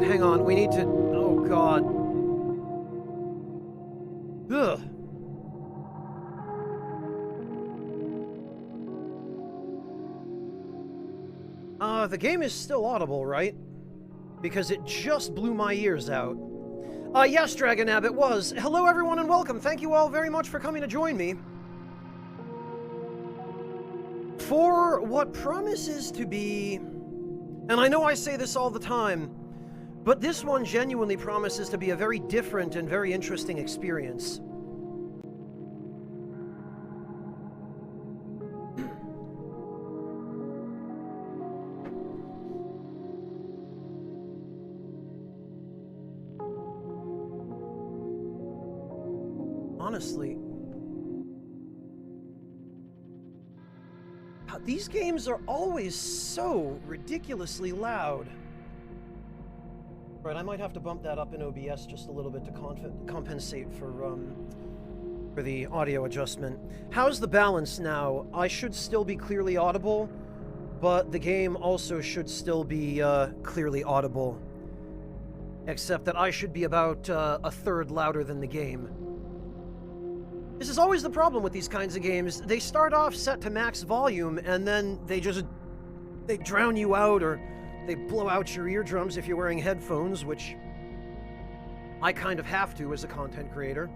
Alright, hang on. We need to... Oh, God. Ugh. The game is still audible, right? Because it just blew my ears out. Yes, Dragonab, it was. Hello, everyone, and welcome. Thank you all very much for coming to join me. For what promises to be... And I know I say this all the time, but this one genuinely promises to be a very different and very interesting experience. Honestly, these games are always so ridiculously loud. Right, I might have to bump that up in OBS just a little bit to compensate for the audio adjustment. How's the balance now? I should still be clearly audible, but the game also should still be clearly audible. Except that I should be about a third louder than the game. This is always the problem with these kinds of games. They start off set to max volume, and then they drown you out, or they blow out your eardrums if you're wearing headphones, which I kind of have to as a content creator.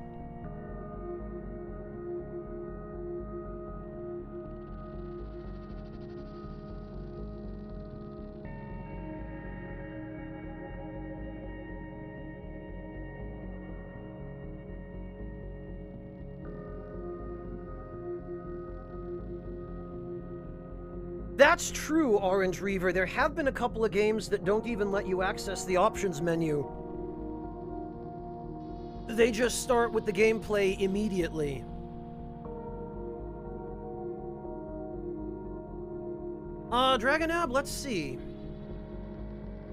That's true, Orange Reaver. There have been a couple of games that don't even let you access the options menu. They just start with the gameplay immediately. Dragonab, let's see.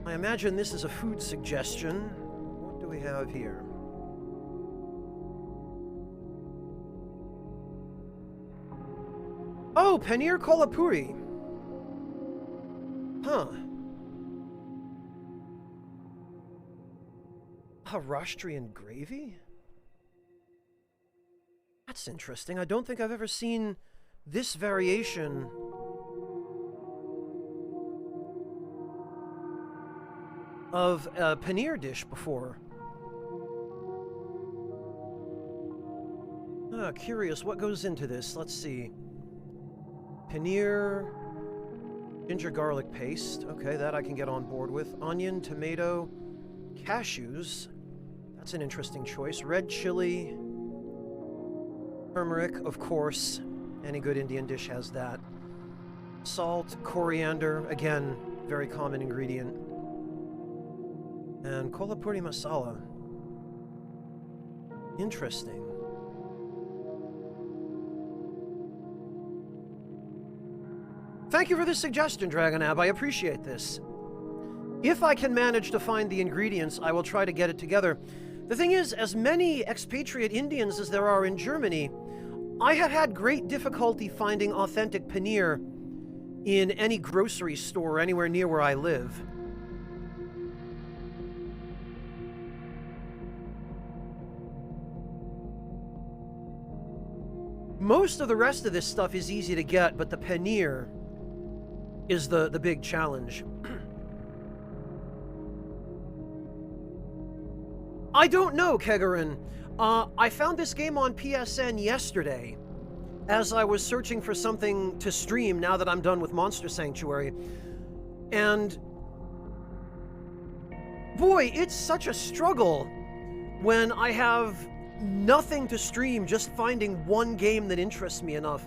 I imagine this is a food suggestion. What do we have here? Oh, paneer kolhapuri. Huh. Maharashtrian gravy? That's interesting. I don't think I've ever seen this variation of a paneer dish before. Curious what goes into this. Let's see. Paneer... Ginger garlic paste. Okay, that I can get on board with. Onion, tomato, cashews. That's an interesting choice. Red chili. Turmeric, of course. Any good Indian dish has that. Salt, coriander. Again, very common ingredient. And kolhapuri masala. Interesting. Thank you for this suggestion, Dragonab. I appreciate this. If I can manage to find the ingredients, I will try to get it together. The thing is, as many expatriate Indians as there are in Germany, I have had great difficulty finding authentic paneer in any grocery store anywhere near where I live. Most of the rest of this stuff is easy to get, but the paneer is the big challenge. I don't know, Kegarin. I found this game on PSN yesterday as I was searching for something to stream now that I'm done with Monster Sanctuary. And boy, it's such a struggle when I have nothing to stream, just finding one game that interests me enough.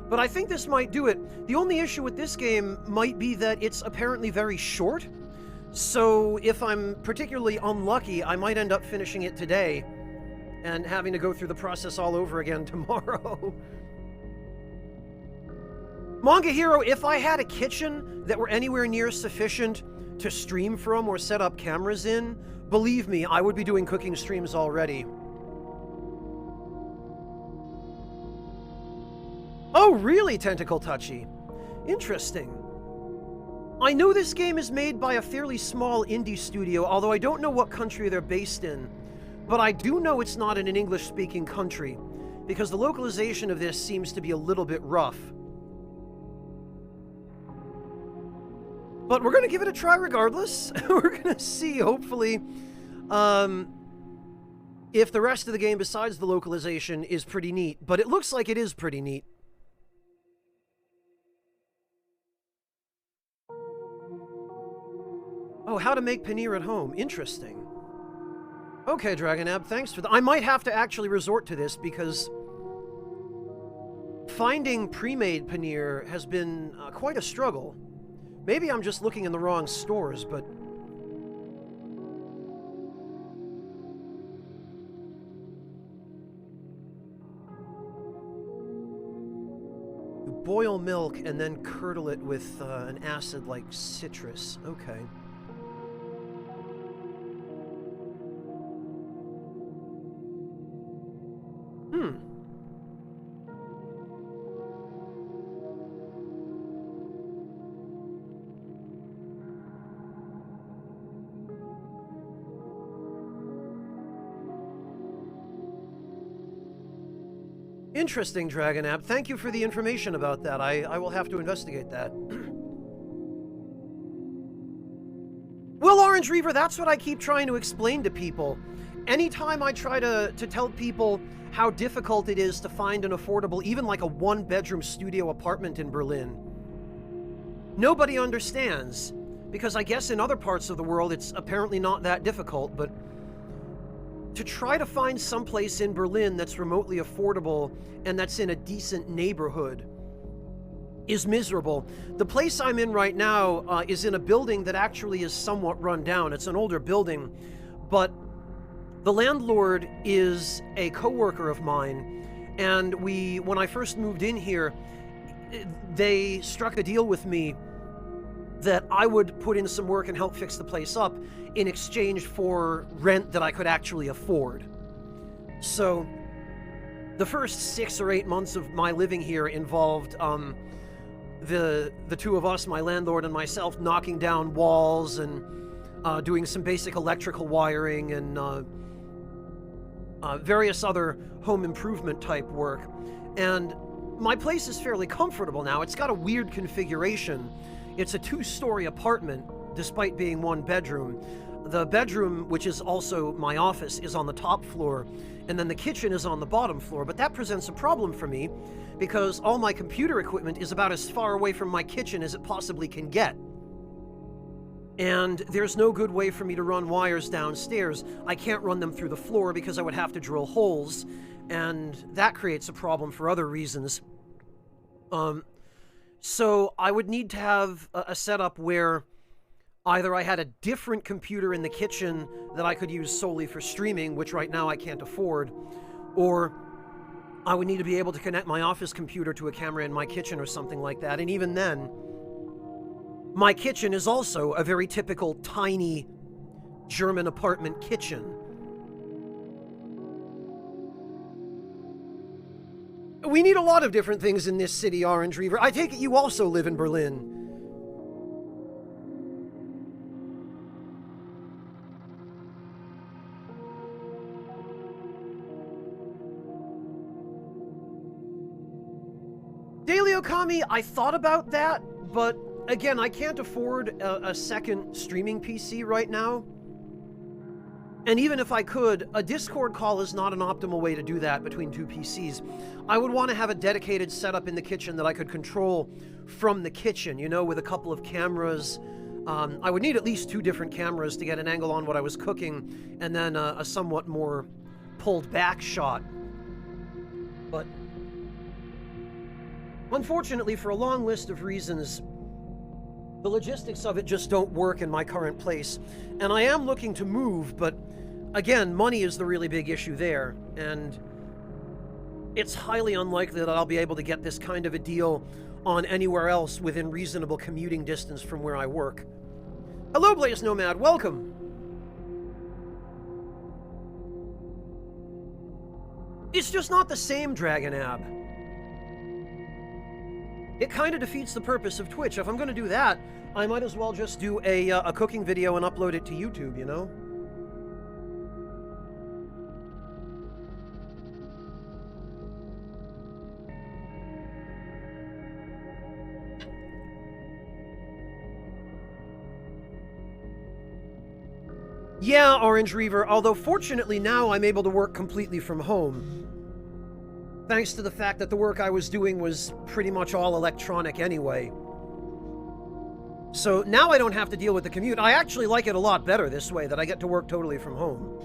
But I think this might do it. The only issue with this game might be that it's apparently very short. So if I'm particularly unlucky, I might end up finishing it today and having to go through the process all over again tomorrow. Manga Hero, if I had a kitchen that were anywhere near sufficient to stream from or set up cameras in, believe me, I would be doing cooking streams already. Oh, really, Tentacle Touchy? Interesting. I know this game is made by a fairly small indie studio, although I don't know what country they're based in. But I do know it's not in an English-speaking country, because the localization of this seems to be a little bit rough. But we're going to give it a try regardless. We're going to see, hopefully, if the rest of the game besides the localization is pretty neat. But it looks like it is pretty neat. Oh, how to make paneer at home. Interesting. Okay, Dragonab, thanks for that. I might have to actually resort to this because finding pre-made paneer has been quite a struggle. Maybe I'm just looking in the wrong stores, but... You boil milk and then curdle it with an acid like citrus. Okay. Interesting, Dragonab. Thank you for the information about that. I will have to investigate that. Well, Orange Reaver, that's what I keep trying to explain to people. Anytime I try to tell people how difficult it is to find an affordable, even like a one-bedroom studio apartment in Berlin, nobody understands. Because I guess in other parts of the world it's apparently not that difficult, but to try to find someplace in Berlin that's remotely affordable and that's in a decent neighborhood is miserable. The place I'm in right now is in a building that actually is somewhat run down. It's an older building, but the landlord is a coworker of mine, and when I first moved in here, they struck a deal with me that I would put in some work and help fix the place up in exchange for rent that I could actually afford. So the first 6 or 8 months of my living here involved the two of us, my landlord and myself, knocking down walls and doing some basic electrical wiring and various other home improvement type work. And my place is fairly comfortable now. It's got a weird configuration. It's a 2-story apartment, despite being 1 bedroom. The bedroom, which is also my office, is on the top floor, and then the kitchen is on the bottom floor. But that presents a problem for me, because all my computer equipment is about as far away from my kitchen as it possibly can get. And there's no good way for me to run wires downstairs. I can't run them through the floor because I would have to drill holes, and that creates a problem for other reasons. So I would need to have a setup where either I had a different computer in the kitchen that I could use solely for streaming, which right now I can't afford, or I would need to be able to connect my office computer to a camera in my kitchen or something like that. And even then, my kitchen is also a very typical tiny German apartment kitchen. We need a lot of different things in this city, Orange Reaver. I take it you also live in Berlin. Daily Okami, I thought about that, but again, I can't afford a second streaming PC right now. And even if I could, a Discord call is not an optimal way to do that between 2 PCs. I would want to have a dedicated setup in the kitchen that I could control from the kitchen, you know, with a couple of cameras. I would need at least 2 different cameras to get an angle on what I was cooking, and then a somewhat more pulled back shot. But unfortunately, for a long list of reasons, the logistics of it just don't work in my current place. And I am looking to move, but again, money is the really big issue there. And it's highly unlikely that I'll be able to get this kind of a deal on anywhere else within reasonable commuting distance from where I work. Hello, Blaze Nomad. Welcome. It's just not the same, Dragonab. It kind of defeats the purpose of Twitch. If I'm going to do that, I might as well just do a cooking video and upload it to YouTube, you know? Yeah, Orange Reaver, although fortunately now I'm able to work completely from home. Thanks to the fact that the work I was doing was pretty much all electronic anyway. So now I don't have to deal with the commute. I actually like it a lot better this way, that I get to work totally from home.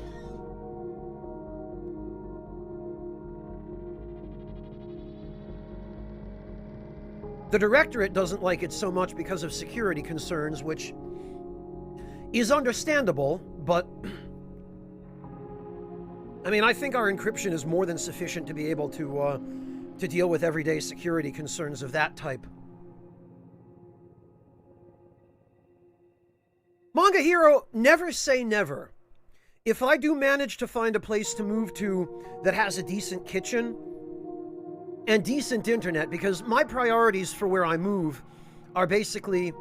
The Directorate doesn't like it so much because of security concerns, which is understandable, but I mean, I think our encryption is more than sufficient to be able to deal with everyday security concerns of that type. Manga Hero, never say never. If I do manage to find a place to move to that has a decent kitchen and decent internet, because my priorities for where I move are basically,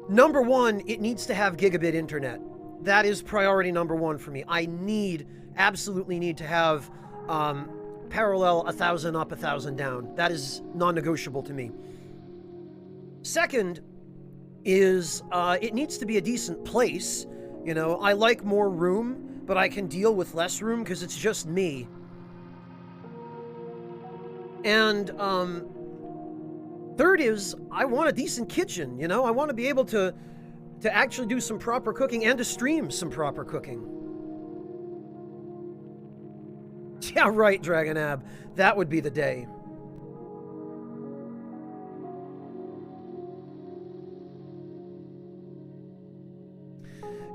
number one, it needs to have gigabit internet. That is priority number one for me. I absolutely need to have parallel 1,000 up, 1,000 down. That is non-negotiable to me. Second is it needs to be a decent place. You know, I like more room, but I can deal with less room because it's just me. And third is I want a decent kitchen, you know? I want to be able to actually do some proper cooking and to stream some proper cooking. Yeah, right, Dragonab. That would be the day.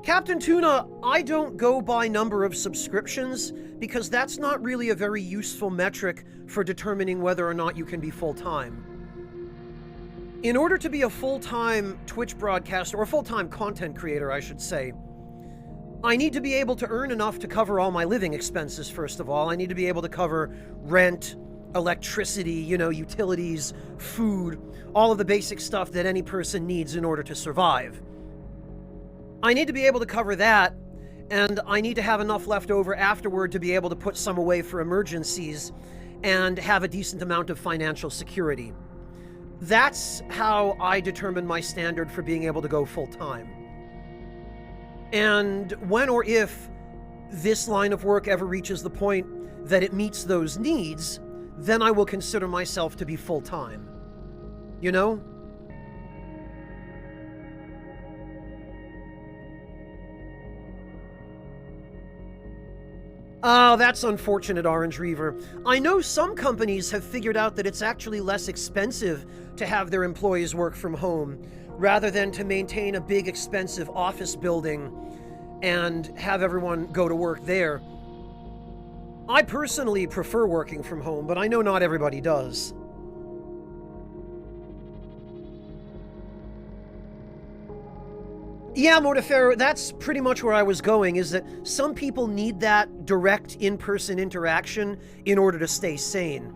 Captain Tuna, I don't go by number of subscriptions because that's not really a very useful metric for determining whether or not you can be full-time. In order to be a full-time Twitch broadcaster, or full-time content creator, I should say, I need to be able to earn enough to cover all my living expenses, first of all. I need to be able to cover rent, electricity, you know, utilities, food, all of the basic stuff that any person needs in order to survive. I need to be able to cover that, and I need to have enough left over afterward to be able to put some away for emergencies and have a decent amount of financial security. That's how I determine my standard for being able to go full-time. And when or if this line of work ever reaches the point that it meets those needs, then I will consider myself to be full-time. You know? Oh, that's unfortunate, Orange Reaver. I know some companies have figured out that it's actually less expensive to have their employees work from home, rather than to maintain a big, expensive office building and have everyone go to work there. I personally prefer working from home, but I know not everybody does. Yeah, Mortiferro, that's pretty much where I was going, is that some people need that direct in-person interaction in order to stay sane.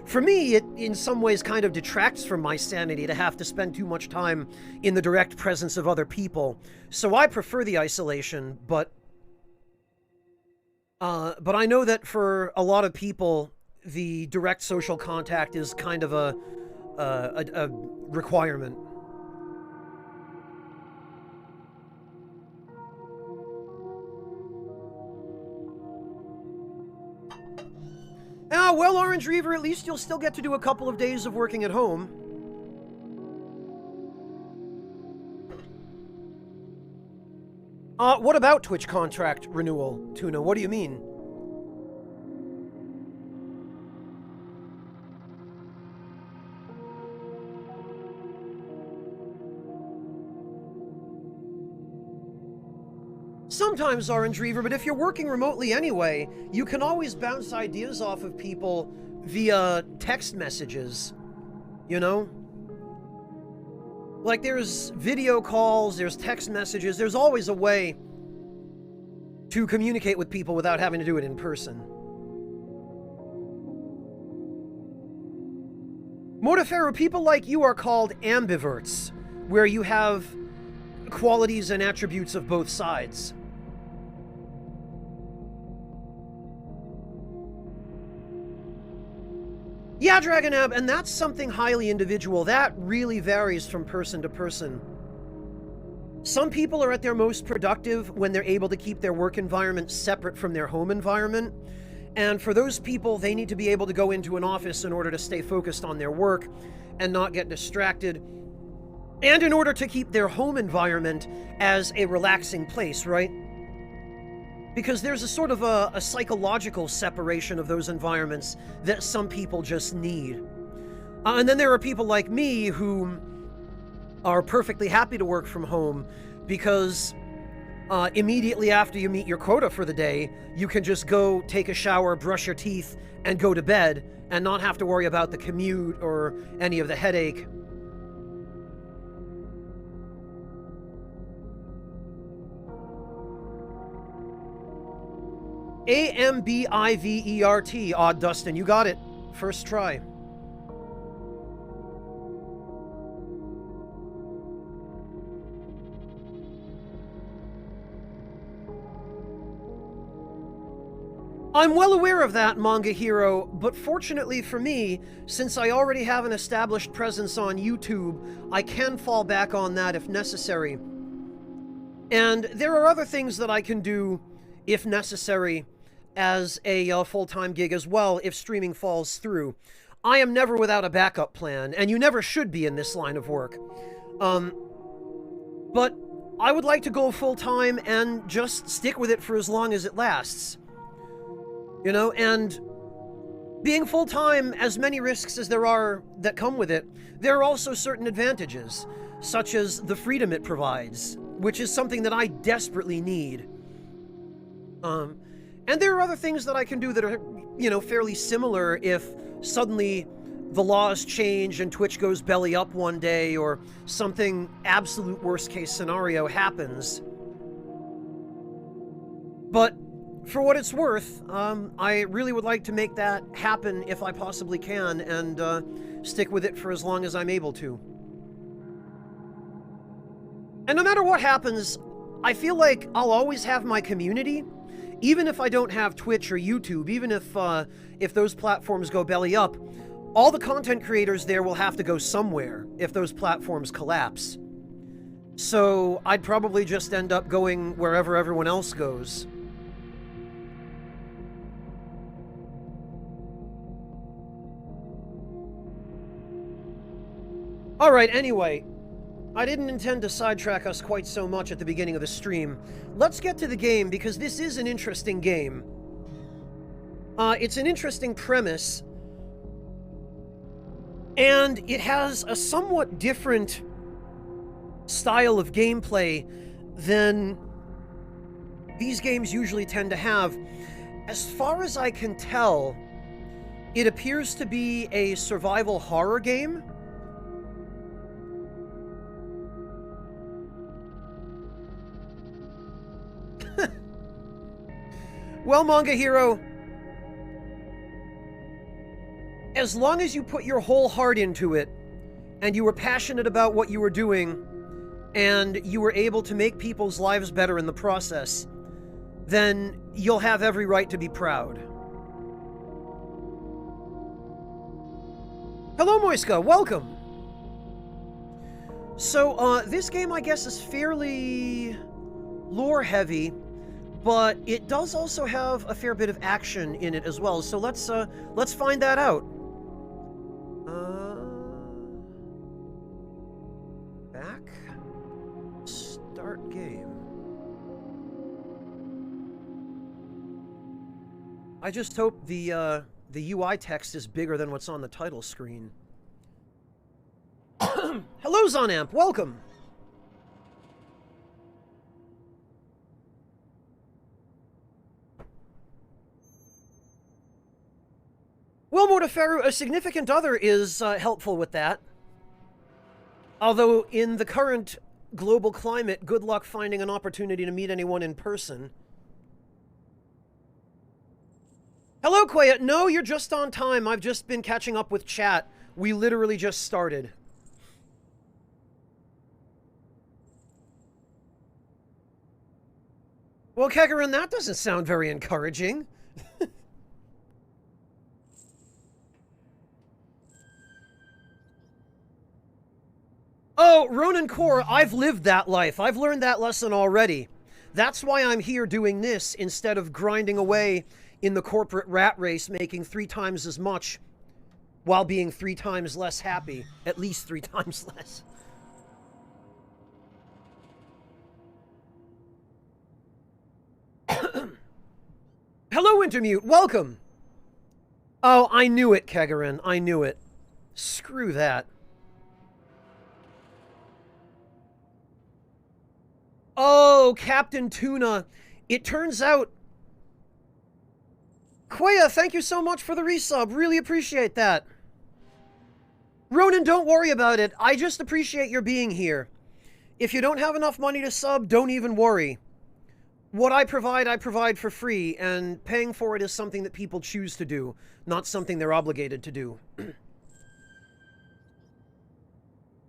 For me, it in some ways kind of detracts from my sanity to have to spend too much time in the direct presence of other people. So I prefer the isolation, but I know that for a lot of people, the direct social contact is kind of a requirement. Ah, well, Orange Reaver, at least you'll still get to do a couple of days of working at home. What about Twitch contract renewal, Tuna? What do you mean? Sometimes, Orange Reaver, but if you're working remotely anyway, you can always bounce ideas off of people via text messages, you know? Like, there's video calls, there's text messages, there's always a way to communicate with people without having to do it in person. Mortiferro, people like you are called ambiverts, where you have qualities and attributes of both sides. Yeah, Dragonab, and that's something highly individual. That really varies from person to person. Some people are at their most productive when they're able to keep their work environment separate from their home environment. And for those people, they need to be able to go into an office in order to stay focused on their work and not get distracted. And in order to keep their home environment as a relaxing place, right? Because there's a sort of a psychological separation of those environments that some people just need. And then there are people like me who are perfectly happy to work from home because immediately after you meet your quota for the day, you can just go take a shower, brush your teeth, and go to bed and not have to worry about the commute or any of the headache. A-M-B-I-V-E-R-T, Odd Dustin, you got it. First try. I'm well aware of that, Manga Hero, but fortunately for me, since I already have an established presence on YouTube, I can fall back on that if necessary. And there are other things that I can do, if necessary, as a full-time gig as well, if streaming falls through. I am never without a backup plan, and you never should be in this line of work. But I would like to go full-time and just stick with it for as long as it lasts. You know, and being full-time, as many risks as there are that come with it, there are also certain advantages, such as the freedom it provides, which is something that I desperately need. And there are other things that I can do that are, you know, fairly similar if suddenly the laws change and Twitch goes belly up one day or something absolute worst-case scenario happens. But for what it's worth, I really would like to make that happen if I possibly can and stick with it for as long as I'm able to. And no matter what happens, I feel like I'll always have my community. Even if I don't have Twitch or YouTube, even if those platforms go belly up, all the content creators there will have to go somewhere if those platforms collapse. So I'd probably just end up going wherever everyone else goes. Alright, anyway, I didn't intend to sidetrack us quite so much at the beginning of the stream. Let's get to the game, because this is an interesting game. It's an interesting premise, and it has a somewhat different style of gameplay than these games usually tend to have. As far as I can tell, it appears to be a survival horror game. Well, Manga Hero, as long as you put your whole heart into it, and you were passionate about what you were doing, and you were able to make people's lives better in the process, then you'll have every right to be proud. Hello, Moiska, welcome! So, this game, I guess, is fairly lore-heavy, but it does also have a fair bit of action in it as well, so let's find that out. Back. Start game. I just hope the UI text is bigger than what's on the title screen. Hello, Zonamp, welcome! Well, Mortiferu, a significant other is helpful with that. Although, in the current global climate, good luck finding an opportunity to meet anyone in person. Hello, Quaya. No, you're just on time. I've just been catching up with chat. We literally just started. Well, Kegarin, that doesn't sound very encouraging. Oh, Ronin Core, I've lived that life. I've learned that lesson already. That's why I'm here doing this instead of grinding away in the corporate rat race, making 3 times as much while being 3 times less happy. At least 3 times less. Hello, Intermute. Welcome. Oh, I knew it, Kegarin. I knew it. Screw that. Oh, Captain Tuna. It turns out... Quaya, thank you so much for the resub. Really appreciate that. Ronan, don't worry about it. I just appreciate your being here. If you don't have enough money to sub, don't even worry. What I provide for free, and paying for it is something that people choose to do, not something they're obligated to do.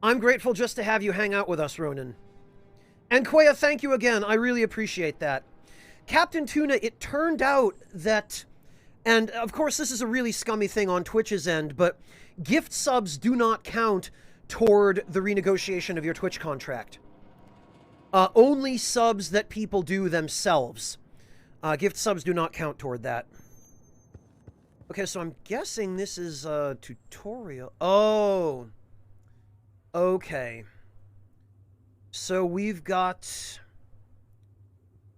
I'm grateful just to have you hang out with us, Ronan. And Quaya, thank you again. I really appreciate that. Captain Tuna, it turned out that, and of course this is a really scummy thing on Twitch's end, but gift subs do not count toward the renegotiation of your Twitch contract. Only subs that people do themselves. Gift subs do not count toward that. Okay, so I'm guessing this is a tutorial. Oh. Okay. So we've got...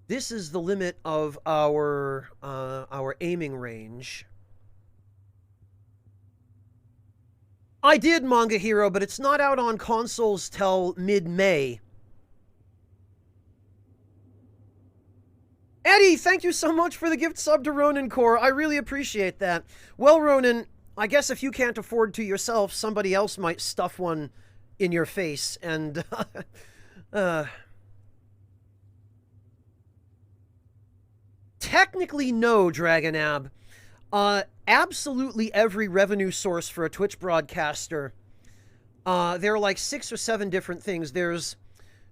This is the limit of our aiming range. I did, Manga Hero, but it's not out on consoles till mid-May. Eddie, thank you so much for the gift sub to Ronin Core. I really appreciate that. Well, Ronin, I guess if you can't afford to yourself, somebody else might stuff one in your face, and... Technically, no, Dragonab. Absolutely every revenue source for a Twitch broadcaster. There are like 6 or 7 different things. There's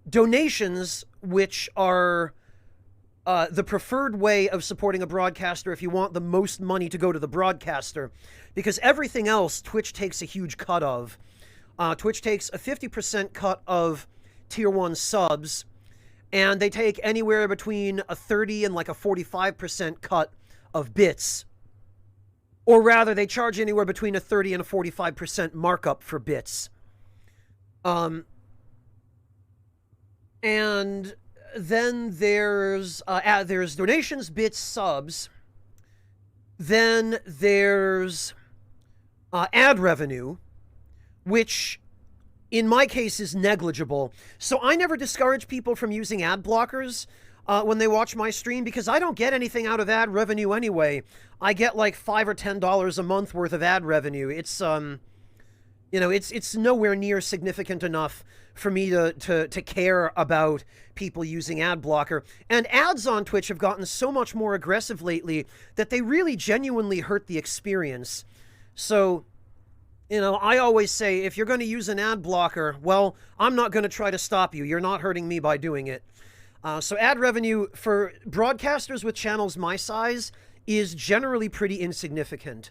donations, which are... the preferred way of supporting a broadcaster if you want the most money to go to the broadcaster, because everything else Twitch takes a huge cut of. Twitch takes a 50% cut of Tier 1 subs, and they take anywhere between a 30 and like a 45% cut of bits. Or rather, they charge anywhere between a 30 and a 45% markup for bits. And then there's donations, bits, subs. Then there's ad revenue, which in my case is negligible. So I never discourage people from using ad blockers when they watch my stream, because I don't get anything out of ad revenue anyway. I get like $5 or $10 a month worth of ad revenue. It's you know, it's nowhere near significant enough for me to care about people using ad blocker. And ads on Twitch have gotten so much more aggressive lately that they really genuinely hurt the experience. So, you know, I always say, if you're going to use an ad blocker, well, I'm not going to try to stop you. You're not hurting me by doing it. So ad revenue for broadcasters with channels my size is generally pretty insignificant.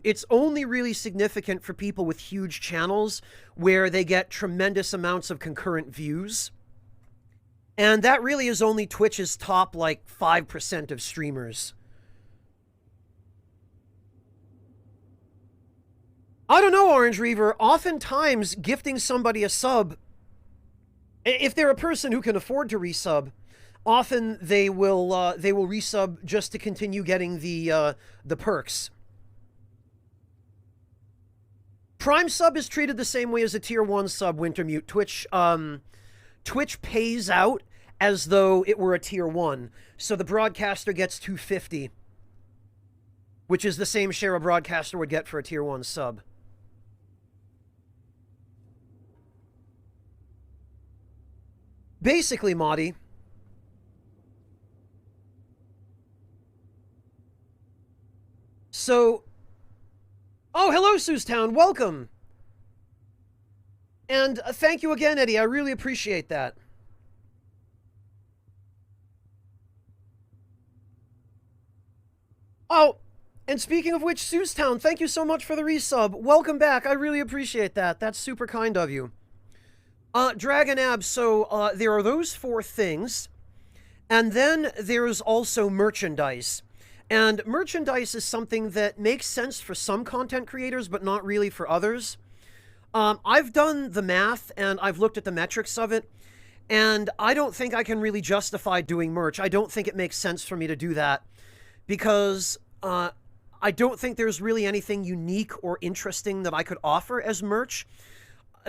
It's only really significant for people with huge channels where they get tremendous amounts of concurrent views. And that really is only Twitch's top, like, 5% of streamers. I don't know, Orange Reaver. Oftentimes, gifting somebody a sub, if they're a person who can afford to resub, often they will resub just to continue getting the perks. Prime sub is treated the same way as a Tier 1 sub, Wintermute. Twitch pays out as though it were a Tier 1. So the broadcaster gets $250, which is the same share a broadcaster would get for a Tier 1 sub. Basically, Mahdi. So... Oh, hello, Seustown. Welcome. And thank you again, Eddie. I really appreciate that. Oh, and speaking of which, Seustown, thank you so much for the resub. Welcome back. I really appreciate that. That's super kind of you. Dragonab, so there are those four things. And then there's also merchandise. And merchandise is something that makes sense for some content creators, but not really for others. I've done the math and I've looked at the metrics of it, and I don't think I can really justify doing merch. I don't think it makes sense for me to do that because I don't think there's really anything unique or interesting that I could offer as merch.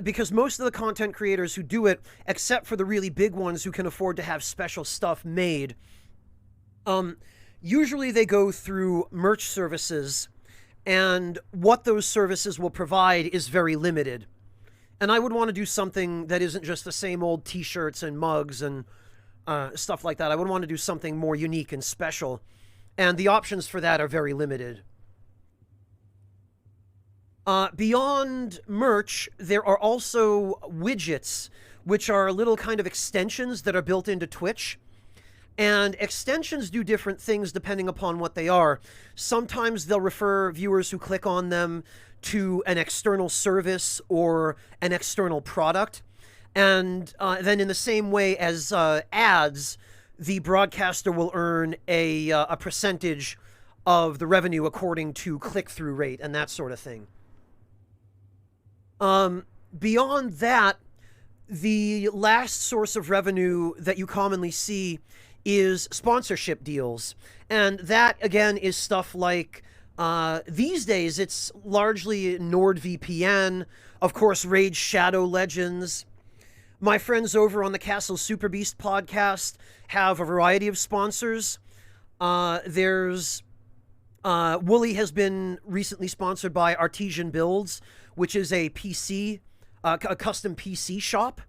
Because most of the content creators who do it, except for the really big ones who can afford to have special stuff made, usually they go through merch services, and what those services will provide is very limited. And I would want to do something that isn't just the same old t-shirts and mugs and stuff like that. I would want to do something more unique and special, and the options for that are very limited. Beyond merch, there are also widgets, which are little kind of extensions that are built into Twitch. And extensions do different things depending upon what they are. Sometimes they'll refer viewers who click on them to an external service or an external product. And then in the same way as ads, the broadcaster will earn a percentage of the revenue according to click-through rate and that sort of thing. Beyond that, the last source of revenue that you commonly see is sponsorship deals. And that, again, is stuff like, these days, it's largely NordVPN, of course, Raid Shadow Legends. My friends over on the Castle Super Beast podcast have a variety of sponsors. There's Wooly has been recently sponsored by Artesian Builds, which is a PC, a custom PC shop.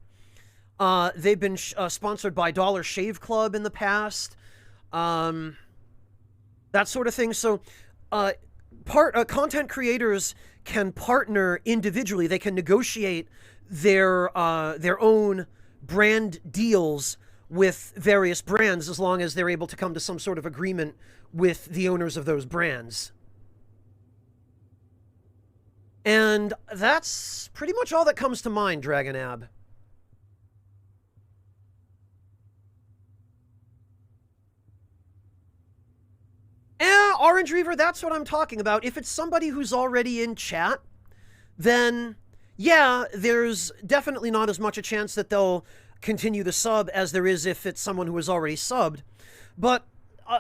They've been sponsored by Dollar Shave Club in the past, that sort of thing. So, content creators can partner individually. They can negotiate their own brand deals with various brands as long as they're able to come to some sort of agreement with the owners of those brands. And that's pretty much all that comes to mind, Dragonab. Orange Reaver, that's what I'm talking about. If it's somebody who's already in chat, then yeah, there's definitely not as much a chance that they'll continue the sub as there is if it's someone who has already subbed. But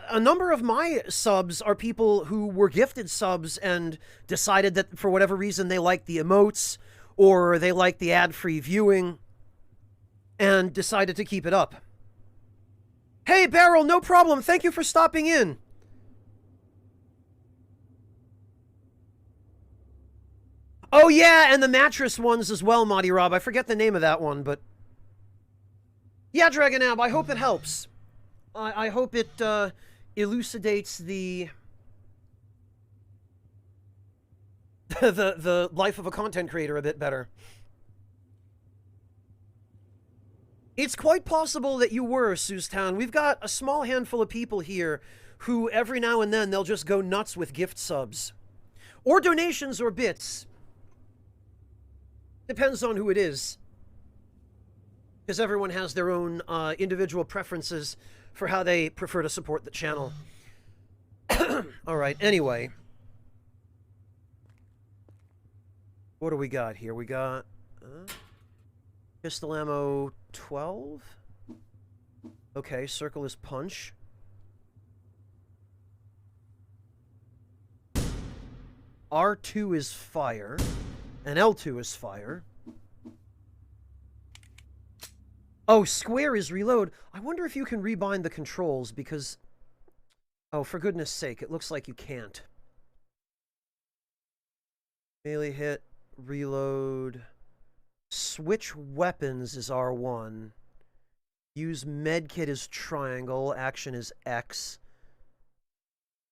a number of my subs are people who were gifted subs and decided that for whatever reason they like the emotes or they like the ad-free viewing and decided to keep it up. Hey, Beryl, no problem. Thank you for stopping in. Oh, yeah, and the mattress ones as well, Monty Rob. I forget the name of that one, but... yeah, Dragonab, I hope it helps. I hope it elucidates the life of a content creator a bit better. It's quite possible that you were, Seustown. We've got a small handful of people here who every now and then they'll just go nuts with gift subs. Or donations or bits. Depends on who it is. Because everyone has their own individual preferences for how they prefer to support the channel. Alright, anyway. What do we got here? We got... pistol ammo 12? Okay, circle is punch. R2 is fire. And L2 is fire. Oh, square is reload. I wonder if you can rebind the controls because... oh, for goodness sake, it looks like you can't. Melee hit, reload. Switch weapons is R1. Use medkit is triangle. Action is X.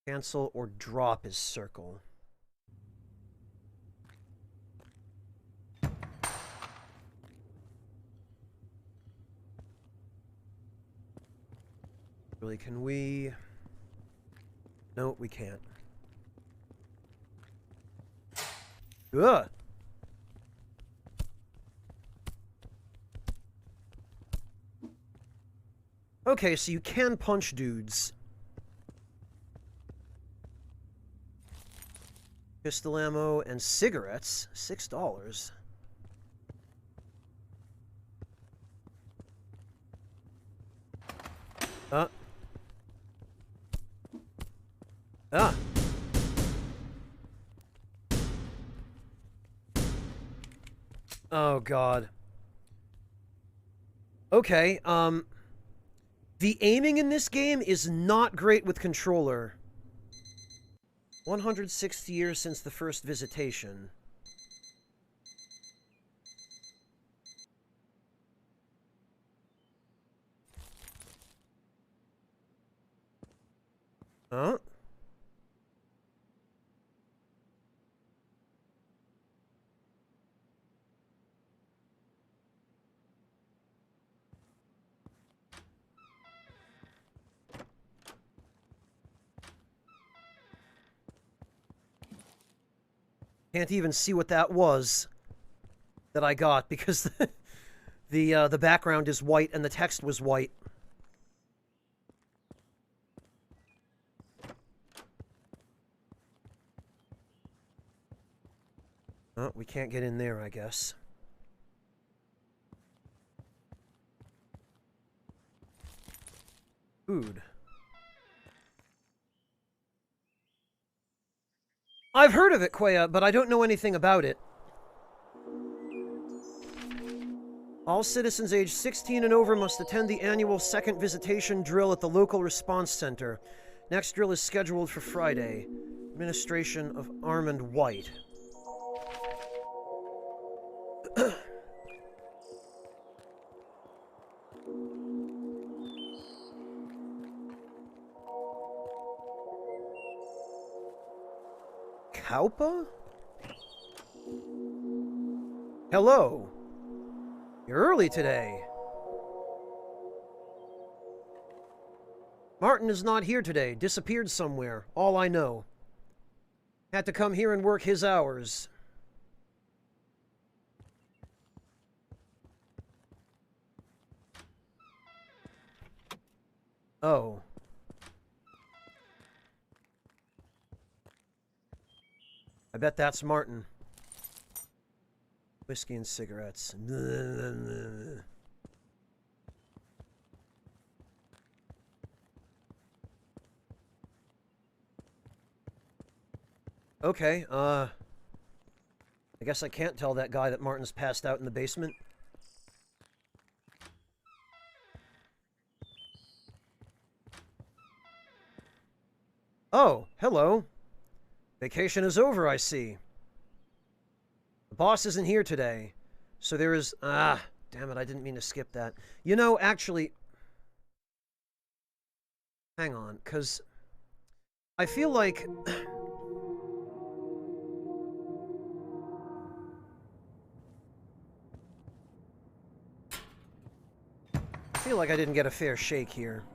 Cancel or drop is circle. Really, can we... No, we can't. Ugh! Okay, so you can punch dudes. Pistol ammo and cigarettes. $6. Ah. Oh, God. Okay, the aiming in this game is not great with controller. 160 years since the first visitation. Huh? Can't even see what that was that I got because the background is white and the text was white. Oh, we can't get in there, I guess. Food. I've heard of it, Quaya, but I don't know anything about it. All citizens aged 16 and over must attend the annual second visitation drill at the local response center. Next drill is scheduled for Friday. Administration of Armand White. Kaupa? Hello. You're early today. Martin is not here today. Disappeared somewhere. All I know. Had to come here and work his hours. Oh. I bet that's Martin. Whiskey and cigarettes. Okay, I guess I can't tell that guy that Martin's passed out in the basement. Oh, hello. Vacation is over, I see. The boss isn't here today, so there is... Ah, damn it, I didn't mean to skip that. You know, actually... Hang on, because... I feel like... I feel like I didn't get a fair shake here.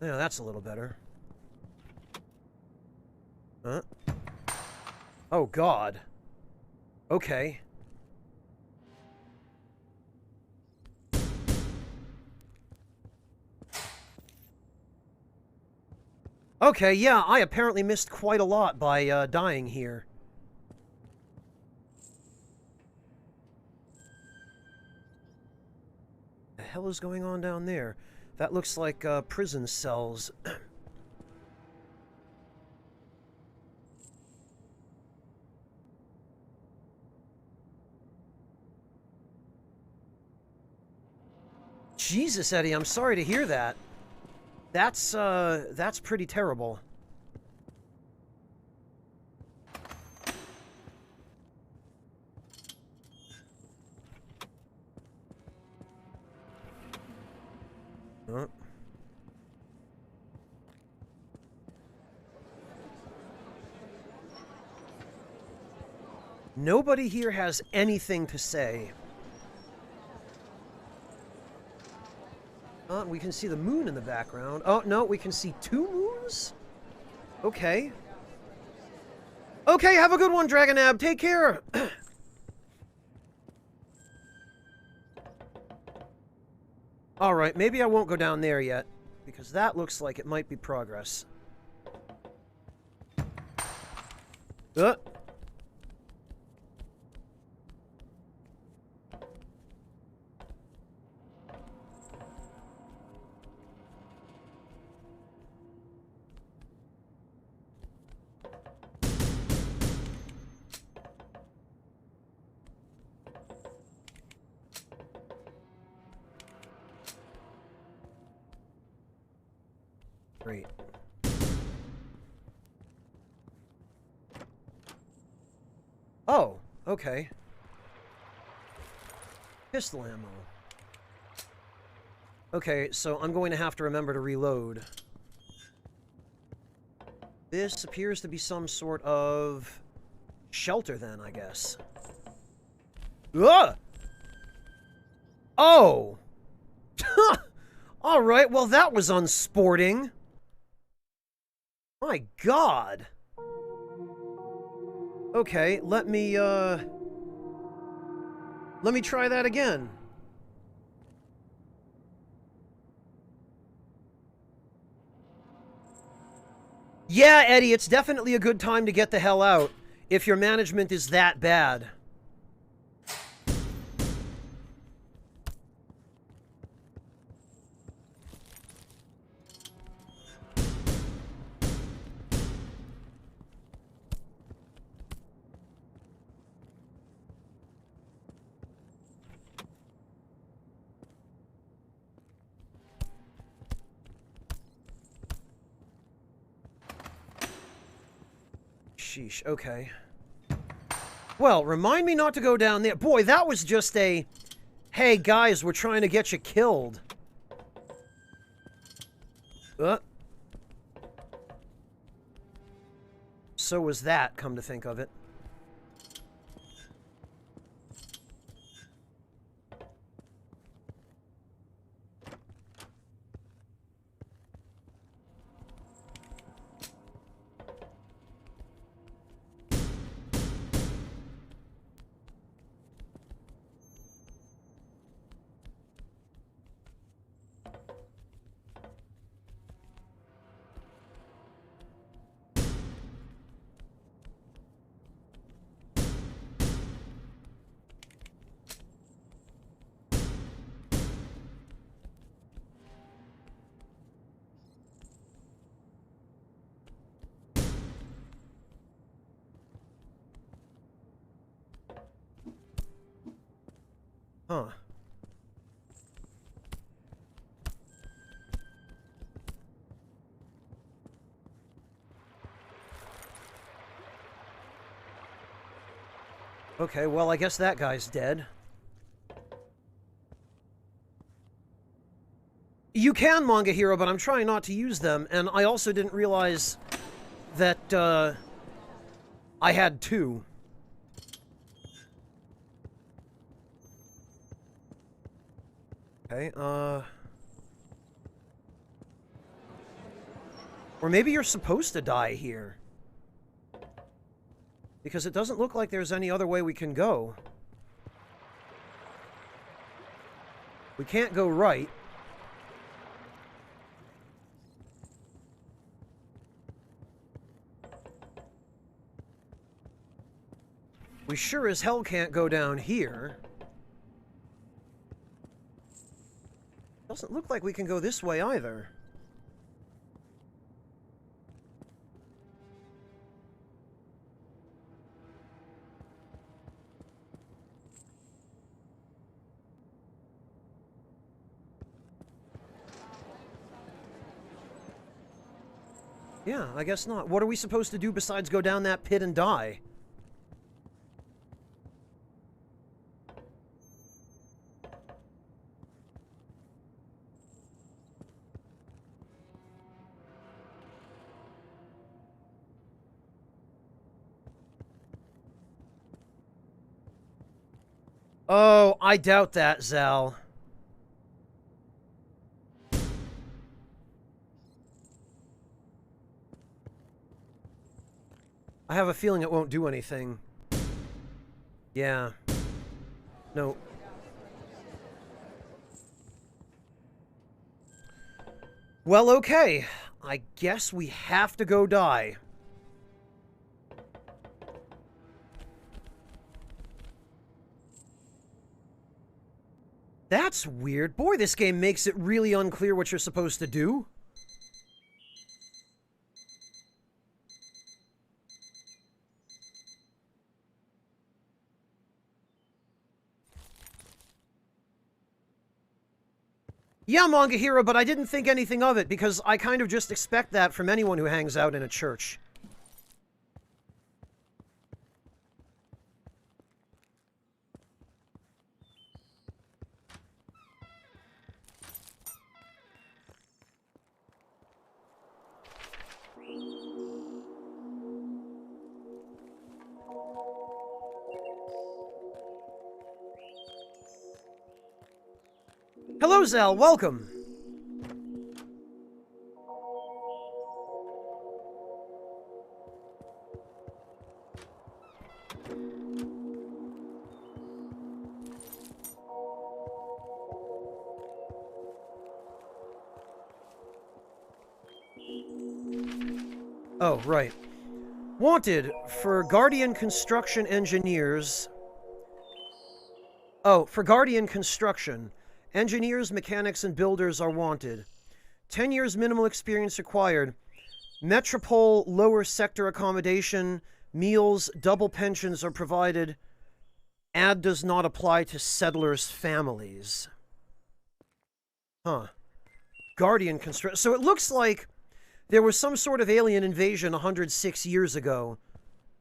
Yeah, that's a little better. Huh? Oh, God. Okay. Okay, yeah, I apparently missed quite a lot by dying here. The hell is going on down there? That looks like prison cells. Jesus, Eddie, I'm sorry to hear that. That's pretty terrible. Huh? Nobody here has anything to say. We can see the moon in the background. Oh, no, we can see 2 moons? Okay. Okay, have a good one, Dragonab. Take care. Alright, maybe I won't go down there yet, because that looks like it might be progress. Great. Oh, okay. Pistol ammo. Okay, so I'm going to have to remember to reload. This appears to be some sort of shelter then, I guess. Ugh! Oh! Alright, well that was unsporting. My God. Okay, let me try that again. Yeah, Eddie, it's definitely a good time to get the hell out, if your management is that bad. Sheesh, okay. Well, remind me not to go down there. Boy, that was just a... Hey, guys, we're trying to get you killed. So was that, come to think of it. Huh. Okay, well, I guess that guy's dead. You can, Manga Hero, but I'm trying not to use them, and I also didn't realize that, I had 2. Okay, or maybe you're supposed to die here. Because it doesn't look like there's any other way we can go. We can't go right. We sure as hell can't go down here. Doesn't look like we can go this way either. Yeah, I guess not. What are we supposed to do besides go down that pit and die? Oh, I doubt that, Zal. I have a feeling it won't do anything. Yeah. No. Well, okay. I guess we have to go die. That's weird. Boy, this game makes it really unclear what you're supposed to do. Yeah, Manga Hero, but I didn't think anything of it because I kind of just expect that from anyone who hangs out in a church. Hello, Zal. Welcome. Oh, right. Wanted for Guardian Construction Engineers. Oh, for Guardian Construction. Engineers, mechanics, and builders are wanted. 10 years minimal experience required. Metropole lower sector accommodation, meals, double pensions are provided. Ad does not apply to settlers' families. Huh. Guardian Construction. So it looks like there was some sort of alien invasion 106 years ago.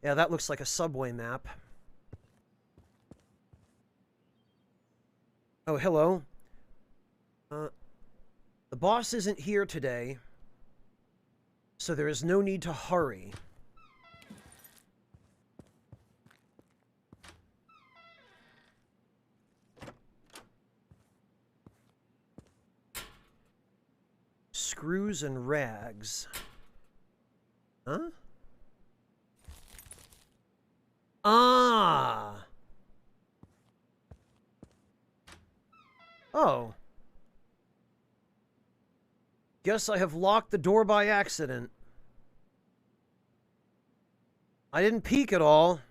Yeah, that looks like a subway map. Oh, hello. The boss isn't here today, so there is no need to hurry. Screws and rags. Huh? Ah! Oh. Guess I have locked the door by accident. I didn't peek at all.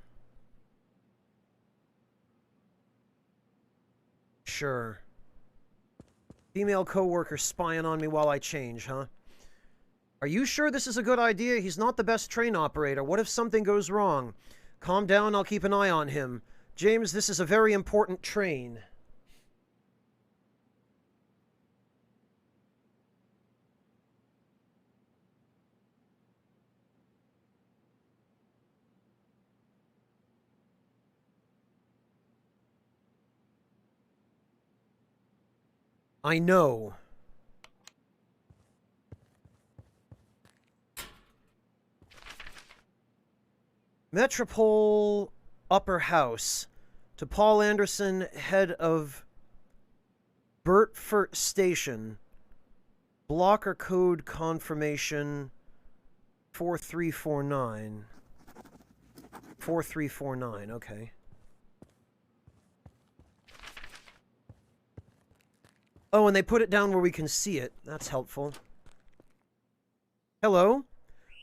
Sure. Female coworker spying on me while I change, huh? Are you sure this is a good idea? He's not the best train operator. What if something goes wrong? Calm down, I'll keep an eye on him. James, this is a very important train. I know. Metropole Upper House. To Paul Anderson, head of Bertfurt Station. Blocker code confirmation 4349. 4349, okay. Oh, and they put it down where we can see it. That's helpful. Hello.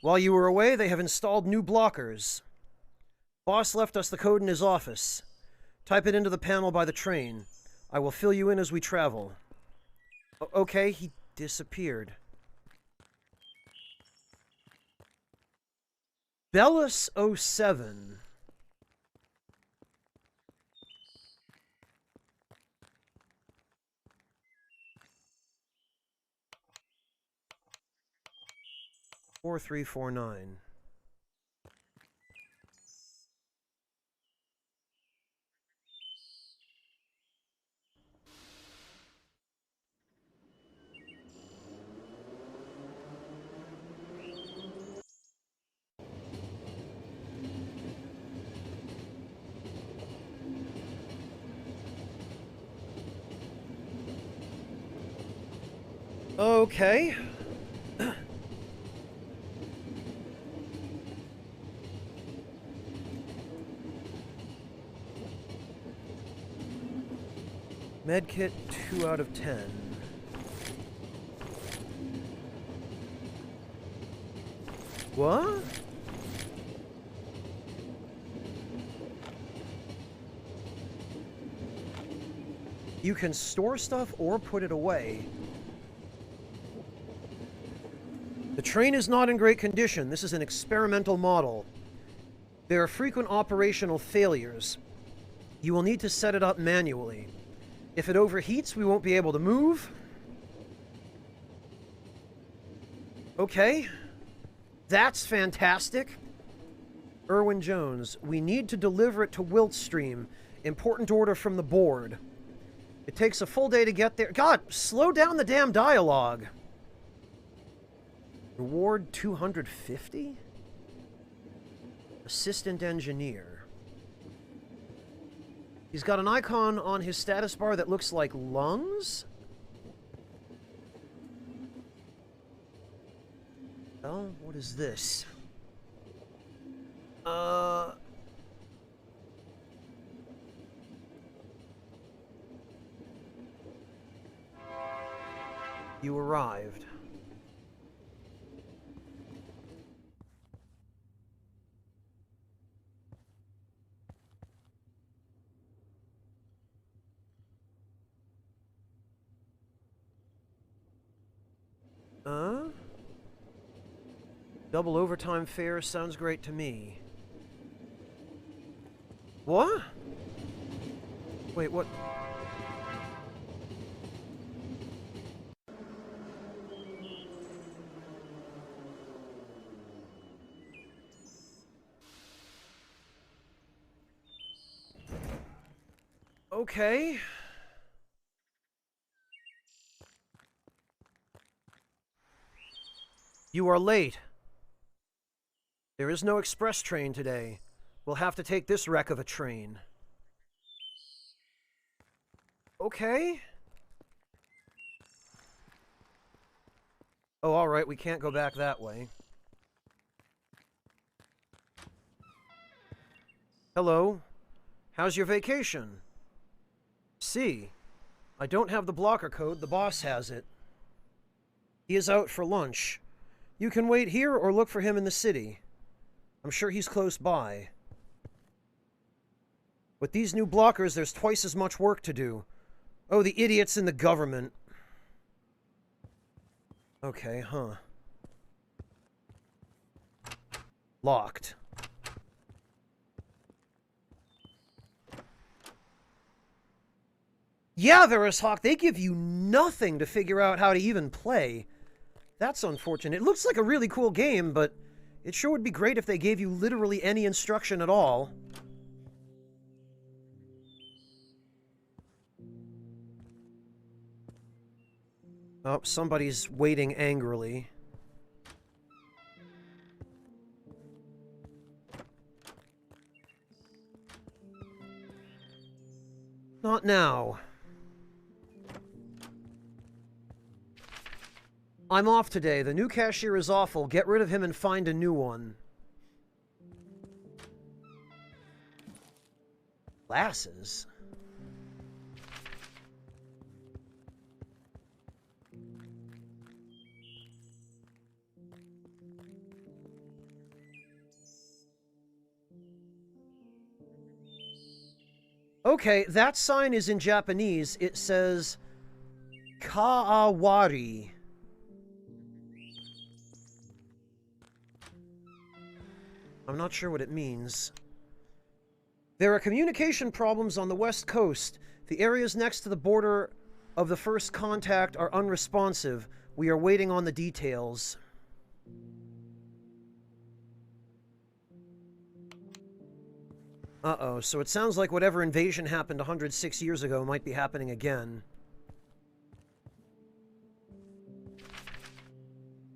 While you were away, they have installed new blockers. Boss left us the code in his office. Type it into the panel by the train. I will fill you in as we travel. Okay, he disappeared. Bellis 07. Four three four nine. Okay. Medkit 2 out of 10. What? You can store stuff or put it away. The train is not in great condition. This is an experimental model. There are frequent operational failures. You will need to set it up manually. If it overheats, we won't be able to move. Okay. That's fantastic. Erwin Jones, we need to deliver it to Wiltstream. Important order from the board. It takes a full day to get there. God, slow down the damn dialogue. Reward 250? Assistant engineer. He's got an icon on his status bar that looks like lungs? Oh, what is this? You arrived. Double overtime fare sounds great to me. What? Wait, what? Okay. You are late. There is no express train today. We'll have to take this wreck of a train. Okay. Oh, alright, we can't go back that way. Hello. How's your vacation? See, I don't have the blocker code, the boss has it. He is out for lunch. You can wait here or look for him in the city. I'm sure he's close by. With these new blockers, there's twice as much work to do. Oh, the idiots in the government. Okay, huh. Locked. Yeah, Verishawk, they give you nothing to figure out how to even play. That's unfortunate. It looks like a really cool game, but it sure would be great if they gave you literally any instruction at all. Oh, somebody's waiting angrily. Not now. I'm off today. The new cashier is awful. Get rid of him and find a new one. Glasses? Okay, that sign is in Japanese. It says Kaawari. I'm not sure what it means. There are communication problems on the west coast. The areas next to the border of the first contact are unresponsive. We are waiting on the details. Uh-oh, so it sounds like whatever invasion happened 106 years ago might be happening again.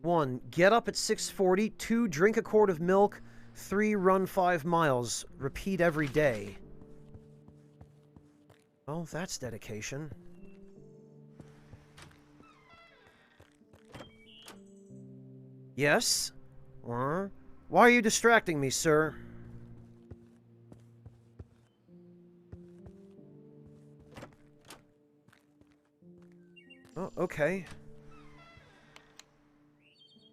1. Get up at 6:40. 2. Drink a quart of milk. 3. Run 5 miles. Repeat every day. Oh, that's dedication. Yes? Why are you distracting me, sir? Oh, okay.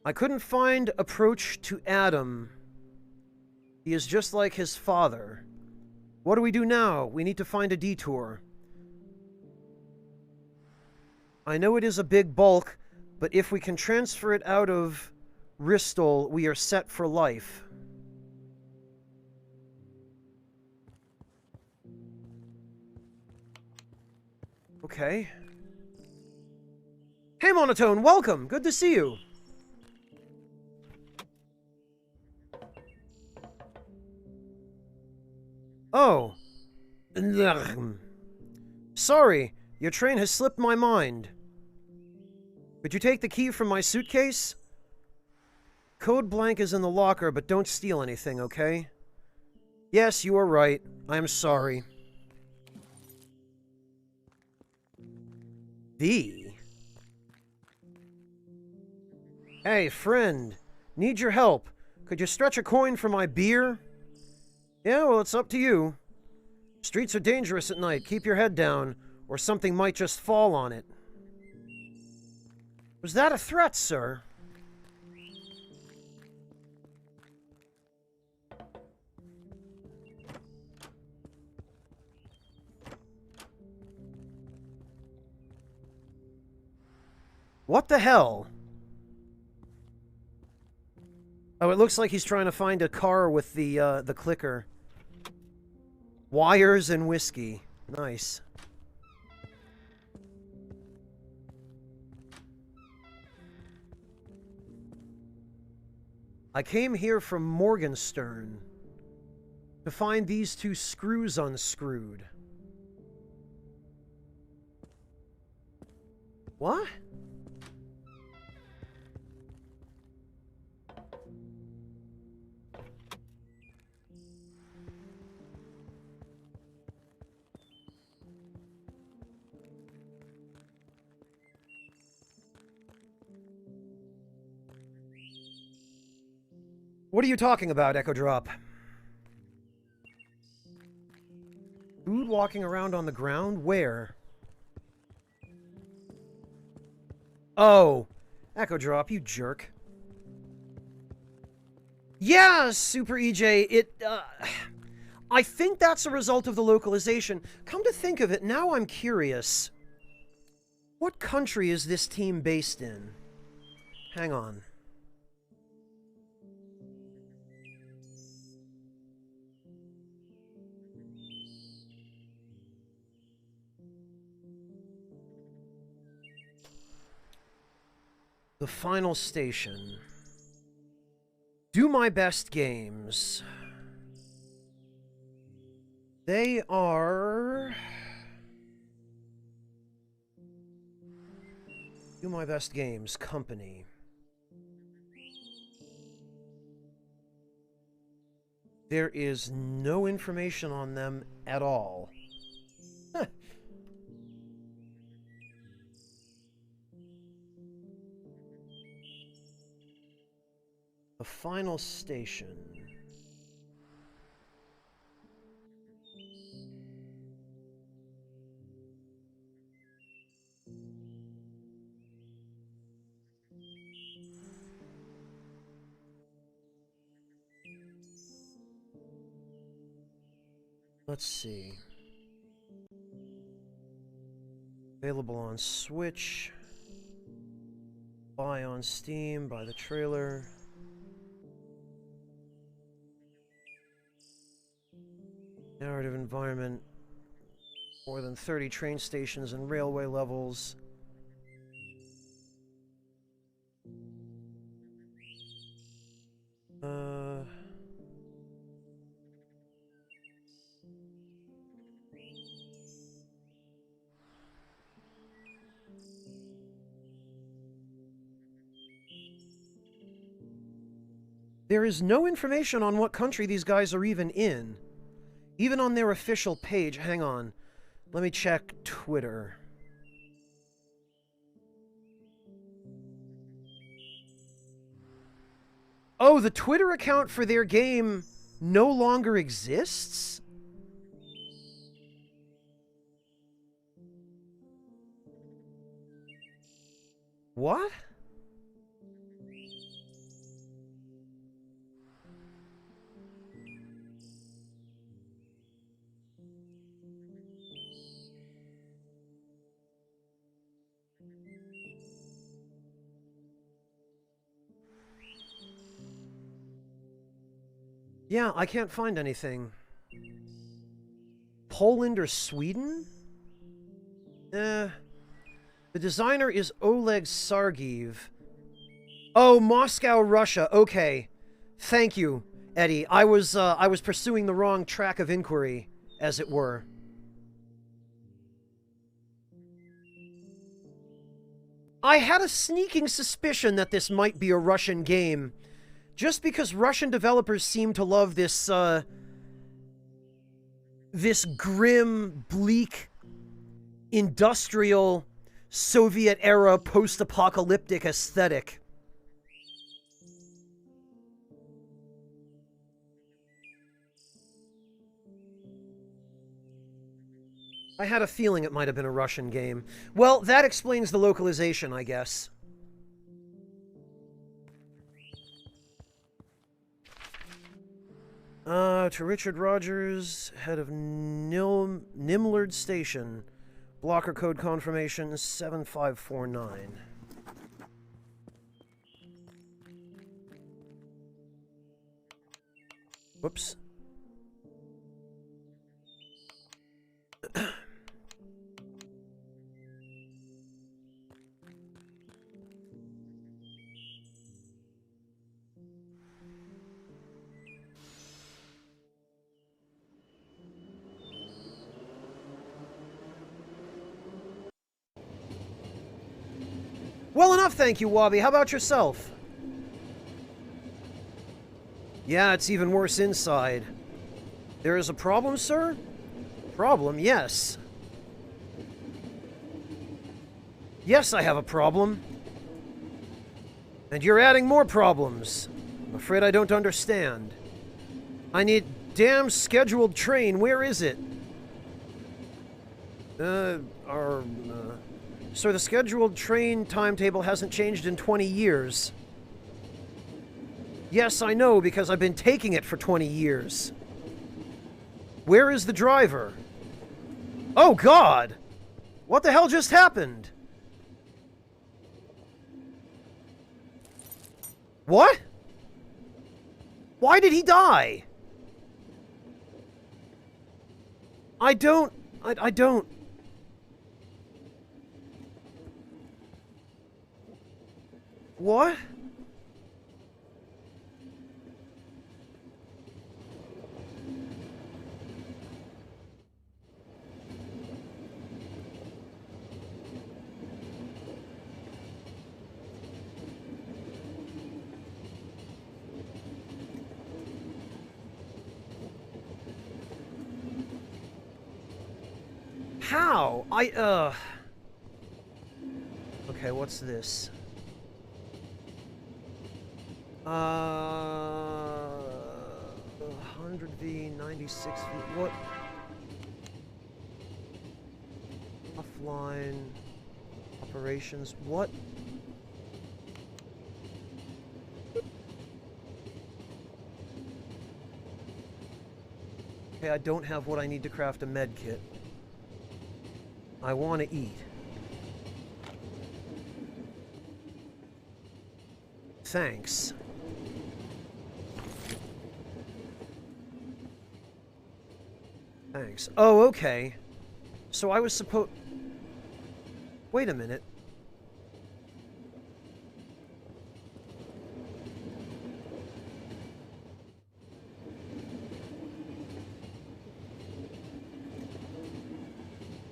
I couldn't find approach to Adam. He is just like his father. What do we do now? We need to find a detour. I know it is a big bulk, but if we can transfer it out of Bristol, we are set for life. Okay. Hey, Monotone, welcome! Good to see you! Oh. Sorry, your train has slipped my mind. Could you take the key from my suitcase? Code blank is in the locker, but don't steal anything, okay? Yes, you are right. I am sorry. Hey, friend. Need your help. Could you stretch a coin for my beer? Yeah, well, it's up to you. Streets are dangerous at night. Keep your head down, or something might just fall on it. Was that a threat, sir? What the hell? Oh, it looks like he's trying to find a car with the clicker. Wires and whiskey. Nice. I came here from Morgenstern to find these two screws unscrewed. What? What are you talking about, Echo Drop? Food walking around on the ground? Where? Oh! Echo Drop, you jerk. Yeah, Super EJ, I think that's a result of the localization. Come to think of it, now I'm curious. What country is this team based in? Hang on. The final station. Do My Best Games. They are... Do My Best Games Company. There is no information on them at all. The final station. Let's see. Available on Switch. Buy on Steam, buy the trailer. Narrative environment. More than 30 train stations and railway levels. There is no information on what country these guys are even in. Even on their official page. Hang on. Let me check Twitter. Oh, the Twitter account for their game no longer exists? What? Yeah, I can't find anything. Poland or Sweden? The designer is Oleg Sargiv. Oh, Moscow, Russia. Okay. Thank you, Eddie. I was pursuing the wrong track of inquiry, as it were. I had a sneaking suspicion that this might be a Russian game, just because Russian developers seem to love this, this grim, bleak, industrial, Soviet-era, post-apocalyptic aesthetic. I had a feeling it might have been a Russian game. Well, that explains the localization, I guess. To Richard Rogers, head of Nimlard Station. Blocker code confirmation 7549. Whoops. Well enough, thank you, Wabi. How about yourself? Yeah, it's even worse inside. There is a problem, sir? Problem, yes. Yes, I have a problem. And you're adding more problems. I'm afraid I don't understand. I need damn scheduled train. Where is it? Sir, the scheduled train timetable hasn't changed in 20 years. Yes, I know, because I've been taking it for 20 years. Where is the driver? Oh, God! What the hell just happened? What? Why did he die? I don't... What? How? Okay, what's this? 100V, 96V, what? Offline operations, what? Okay, I don't have what I need to craft a med kit. I want to eat. Thanks. Thanks. Oh, okay. So I was supposed... Wait a minute.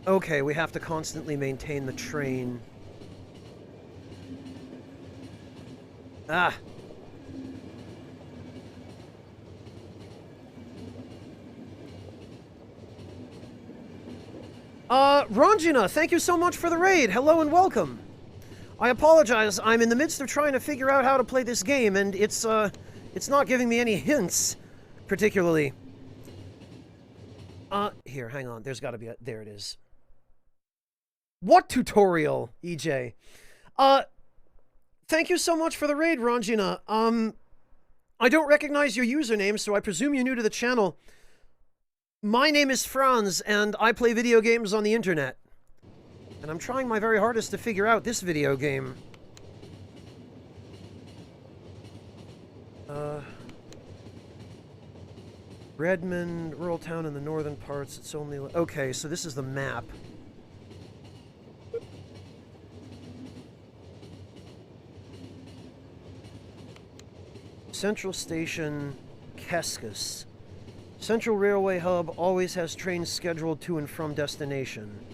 Okay, we have to constantly maintain the train. Ah! Ranjina, thank you so much for the raid. Hello and welcome. I apologize, I'm in the midst of trying to figure out how to play this game, and it's It's not giving me any hints, particularly. Here, hang on. There's gotta be a... There it is. What tutorial, EJ? Thank you so much for the raid, Ranjina. I don't recognize your username, so I presume you're new to the channel. My name is Franz, and I play video games on the internet. And I'm trying my very hardest to figure out this video game. Redmond, rural town in the northern parts. It's only... Okay, so this is the map. Central Station, Keskus. Central Railway Hub always has trains scheduled to and from destination.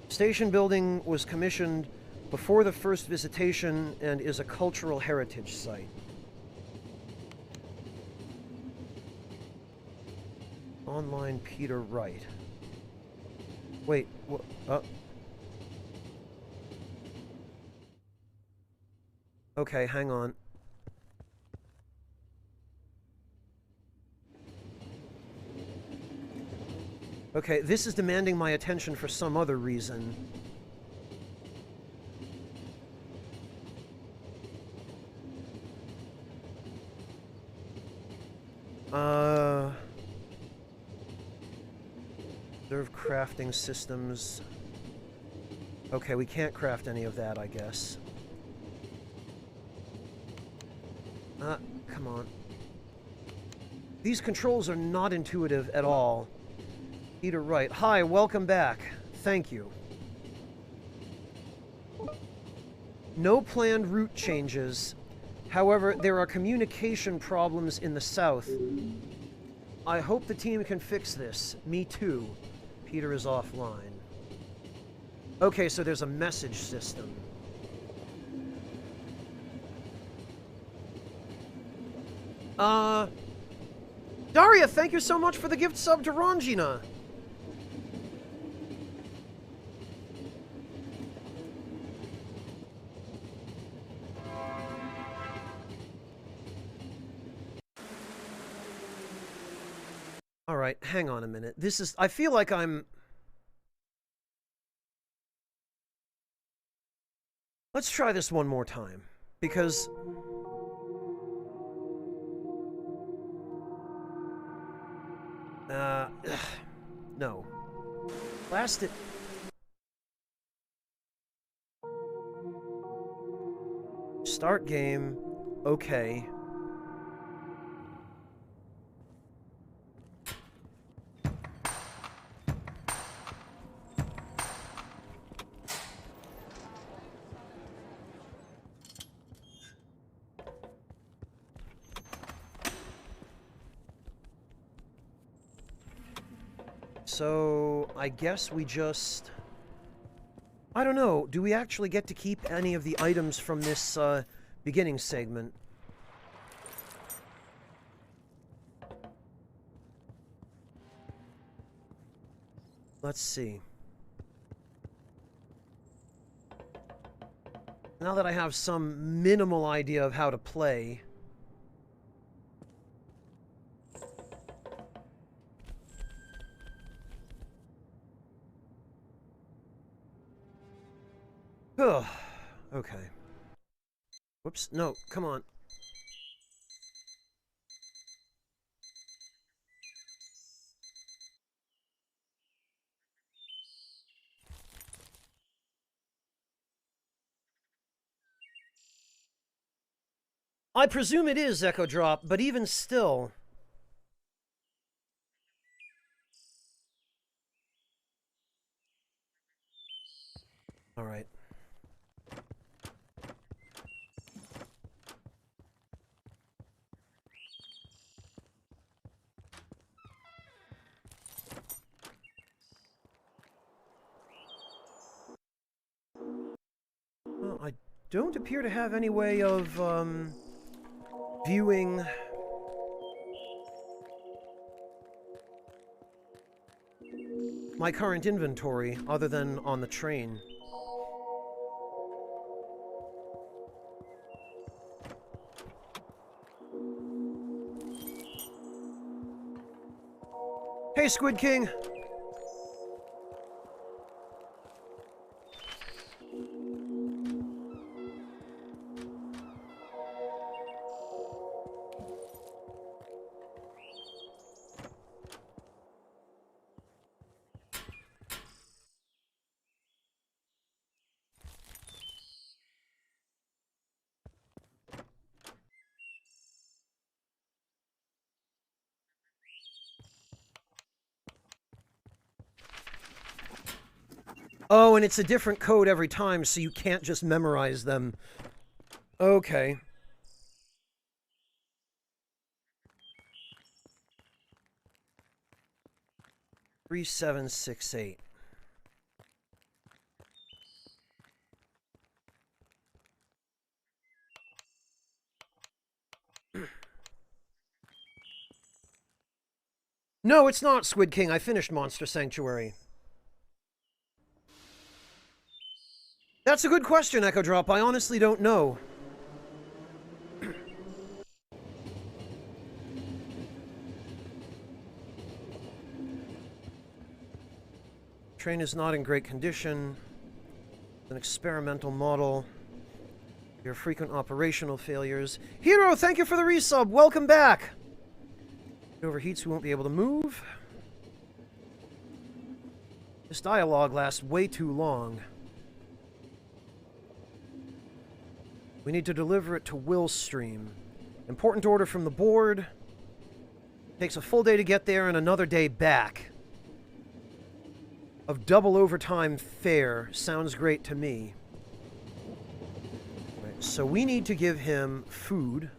Station building was commissioned before the first visitation and is a cultural heritage site. Online Peter Wright. Wait, what? Okay, hang on. Okay, this is demanding my attention for some other reason. Observe crafting systems. Okay, we can't craft any of that, I guess. Come on. These controls are not intuitive at all. Peter Wright. Hi, welcome back. Thank you. No planned route changes. However, there are communication problems in the south. I hope the team can fix this. Me too. Peter is offline. Okay, so there's a message system. Daria, thank you so much for the gift sub to Ranjina. Alright, hang on a minute. This is... I feel like I'm... Let's try this one more time. Because... no. Blast it. Start game. Okay. So, I guess we just... I don't know, do we actually get to keep any of the items from this, beginning segment? Let's see. Now that I have some minimal idea of how to play... Okay. Whoops. No, come on. I presume it is Echo Drop, but even still... Alright. Well, I don't appear to have any way of, viewing... my current inventory, other than on the train. Hey, Squid King. Oh, and it's a different code every time, so you can't just memorize them. Okay. Three, 7, 6, 8. No, it's not, Squid King. I finished Monster Sanctuary. That's a good question, Echo Drop. I honestly don't know. Train is not in great condition. An experimental model. Your frequent operational failures. Hero, thank you for the resub. Welcome back. It overheats, we won't be able to move. This dialogue lasts way too long. We need to deliver it to Willstream. Important order from the board. Takes a full day to get there and another day back. Of double overtime fare. Sounds great to me. Right, so we need to give him food.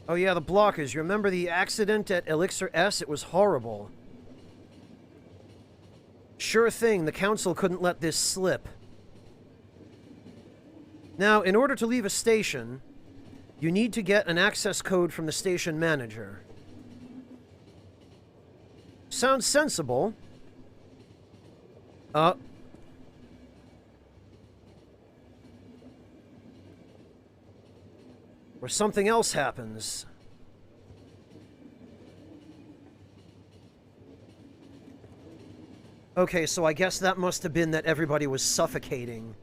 Oh yeah, the blockers. You remember the accident at Elixir S? It was horrible. Sure thing, the council couldn't let this slip. Now, in order to leave a station, you need to get an access code from the station manager. Sounds sensible. Or something else happens. Okay, so I guess that must have been that everybody was suffocating.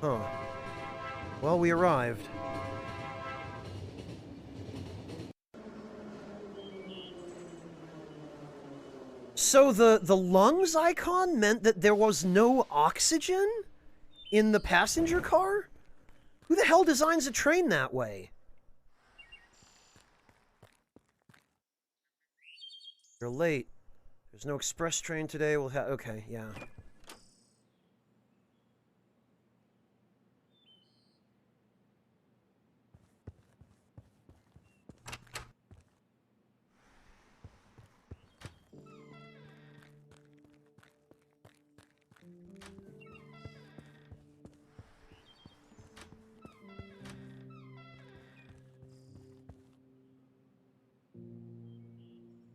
Huh. Well, we arrived. So the lungs icon meant that there was no oxygen in the passenger car? Who the hell designs a train that way? You're late. There's no express train today. We'll have... Okay, yeah.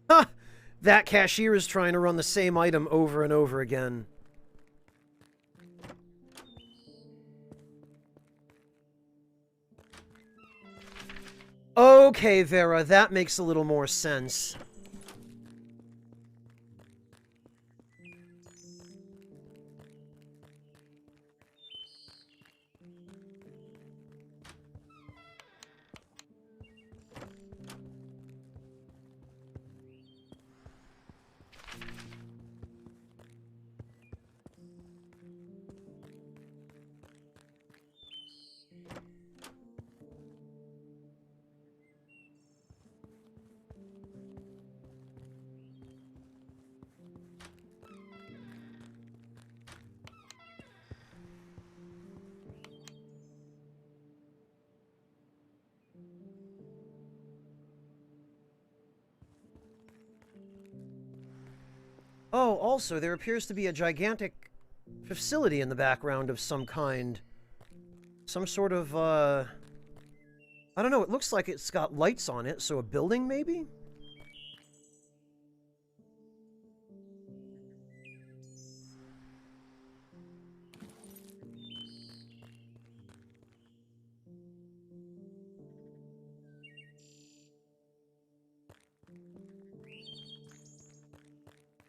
Ha! That cashier is trying to run the same item over and over again. Okay, Vera, that makes a little more sense. Oh, also, there appears to be a gigantic facility in the background of some kind. Some sort of, I don't know, it looks like it's got lights on it, so a building, maybe?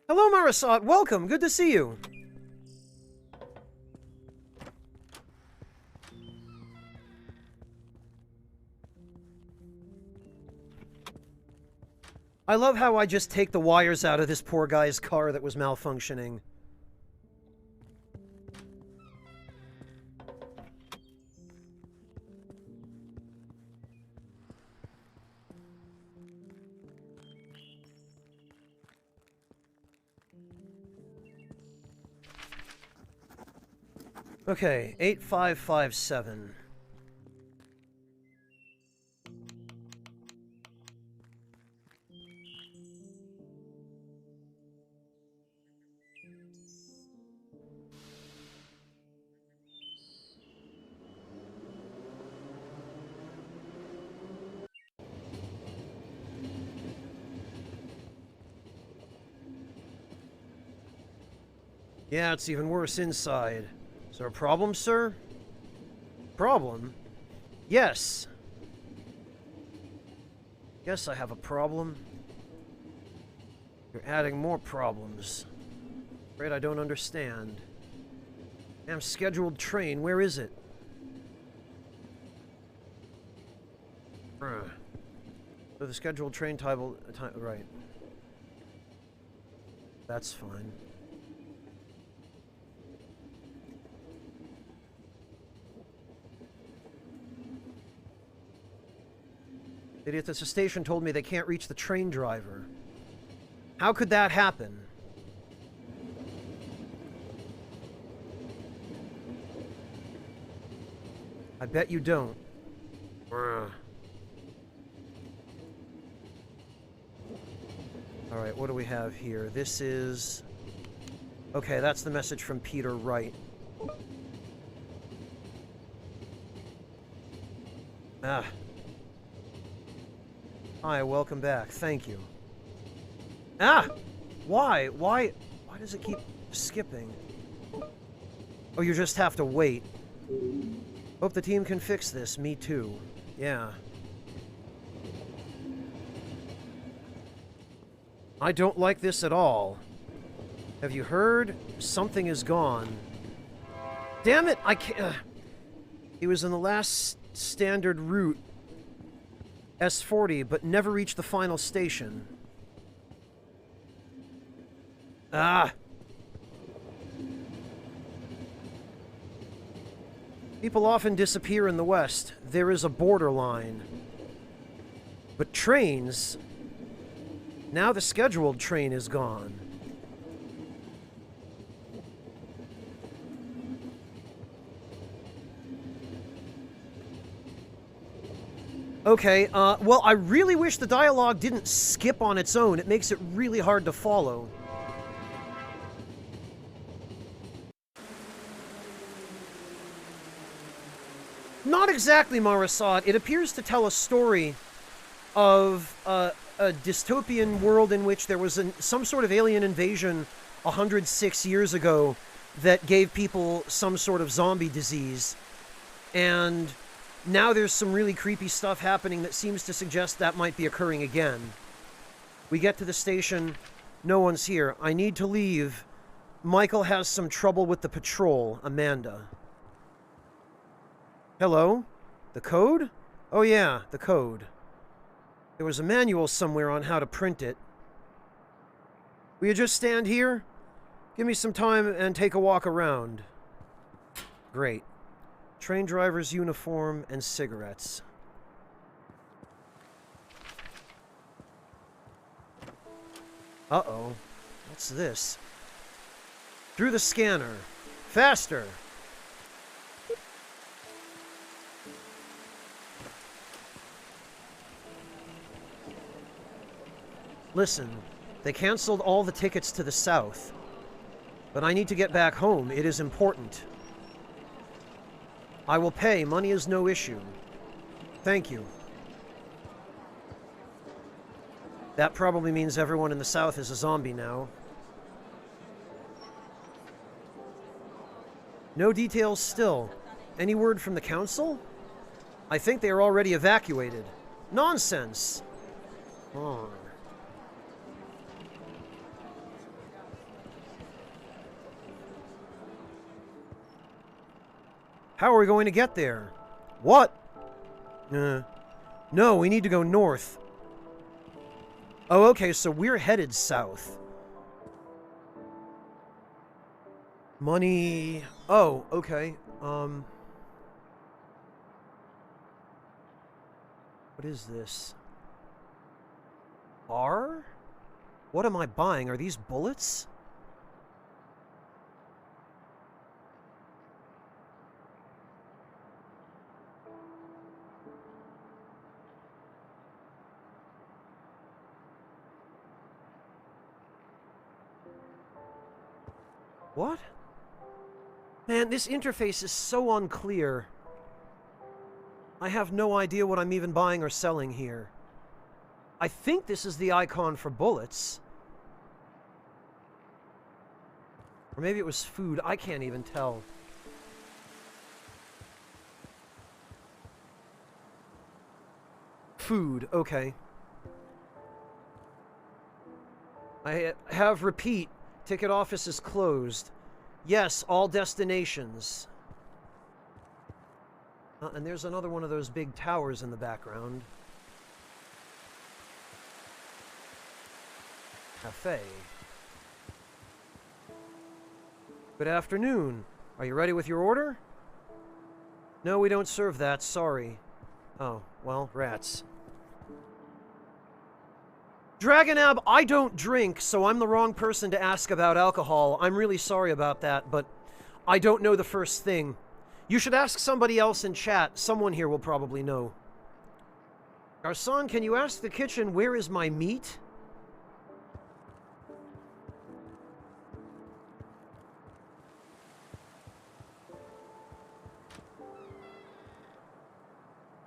Hello, Marasat. Welcome. Good to see you. I love how I just take the wires out of this poor guy's car that was malfunctioning. Okay, 8557. Yeah, it's even worse inside. Is there a problem, sir? Problem? Yes. Yes, I have a problem. You're adding more problems. Afraid I don't understand. Damn scheduled train, where is it? So the scheduled train time, right. That's fine. Idiot at the station told me they can't reach the train driver. How could that happen? I bet you don't. Alright, what do we have here? This is... Okay, that's the message from Peter Wright. Ah. Hi, welcome back. Thank you. Ah! Why? Why does it keep skipping? Oh, you just have to wait. Hope the team can fix this. Me too. Yeah. I don't like this at all. Have you heard? Something is gone. Damn it! I can't... He was in the last standard route. S40, but never reached the final station. Ah! People often disappear in the West. There is a borderline. But trains... Now the scheduled train is gone. Okay, well, I really wish the dialogue didn't skip on its own. It makes it really hard to follow. Not exactly, Marasad. It appears to tell a story of a dystopian world in which there was some sort of alien invasion 106 years ago that gave people some sort of zombie disease. And... now there's some really creepy stuff happening that seems to suggest that might be occurring again. We get to the station. No one's here. I need to leave. Michael has some trouble with the patrol. Amanda. Hello? The code? Oh yeah, the code. There was a manual somewhere on how to print it. Will you just stand here? Give me some time and take a walk around. Great. Train driver's uniform and cigarettes. Uh-oh. What's this? Through the scanner. Faster! Listen, they canceled all the tickets to the south. But I need to get back home. It is important. I will pay. Money is no issue. Thank you. That probably means everyone in the south is a zombie now. No details still. Any word from the council? I think they are already evacuated. Nonsense! Oh. How are we going to get there? What? No, we need to go north. Oh, okay, so we're headed south. Money... Oh, okay. What is this? Bar? What am I buying? Are these bullets? What? Man, this interface is so unclear. I have no idea what I'm even buying or selling here. I think this is the icon for bullets. Or maybe it was food. I can't even tell. Food, okay. I have repeat. Ticket office is closed. Yes, all destinations. And there's another one of those big towers in the background. Cafe. Good afternoon. Are you ready with your order? No, we don't serve that, sorry. Oh, well, rats. Dragonab, I don't drink, so I'm the wrong person to ask about alcohol. I'm really sorry about that, but I don't know the first thing. You should ask somebody else in chat. Someone here will probably know. Garçon, can you ask the kitchen where is my meat?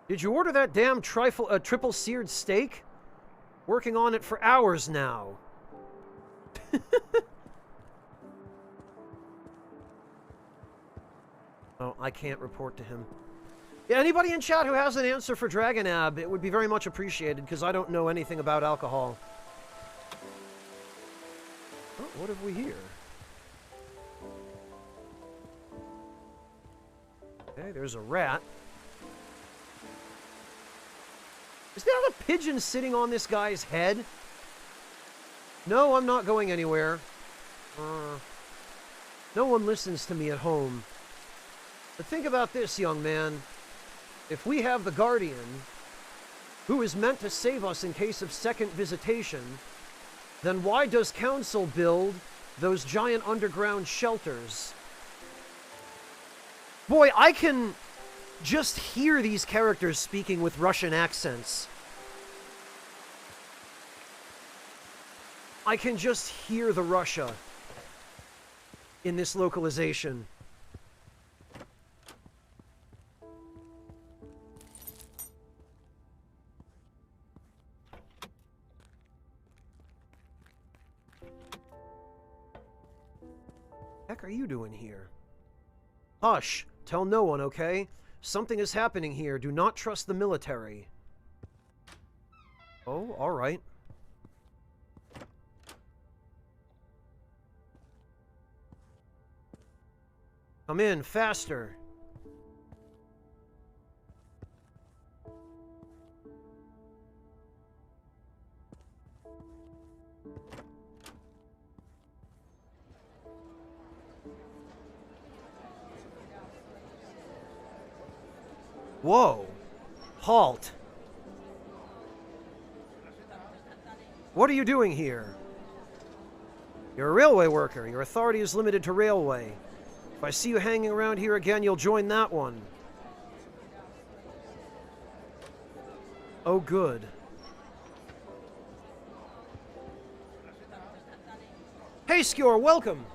Did you order that damn triple seared steak? Working on it for hours now. Oh, I can't report to him. Yeah, anybody in chat who has an answer for Dragonab, it would be very much appreciated, because I don't know anything about alcohol. Oh, what have we here? Okay, there's a rat. Is that a pigeon sitting on this guy's head? No, I'm not going anywhere. No one listens to me at home. But think about this, young man. If we have the Guardian, who is meant to save us in case of second visitation, then why does Council build those giant underground shelters? Boy, I can just hear these characters speaking with Russian accents. I can just hear the Russia in this localization. Heck are you doing here? Hush! Tell no one, okay? Something is happening here. Do not trust the military. Oh, alright. Come in, faster. Whoa. Halt. What are you doing here? You're a railway worker. Your authority is limited to railway. If I see you hanging around here again, you'll join that one. Oh, good. Hey, Skjor, welcome!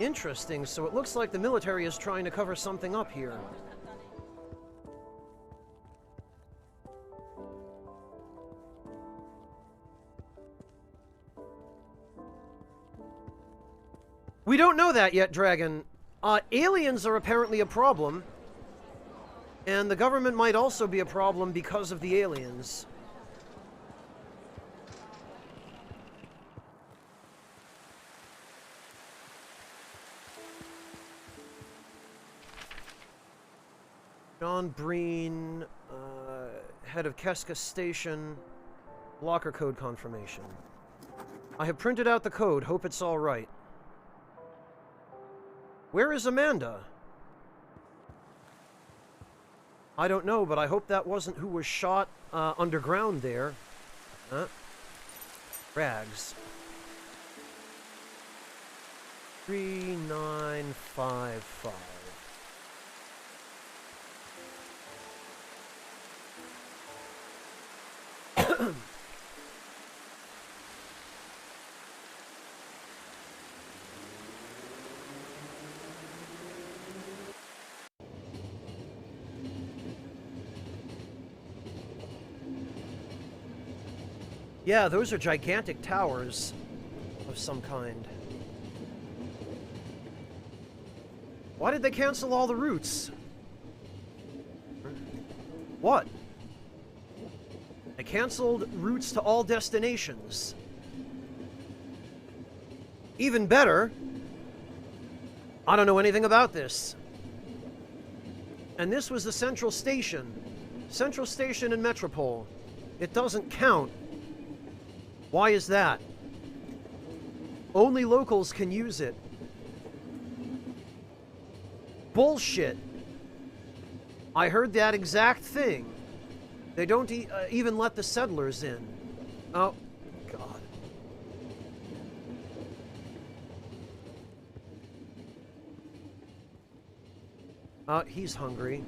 Interesting, so it looks like the military is trying to cover something up here. We don't know that yet, Dragon. Aliens are apparently a problem. And the government might also be a problem because of the aliens. John Breen, head of Keska Station, locker code confirmation. I have printed out the code, hope it's all right. Where is Amanda? I don't know, but I hope that wasn't who was shot underground there. Rags. 3955. Yeah, those are gigantic towers of some kind. Why did they cancel all the routes? What? They canceled routes to all destinations. Even better, I don't know anything about this. And this was the Central Station. Central Station in Metropole. It doesn't count. Why is that? Only locals can use it. Bullshit. I heard that exact thing. They don't even let the settlers in. Oh, God. He's hungry.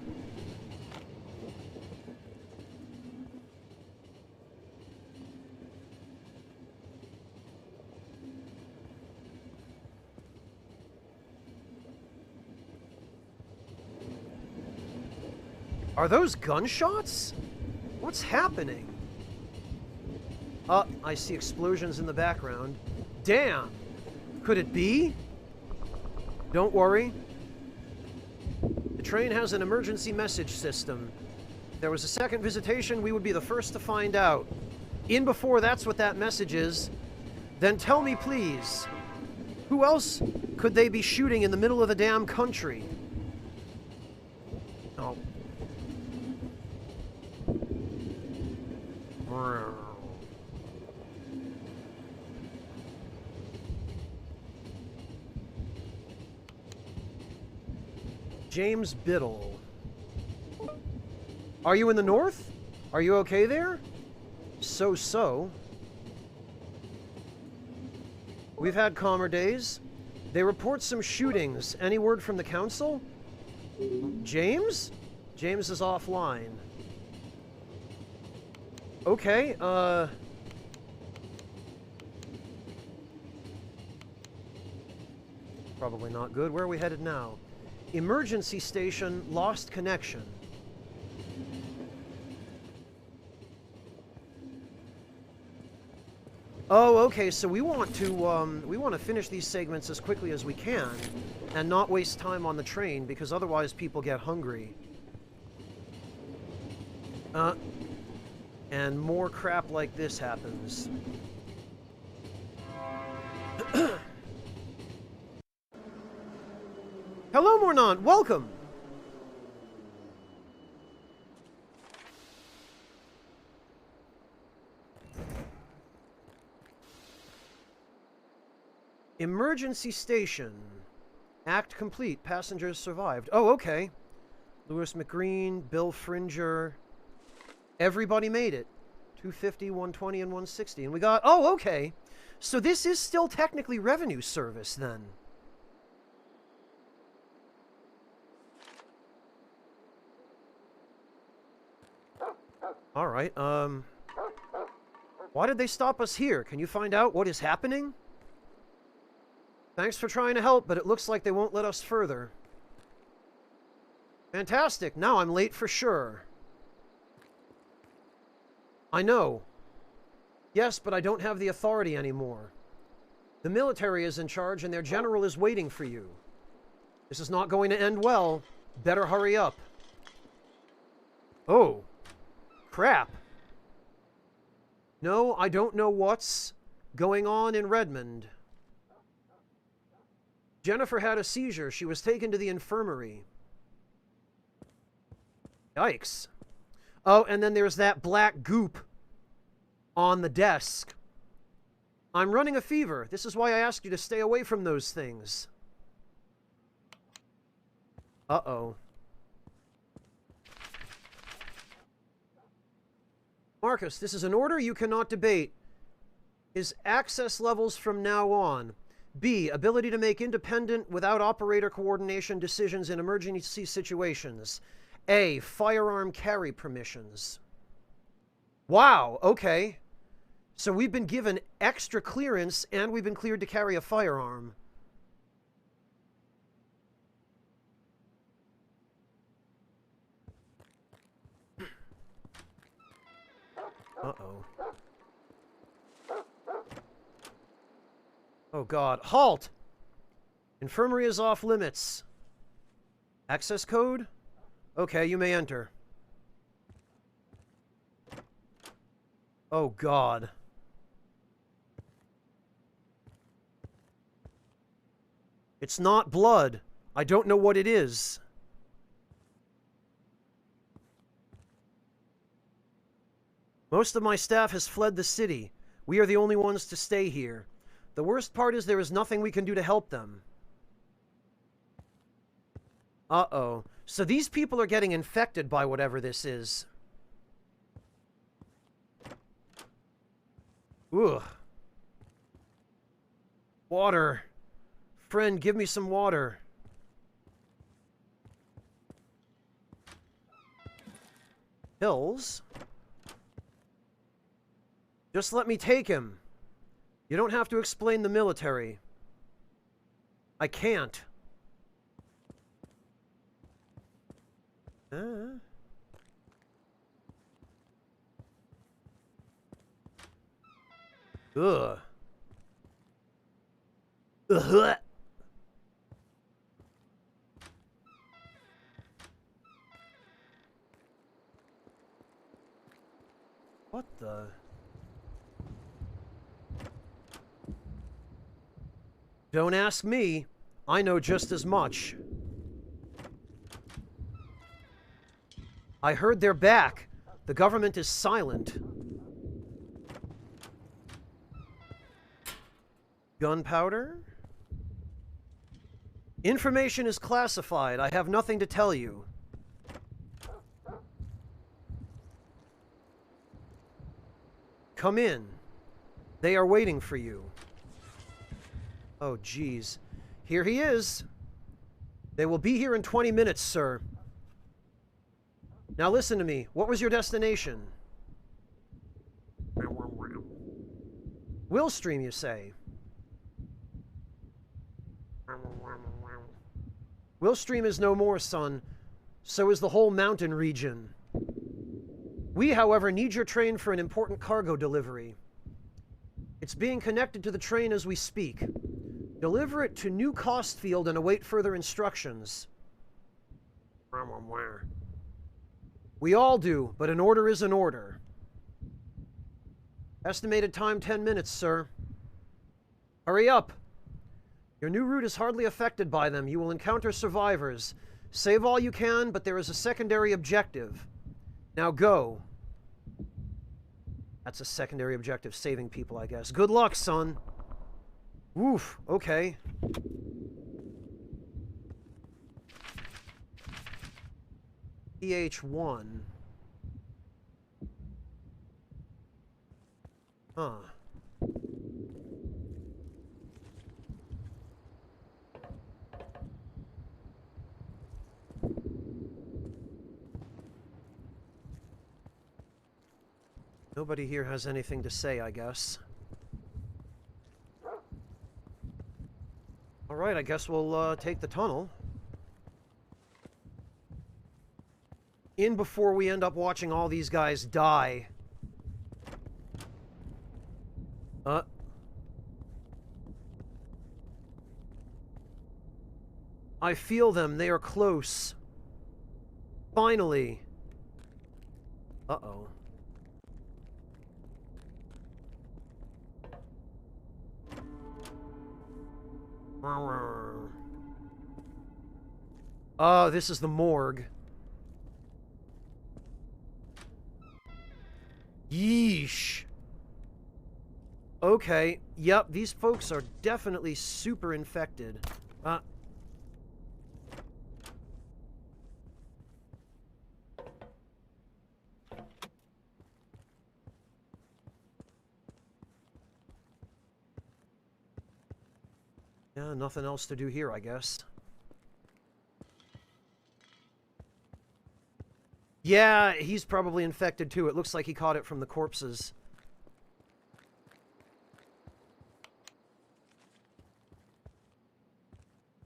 Are those gunshots? What's happening? I see explosions in the background. Damn! Could it be? Don't worry. The train has an emergency message system. If there was a second visitation, we would be the first to find out. In before that's what that message is. Then tell me, please. Who else could they be shooting in the middle of the damn country? Oh. James Biddle. Are you in the north? Are you okay there? So. We've had calmer days. They report some shootings. Any word from the council? James? James is offline. Okay, probably not good. Where are we headed now? Emergency station, lost connection. Oh, okay, so we want to finish these segments as quickly as we can and not waste time on the train because otherwise people get hungry. And more crap like this happens. Hello, Mornant. Welcome. Emergency station. Act complete. Passengers survived. Oh, okay. Lewis McGreen, Bill Fringer. Everybody made it. 250, 120, and 160. And we got... Oh, okay. So this is still technically revenue service, then. Alright, why did they stop us here? Can you find out what is happening? Thanks for trying to help, but it looks like they won't let us further. Fantastic. Now I'm late for sure. I know. Yes, but I don't have the authority anymore. The military is in charge and their general is waiting for you. This is not going to end well. Better hurry up. Oh, crap. No, I don't know what's going on in Redmond. Jennifer had a seizure. She was taken to the infirmary. Yikes. Oh, and then there's that black goop on the desk. I'm running a fever. This is why I asked you to stay away from those things. Uh-oh. Marcus, this is an order you cannot debate. Is access levels from now on. B, ability to make independent, without operator coordination decisions in emergency situations. A, firearm carry permissions. Wow, okay. So we've been given extra clearance, and we've been cleared to carry a firearm. Uh-oh. Oh, God. Halt! Infirmary is off limits. Access code? Okay, you may enter. Oh, God. It's not blood. I don't know what it is. Most of my staff has fled the city. We are the only ones to stay here. The worst part is there is nothing we can do to help them. Uh-oh. So these people are getting infected by whatever this is. Ugh. Water. Friend, give me some water. Pills? Just let me take him. You don't have to explain the military. I can't. Ugh. Ugh. What the? Don't ask me. I know just as much. I heard they're back. The government is silent. Gunpowder? Information is classified. I have nothing to tell you. Come in. They are waiting for you. Oh, geez. Here he is. They will be here in 20 minutes, sir. Now listen to me. What was your destination? Willstream, you say? Willstream is no more, son. So is the whole mountain region. We, however, need your train for an important cargo delivery. It's being connected to the train as we speak. Deliver it to New Costfield and await further instructions. We all do, but an order is an order. Estimated time 10 minutes, sir. Hurry up. Your new route is hardly affected by them. You will encounter survivors. Save all you can, but there is a secondary objective. Now go. That's a secondary objective, saving people, I guess. Good luck, son. Oof, okay. PH1. Huh. Nobody here has anything to say, I guess. Alright, I guess we'll take the tunnel. In before we end up watching all these guys die. I feel them. They are close. Finally. Uh-oh. Oh, this is the morgue. Yeesh. Okay, yep, these folks are definitely super infected. Yeah, nothing else to do here, I guess. Yeah, he's probably infected too. It looks like he caught it from the corpses.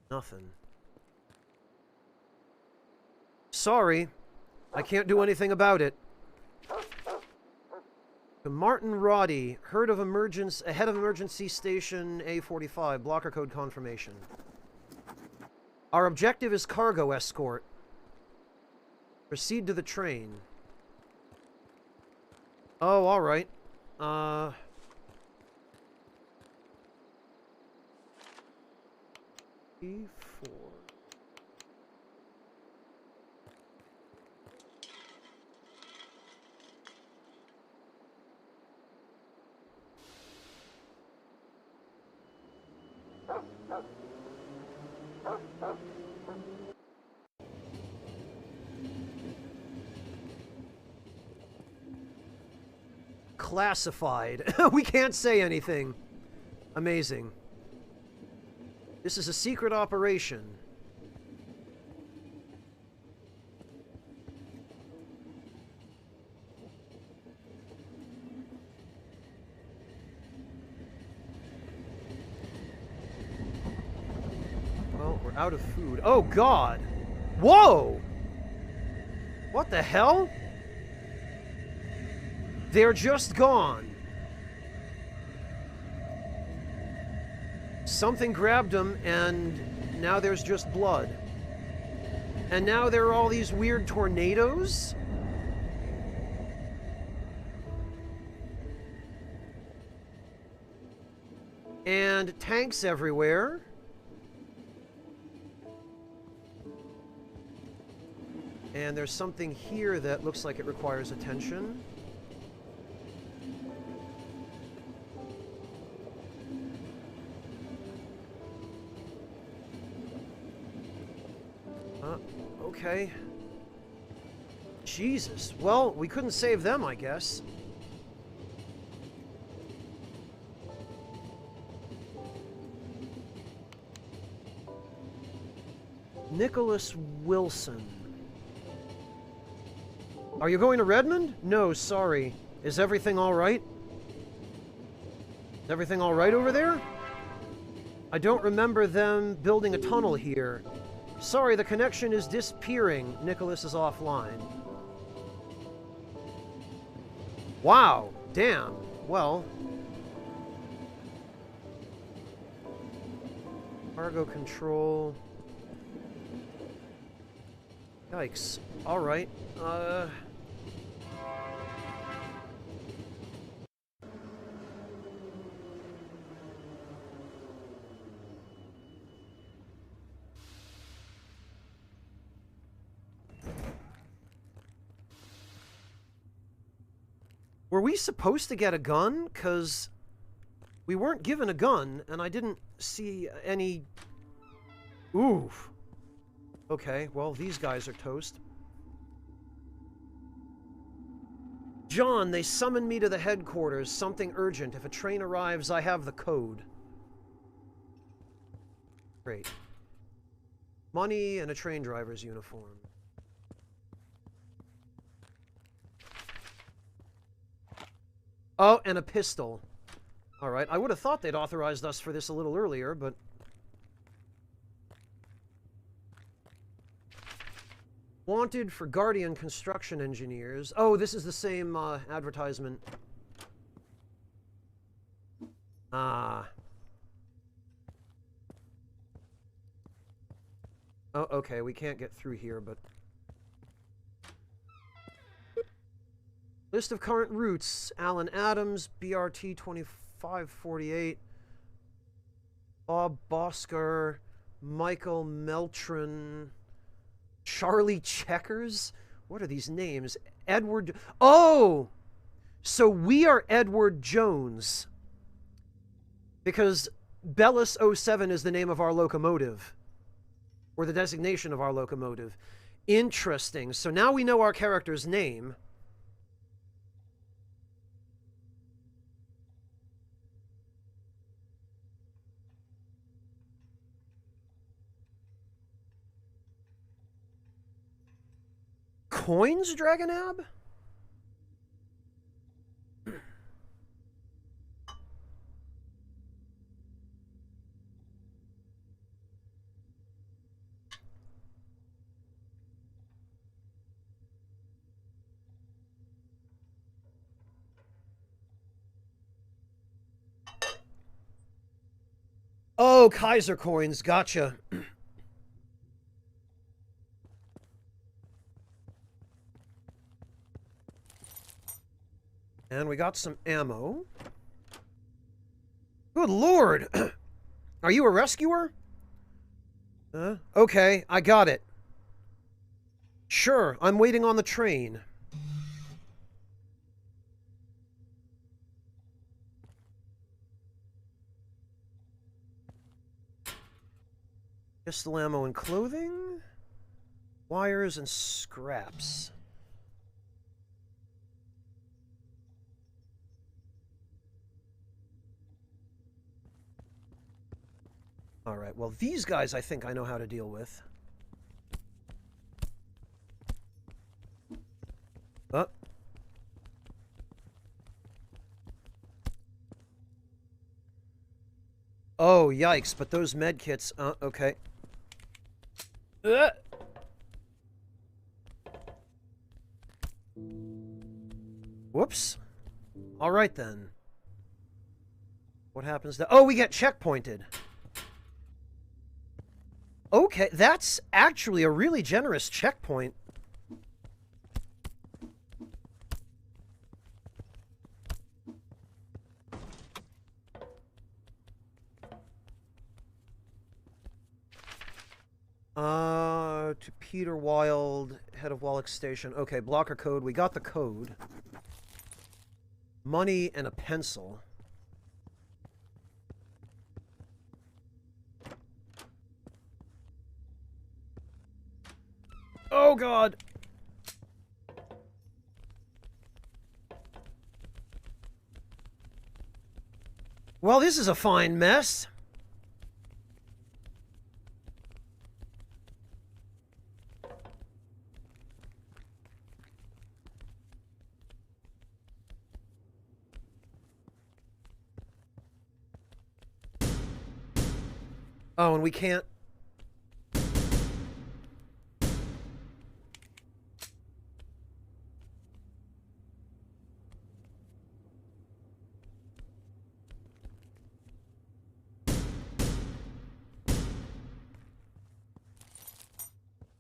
Nothing. Sorry. I can't do anything about it. Martin Roddy, head of emergency station A45, blocker code confirmation. Our objective is cargo escort. Proceed to the train. Oh, alright. E4. Classified. We can't say anything. Amazing. This is a secret operation. Well, we're out of food. Oh, God! Whoa! What the hell? They're just gone. Something grabbed them, and now there's just blood. And now there are all these weird tornadoes? And tanks everywhere. And there's something here that looks like it requires attention. Okay. Jesus. Well, we couldn't save them, I guess. Nicholas Wilson. Are you going to Redmond? No, sorry. Is everything all right? Is everything all right over there? I don't remember them building a tunnel here. Sorry, the connection is disappearing. Nicholas is offline. Wow. Damn. Well. Cargo control. Yikes. Alright. Were we supposed to get a gun? 'Cause we weren't given a gun, and I didn't see any... Oof. Okay, well, these guys are toast. John, they summoned me to the headquarters. Something urgent. If a train arrives, I have the code. Great. Money and a train driver's uniform. Oh, and a pistol. Alright, I would have thought they'd authorized us for this a little earlier, but... Wanted for Guardian construction engineers. Oh, this is the same advertisement. Ah. Oh, okay, we can't get through here, but... List of current routes. Alan Adams, BRT 2548. Bob Bosker, Michael Meltron, Charlie Checkers? What are these names? Edward... Oh! So we are Edward Jones. Because Bellis 07 is the name of our locomotive. Or the designation of our locomotive. Interesting. So now we know our character's name. Coins, Dragonab? Oh, Kaiser coins, gotcha. And we got some ammo. Good lord! Are you a rescuer? Okay, I got it. Sure, I'm waiting on the train. Pistol ammo and clothing. Wires and scraps. Alright, well these guys I think I know how to deal with. Oh, yikes, but those med kits, okay. Whoops. Alright then. What happens to... Oh, we get checkpointed. Okay, that's actually a really generous checkpoint. To Peter Wild, head of Wallach Station. Okay, blocker code. We got the code. Money and a pencil. Oh, God! Well, this is a fine mess. Oh, and we can't...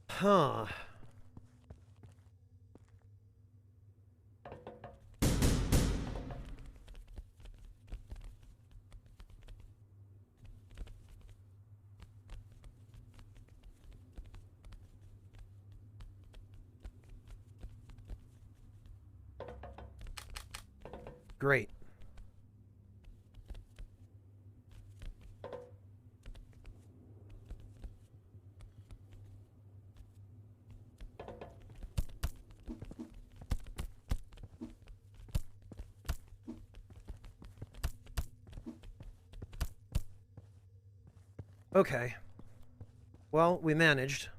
Huh. Great. Okay. Well, we managed.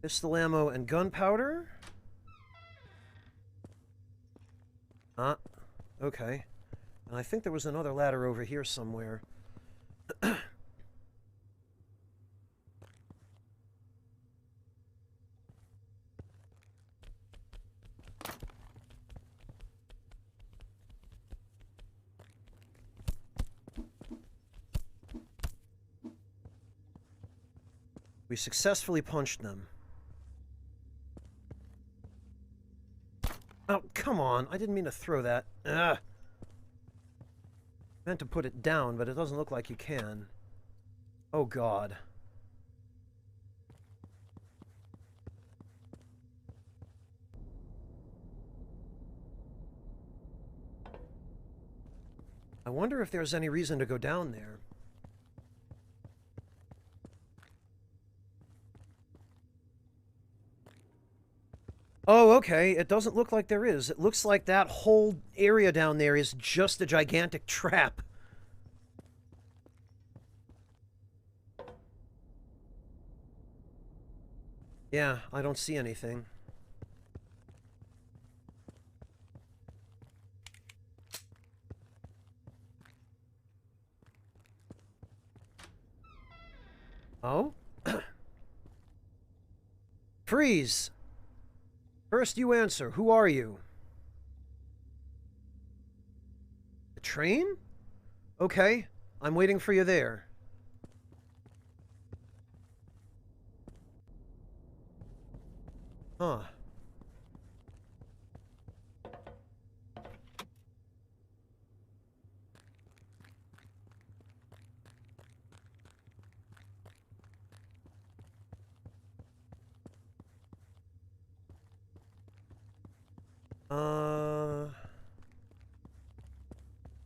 Pistol ammo and gunpowder. Okay. And I think there was another ladder over here somewhere. We successfully punched them. Oh, come on. I didn't mean to throw that. Ugh. Meant to put it down, but it doesn't look like you can. Oh, God. I wonder if there's any reason to go down there. Oh, okay. It doesn't look like there is. It looks like that whole area down there is just a gigantic trap. Yeah, I don't see anything. Oh? Freeze! First you answer. Who are you? The train? Okay, I'm waiting for you there. Huh.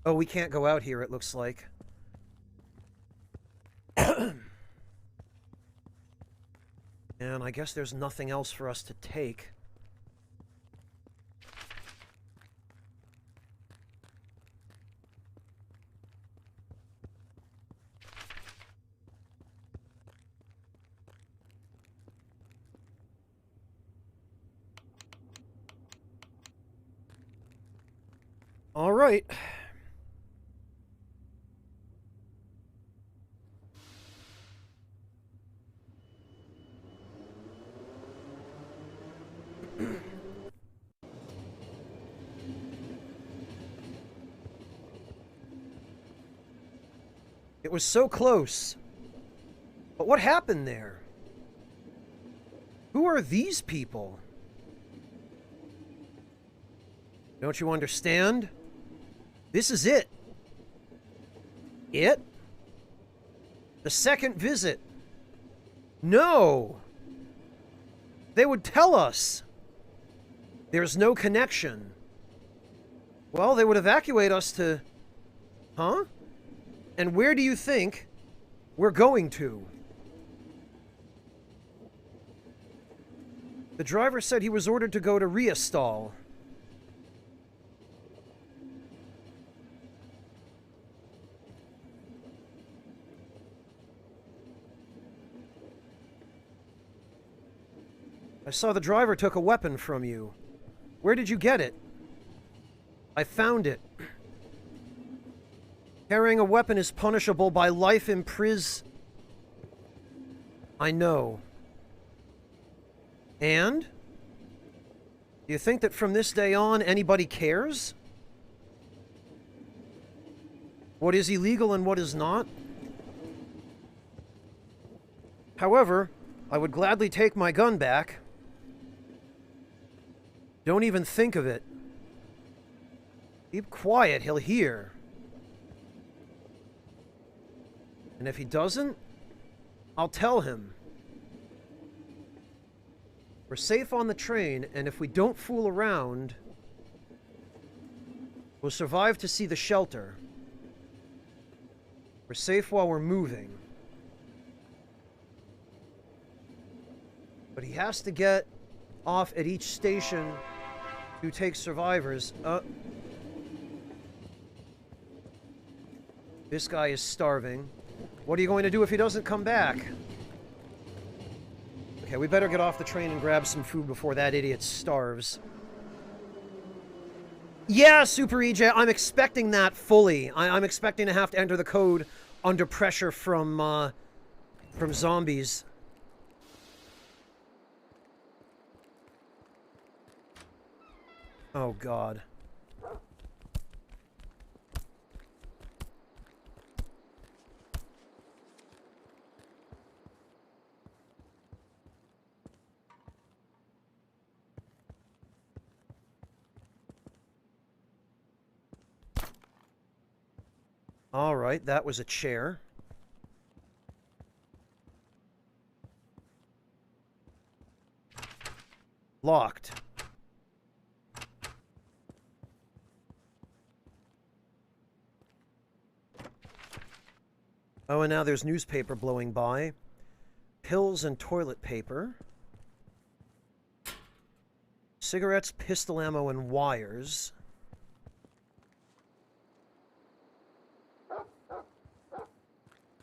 Oh, we can't go out here, it looks like. And I guess there's nothing else for us to take. All right. It was so close. But what happened there? Who are these people? Don't you understand? This is it. It? The second visit. No! They would tell us. There's no connection. Well, they would evacuate us to... Huh? And where do you think we're going to? The driver said he was ordered to go to Riastall. I saw the driver took a weapon from you. Where did you get it? I found it. Carrying a weapon is punishable by life in prison. I know. And? Do you think that from this day on anybody cares? What is illegal and what is not? However, I would gladly take my gun back. Don't even think of it. Keep quiet, he'll hear. And if he doesn't, I'll tell him. We're safe on the train, and if we don't fool around, we'll survive to see the shelter. We're safe while we're moving. But he has to get off at each station to take survivors. This guy is starving. What are you going to do if he doesn't come back? Okay, we better get off the train and grab some food before that idiot starves. Yeah, Super EJ, I'm expecting that fully. I'm expecting to have to enter the code under pressure from zombies. Oh, God. Alright, that was a chair. Locked. Oh, and now there's newspaper blowing by. Pills and toilet paper. Cigarettes, pistol ammo, and wires.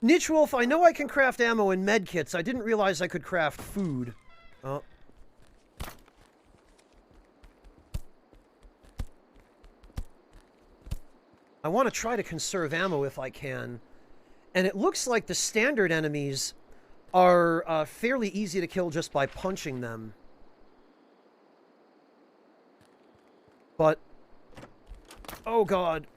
Nichwolf, I know I can craft ammo and medkits. I didn't realize I could craft food. Oh. I want to try to conserve ammo if I can. And it looks like the standard enemies are fairly easy to kill just by punching them. But... oh god.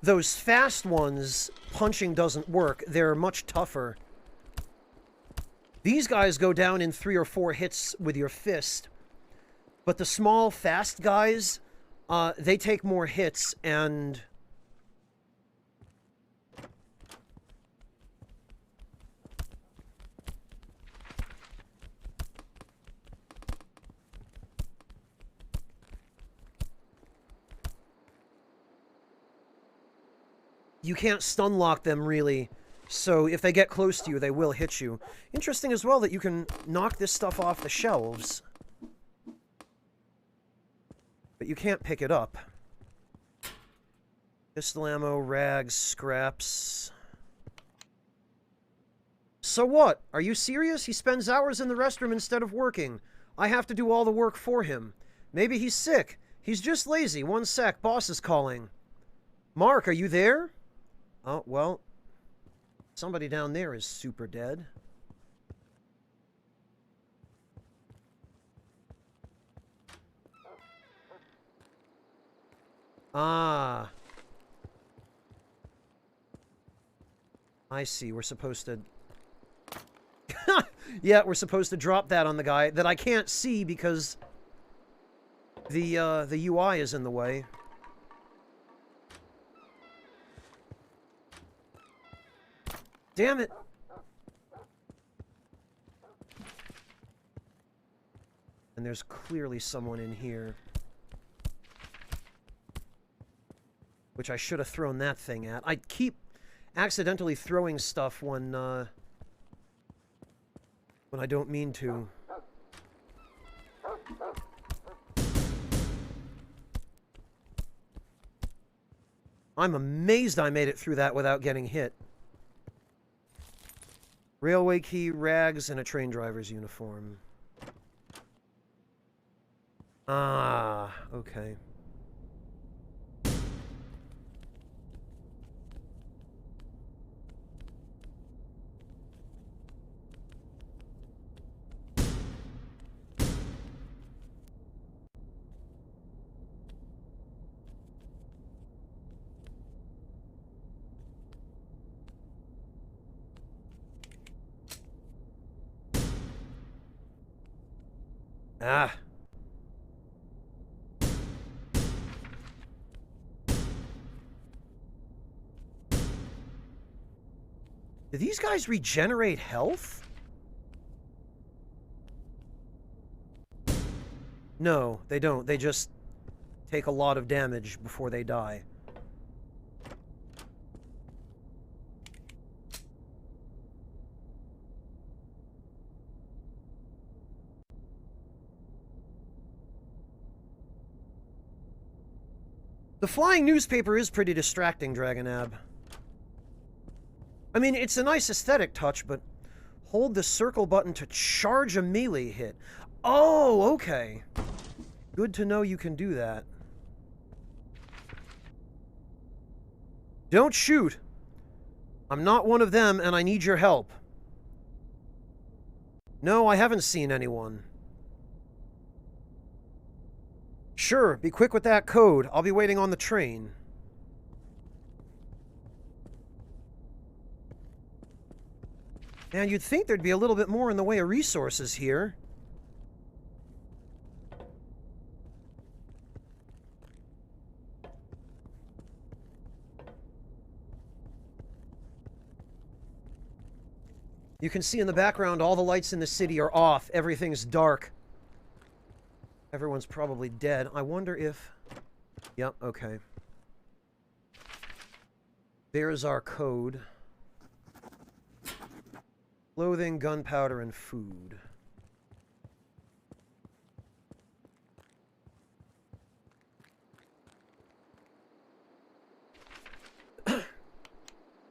Those fast ones, punching doesn't work. They're much tougher. These guys go down in 3 or 4 hits with your fist. But the small, fast guys, they take more hits, and... you can't stun lock them, really. So if they get close to you, they will hit you. Interesting as well that you can knock this stuff off the shelves. But you can't pick it up. Pistol ammo, rags, scraps. So what? Are you serious? He spends hours in the restroom instead of working. I have to do all the work for him. Maybe he's sick. He's just lazy. One sec, boss is calling. Mark, are you there? Oh, well, somebody down there is super dead. Ah. I see, we're supposed to... yeah, we're supposed to drop that on the guy that I can't see because the UI is in the way. Damn it! And there's clearly someone in here. Which I should have thrown that thing at. I keep accidentally throwing stuff when I don't mean to. I'm amazed I made it through that without getting hit. Railway key, rags, and a train driver's uniform. Ah, okay. Ah. Do these guys regenerate health? No, they don't. They just take a lot of damage before they die. The flying newspaper is pretty distracting, Dragonab. I mean, it's a nice aesthetic touch, but hold the circle button to charge a melee hit. Oh, okay. Good to know you can do that. Don't shoot. I'm not one of them, and I need your help. No, I haven't seen anyone. Sure, be quick with that code. I'll be waiting on the train. Man, you'd think there'd be a little bit more in the way of resources here. You can see in the background all the lights in the city are off. Everything's dark. Everyone's probably dead. I wonder if... Yep, okay. There's our code. Clothing, gunpowder, and food.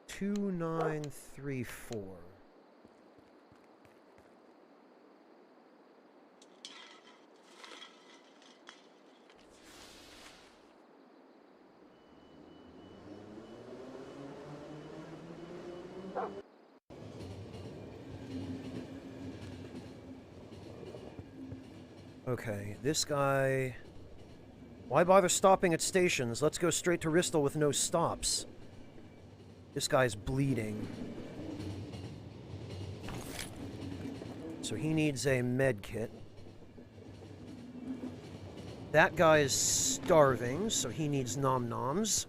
Two, 9, 3, 4. Okay, this guy... Why bother stopping at stations? Let's go straight to Ristal with no stops. This guy's bleeding. So he needs a med kit. That guy is starving, so he needs nom-noms.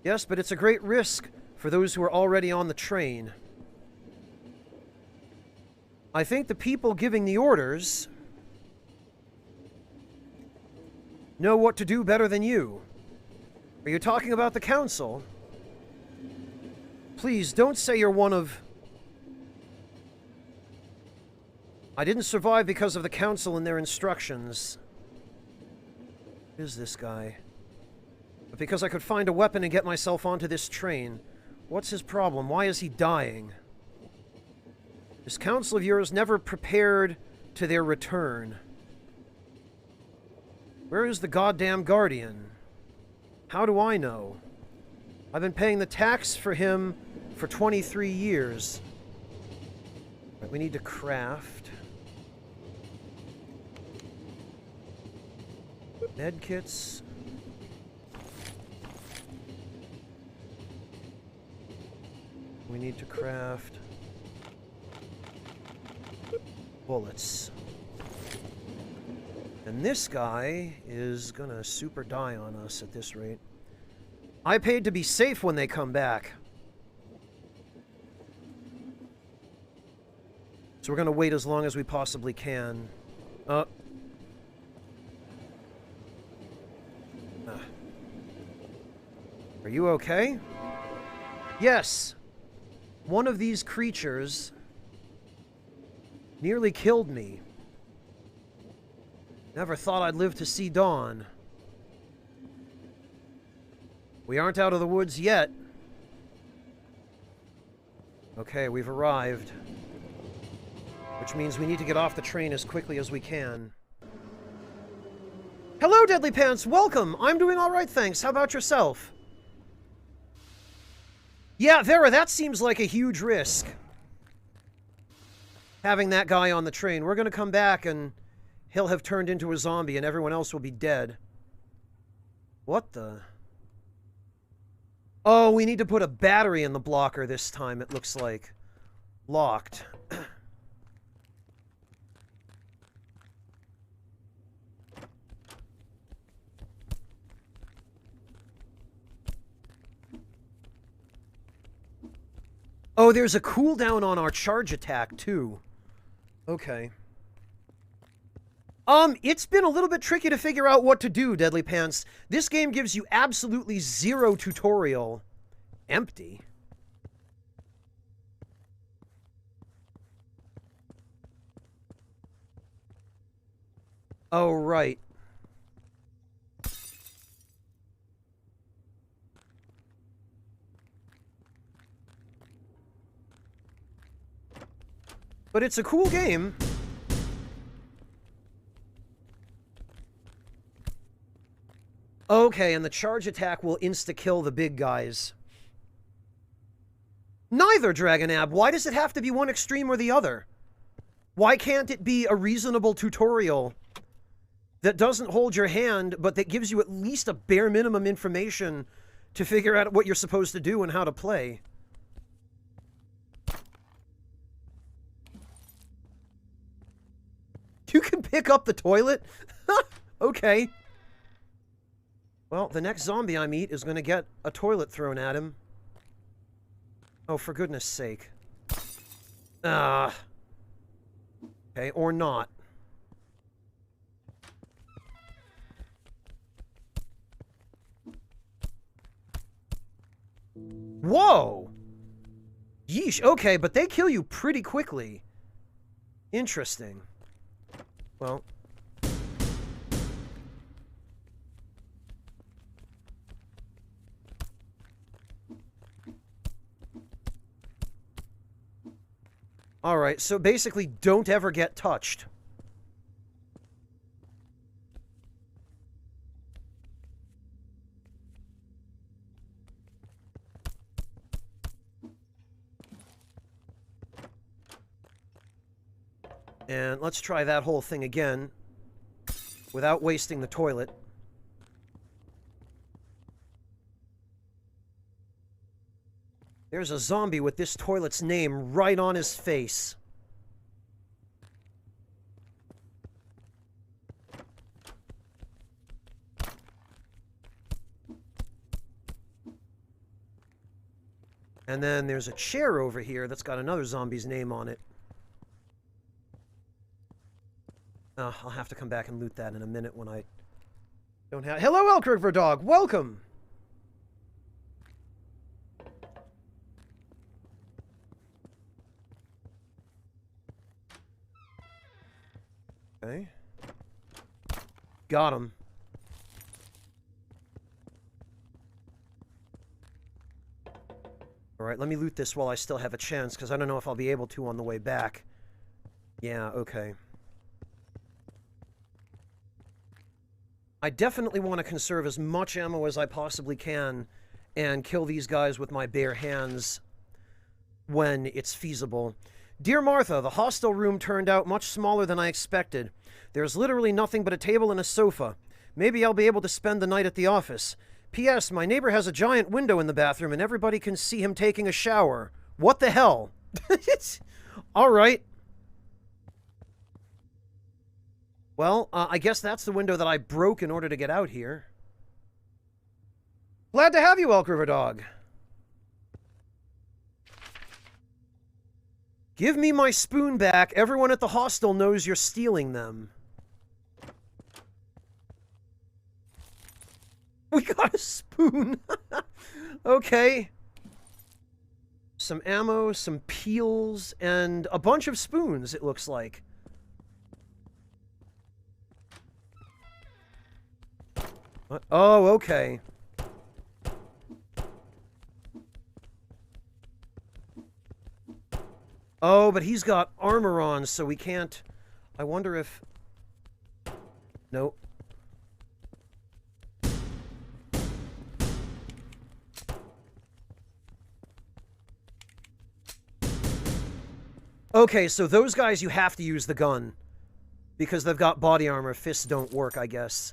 Yes, but it's a great risk for those who are already on the train. I think the people giving the orders know what to do better than you. Are you talking about the council? Please, don't say you're one of... I didn't survive because of the council and their instructions. Who is this guy? But because I could find a weapon and get myself onto this train. What's his problem? Why is he dying? This council of yours never prepared to their return. Where is the goddamn guardian? How do I know? I've been paying the tax for him for 23 years. Right, we need to craft. Med kits. We need to craft bullets. And this guy is gonna super die on us at this rate. I paid to be safe when they come back. So we're gonna wait as long as we possibly can. Are you okay? Yes. One of these creatures nearly killed me. Never thought I'd live to see dawn. We aren't out of the woods yet. Okay, we've arrived. Which means we need to get off the train as quickly as we can. Hello, Deadly Pants! Welcome! I'm doing alright, thanks. How about yourself? Yeah, Vera, that seems like a huge risk. Having that guy on the train. We're gonna come back and he'll have turned into a zombie and everyone else will be dead. What the... Oh, we need to put a battery in the blocker this time, it looks like. Locked. Oh, there's a cooldown on our charge attack, too. Okay. It's been a little bit tricky to figure out what to do, Deadly Pants. This game gives you absolutely zero tutorial. Empty. Oh, right. But it's a cool game. Okay, and the charge attack will insta-kill the big guys. Neither, Dragonab. Why does it have to be one extreme or the other? Why can't it be a reasonable tutorial that doesn't hold your hand, but that gives you at least a bare minimum information to figure out what you're supposed to do and how to play? You can pick up the toilet? Okay. Well, the next zombie I meet is going to get a toilet thrown at him. Oh, for goodness sake. Ah. Okay, or not. Whoa! Yeesh, okay, but they kill you pretty quickly. Interesting. Well... Alright, so basically don't ever get touched. And let's try that whole thing again, without wasting the toilet. There's a zombie with this toilet's name right on his face. And then there's a chair over here that's got another zombie's name on it. I'll have to come back and loot that in a minute when I don't have... Hello, Elk River Dog! Welcome! Okay. Got him. Alright, let me loot this while I still have a chance, because I don't know if I'll be able to on the way back. Yeah, okay. I definitely want to conserve as much ammo as I possibly can and kill these guys with my bare hands when it's feasible. Dear Martha, the hostel room turned out much smaller than I expected. There's literally nothing but a table and a sofa. Maybe I'll be able to spend the night at the office. P.S. My neighbor has a giant window in the bathroom and everybody can see him taking a shower. What the hell? Alright. Well, I guess that's the window that I broke in order to get out here. Glad to have you, Elk River Dog. Give me my spoon back. Everyone at the hostel knows you're stealing them. We got a spoon. Okay. Some ammo, some peels, and a bunch of spoons, it looks like. What? Oh, okay. Oh, but he's got armor on, so we can't... I wonder if... Nope. Okay, so those guys you have to use the gun. Because they've got body armor. Fists don't work, I guess.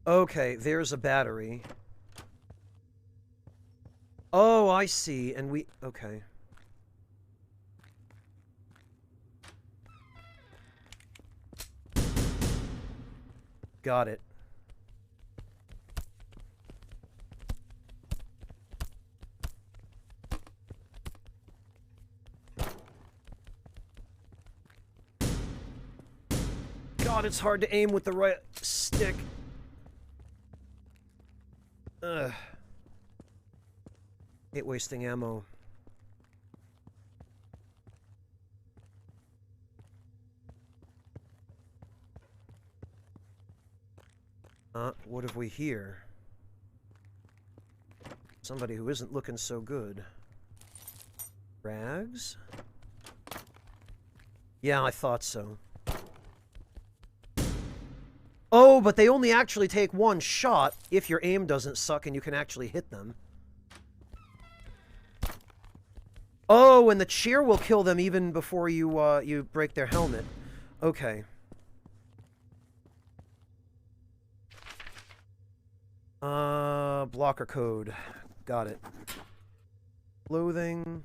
Okay, there's a battery. Oh, I see. And we... Okay. Got it. God, it's hard to aim with the right stick. Ugh. Hate wasting ammo. What have we here? Somebody who isn't looking so good. Rags? Yeah, I thought so. Oh, but they only actually take one shot if your aim doesn't suck and you can actually hit them. Oh, and the chair will kill them even before you, you break their helmet. Okay. Blocker code. Got it. Clothing.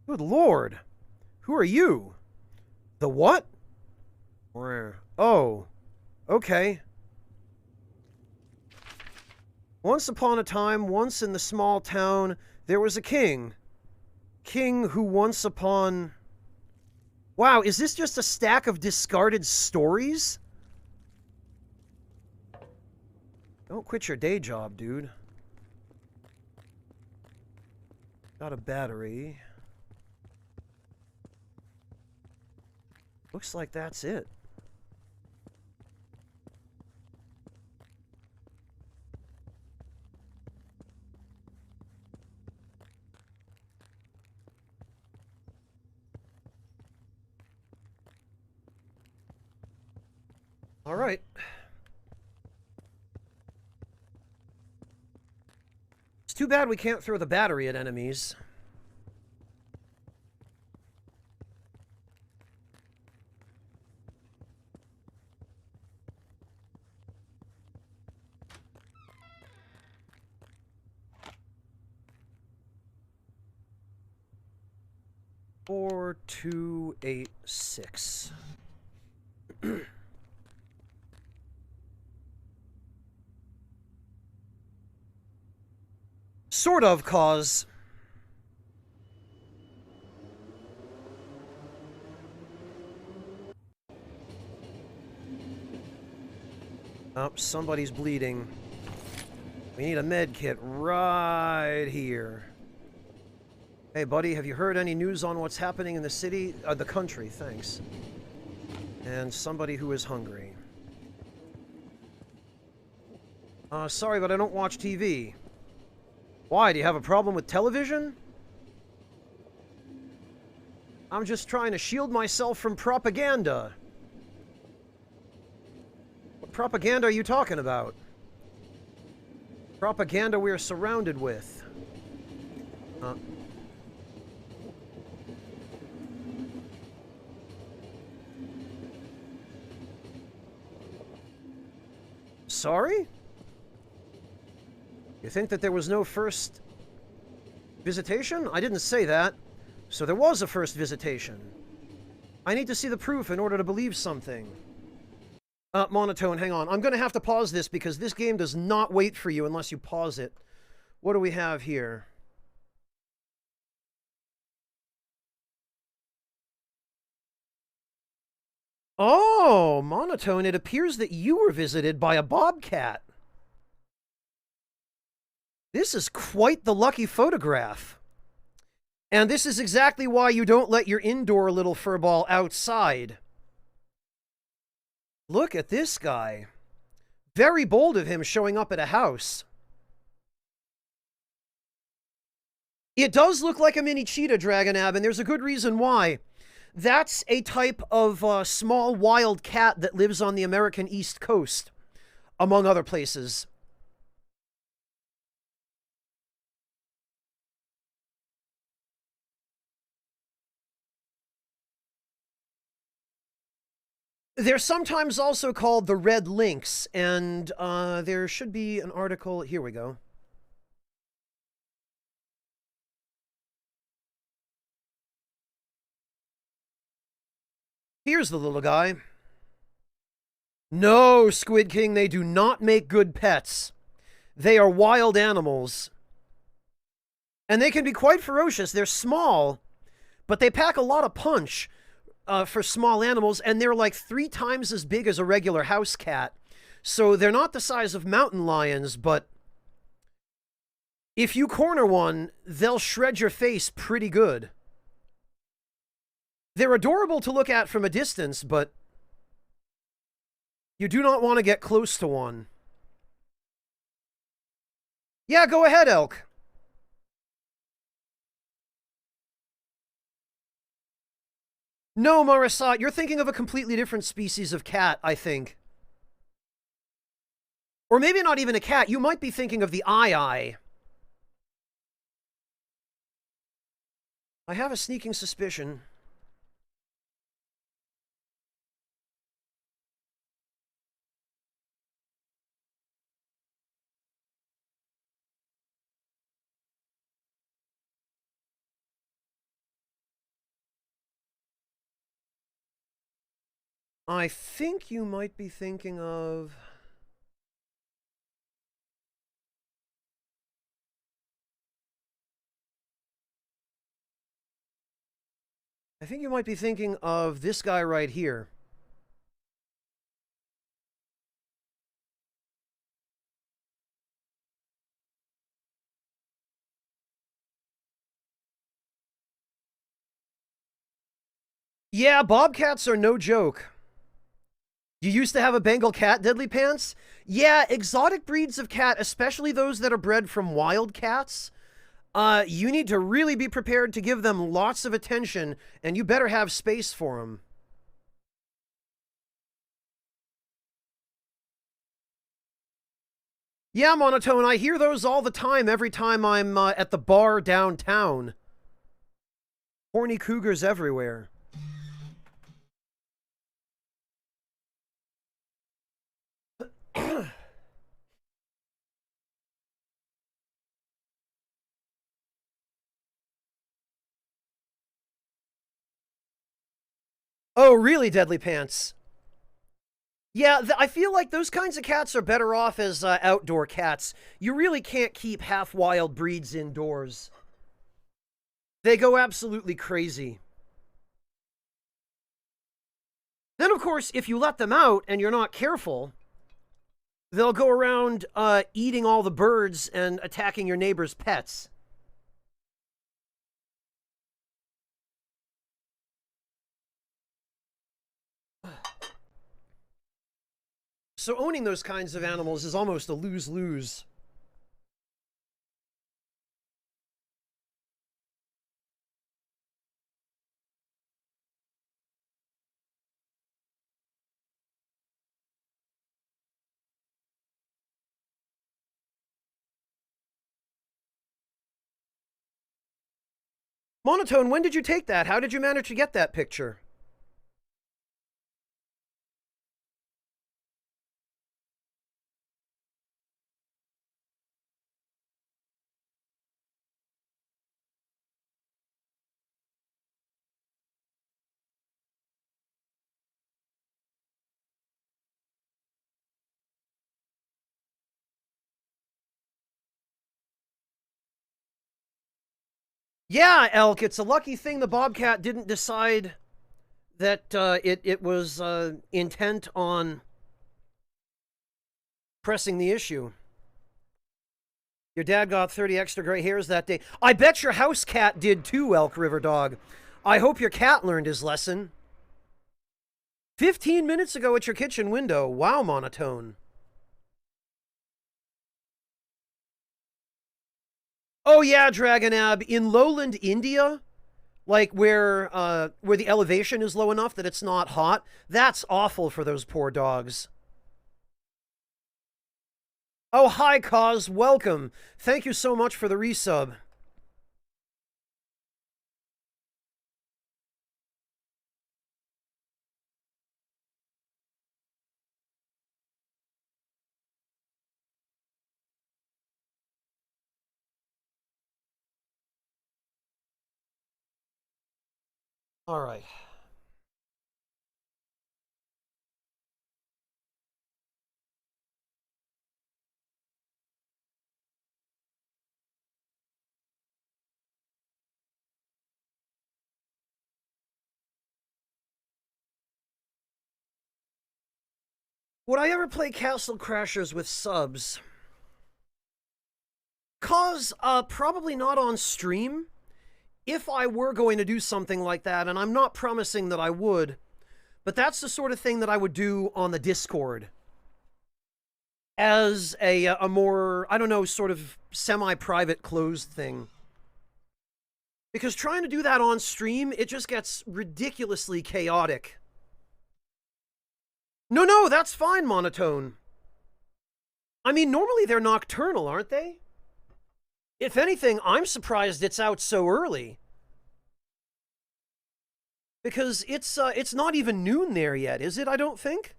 Good lord. Who are you? The what? Where? Oh. Okay. Once upon a time, once in the small town, there was a king. King who once upon... Wow, is this just a stack of discarded stories? Don't quit your day job, dude. Got a battery. Looks like that's it. All right. It's too bad we can't throw the battery at enemies. Four, 2, 8, 6. Sort of, cause... Oh, somebody's bleeding. We need a med kit right here. Hey, buddy, have you heard any news on what's happening in the city? The country, thanks. And somebody who is hungry. Sorry, but I don't watch TV. Why? Do you have a problem with television? I'm just trying to shield myself from propaganda. What propaganda are you talking about? Propaganda we're surrounded with. Sorry? You think that there was no first visitation? I didn't say that. So there was a first visitation. I need to see the proof in order to believe something. Monotone, hang on. I'm going to have to pause this because this game does not wait for you unless you pause it. What do we have here? Oh, Monotone, it appears that you were visited by a bobcat. This is quite the lucky photograph. And this is exactly why you don't let your indoor little furball outside. Look at this guy. Very bold of him showing up at a house. It does look like a mini cheetah, Dragonab, and there's a good reason why. That's a type of small wild cat that lives on the American East Coast, among other places. They're sometimes also called the red lynx, and there should be an article. Here we go. Here's the little guy. No, Squid King, they do not make good pets. They are wild animals. And they can be quite ferocious. They're small, but they pack a lot of punch for small animals, and they're like 3 times as big as a regular house cat. So they're not the size of mountain lions, but if you corner one, they'll shred your face pretty good. They're adorable to look at from a distance, but you do not want to get close to one. Yeah, go ahead, Elk. No, Marissa, you're thinking of a completely different species of cat, I think. Or maybe not even a cat. You might be thinking of the eye. I have a sneaking suspicion. I think you might be thinking of... I think you might be thinking of this guy right here. Yeah, bobcats are no joke. You used to have a Bengal cat, Deadly Pants? Yeah, exotic breeds of cat, especially those that are bred from wild cats, you need to really be prepared to give them lots of attention, and you better have space for them. Yeah, Monotone, I hear those all the time every time I'm at the bar downtown. Horny cougars everywhere. Oh, really, Deadly Pants? Yeah, I feel like those kinds of cats are better off as outdoor cats. You really can't keep half-wild breeds indoors. They go absolutely crazy. Then, of course, if you let them out and you're not careful, they'll go around eating all the birds and attacking your neighbor's pets. So owning those kinds of animals is almost a lose-lose. Monotone, when did you take that? How did you manage to get that picture? Yeah, Elk, it's a lucky thing the Bobcat didn't decide that it was intent on pressing the issue. Your dad got 30 extra gray hairs that day. I bet your house cat did too, Elk River Dog. I hope your cat learned his lesson. 15 minutes ago at your kitchen window. Wow, Monotone. Oh yeah, Dragonab, in lowland India, like where the elevation is low enough that it's not hot, that's awful for those poor dogs. Oh, hi, Cause. Welcome. Thank you so much for the resub. All right. Would I ever play Castle Crashers with subs? Cause, probably not on stream. If I were going to do something like that, and I'm not promising that I would, but that's the sort of thing that I would do on the Discord. As a more, I don't know, sort of semi-private closed thing. Because trying to do that on stream, it just gets ridiculously chaotic. No, that's fine, Monotone. I mean, normally they're nocturnal, aren't they? If anything, I'm surprised it's out so early. Because it's not even noon there yet, is it? I don't think.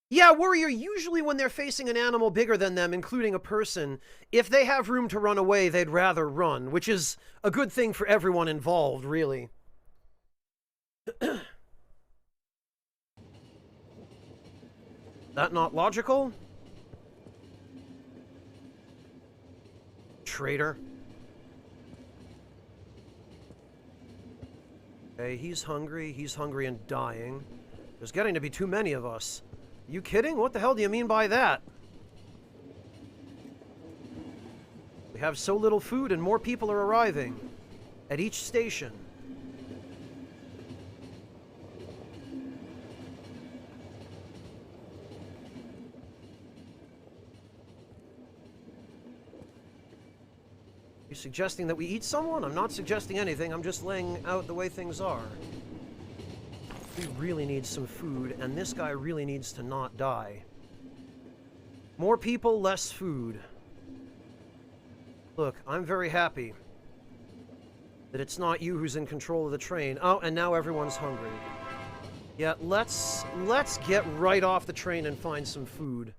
Yeah, warrior, usually when they're facing an animal bigger than them, including a person, if they have room to run away, they'd rather run, which is a good thing for everyone involved, really. That not logical? Traitor. Okay, he's hungry and dying. There's getting to be too many of us. You kidding? What the hell do you mean by that? We have so little food and more people are arriving at each station. You suggesting that we eat someone? I'm not suggesting anything, I'm just laying out the way things are. We really need some food, and this guy really needs to not die. More people, less food. Look, I'm very happy that it's not you who's in control of the train. Oh, and now everyone's hungry. Yeah, let's get right off the train and find some food.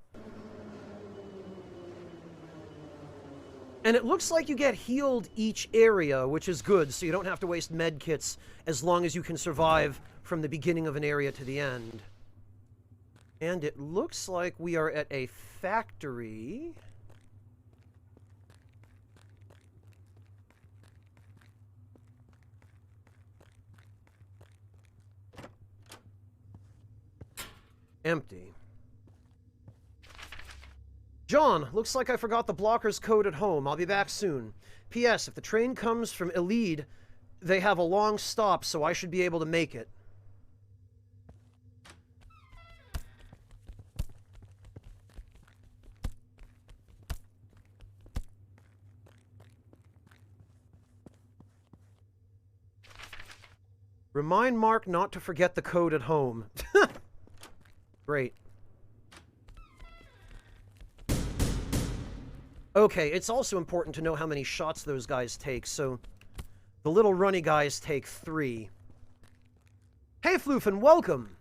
And it looks like you get healed each area, which is good, so you don't have to waste med kits as long as you can survive from the beginning of an area to the end. And it looks like we are at a factory. Empty. John, looks like I forgot the blocker's code at home. I'll be back soon. P.S. If the train comes from Elide, they have a long stop, so I should be able to make it. Remind Mark not to forget the code at home. Great. Okay, it's also important to know how many shots those guys take, so the little runny guys take 3. Hey, Floofin, welcome!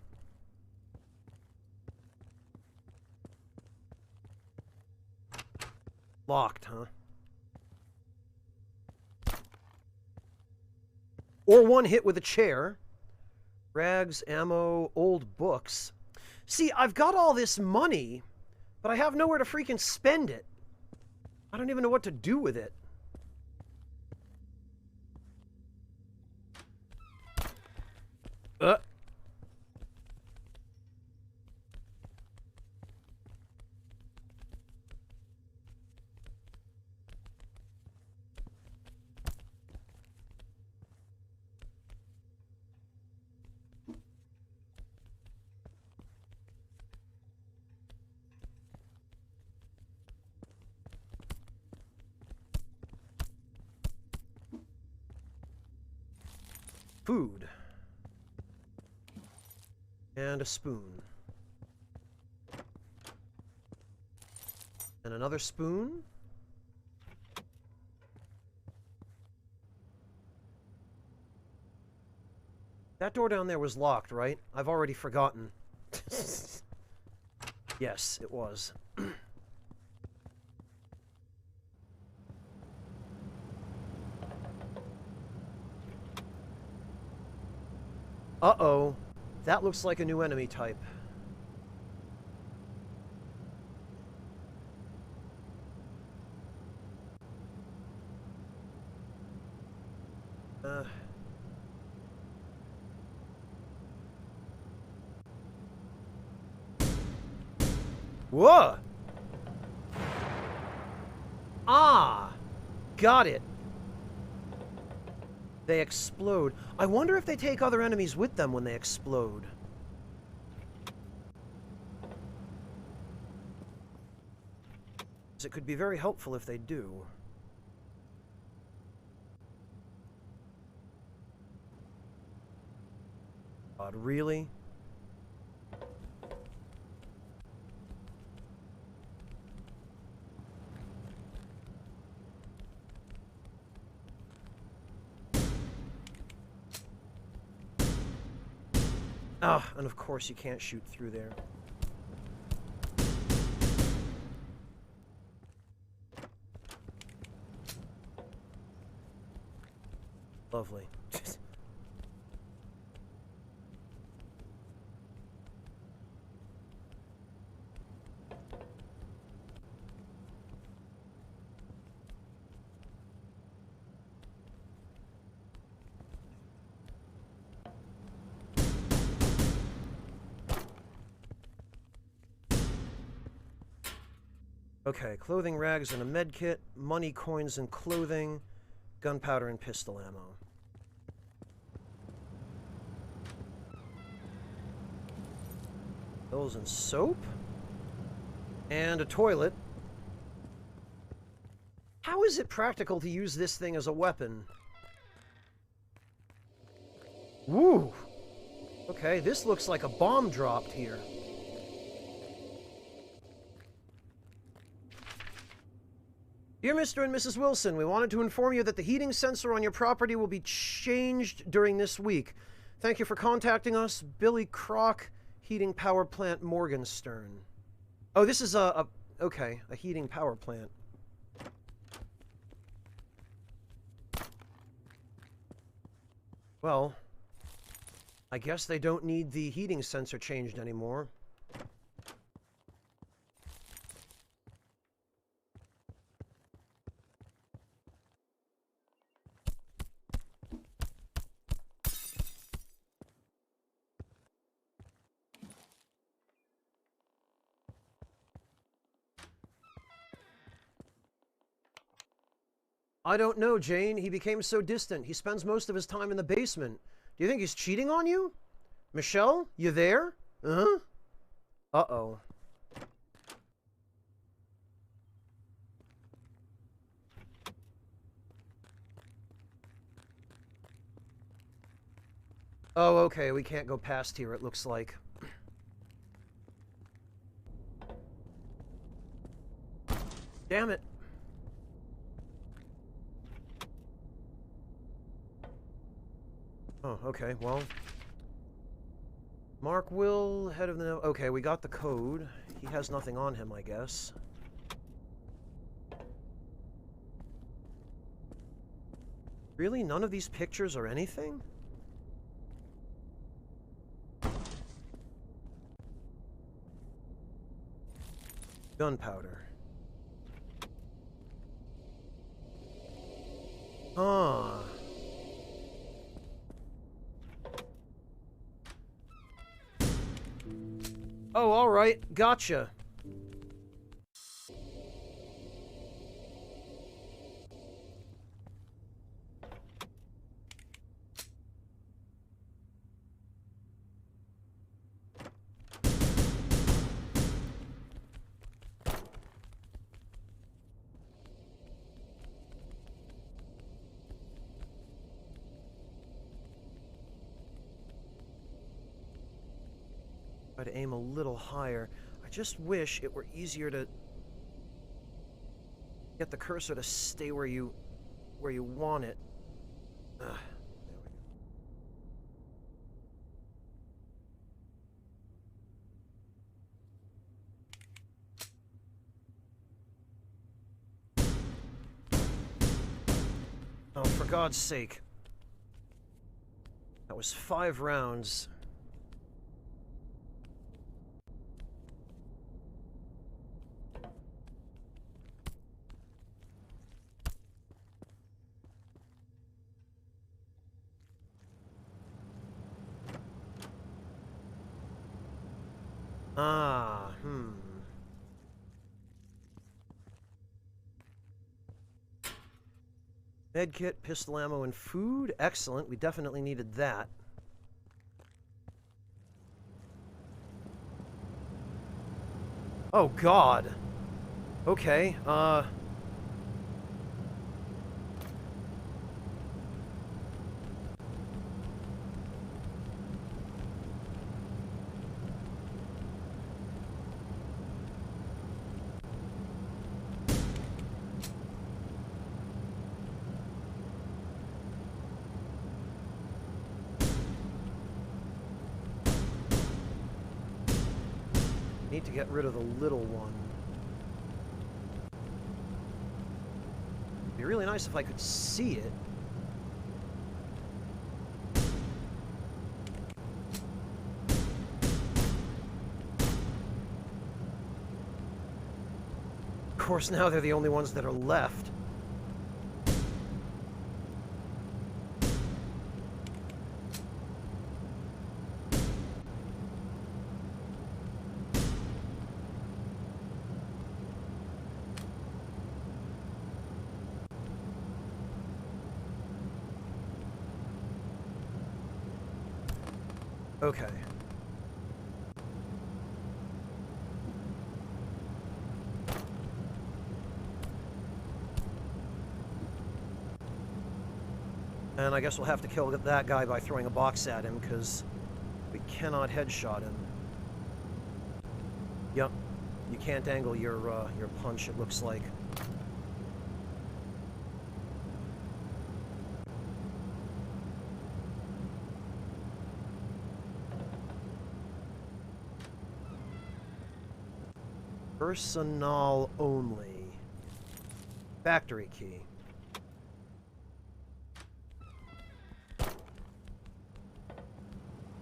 Locked, huh? Or one hit with a chair. Rags, ammo, old books. See, I've got all this money, but I have nowhere to freaking spend it. I don't even know what to do with it. Food. And a spoon. And another spoon. That door down there was locked, right? I've already forgotten. Yes, it was. Uh-oh. That looks like a new enemy type. Whoa! Ah! Got it. They explode. I wonder if they take other enemies with them when they explode. It could be very helpful if they do. God, really? Ah, and of course you can't shoot through there. Lovely. Okay, clothing rags and a med kit, money, coins, and clothing, gunpowder and pistol ammo. Pills and soap? And a toilet. How is it practical to use this thing as a weapon? Woo! Okay, this looks like a bomb dropped here. Dear Mr. and Mrs. Wilson, we wanted to inform you that the heating sensor on your property will be changed during this week. Thank you for contacting us. Billy Crock, Heating Power Plant, Morgenstern. Oh, this is a heating power plant. Well, I guess they don't need the heating sensor changed anymore. I don't know, Jane. He became so distant. He spends most of his time in the basement. Do you think he's cheating on you? Michelle, you there? Uh-huh. Uh-oh. Oh, okay. We can't go past here, it looks like. Damn it. Oh, okay, well. Mark Will, head of the... Okay, we got the code. He has nothing on him, I guess. Really? None of these pictures are anything? Gunpowder. Huh. Oh, alright. Gotcha. Try to aim a little higher. I just wish it were easier to get the cursor to stay where you want it. There we go. Oh, for God's sake. That was 5 rounds. Medkit, pistol ammo, and food. Excellent. We definitely needed that. Oh, God. Okay, Need to get rid of the little one. It'd be really nice if I could see it. Of course, now they're the only ones that are left. Okay. And I guess we'll have to kill that guy by throwing a box at him, because we cannot headshot him. Yep. You can't angle your punch, it looks like. Personnel only. Factory key.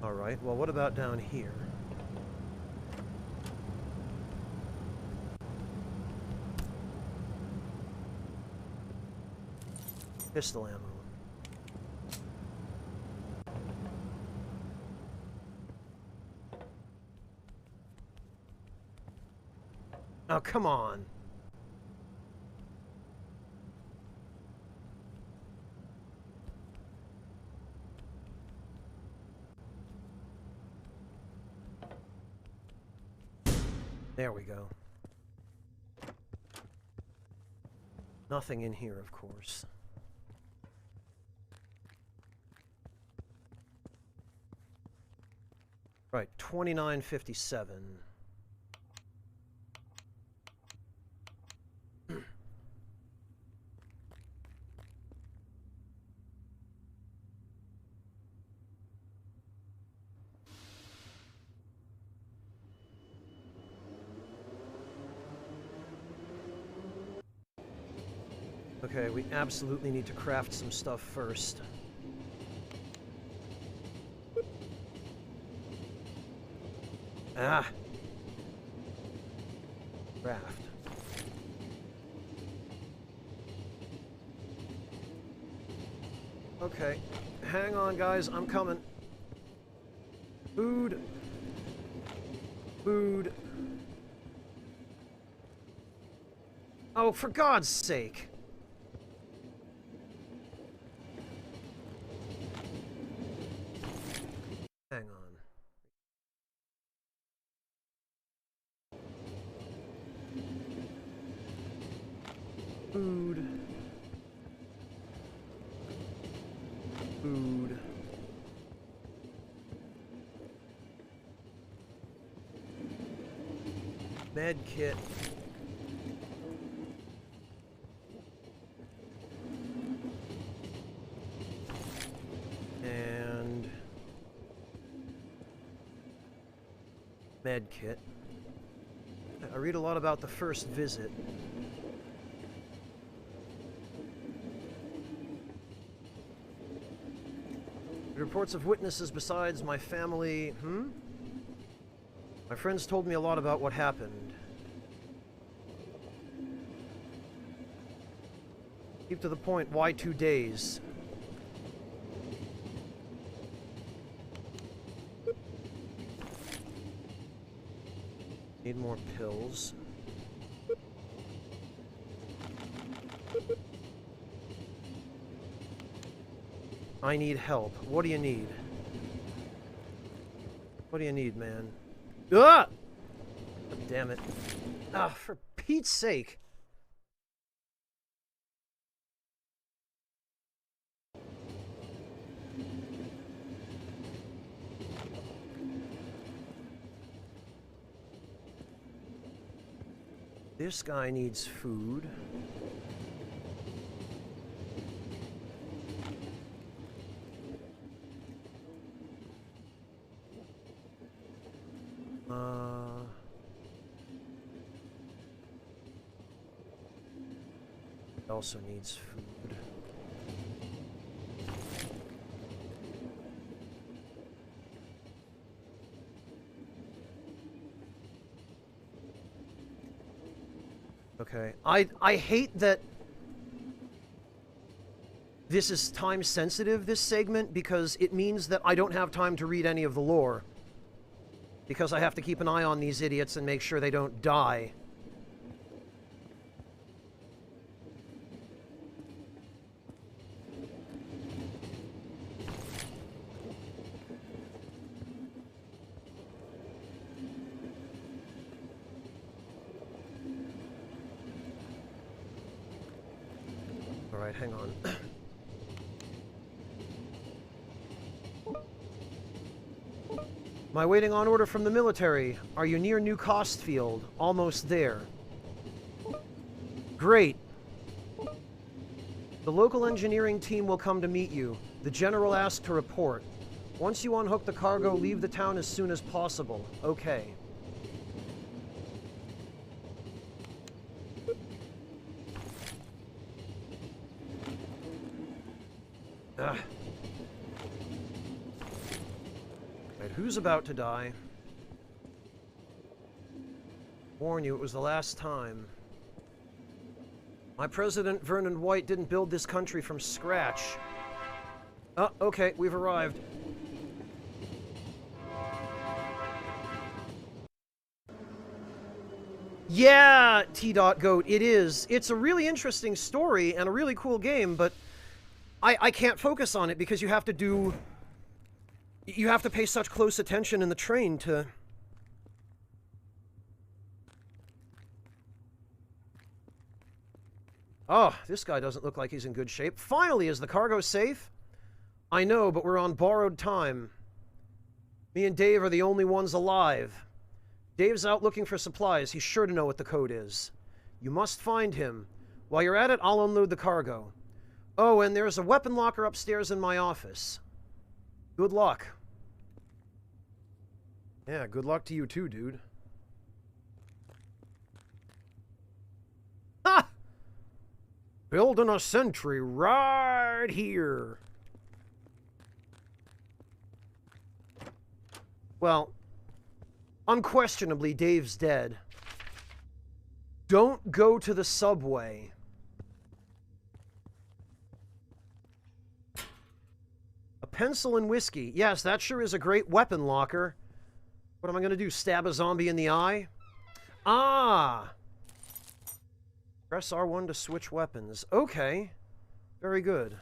Alright, well, what about down here? Pistol ammo. Oh, come on. There we go. Nothing in here, of course. Right, 2957. Okay, we absolutely need to craft some stuff first. Ah! Craft. Okay, hang on guys, I'm coming. Food. Food. Oh, for God's sake! Hang on. Food. Food. Med kit. And med kit. I read a lot about the first visit. Reports of witnesses besides my family. My friends told me a lot about what happened. Keep to the point. Why 2 days? Need more pills. I need help. What do you need? What do you need, man? Ah! Damn it. Ah, for Pete's sake. This guy needs food. Also needs food. Okay. I hate that this is time sensitive, this segment, because it means that I don't have time to read any of the lore. Because I have to keep an eye on these idiots and make sure they don't die. Alright, hang on. Am I waiting on order from the military? Are you near New Costfield? Almost there. Great. The local engineering team will come to meet you. The general asked to report. Once you unhook the cargo, leave the town as soon as possible. Okay. Ugh. Right, who's about to die? Warn you, it was the last time. My president, Vernon White, didn't build this country from scratch. Oh, okay, we've arrived. Yeah, T.Goat, it is. It's a really interesting story and a really cool game, but I can't focus on it because you have to do... You have to pay such close attention in the train to... Oh, this guy doesn't look like he's in good shape. Finally, is the cargo safe? I know, but we're on borrowed time. Me and Dave are the only ones alive. Dave's out looking for supplies. He's sure to know what the code is. You must find him. While you're at it, I'll unload the cargo. Oh, and there's a weapon locker upstairs in my office. Good luck. Yeah, good luck to you too, dude. Ha! Building a sentry right here. Well, unquestionably, Dave's dead. Don't go to the subway. A pencil and whiskey. Yes, that sure is a great weapon locker. What am I going to do, stab a zombie in the eye? Ah! Press R1 to switch weapons. Okay. Very good.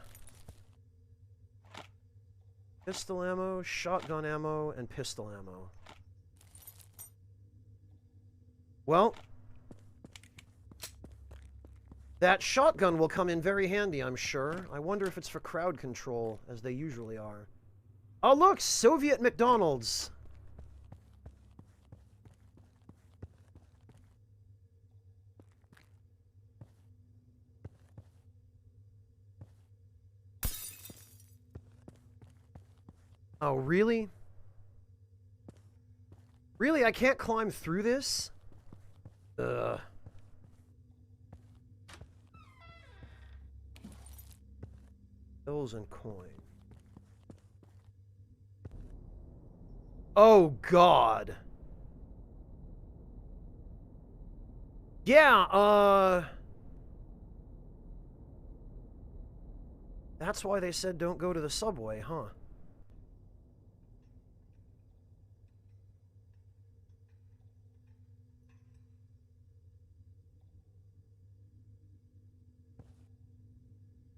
Pistol ammo, shotgun ammo, and pistol ammo. Well, that shotgun will come in very handy, I'm sure. I wonder if it's for crowd control, as they usually are. Oh, look! Soviet McDonald's! Oh, really? Really? I can't climb through this? Ugh. Bills and coin. Oh, God. Yeah, that's why they said don't go to the subway, huh?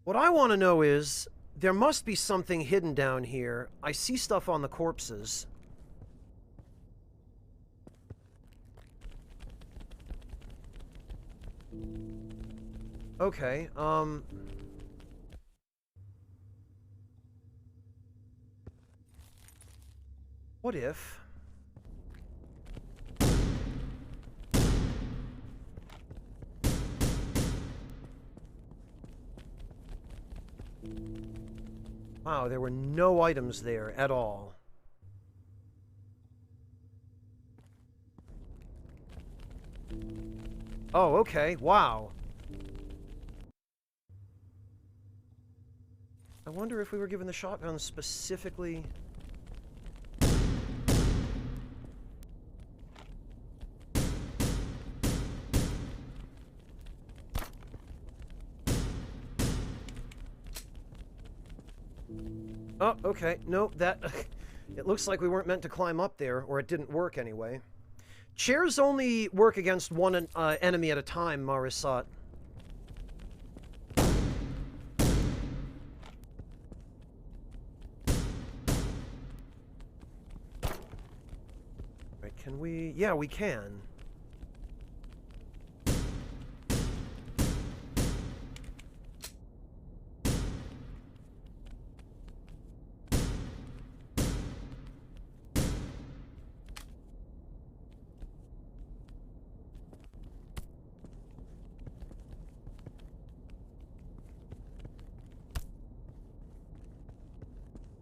What I want to know is, there must be something hidden down here. I see stuff on the corpses. Okay, what if... Wow, there were no items there at all. Oh, okay, wow. wonder if we were given the shotgun specifically... Oh, okay. No, that... It looks like we weren't meant to climb up there, or it didn't work anyway. Chairs only work against one enemy at a time, Marisat. Right, can we... Yeah, we can.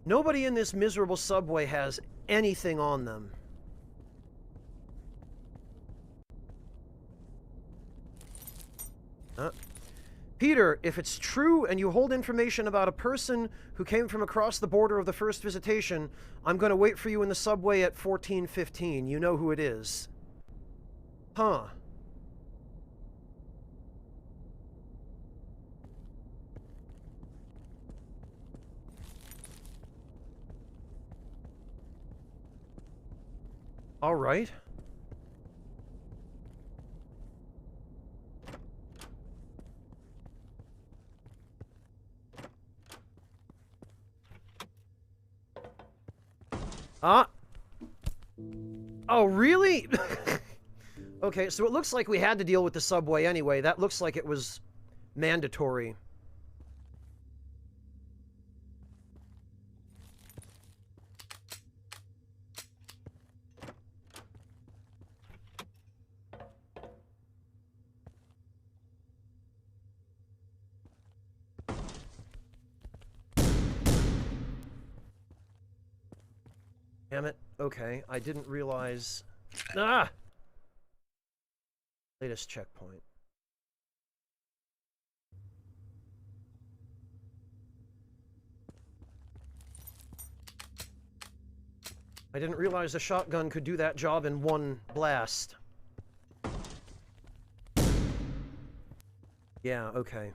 Nobody in this miserable subway has anything on them. Peter, if it's true and you hold information about a person who came from across the border of the first visitation, I'm going to wait for you in the subway at 14:15. You know who it is. Huh. All right. Ah. Oh, really? Okay, so it looks like we had to deal with the subway anyway. That looks like it was mandatory. Damn it. Okay, I didn't realize... Ah! Latest checkpoint. I didn't realize a shotgun could do that job in one blast. Yeah, okay.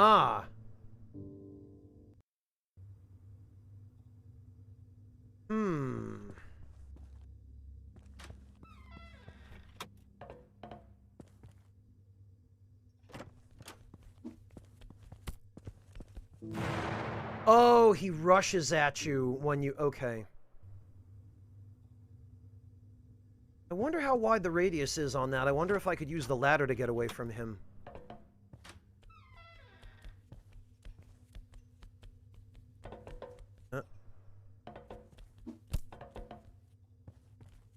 Ah. Hmm. Oh, he rushes at you when you... Okay. I wonder how wide the radius is on that. I wonder if I could use the ladder to get away from him.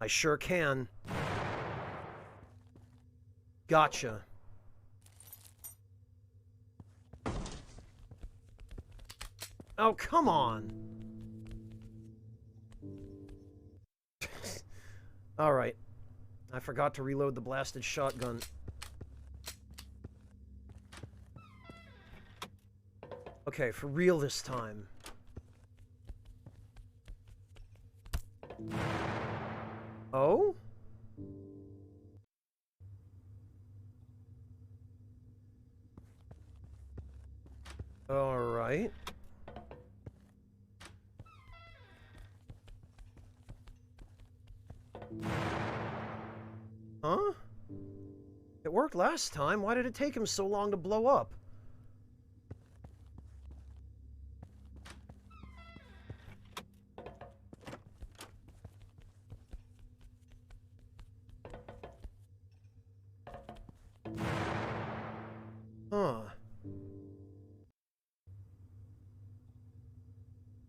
I sure can. Gotcha. Oh, come on. Alright. I forgot to reload the blasted shotgun. Okay, for real this time. Oh? Alright. Huh? It worked last time. Why did it take him so long to blow up? Huh.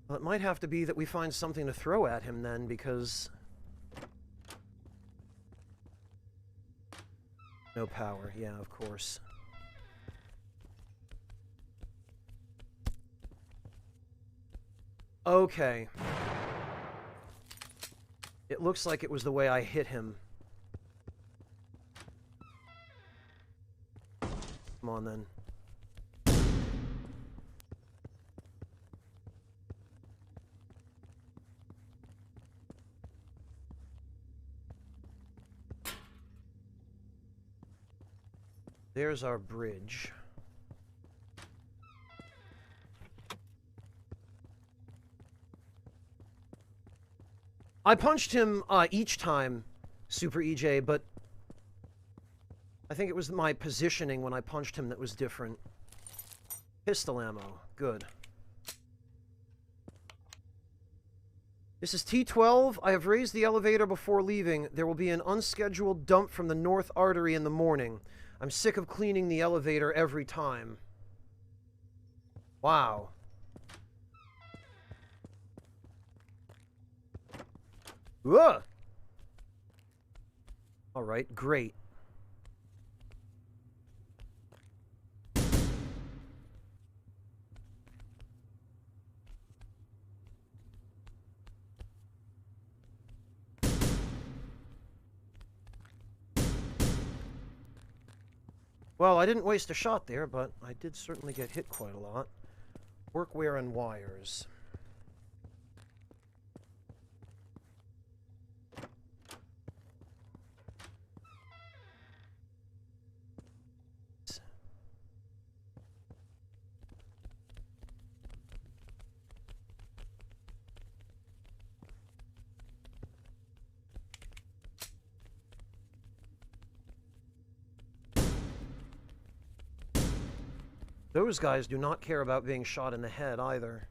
Well, it might have to be that we find something to throw at him then, because... No power, yeah, of course. Okay. It looks like it was the way I hit him. Come on, then. There's our bridge. I punched him each time, Super EJ, but I think it was my positioning when I punched him that was different. Pistol ammo. Good. This is T12. I have raised the elevator before leaving. There will be an unscheduled dump from the North Artery in the morning. I'm sick of cleaning the elevator every time. Wow. Ugh! Alright, great. Well, I didn't waste a shot there, but I did certainly get hit quite a lot. Workwear and wires. Those guys do not care about being shot in the head, either.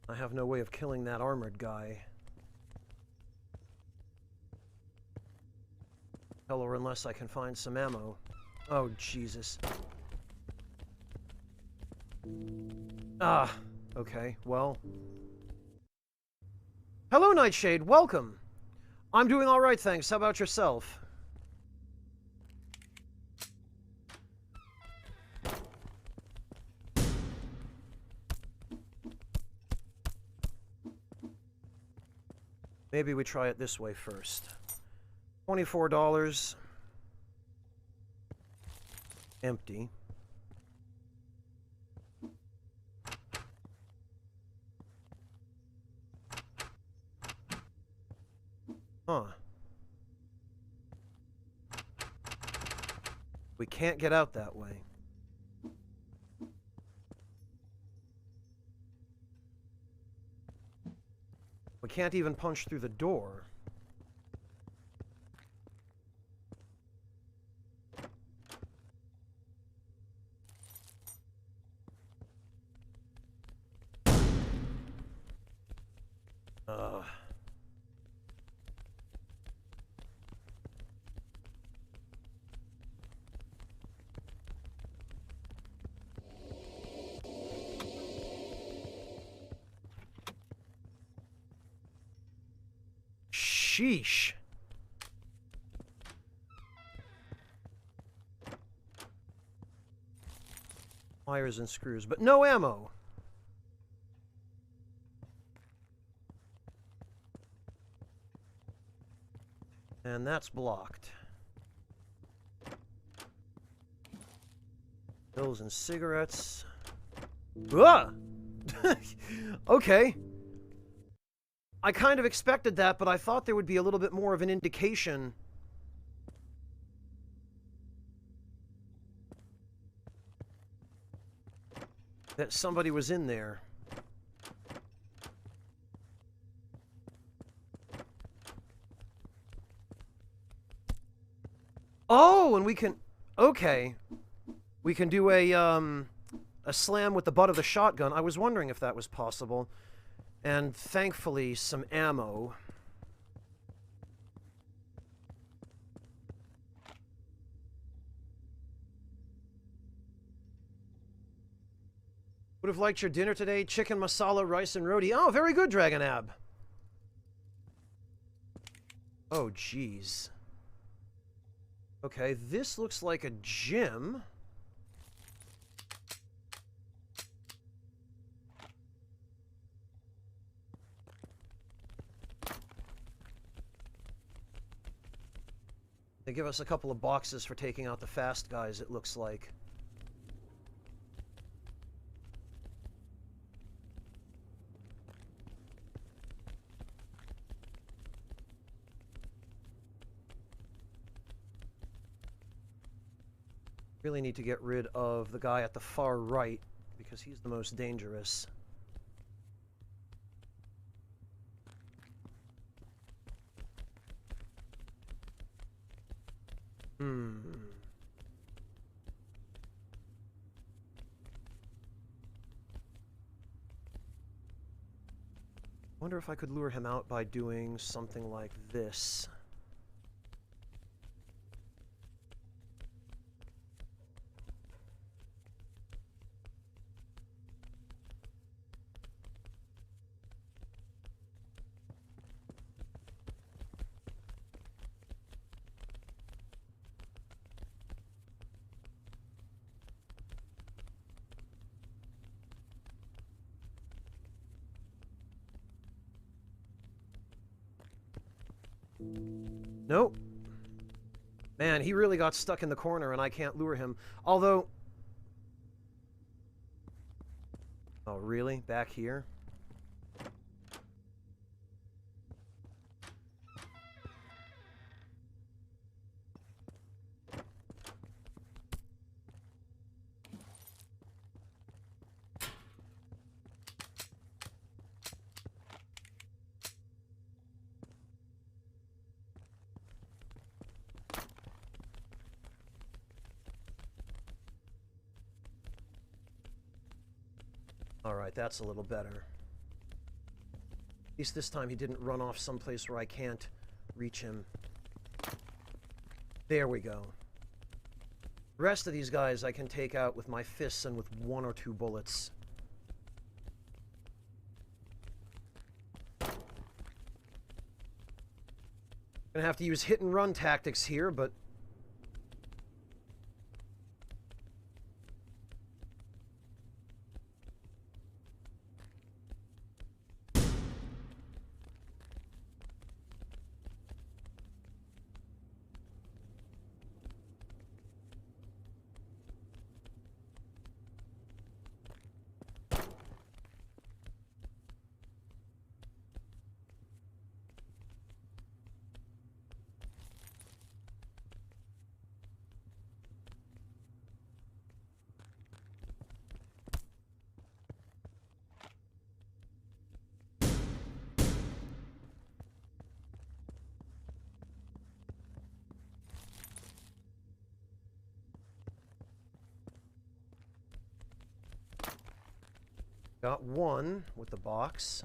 I have no way of killing that armored guy. Hell, or unless I can find some ammo. Oh, Jesus. Ah, okay, well. Hello, Nightshade, welcome! I'm doing alright, thanks. How about yourself? Maybe we try it this way first. $24. Empty. Huh. We can't get out that way. We can't even punch through the door. Sheesh. Wires and screws, but no ammo. And that's blocked. Pills and cigarettes. Ah! Okay. I kind of expected that, but I thought there would be a little bit more of an indication. That somebody was in there. Oh, and we can... Okay. We can do a slam with the butt of the shotgun. I was wondering if that was possible. And thankfully, some ammo. Would have liked your dinner today. Chicken masala, rice, and roti. Oh, very good, Dragon Ab. Oh, jeez. Okay, this looks like a gym. They give us a couple of boxes for taking out the fast guys, it looks like. Really need to get rid of the guy at the far right, because he's the most dangerous. Wonder if I could lure him out by doing something like this. Nope. Man, he really got stuck in the corner and I can't lure him. Although... Oh, really? Back here? Alright, that's a little better. At least this time he didn't run off someplace where I can't reach him. There we go. The rest of these guys I can take out with my fists and with 1 or 2 bullets. Gonna have to use hit and run tactics here, but... Got 1 with the box.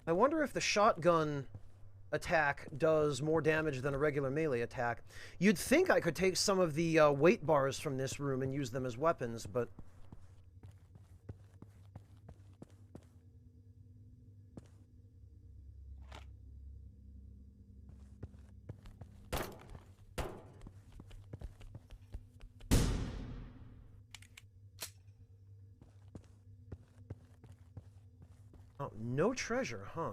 I wonder if the shotgun attack does more damage than a regular melee attack. You'd think I could take some of the weight bars from this room and use them as weapons, but... Oh, no treasure, huh?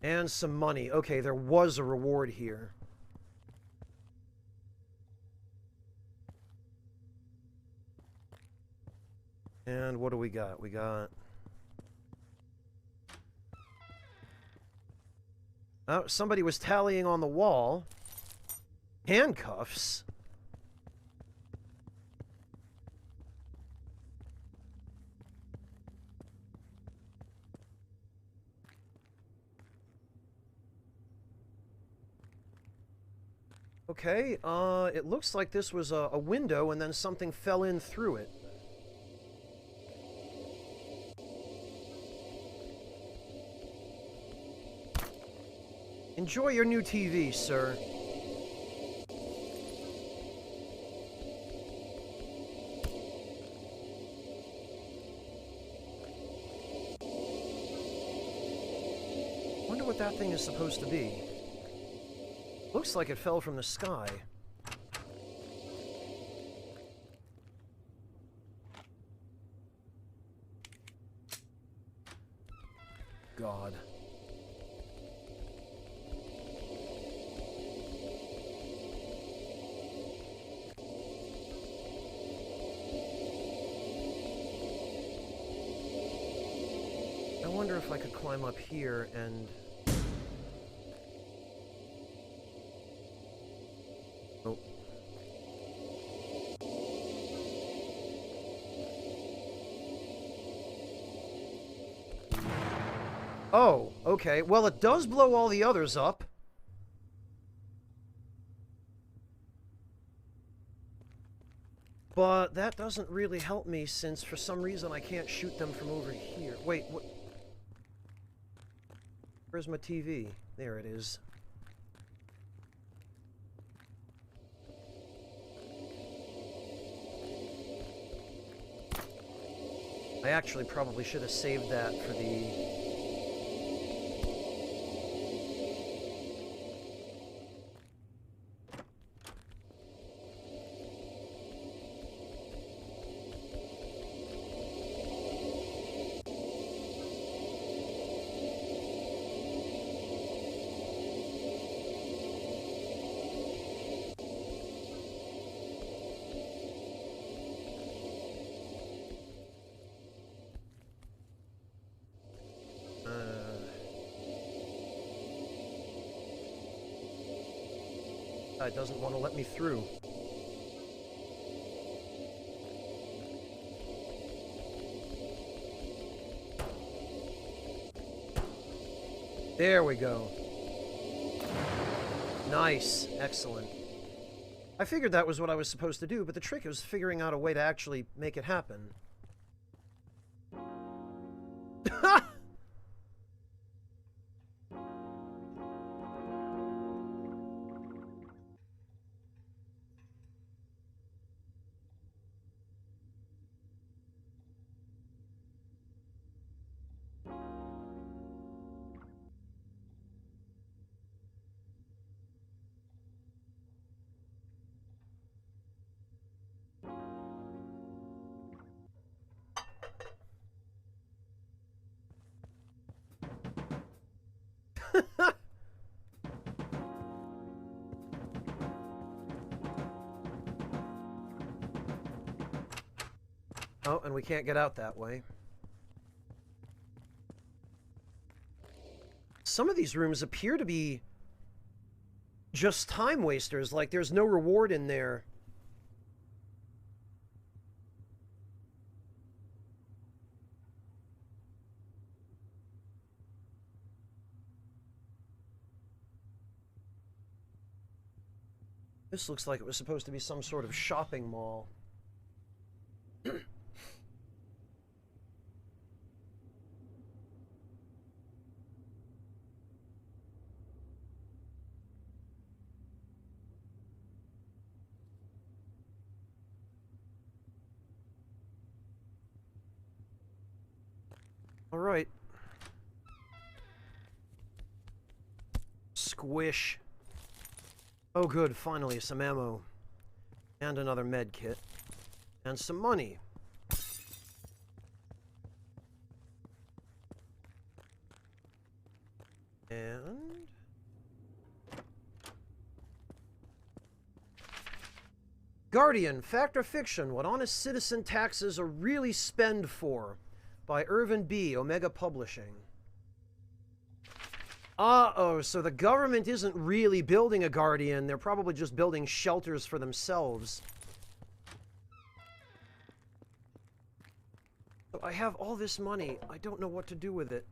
And some money. Okay, there was a reward here. And what do we got? We got... Oh, somebody was tallying on the wall. Handcuffs? Okay, it looks like this was a window and then something fell in through it. Enjoy your new TV, sir. Wonder what that thing is supposed to be. Looks like it fell from the sky. God. I wonder if I could climb up here and... Oh. Oh, okay. Well, it does blow all the others up. But that doesn't really help me since for some reason I can't shoot them from over here. Wait, what? Where's my TV? There it is. I actually probably should have saved that for the... It doesn't want to let me through. There we go. Nice. Excellent. I figured that was what I was supposed to do, but the trick was figuring out a way to actually make it happen. Oh, and we can't get out that way. Some of these rooms appear to be just time wasters, like there's no reward in there. This looks like it was supposed to be some sort of shopping mall. All right. Squish. Oh good, finally, some ammo. And another med kit. And some money. And... Guardian, Fact or Fiction, What Honest Citizen Taxes Are Really Spend For, by Irvin B., Omega Publishing. Uh-oh, so the government isn't really building a Guardian, they're probably just building shelters for themselves. So I have all this money, I don't know what to do with it.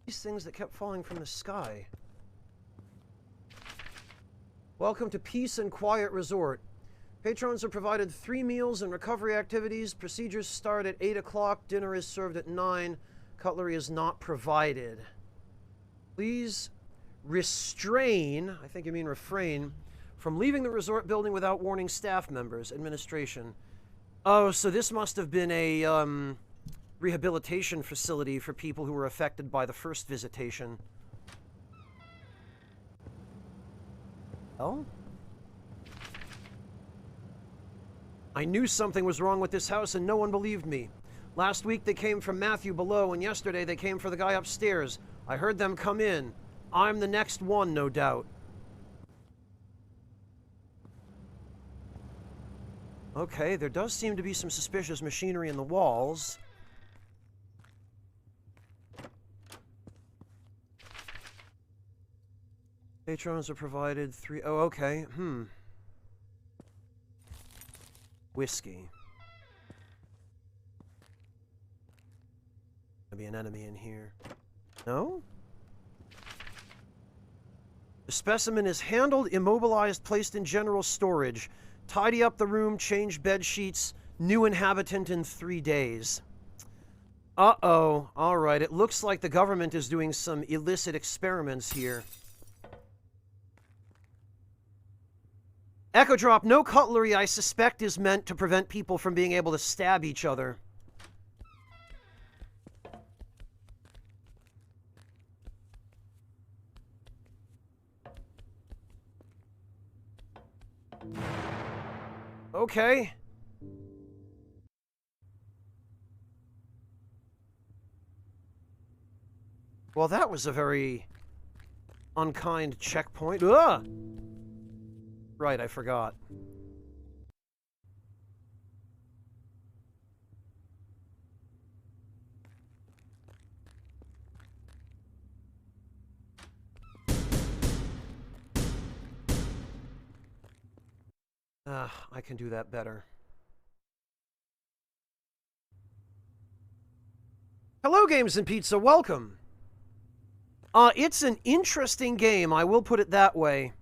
These things that kept falling from the sky. Welcome to Peace and Quiet Resort. Patrons are provided 3 meals and recovery activities. Procedures start at 8 o'clock. Dinner is served at 9. Cutlery is not provided. Please restrain, I think you mean refrain, from leaving the resort building without warning staff members. Administration. Oh, so this must have been a rehabilitation facility for people who were affected by the first visitation. Oh? I knew something was wrong with this house and no one believed me. Last week they came from Matthew below and yesterday they came for the guy upstairs. I heard them come in. I'm the next one, no doubt. Okay, there does seem to be some suspicious machinery in the walls. Patrons are provided 3... Oh, okay. Whiskey. There'll be an enemy in here. No? The specimen is handled, immobilized, placed in general storage. Tidy up the room, change bed sheets. New inhabitant in 3 days. Uh-oh. All right. It looks like the government is doing some illicit experiments here. Echo drop, no cutlery, I suspect, is meant to prevent people from being able to stab each other. Okay. Well, that was a very unkind checkpoint. Ugh! Right, I forgot. I can do that better. Hello, Games and Pizza, welcome! It's an interesting game, I will put it that way.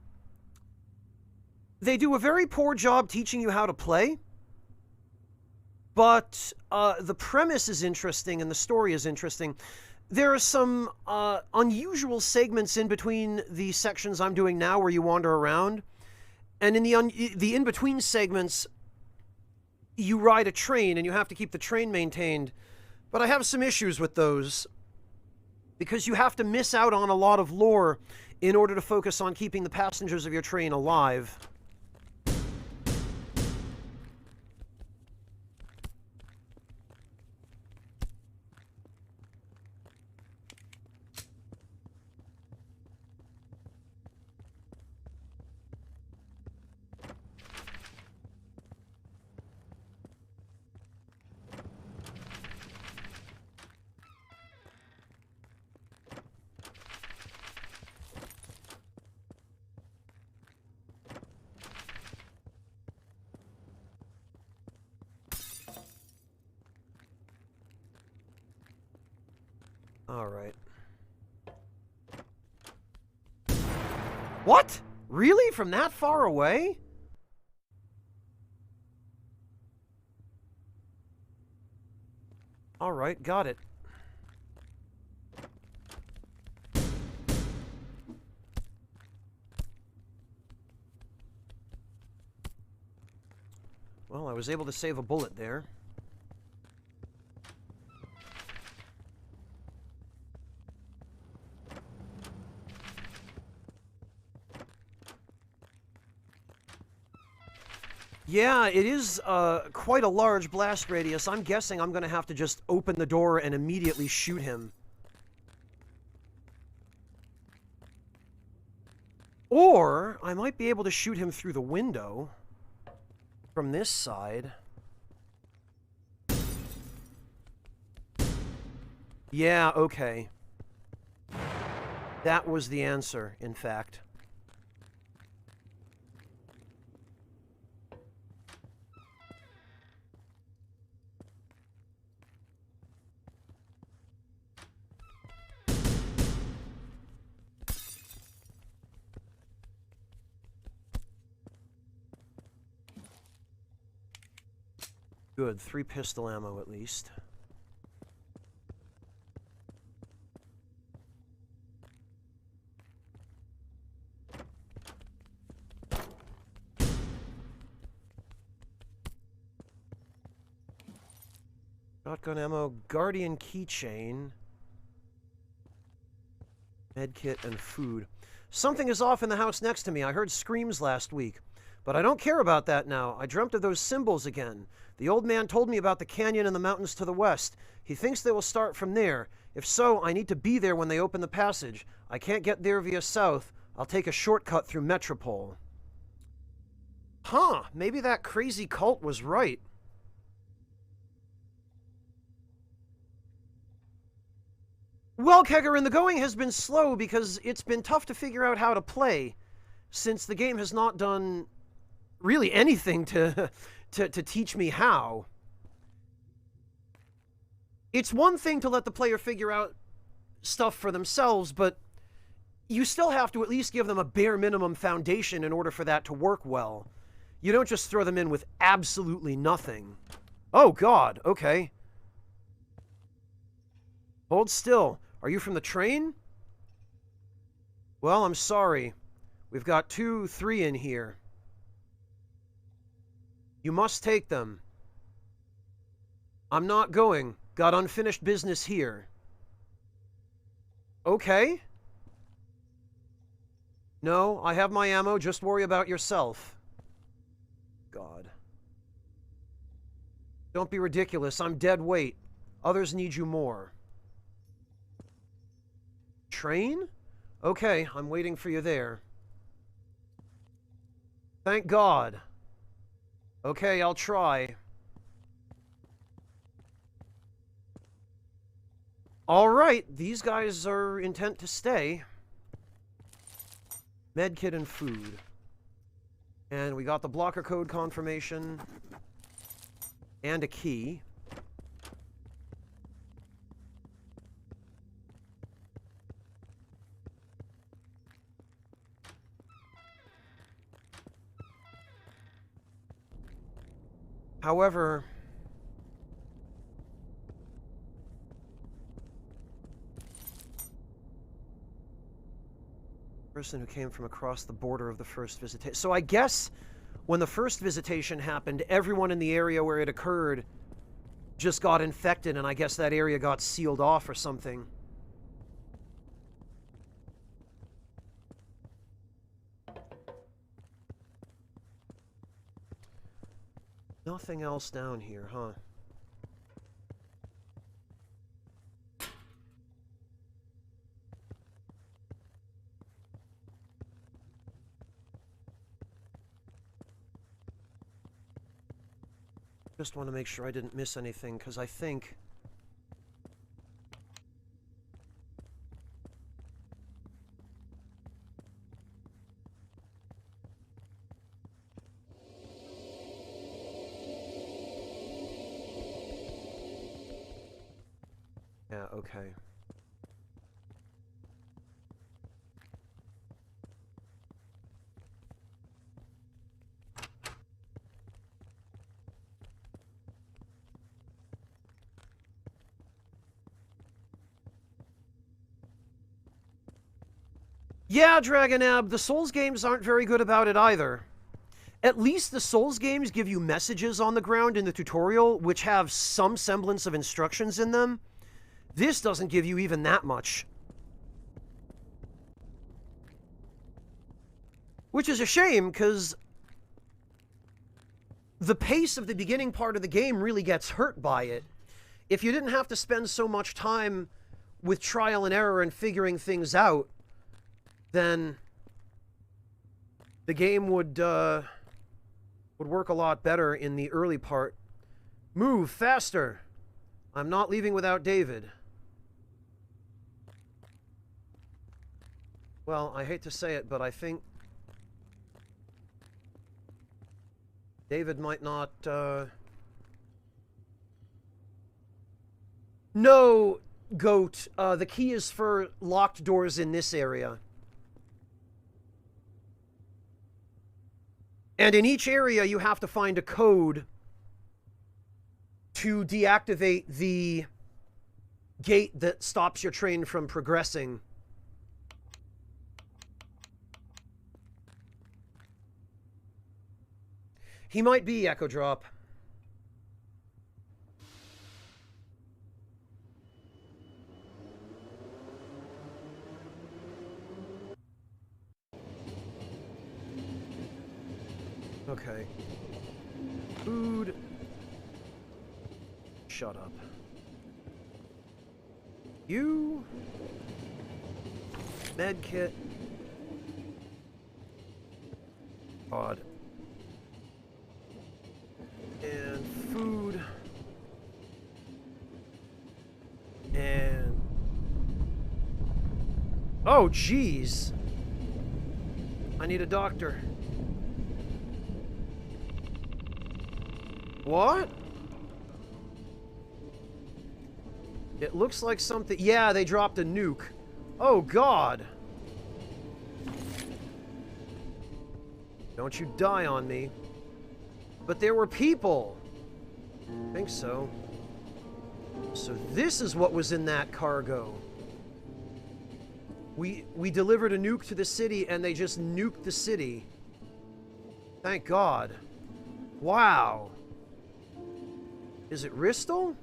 They do a very poor job teaching you how to play, but the premise is interesting and the story is interesting. There are some unusual segments in between the sections I'm doing now where you wander around, and in the in-between segments, you ride a train and you have to keep the train maintained. But I have some issues with those, because you have to miss out on a lot of lore in order to focus on keeping the passengers of your train alive. All right. What? Really? From that far away? All right, got it. Well, I was able to save a bullet there. Yeah, it is quite a large blast radius. I'm guessing I'm going to have to just open the door and immediately shoot him. Or I might be able to shoot him through the window from this side. Yeah, okay. That was the answer, in fact. Good, 3 pistol ammo at least. Shotgun ammo, Guardian keychain, medkit, and food. Something is off in the house next to me. I heard screams last week. But I don't care about that now. I dreamt of those symbols again. The old man told me about the canyon and the mountains to the west. He thinks they will start from there. If so, I need to be there when they open the passage. I can't get there via south. I'll take a shortcut through Metropole. Huh, maybe that crazy cult was right. Well, Kegarin, the going has been slow because it's been tough to figure out how to play, since the game has not done really anything to teach me how. It's one thing to let the player figure out stuff for themselves, but you still have to at least give them a bare minimum foundation in order for that to work well. You don't just throw them in with absolutely nothing. Oh, God, okay. Hold still. Are you from the train? Well, I'm sorry. We've got 2, 3 in here. You must take them. I'm not going. Got unfinished business here. Okay. No, I have my ammo. Just worry about yourself. God. Don't be ridiculous. I'm dead weight. Others need you more. Train? Okay, I'm waiting for you there. Thank God. Okay, I'll try. Alright, these guys are intent to stay. Medkit and food. And we got the blocker code confirmation. And a key. However, person who came from across the border of the first visitation. So I guess when the first visitation happened, everyone in the area where it occurred just got infected, and I guess that area got sealed off or something. Nothing else down here, huh? Just want to make sure I didn't miss anything, because I think... Yeah, okay. Yeah, Dragonab, the Souls games aren't very good about it either. At least the Souls games give you messages on the ground in the tutorial, which have some semblance of instructions in them. This doesn't give you even that much. Which is a shame, because the pace of the beginning part of the game really gets hurt by it. If you didn't have to spend so much time with trial and error and figuring things out, then the game would work a lot better in the early part. Move faster! I'm not leaving without David. Well, I hate to say it, but I think David might not, No, Goat. The key is for locked doors in this area. And in each area, you have to find a code to deactivate the gate that stops your train from progressing. He might be, Echo Drop. Okay. Food. Shut up. You. Med kit. God. And food. And... oh, jeez. I need a doctor. What? It looks like something... yeah, they dropped a nuke. Oh, God. Don't you die on me. But there were people. I think so. So this is what was in that cargo. We delivered a nuke to the city and they just nuked the city. Thank God. Wow. Is it Ristal?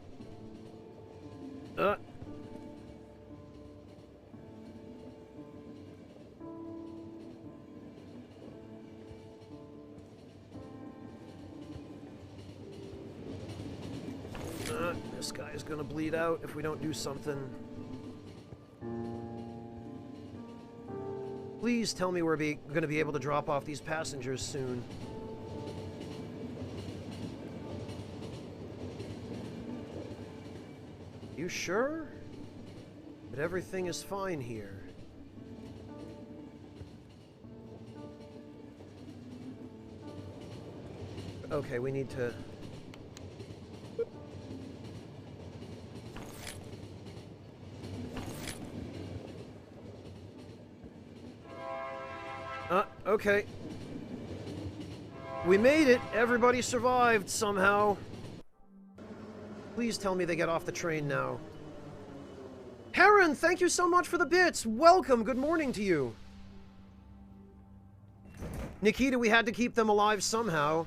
This guy is gonna bleed out if we don't do something. Please tell me we're gonna be able to drop off these passengers soon. You sure that everything is fine here? Okay, we need to... okay. We made it! Everybody survived somehow. Please tell me they get off the train now. Heron, thank you so much for the bits! Welcome! Good morning to you! Nikita, we had to keep them alive somehow.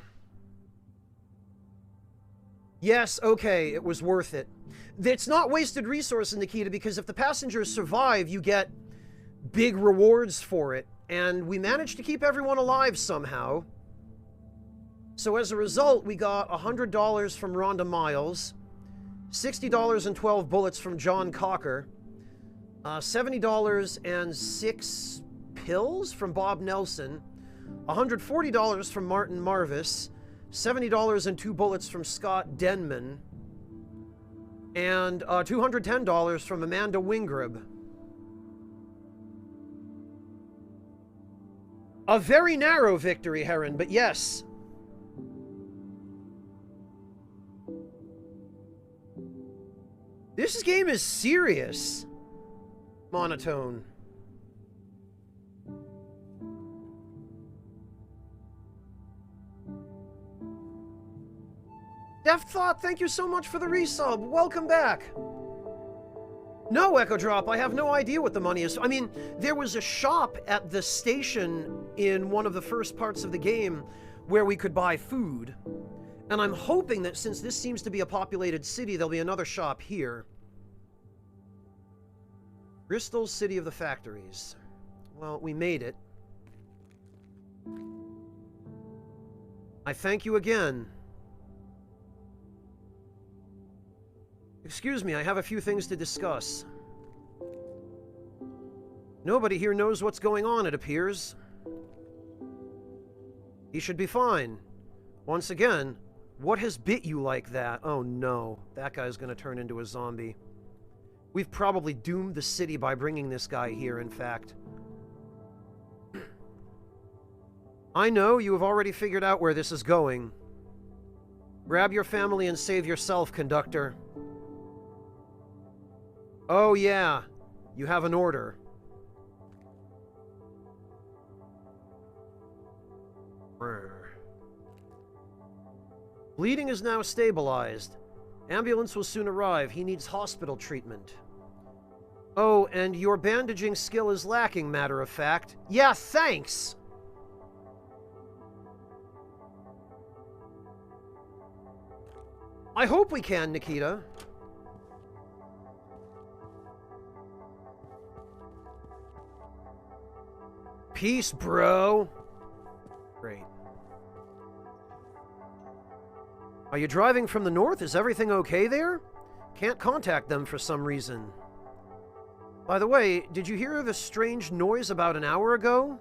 Yes, okay, it was worth it. It's not wasted resources, Nikita, because if the passengers survive, you get big rewards for it. And we managed to keep everyone alive somehow. So as a result, we got $100 from Rhonda Miles, $60 and 12 bullets from John Cocker, $70 and 6 pills from Bob Nelson, $140 from Martin Marvis, $70 and 2 bullets from Scott Denman, and $210 from Amanda Wingrib. A very narrow victory, Heron, but yes. This game is serious. Monotone. Deft Thought, thank you so much for the resub. Welcome back. No, Echo Drop, I have no idea what the money is. I mean, there was a shop at the station in one of the first parts of the game where we could buy food. And I'm hoping that since this seems to be a populated city, there'll be another shop here. Bristol, City of the Factories. Well, we made it. I thank you again. Excuse me, I have a few things to discuss. Nobody here knows what's going on, it appears. He should be fine. Once again, what has bit you like that? Oh no, that guy's gonna turn into a zombie. We've probably doomed the city by bringing this guy here, in fact. I know you have already figured out where this is going. Grab your family and save yourself, conductor. Oh yeah, you have an order. Bleeding is now stabilized. Ambulance will soon arrive. He needs hospital treatment. Oh, and your bandaging skill is lacking, matter of fact. Yeah, thanks! I hope we can, Nikita. Peace, bro. Great. Are you driving from the north? Is everything okay there? Can't contact them for some reason. By the way, did you hear the strange noise about an hour ago?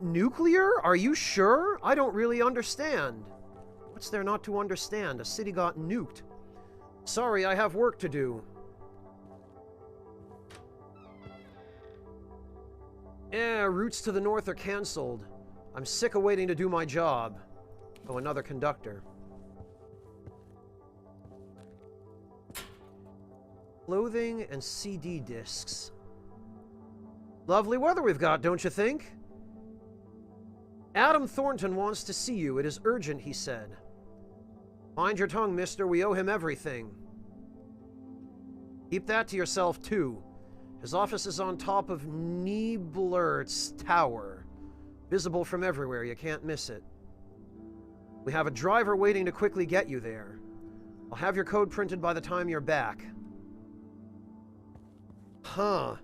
Nuclear? Are you sure? I don't really understand. What's there not to understand? A city got nuked. Sorry, I have work to do. Routes to the north are cancelled. I'm sick of waiting to do my job. Oh, another conductor. Clothing and CD discs. Lovely weather we've got, don't you think? Adam Thornton wants to see you. It is urgent, he said. Mind your tongue, mister. We owe him everything. Keep that to yourself, too. His office is on top of Nieblert's Tower. Visible from everywhere. You can't miss it. We have a driver waiting to quickly get you there. I'll have your code printed by the time you're back. Huh.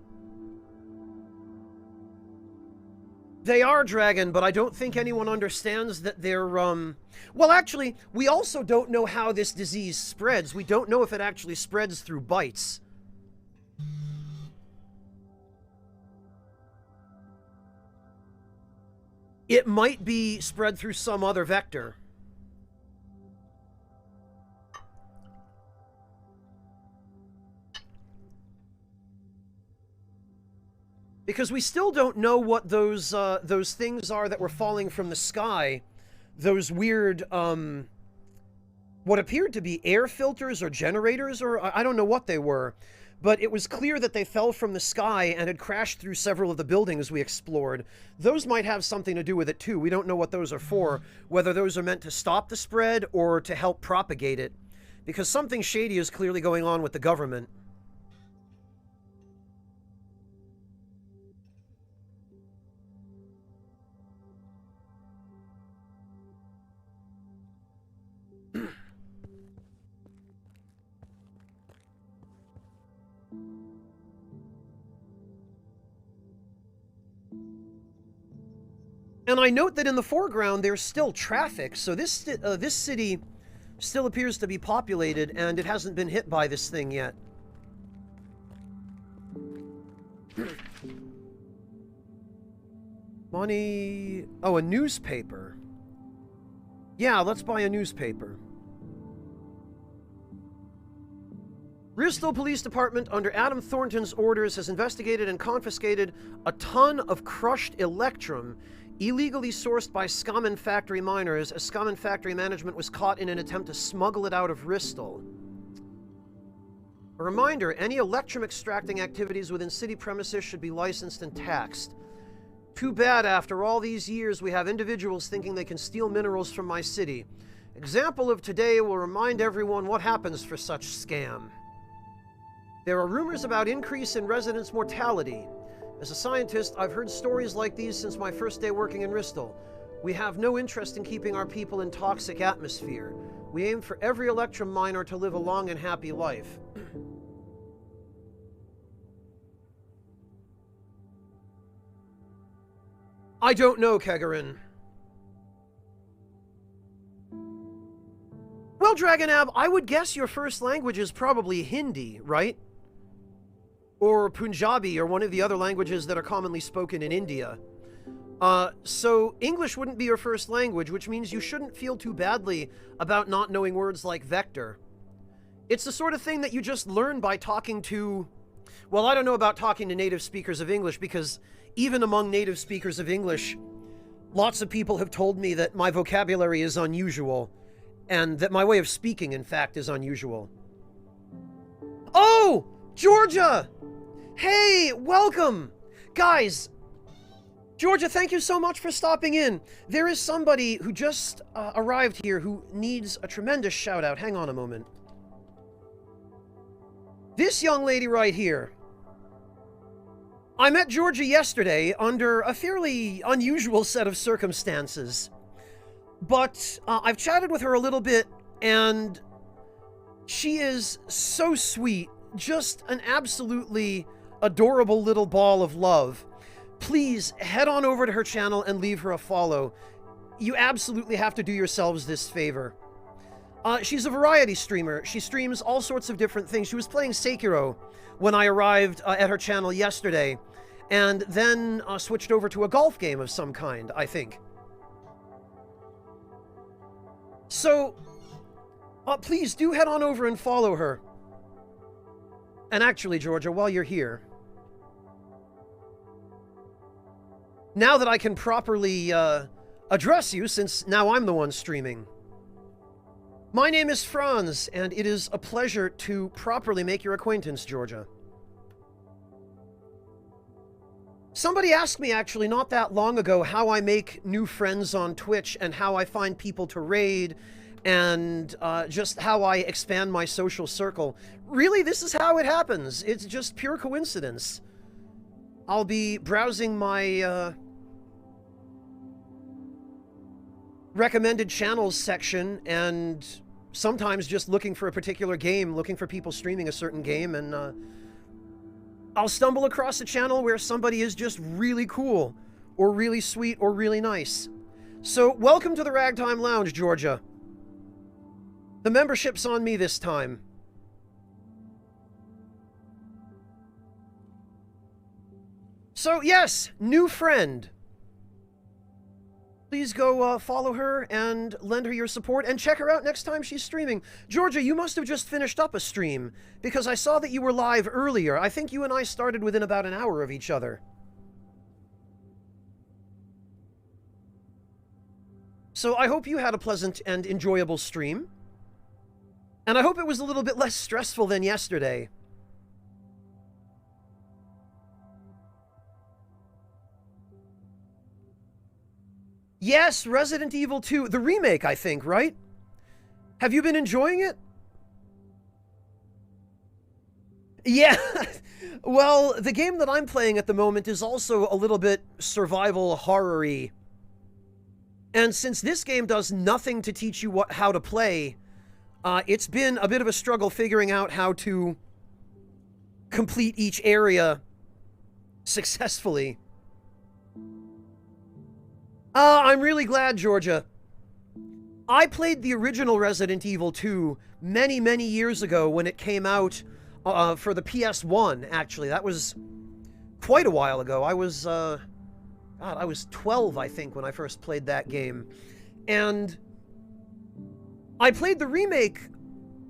They are Dragon, but I don't think anyone understands that they're, Well, actually, we also don't know how this disease spreads. We don't know if it actually spreads through bites. It might be spread through some other vector. Because we still don't know what those things are that were falling from the sky. Those weird, what appeared to be air filters or generators, or I don't know what they were. But it was clear that they fell from the sky and had crashed through several of the buildings we explored. Those might have something to do with it too. We don't know what those are for, whether those are meant to stop the spread or to help propagate it. Because something shady is clearly going on with the government. And I note that in the foreground there's still traffic, so this city still appears to be populated, and it hasn't been hit by this thing yet. Money... Oh, a newspaper. Yeah, let's buy a newspaper. Bristol Police Department, under Adam Thornton's orders, has investigated and confiscated a ton of crushed electrum illegally sourced by Scammon Factory miners, as Scammon Factory management was caught in an attempt to smuggle it out of Bristol. A reminder, any electrum extracting activities within city premises should be licensed and taxed. Too bad after all these years we have individuals thinking they can steal minerals from my city. Example of today will remind everyone what happens for such scam. There are rumors about increase in residents' mortality. As a scientist, I've heard stories like these since my first day working in Bristol. We have no interest in keeping our people in toxic atmosphere. We aim for every electrum miner to live a long and happy life. I don't know, Kegarin. Well, Dragonab, I would guess your first language is probably Hindi, right? Or Punjabi, or one of the other languages that are commonly spoken in India. So English wouldn't be your first language, which means you shouldn't feel too badly about not knowing words like vector. It's the sort of thing that you just learn by talking to... Well, I don't know about talking to native speakers of English, because even among native speakers of English, lots of people have told me that my vocabulary is unusual, and that my way of speaking, in fact, is unusual. Oh! Georgia! Hey, welcome! Guys, Georgia, thank you so much for stopping in. There is somebody who just arrived here who needs a tremendous shout out. Hang on a moment. This young lady right here. I met Georgia yesterday under a fairly unusual set of circumstances. But I've chatted with her a little bit, and she is so sweet. Just an absolutely adorable little ball of love. Please head on over to her channel and leave her a follow. You absolutely have to do yourselves this favor. She's a variety streamer. She streams all sorts of different things. She was playing Sekiro when I arrived at her channel yesterday, and then switched over to a golf game of some kind, I think. So, please do head on over and follow her. And actually, Georgia, while you're here, now that I can properly address you, since now I'm the one streaming, my name is Franz, and it is a pleasure to properly make your acquaintance, Georgia. Somebody asked me, actually, not that long ago, how I make new friends on Twitch and how I find people to raid and just how I expand my social circle. Really, this is how it happens. It's just pure coincidence. I'll be browsing my recommended channels section and sometimes just looking for a particular game, looking for people streaming a certain game, and I'll stumble across a channel where somebody is just really cool, or really sweet, or really nice. So, welcome to the Ragtime Lounge, Georgia. The membership's on me this time. So, yes, new friend. Please go follow her and lend her your support, and check her out next time she's streaming. Georgia, you must have just finished up a stream, because I saw that you were live earlier. I think you and I started within about an hour of each other. So I hope you had a pleasant and enjoyable stream. And I hope it was a little bit less stressful than yesterday. Yes, Resident Evil 2, the remake, I think, right? Have you been enjoying it? Yeah, well, the game that I'm playing at the moment is also a little bit survival horror-y. And since this game does nothing to teach you how to play, it's been a bit of a struggle figuring out how to complete each area successfully. I'm really glad, Georgia. I played the original Resident Evil 2 many, many years ago when it came out for the PS1, actually. That was quite a while ago. I was, God, I was 12, I think, when I first played that game. And I played the remake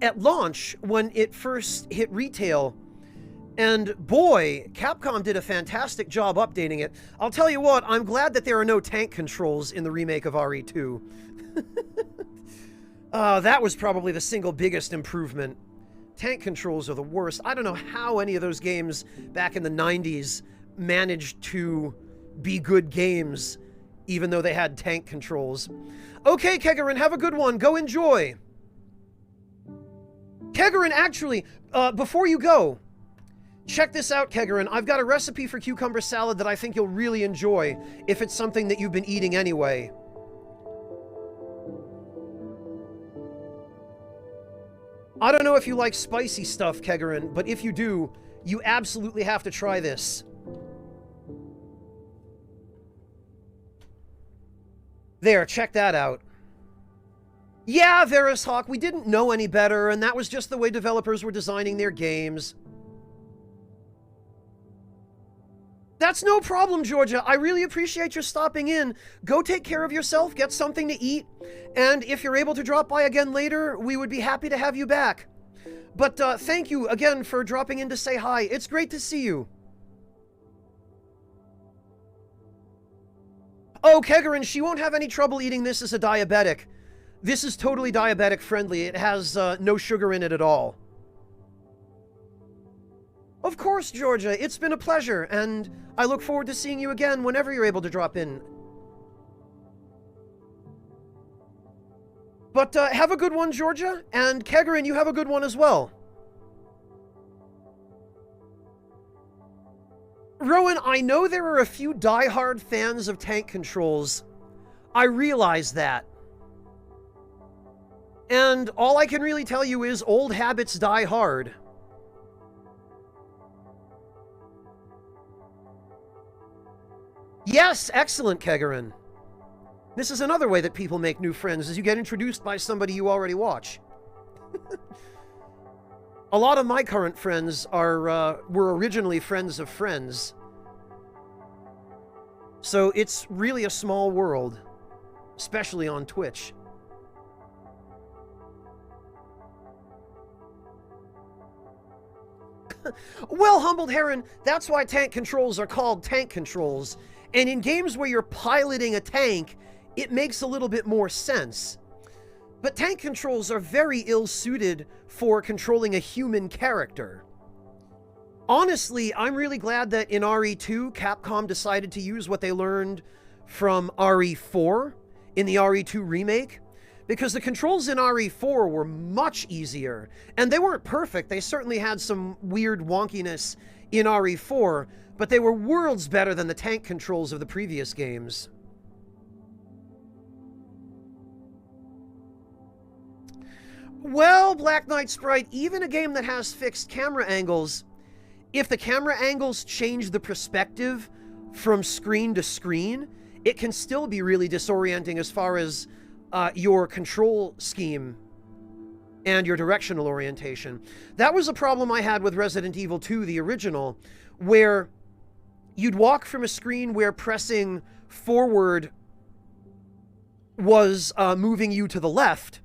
at launch when it first hit retail. And boy, Capcom did a fantastic job updating it. I'll tell you what, I'm glad that there are no tank controls in the remake of RE2. That was probably the single biggest improvement. Tank controls are the worst. I don't know how any of those games back in the 90s managed to be good games, even though they had tank controls. Okay, Kegarin, have a good one. Go enjoy. Kegarin, actually, before you go, check this out, Kegarin. I've got a recipe for cucumber salad that I think you'll really enjoy, if it's something that you've been eating anyway. I don't know if you like spicy stuff, Kegarin, but if you do, you absolutely have to try this. There, check that out. Yeah, Varus Hawk, we didn't know any better, and that was just the way developers were designing their games. That's no problem, Georgia. I really appreciate your stopping in. Go take care of yourself, get something to eat, and if you're able to drop by again later, we would be happy to have you back. But thank you again for dropping in to say hi. It's great to see you. Oh, Kegarin, she won't have any trouble eating this as a diabetic. This is totally diabetic friendly. It has no sugar in it at all. Of Of course, Georgia. It's been a pleasure, and I look forward to seeing you again whenever you're able to drop in. But have a good one, Georgia, and Kegarin, you have a good one as well. Rowan, I know there are a few die-hard fans of tank controls. I realize that. And all I can really tell you is old habits die hard. Yes, excellent, Kegarin. This is another way that people make new friends, is you get introduced by somebody you already watch. A lot of my current friends were originally friends of friends. So it's really a small world, especially on Twitch. Well, Humbled Heron, that's why tank controls are called tank controls. And in games where you're piloting a tank, it makes a little bit more sense. But tank controls are very ill-suited for controlling a human character. Honestly, I'm really glad that in RE2, Capcom decided to use what they learned from RE4 in the RE2 remake, because the controls in RE4 were much easier, and they weren't perfect. They certainly had some weird wonkiness in RE4, but they were worlds better than the tank controls of the previous games. Well, Black Knight Sprite, even a game that has fixed camera angles, if the camera angles change the perspective from screen to screen, it can still be really disorienting as far as your control scheme and your directional orientation. That was a problem I had with Resident Evil 2, the original, where you'd walk from a screen where pressing forward was moving you to the left,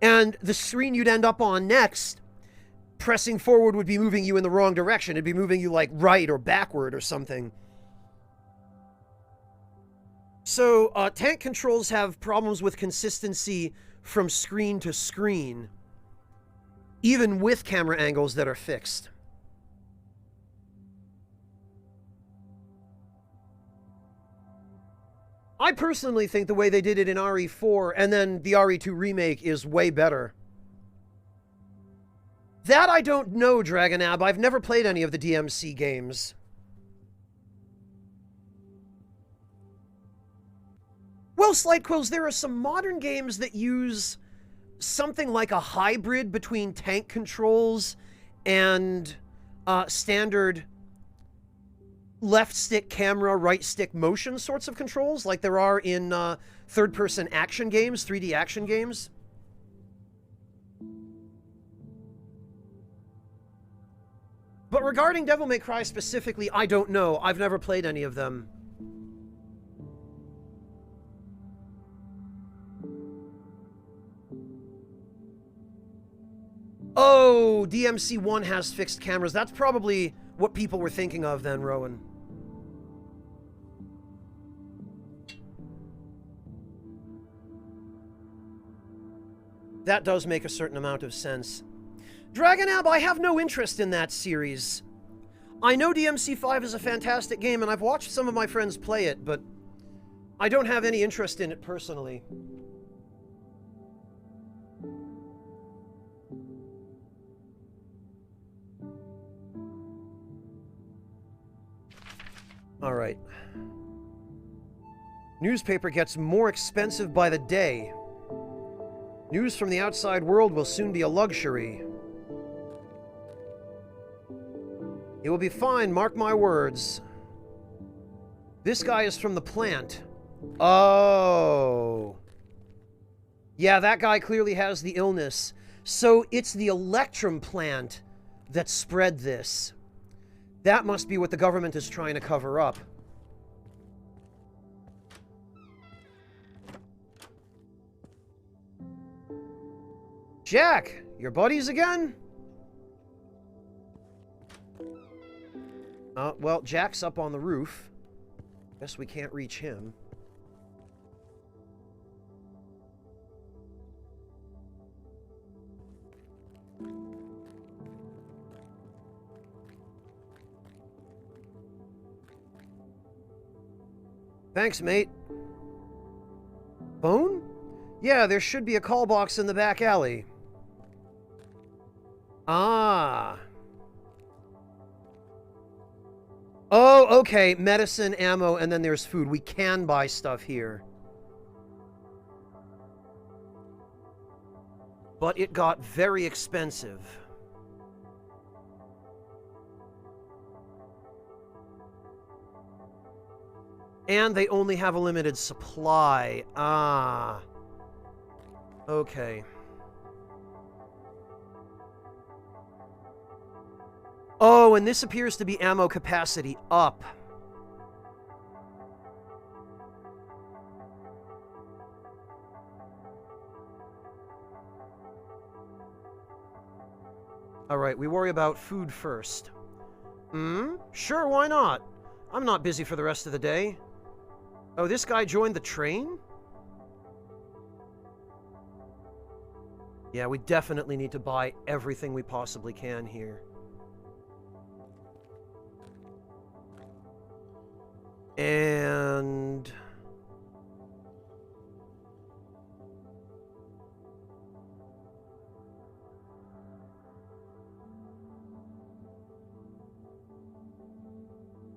and the screen you'd end up on next, pressing forward would be moving you in the wrong direction. It'd be moving you like right or backward or something. So, tank controls have problems with consistency from screen to screen, even with camera angles that are fixed. I personally think the way they did it in RE4 and then the RE2 remake is way better. That I don't know, Dragonab. I've never played any of the DMC games. Well, Slightquills, there are some modern games that use something like a hybrid between tank controls and standard left stick camera, right stick motion sorts of controls, like there are in third-person action games, 3D action games. But regarding Devil May Cry specifically, I don't know. I've never played any of them. Oh, DMC 1 has fixed cameras. That's probably what people were thinking of then, Rowan. That does make a certain amount of sense. Dragonab, I have no interest in that series. I know DMC 5 is a fantastic game, and I've watched some of my friends play it, but I don't have any interest in it personally. Alright. Newspaper gets more expensive by the day. News from the outside world will soon be a luxury. It will be fine, mark my words. This guy is from the plant. Oh. Yeah, that guy clearly has the illness. So it's the Electrum plant that spread this. That must be what the government is trying to cover up. Jack, your buddies again? Well, Jack's up on the roof. Guess we can't reach him. Thanks, mate. Phone? Yeah, there should be a call box in the back alley. Ah. Oh, okay. Medicine, ammo, and then there's food. We can buy stuff here. But it got very expensive. And they only have a limited supply. Ah. Okay. Oh, and this appears to be ammo capacity up. Alright, we worry about food first. Sure, why not? I'm not busy for the rest of the day. Oh, this guy joined the train? Yeah, we definitely need to buy everything we possibly can here. And...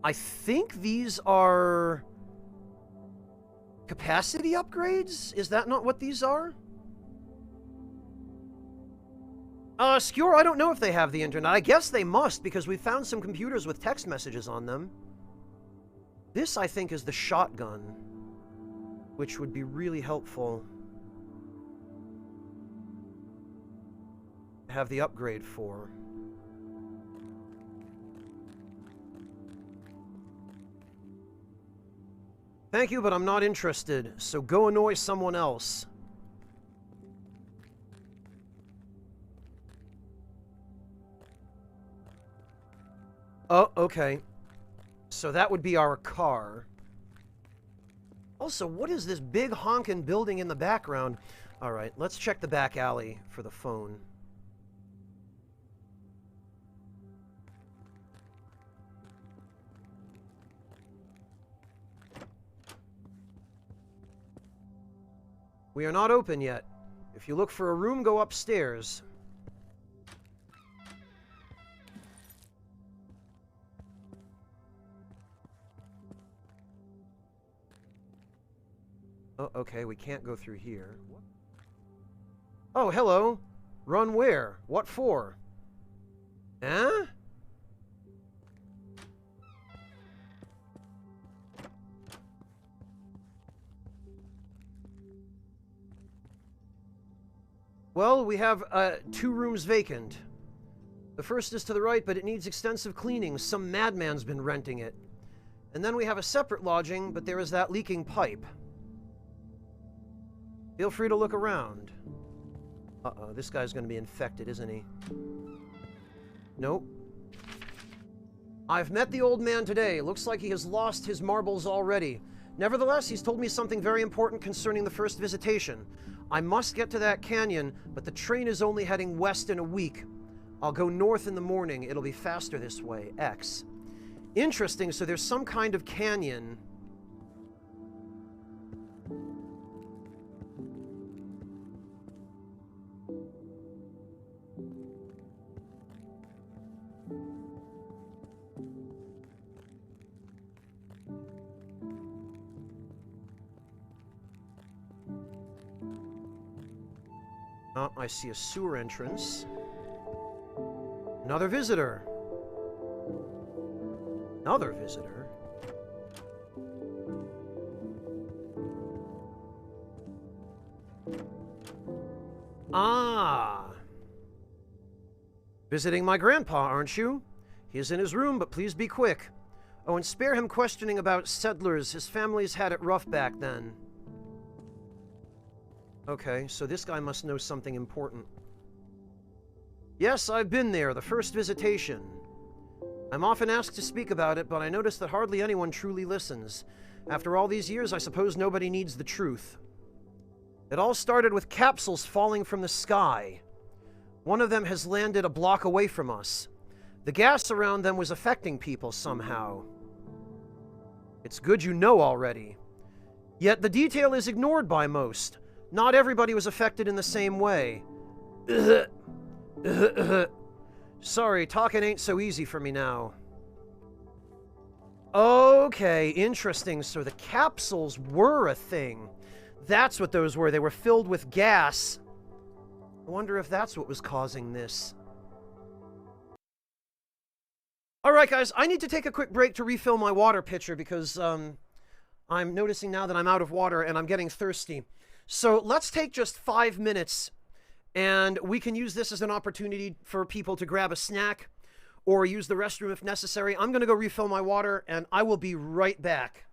I think these are... capacity upgrades? Is that not what these are? Skewer, I don't know if they have the internet. I guess they must, because we found some computers with text messages on them. This, I think, is the shotgun, which would be really helpful to have the upgrade for. Thank you, but I'm not interested, so go annoy someone else. Oh, okay. So that would be our car. Also, what is this big honkin' building in the background? Alright, let's check the back alley for the phone. We are not open yet. If you look for a room, go upstairs. Oh, okay, we can't go through here. Oh, hello. Run where? What for? Huh? Well, we have 2 rooms vacant. The first is to the right, but it needs extensive cleaning. Some madman's been renting it. And then we have a separate lodging, but there is that leaking pipe. Feel free to look around. Uh-oh, this guy's gonna be infected, isn't he? Nope. I've met the old man today. Looks like he has lost his marbles already. Nevertheless, he's told me something very important concerning the first visitation. I must get to that canyon, but the train is only heading west in a week. I'll go north in the morning. It'll be faster this way. X. Interesting, so there's some kind of canyon. Oh, I see a sewer entrance. Another visitor. Another visitor? Ah! Visiting my grandpa, aren't you? He is in his room, but please be quick. Oh, and spare him questioning about settlers. His family's had it rough back then. Okay, so this guy must know something important. Yes, I've been there, the first visitation. I'm often asked to speak about it, but I notice that hardly anyone truly listens. After all these years, I suppose nobody needs the truth. It all started with capsules falling from the sky. One of them has landed a block away from us. The gas around them was affecting people somehow. It's good you know already. Yet the detail is ignored by most. Not everybody was affected in the same way. Sorry, talking ain't so easy for me now. Okay, interesting. So the capsules were a thing. That's what those were. They were filled with gas. I wonder if that's what was causing this. Alright, guys, I need to take a quick break to refill my water pitcher because, I'm noticing now that I'm out of water and I'm getting thirsty. So let's take just 5 minutes and we can use this as an opportunity for people to grab a snack or use the restroom if necessary. I'm going to go refill my water and I will be right back.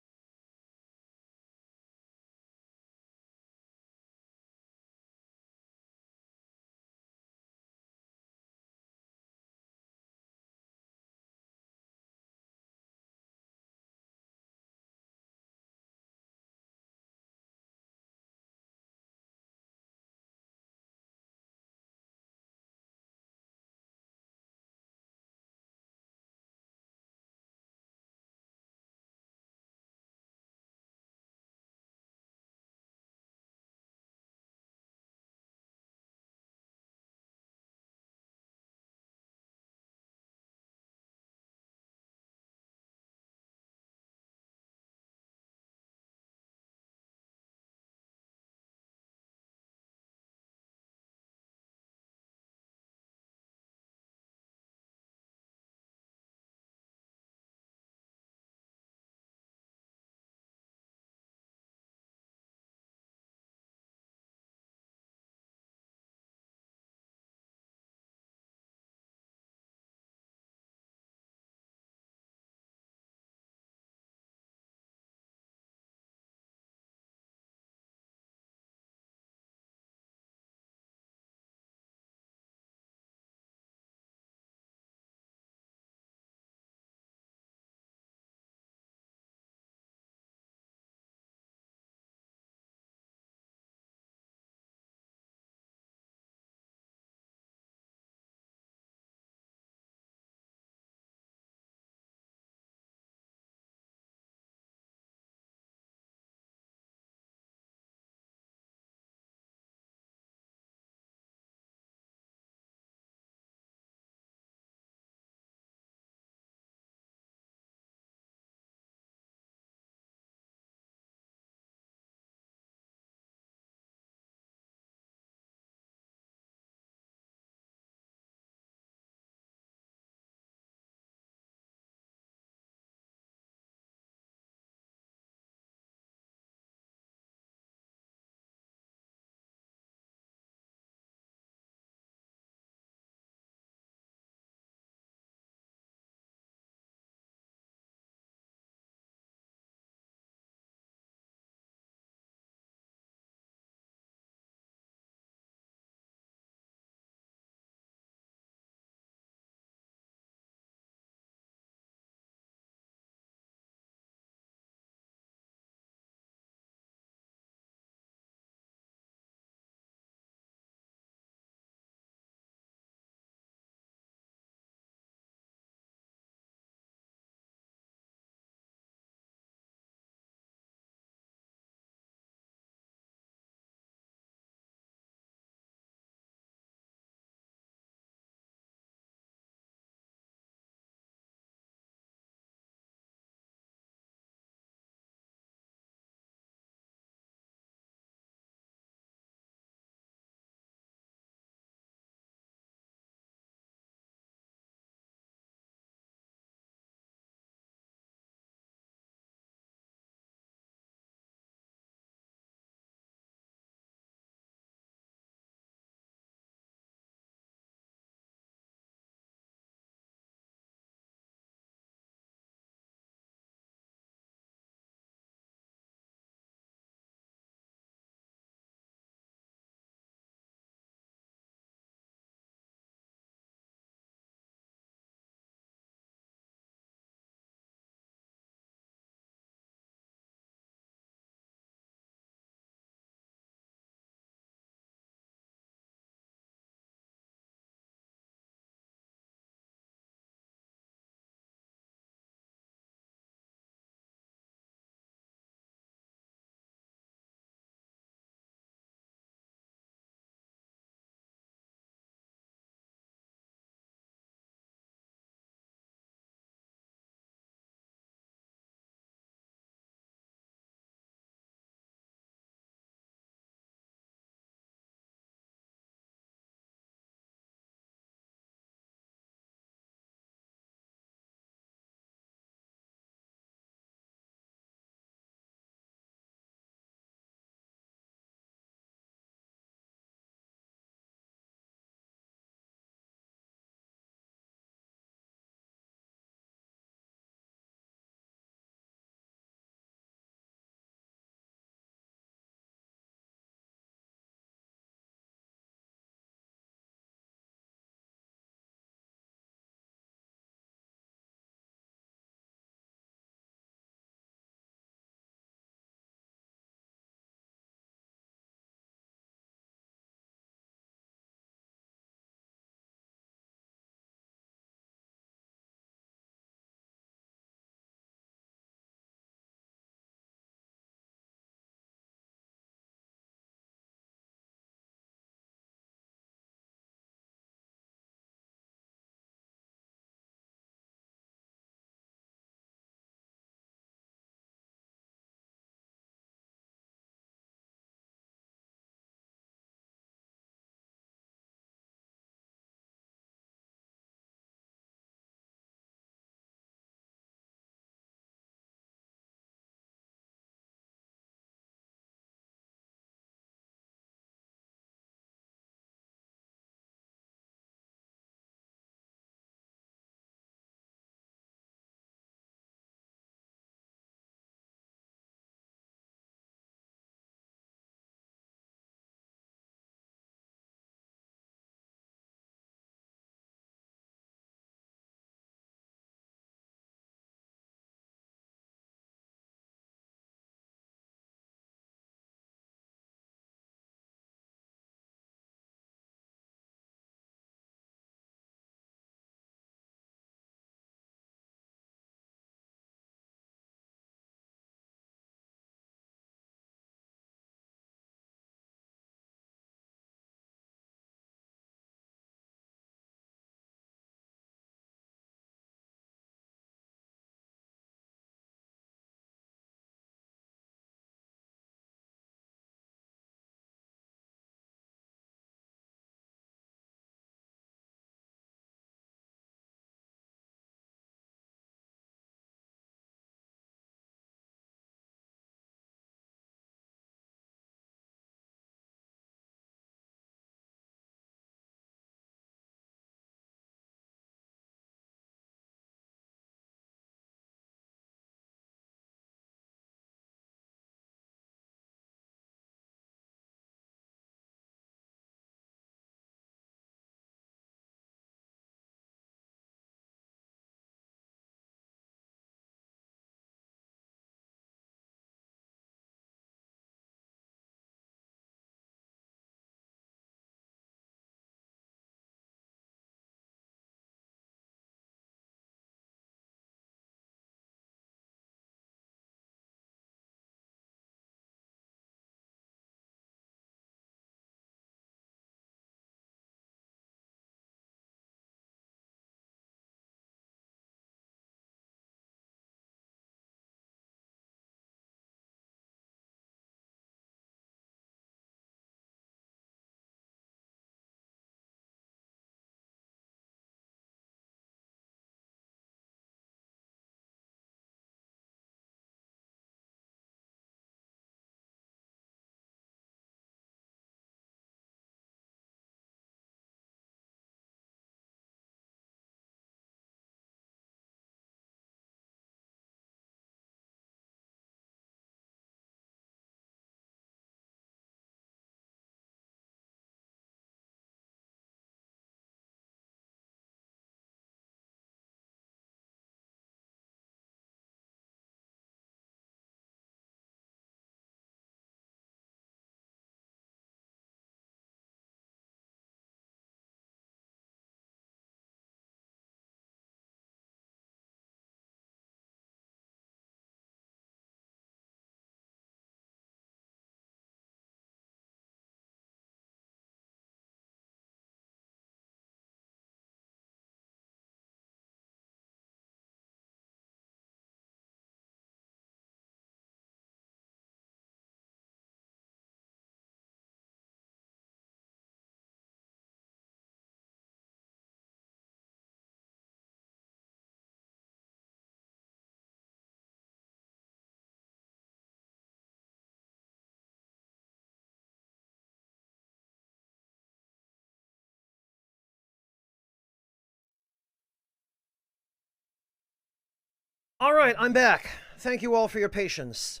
All right, I'm back. Thank you all for your patience.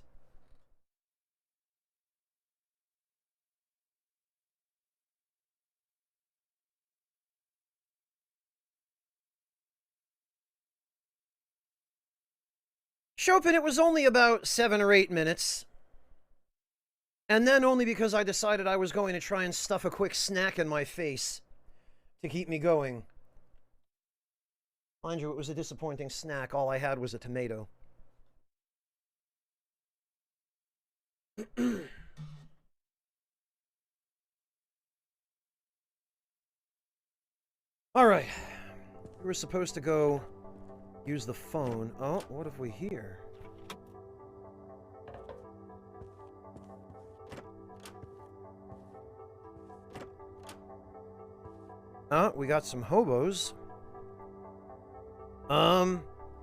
Chopin, it was only about 7 or 8 minutes. And then only because I decided I was going to try and stuff a quick snack in my face to keep me going. Mind you, it was a disappointing snack. All I had was a tomato. Alright. We were supposed to go use the phone. Oh, what have we here? We got some hobos.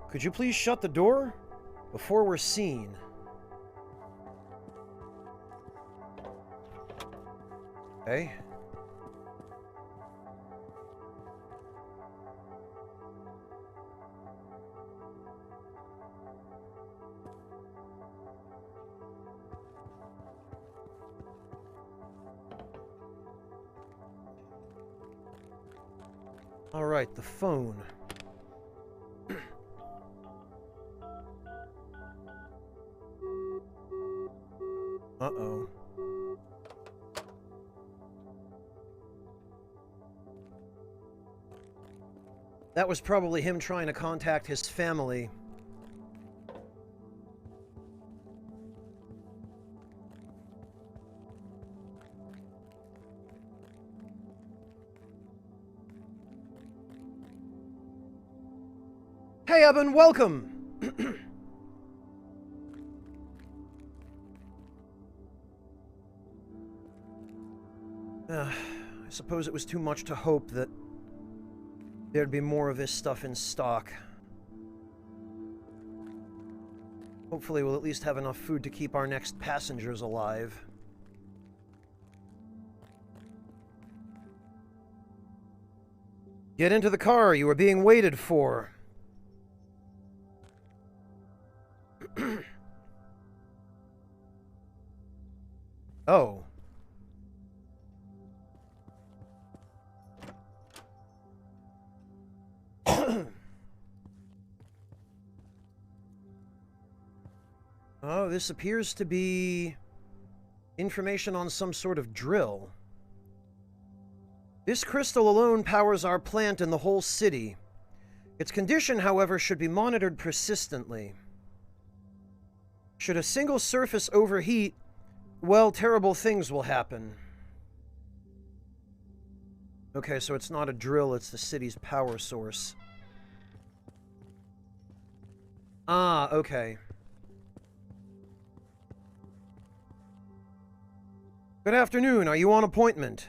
Could you please shut the door before we're seen? Okay. All right, the phone. Uh-oh. That was probably him trying to contact his family. Hey, Evan, welcome! I suppose it was too much to hope that there'd be more of this stuff in stock. Hopefully we'll at least have enough food to keep our next passengers alive. Get into the car, you are being waited for. Oh. Oh, this appears to be information on some sort of drill. This crystal alone powers our plant and the whole city. Its condition, however, should be monitored persistently. Should a single surface overheat, well, terrible things will happen. Okay, so it's not a drill, it's the city's power source. Ah, okay. Good afternoon, are you on appointment?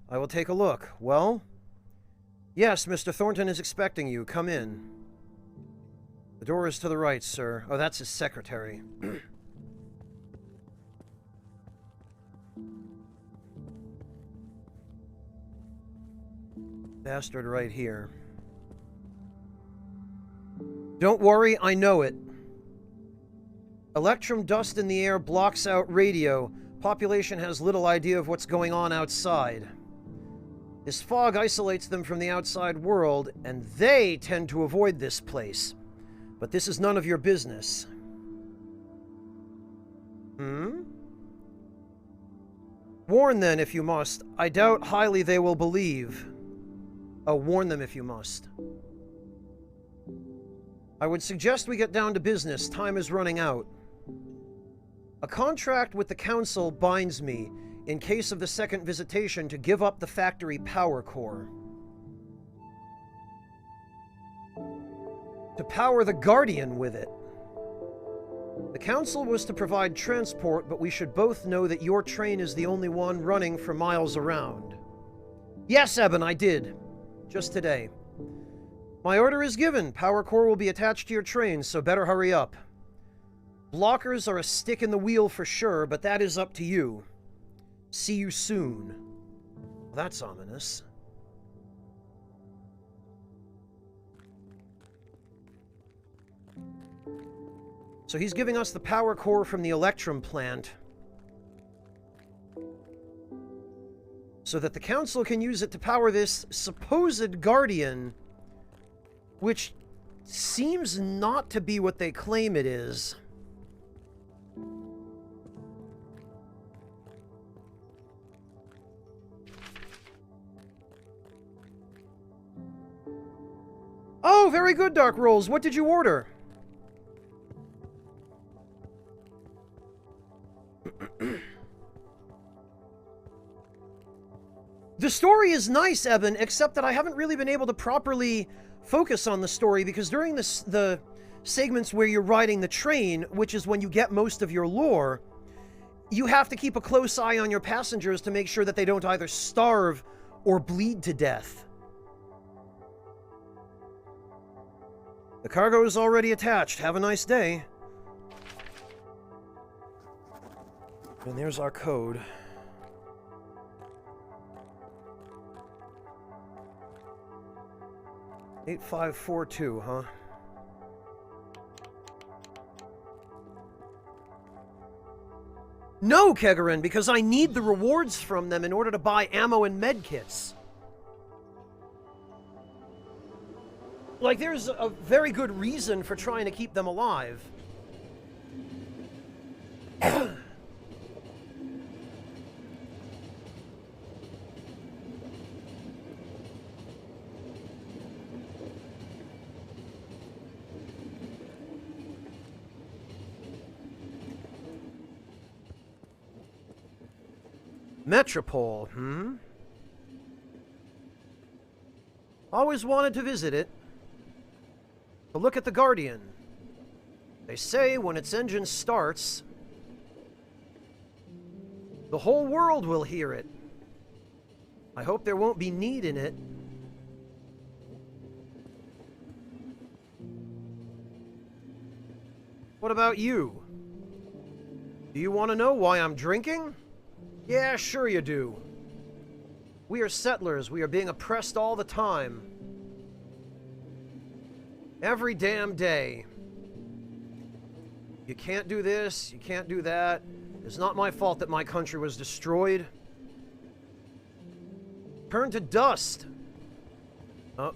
I will take a look. Well? Yes, Mr. Thornton is expecting you. Come in. The door is to the right, sir. Oh, that's his secretary. Bastard right here. Don't worry, I know it. Electrum dust in the air blocks out radio. Population has little idea of what's going on outside. This fog isolates them from the outside world, and they tend to avoid this place. But this is none of your business. Warn them if you must. I doubt highly they will believe. Oh, warn them if you must. I would suggest we get down to business. Time is running out. A contract with the council binds me, in case of the second visitation, to give up the factory power core. To power the Guardian with it. The council was to provide transport, but we should both know that your train is the only one running for miles around. Yes, Eben, I did. Just today. My order is given. Power core will be attached to your train, so better hurry up. Blockers are a stick in the wheel for sure, but that is up to you. See you soon. Well, that's ominous. So he's giving us the power core from the Electrum plant, so that the Council can use it to power this supposed Guardian, which seems not to be what they claim it is. Oh, very good, Dark Rolls. What did you order? The story is nice, Eben, except that I haven't really been able to properly focus on the story, because during the segments where you're riding the train, which is when you get most of your lore, you have to keep a close eye on your passengers to make sure that they don't either starve or bleed to death. The cargo is already attached. Have a nice day. And there's our code. $8542, huh? No, Kegarin, because I need the rewards from them in order to buy ammo and medkits. Like, there's a very good reason for trying to keep them alive. Metropole, Always wanted to visit it. But look at the Guardian. They say when its engine starts, the whole world will hear it. I hope there won't be need in it. What about you? Do you want to know why I'm drinking? Yeah, sure you do. We are settlers. We are being oppressed all the time. Every damn day. You can't do this, you can't do that. It's not my fault that my country was destroyed. Turn to dust. Oh.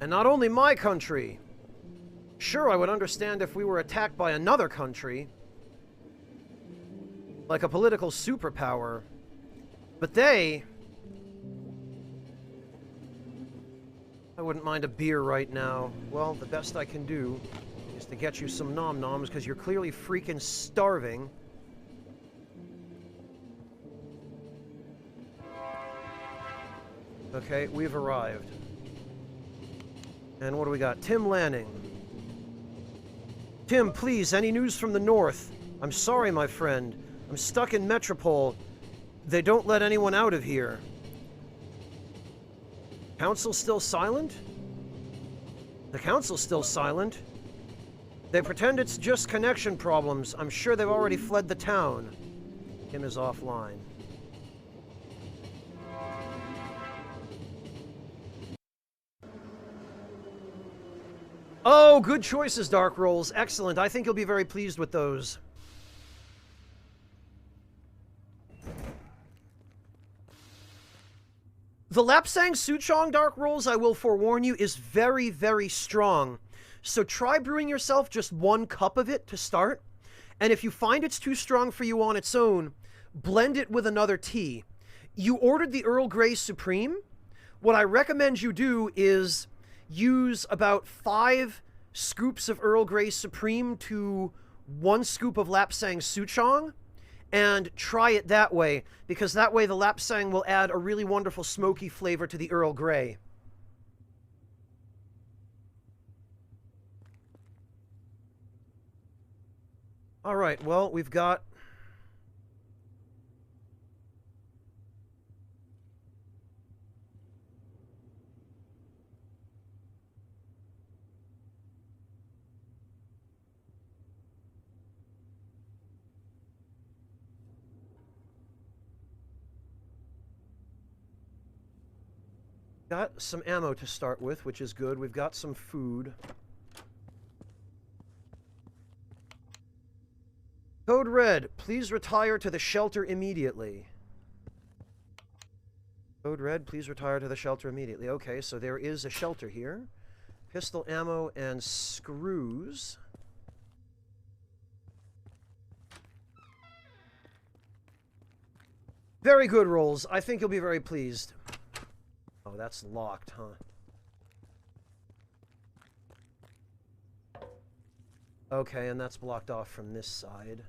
And not only my country. Sure, I would understand if we were attacked by another country, like a political superpower, but they... I wouldn't mind a beer right now. Well, the best I can do is to get you some nom-noms, because you're clearly freaking starving. Okay, we've arrived. And what do we got? Tim Lanning. Tim, please, any news from the north? I'm sorry, my friend. I'm stuck in Metropole. They don't let anyone out of here. Council still silent? The council's still silent. They pretend it's just connection problems. I'm sure they've already fled the town. Tim is offline. Oh, good choices, Dark Rolls. Excellent. I think you'll be very pleased with those. The Lapsang Souchong, Dark Rolls, I will forewarn you, is very, very strong. So try brewing yourself just 1 cup of it to start. And if you find it's too strong for you on its own, blend it with another tea. You ordered the Earl Grey Supreme. What I recommend you do is use about 5 scoops of Earl Grey Supreme to 1 scoop of Lapsang Souchong, and try it that way, because that way the Lapsang will add a really wonderful smoky flavor to the Earl Grey. Alright, well, we've got... Got some ammo to start with, which is good. We've got some food. Code Red, please retire to the shelter immediately. Code Red, please retire to the shelter immediately. Okay, so there is a shelter here. Pistol ammo and screws. Very good, Rolls. I think you'll be very pleased. Oh, that's locked, huh? Okay, and that's blocked off from this side.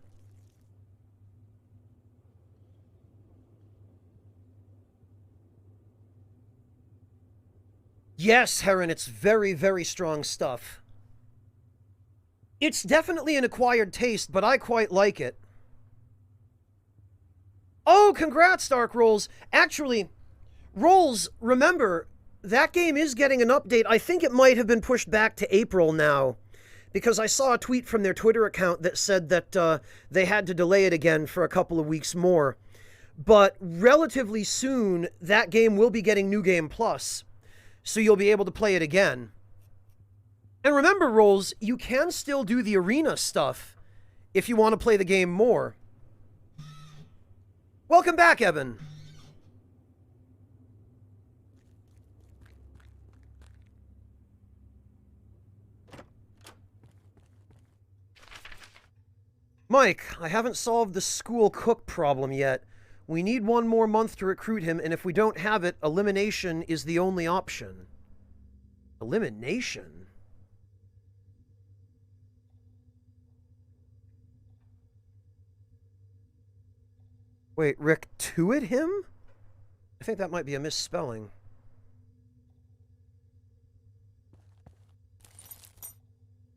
Yes, Heron, it's very, very strong stuff. It's definitely an acquired taste, but I quite like it. Oh, congrats, Dark Rolls. Actually, Rolls, remember, that game is getting an update. I think it might have been pushed back to April now, because I saw a tweet from their Twitter account that said that they had to delay it again for a couple of weeks more. But relatively soon, that game will be getting New Game Plus, so you'll be able to play it again. And remember, Rolls, you can still do the arena stuff if you want to play the game more. Welcome back, Evan. Mike, I haven't solved the school cook problem yet. We need one more month to recruit him, and if we don't have it, elimination is the only option. Elimination? Wait, Rick Tuit him? I think that might be a misspelling.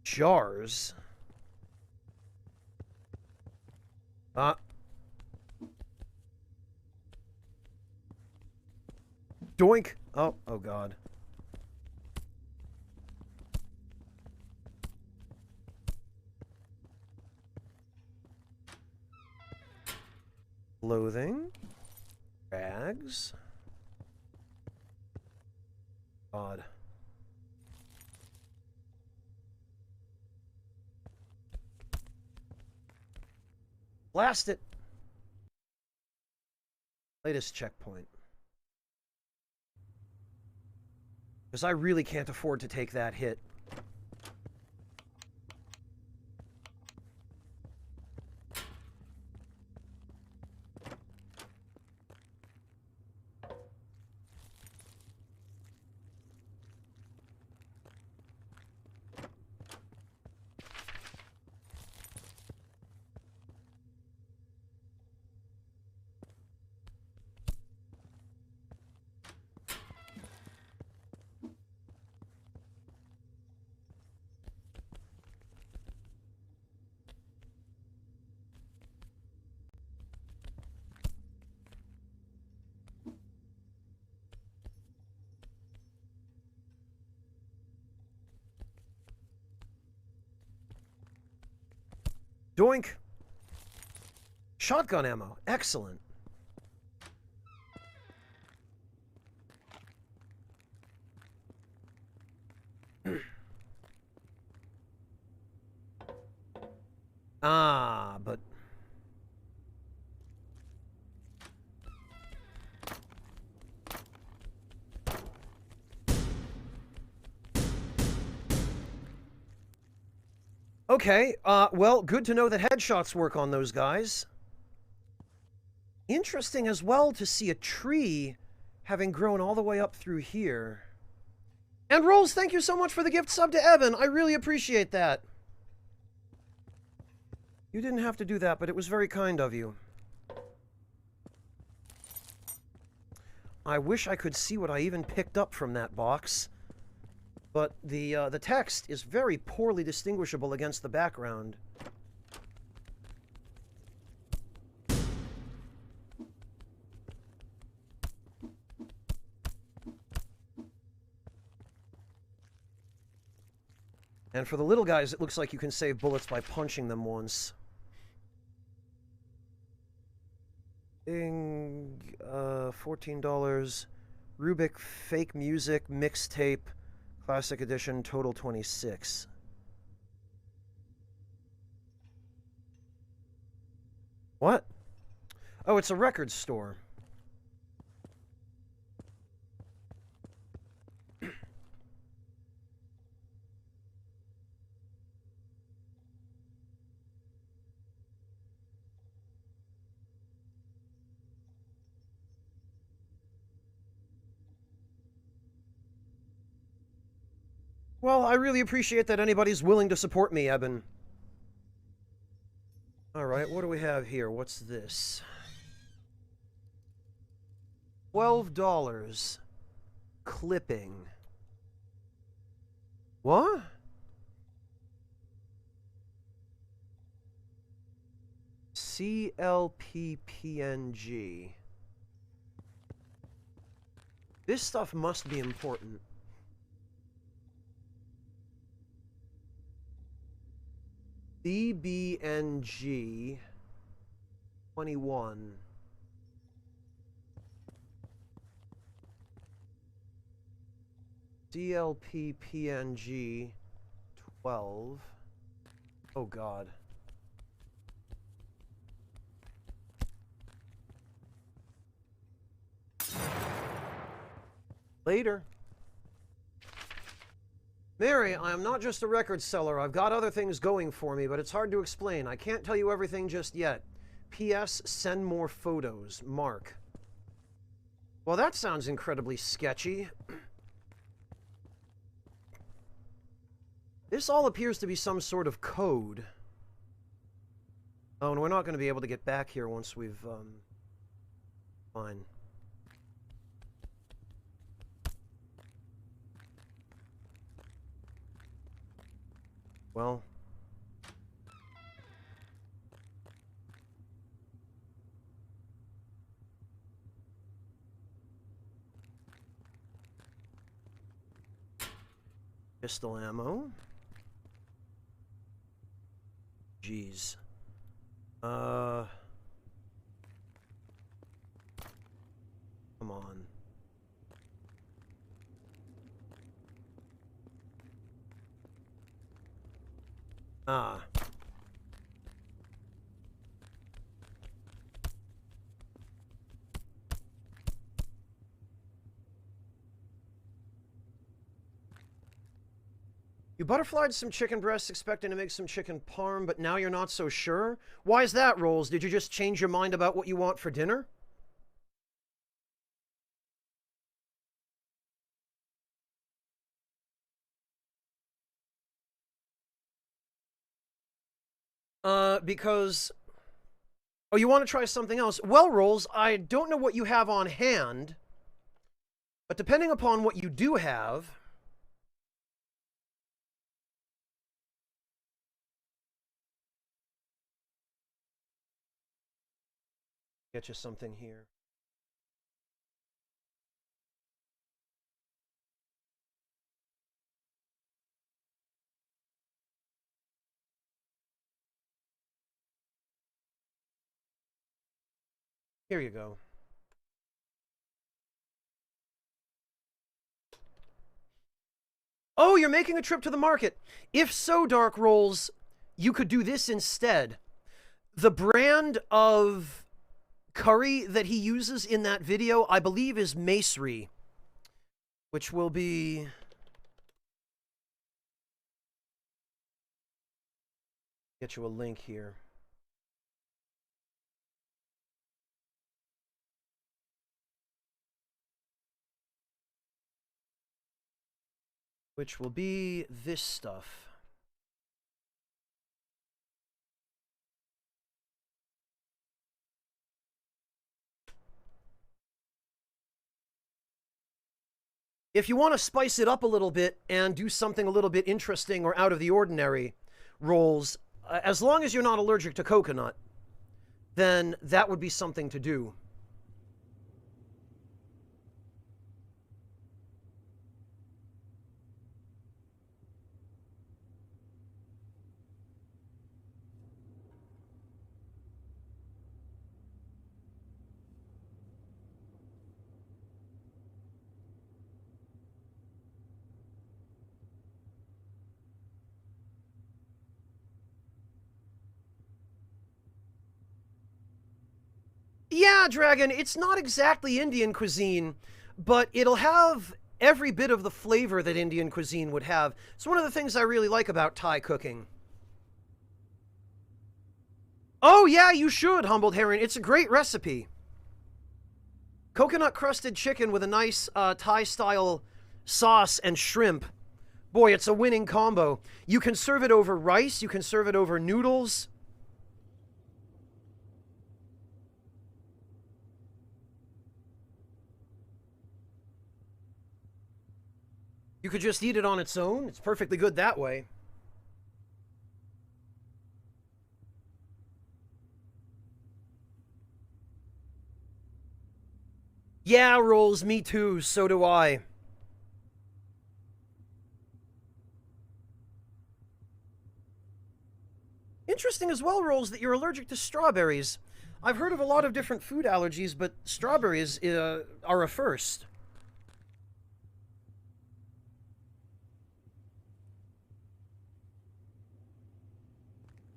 Jars? Doink! Oh God. Clothing. Bags. God. Blast it! Latest checkpoint. Because I really can't afford to take that hit. Doink! Shotgun ammo. Excellent. But... Okay, well, good to know that headshots work on those guys. Interesting as well to see a tree having grown all the way up through here. And Rolls, thank you so much for the gift sub to Evan. I really appreciate that. You didn't have to do that, but it was very kind of you. I wish I could see what I even picked up from that box. But the text is very poorly distinguishable against the background. And for the little guys, it looks like you can save bullets by punching them once. $14. Rubik Fake Music Mixtape Classic Edition Total 26. What? Oh, it's a record store. Well, I really appreciate that anybody's willing to support me, Eben. Alright, what do we have here? What's this? $12. Clipping. What? CLPPNG. This stuff must be important. DBNG 21. CLPPNG 12. Oh God. Later. Mary, I am not just a record seller. I've got other things going for me, but it's hard to explain. I can't tell you everything just yet. P.S. Send more photos. Mark. Well, that sounds incredibly sketchy. This all appears to be some sort of code. Oh, and we're not going to be able to get back here once we've, Fine. Well... Pistol ammo. Jeez. Come on. Ah. You butterflied some chicken breasts expecting to make some chicken parm, but now you're not so sure? Why is that, Rolls? Did you just change your mind about what you want for dinner? Because... Oh, you want to try something else? Well, Rolls, I don't know what you have on hand, but depending upon what you do have... Get you something here. Here you go. Oh, you're making a trip to the market. If so, Dark Rolls, you could do this instead. The brand of curry that he uses in that video, I believe, is Macery, which will be... Get you a link here. Which will be this stuff. If you want to spice it up a little bit and do something a little bit interesting or out of the ordinary, Rolls, as long as you're not allergic to coconut, then that would be something to do. Yeah, Dragon, it's not exactly Indian cuisine, but it'll have every bit of the flavor that Indian cuisine would have. It's one of the things I really like about Thai cooking. Oh, yeah, you should, Humbled Heron. It's a great recipe. Coconut crusted chicken with a nice Thai style sauce and shrimp. Boy, it's a winning combo. You can serve it over rice, you can serve it over noodles. You could just eat it on its own. It's perfectly good that way. Yeah, Rolls, me too. So do I. Interesting as well, Rolls, that you're allergic to strawberries. I've heard of a lot of different food allergies, but strawberries are a first.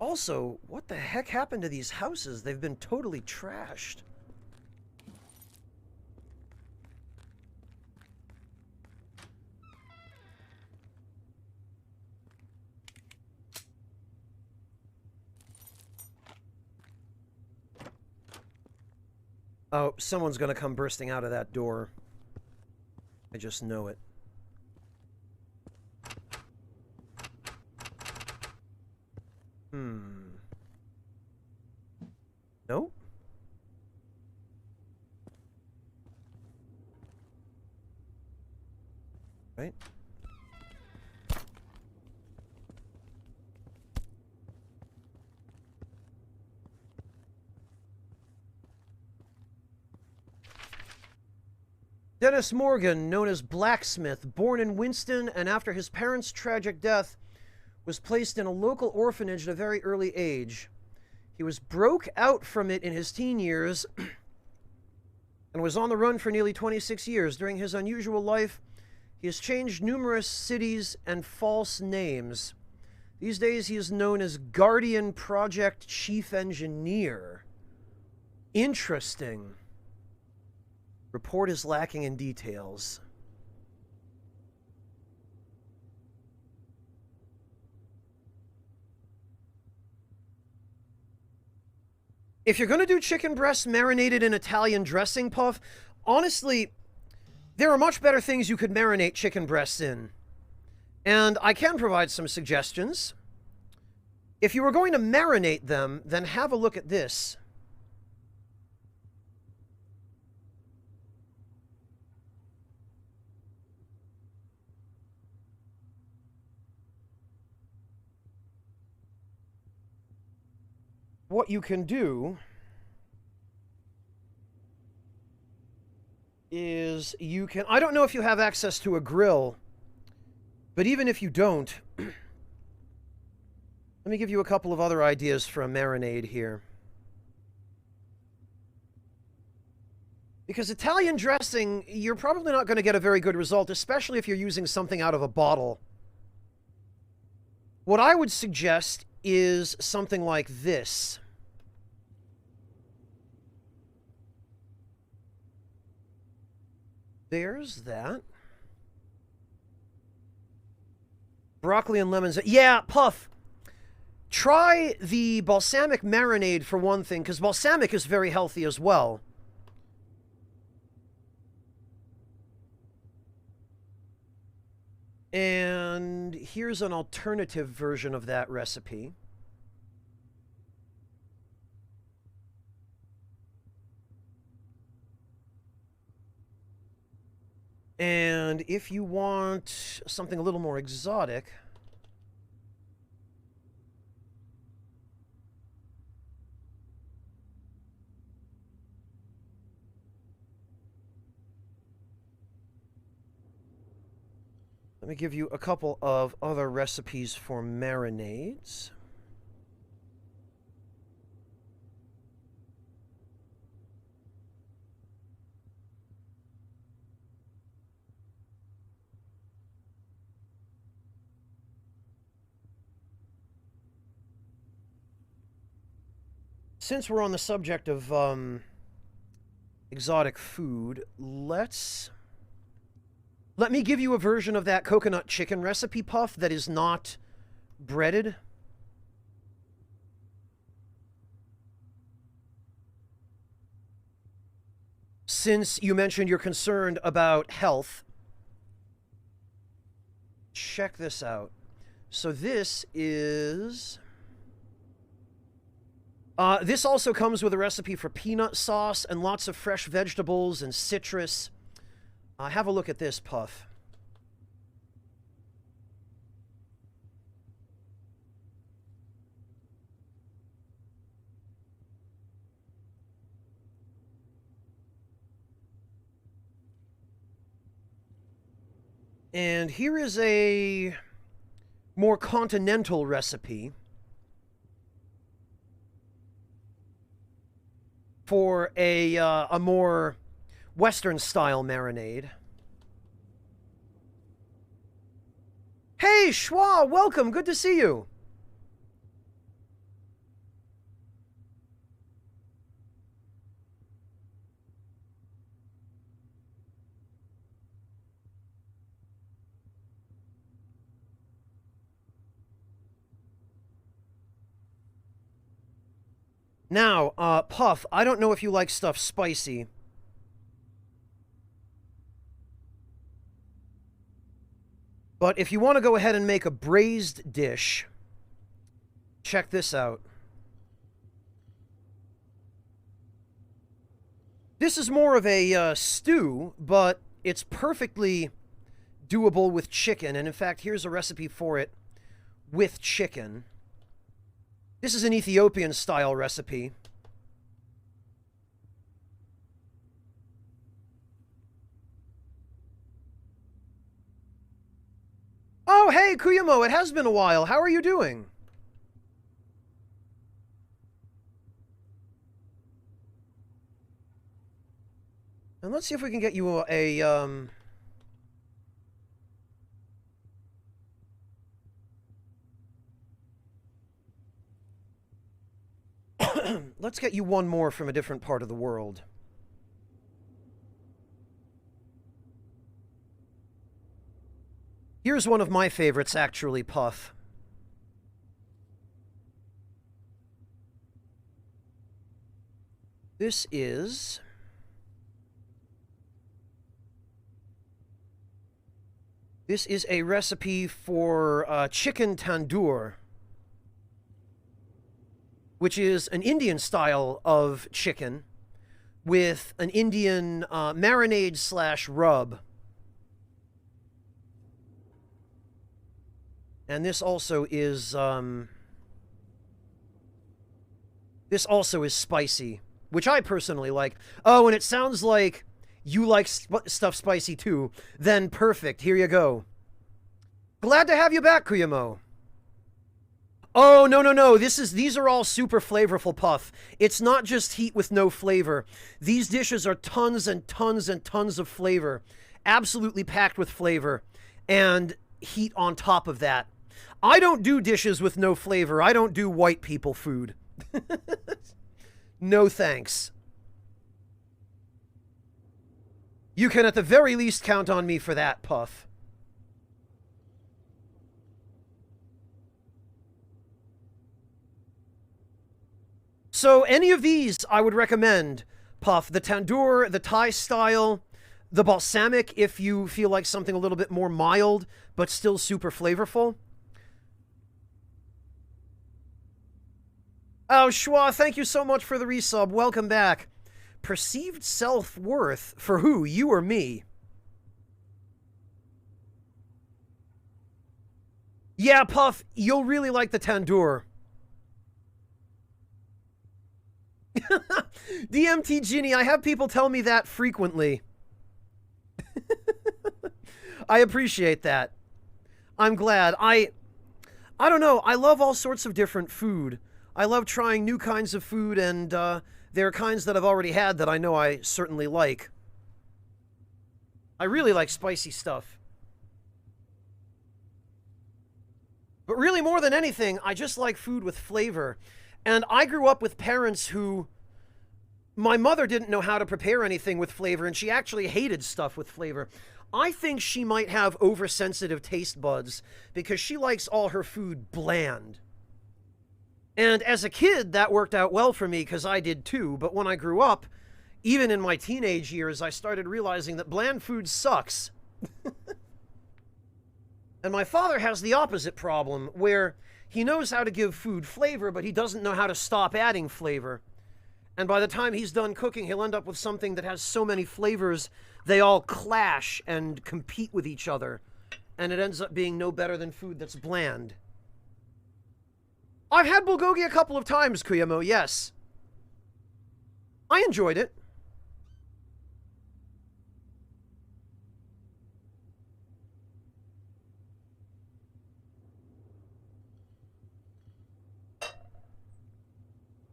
Also, what the heck happened to these houses? They've been totally trashed. Oh, someone's gonna come bursting out of that door. I just know it. No? Right? Dennis Morgan, known as Blacksmith, born in Winston and after his parents' tragic death, was placed in a local orphanage at a very early age. He was broke out from it in his teen years and was on the run for nearly 26 years. During his unusual life, he has changed numerous cities and false names. These days, he is known as Guardian Project Chief Engineer. Interesting. Report is lacking in details. If you're going to do chicken breasts marinated in Italian dressing, Puff, honestly, there are much better things you could marinate chicken breasts in. And I can provide some suggestions. If you were going to marinate them, then have a look at this. What you can do is you can... I don't know if you have access to a grill, but even if you don't, let me give you a couple of other ideas for a marinade here. Because Italian dressing, you're probably not going to get a very good result, especially if you're using something out of a bottle. What I would suggest is something like this. There's that. Broccoli and lemons. Yeah, Puff. Try the balsamic marinade for one thing, because balsamic is very healthy as well. And here's an alternative version of that recipe. And if you want something a little more exotic, let me give you a couple of other recipes for marinades. Since we're on the subject of exotic food. Let me give you a version of that coconut chicken recipe, Puff, that is not breaded. Since you mentioned you're concerned about health, check this out. So this is... this also comes with a recipe for peanut sauce and lots of fresh vegetables and citrus. Have a look at this, Puff. And here is a more continental recipe for a more Western-style marinade. Hey, Schwa, welcome. Good to see you. Now, Puff, I don't know if you like stuff spicy. But if you want to go ahead and make a braised dish, check this out. This is more of a stew, but it's perfectly doable with chicken. And in fact, here's a recipe for it with chicken. This is an Ethiopian-style recipe. Oh, hey, Kuyamo, it has been a while. How are you doing? And let's see if we can get you let's get you one more from a different part of the world. Here's one of my favorites, actually, Puff. This is... This is a recipe for chicken tandoor, which is an Indian style of chicken with an Indian marinade slash rub. And this also is spicy, which I personally like. Oh, and it sounds like you like stuff spicy too. Then perfect. Here you go. Glad to have you back, Kuyamo. Oh, no. These are all super flavorful, Puff. It's not just heat with no flavor. These dishes are tons and tons and tons of flavor. Absolutely packed with flavor. And heat on top of that. I don't do dishes with no flavor. I don't do white people food. No thanks. You can at the very least count on me for that, Puff. So any of these I would recommend, Puff. The tandoor, the Thai style, the balsamic if you feel like something a little bit more mild but still super flavorful. Oh, Schwa, thank you so much for the resub. Welcome back. Perceived self-worth for who? You or me? Yeah, Puff, you'll really like the tandoor. DMT Genie, I have people tell me that frequently. I appreciate that. I'm glad. I don't know. I love all sorts of different food. I love trying new kinds of food, and there are kinds that I've already had that I know I certainly like. I really like spicy stuff. But really, more than anything, I just like food with flavor. And I grew up with parents who... My mother didn't know how to prepare anything with flavor, and she actually hated stuff with flavor. I think she might have oversensitive taste buds because she likes all her food bland. And as a kid, that worked out well for me because I did too. But when I grew up, even in my teenage years, I started realizing that bland food sucks. And my father has the opposite problem, where he knows how to give food flavor, but he doesn't know how to stop adding flavor. And by the time he's done cooking, he'll end up with something that has so many flavors, they all clash and compete with each other. And it ends up being no better than food that's bland. I've had bulgogi a couple of times, Kuyamo, yes. I enjoyed it.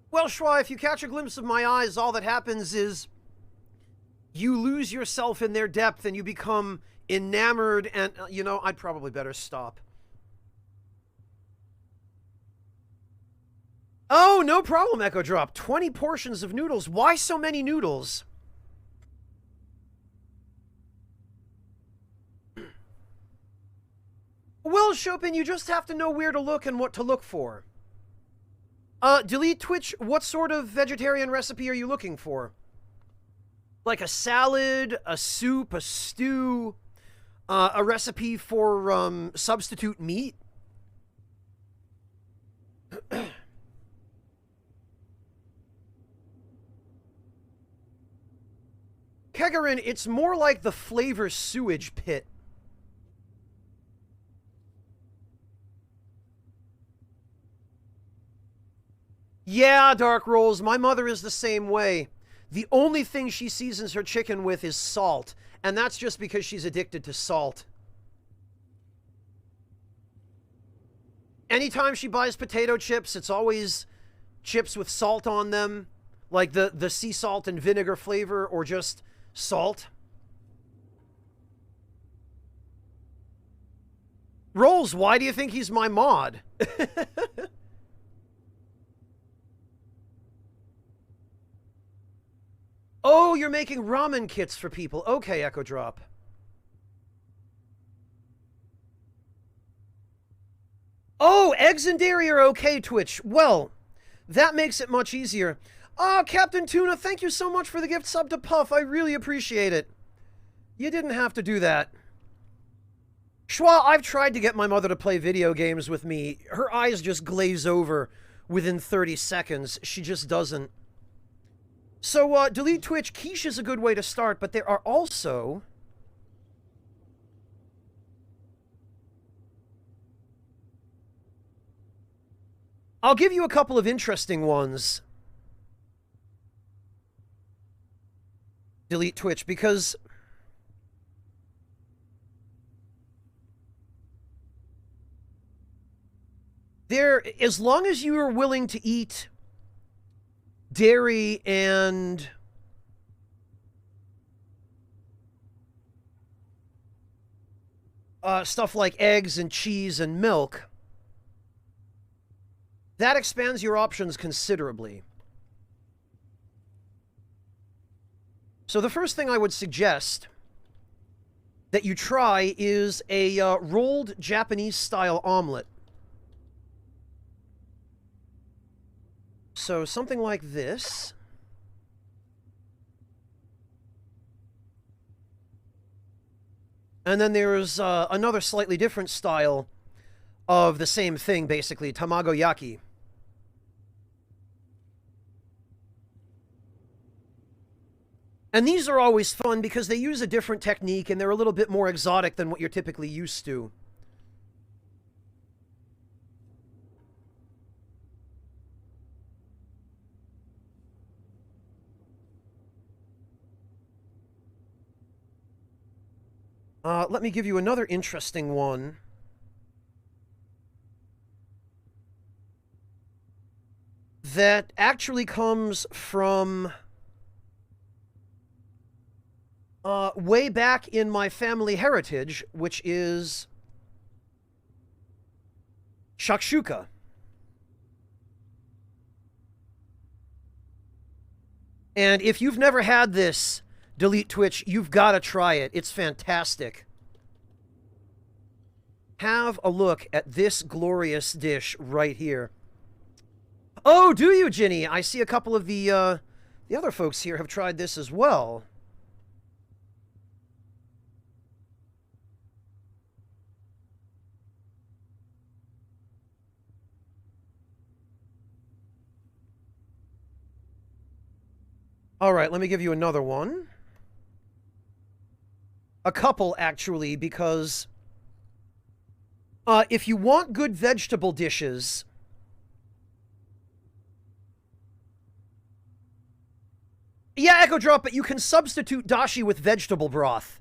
Well, Schwa, if you catch a glimpse of my eyes, all that happens is you lose yourself in their depth and you become enamored and, you know, I'd probably better stop. Oh, no problem, Echo Drop. 20 portions of noodles. Why so many noodles? Well, Chopin, you just have to know where to look and what to look for. Delete Twitch, what sort of vegetarian recipe are you looking for? Like a salad, a soup, a stew, a recipe for, substitute meat? Kegarin, it's more like the flavor sewage pit. Yeah, Dark Rolls, my mother is the same way. The only thing she seasons her chicken with is salt, and that's just because she's addicted to salt. Anytime she buys potato chips, it's always chips with salt on them, like the sea salt and vinegar flavor, or just salt. Rolls, why do you think he's my mod? Oh, you're making ramen kits for people. Okay, Echo Drop. Oh, eggs and dairy are okay, Twitch. Well, that makes it much easier. Ah, Captain Tuna, thank you so much for the gift sub to Puff. I really appreciate it. You didn't have to do that. Schwa, I've tried to get my mother to play video games with me. Her eyes just glaze over within 30 seconds. She just doesn't. So, delete Twitch. Quiche is a good way to start, but there are also... I'll give you a couple of interesting ones. Delete Twitch, because... as long as you are willing to eat dairy and stuff like eggs and cheese and milk, that expands your options considerably. So the first thing I would suggest that you try is a rolled Japanese-style omelet. So something like this. And then there's another slightly different style of the same thing, basically, tamagoyaki. And these are always fun because they use a different technique and they're a little bit more exotic than what you're typically used to. Let me give you another interesting one. That actually comes from way back in my family heritage, which is shakshuka. And if you've never had this, Delete Twitch, you've got to try it. It's fantastic. Have a look at this glorious dish right here. Oh, do you, Ginny? I see a couple of the other folks here have tried this as well. All right, let me give you another one. A couple, actually, because if you want good vegetable dishes, yeah, Echo Drop, but you can substitute dashi with vegetable broth.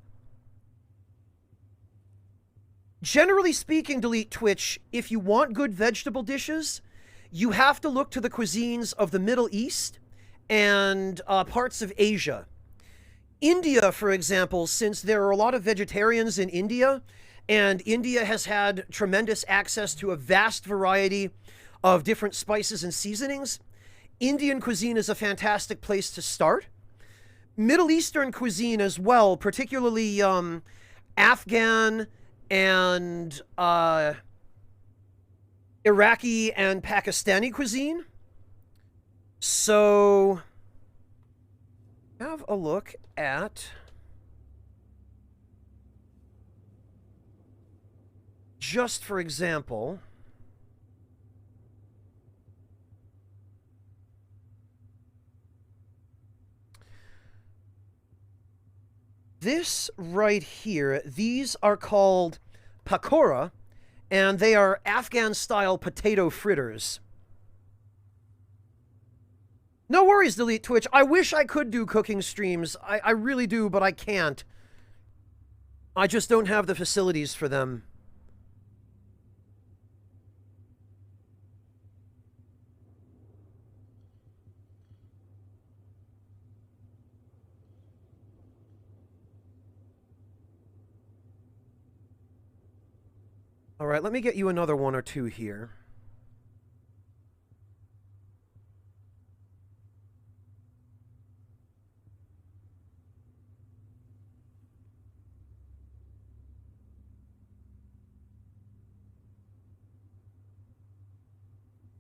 Generally speaking, Delete Twitch, if you want good vegetable dishes, you have to look to the cuisines of the Middle East and parts of Asia. India, for example, since there are a lot of vegetarians in India, and India has had tremendous access to a vast variety of different spices and seasonings, Indian cuisine is a fantastic place to start. Middle Eastern cuisine as well, particularly Afghan and Iraqi and Pakistani cuisine. So, have a look at just for example, this right here, these are called pakora, and they are Afghan-style potato fritters. No worries, Delete Twitch. I wish I could do cooking streams. I really do, but I can't. I just don't have the facilities for them. All right, let me get you another one or two here.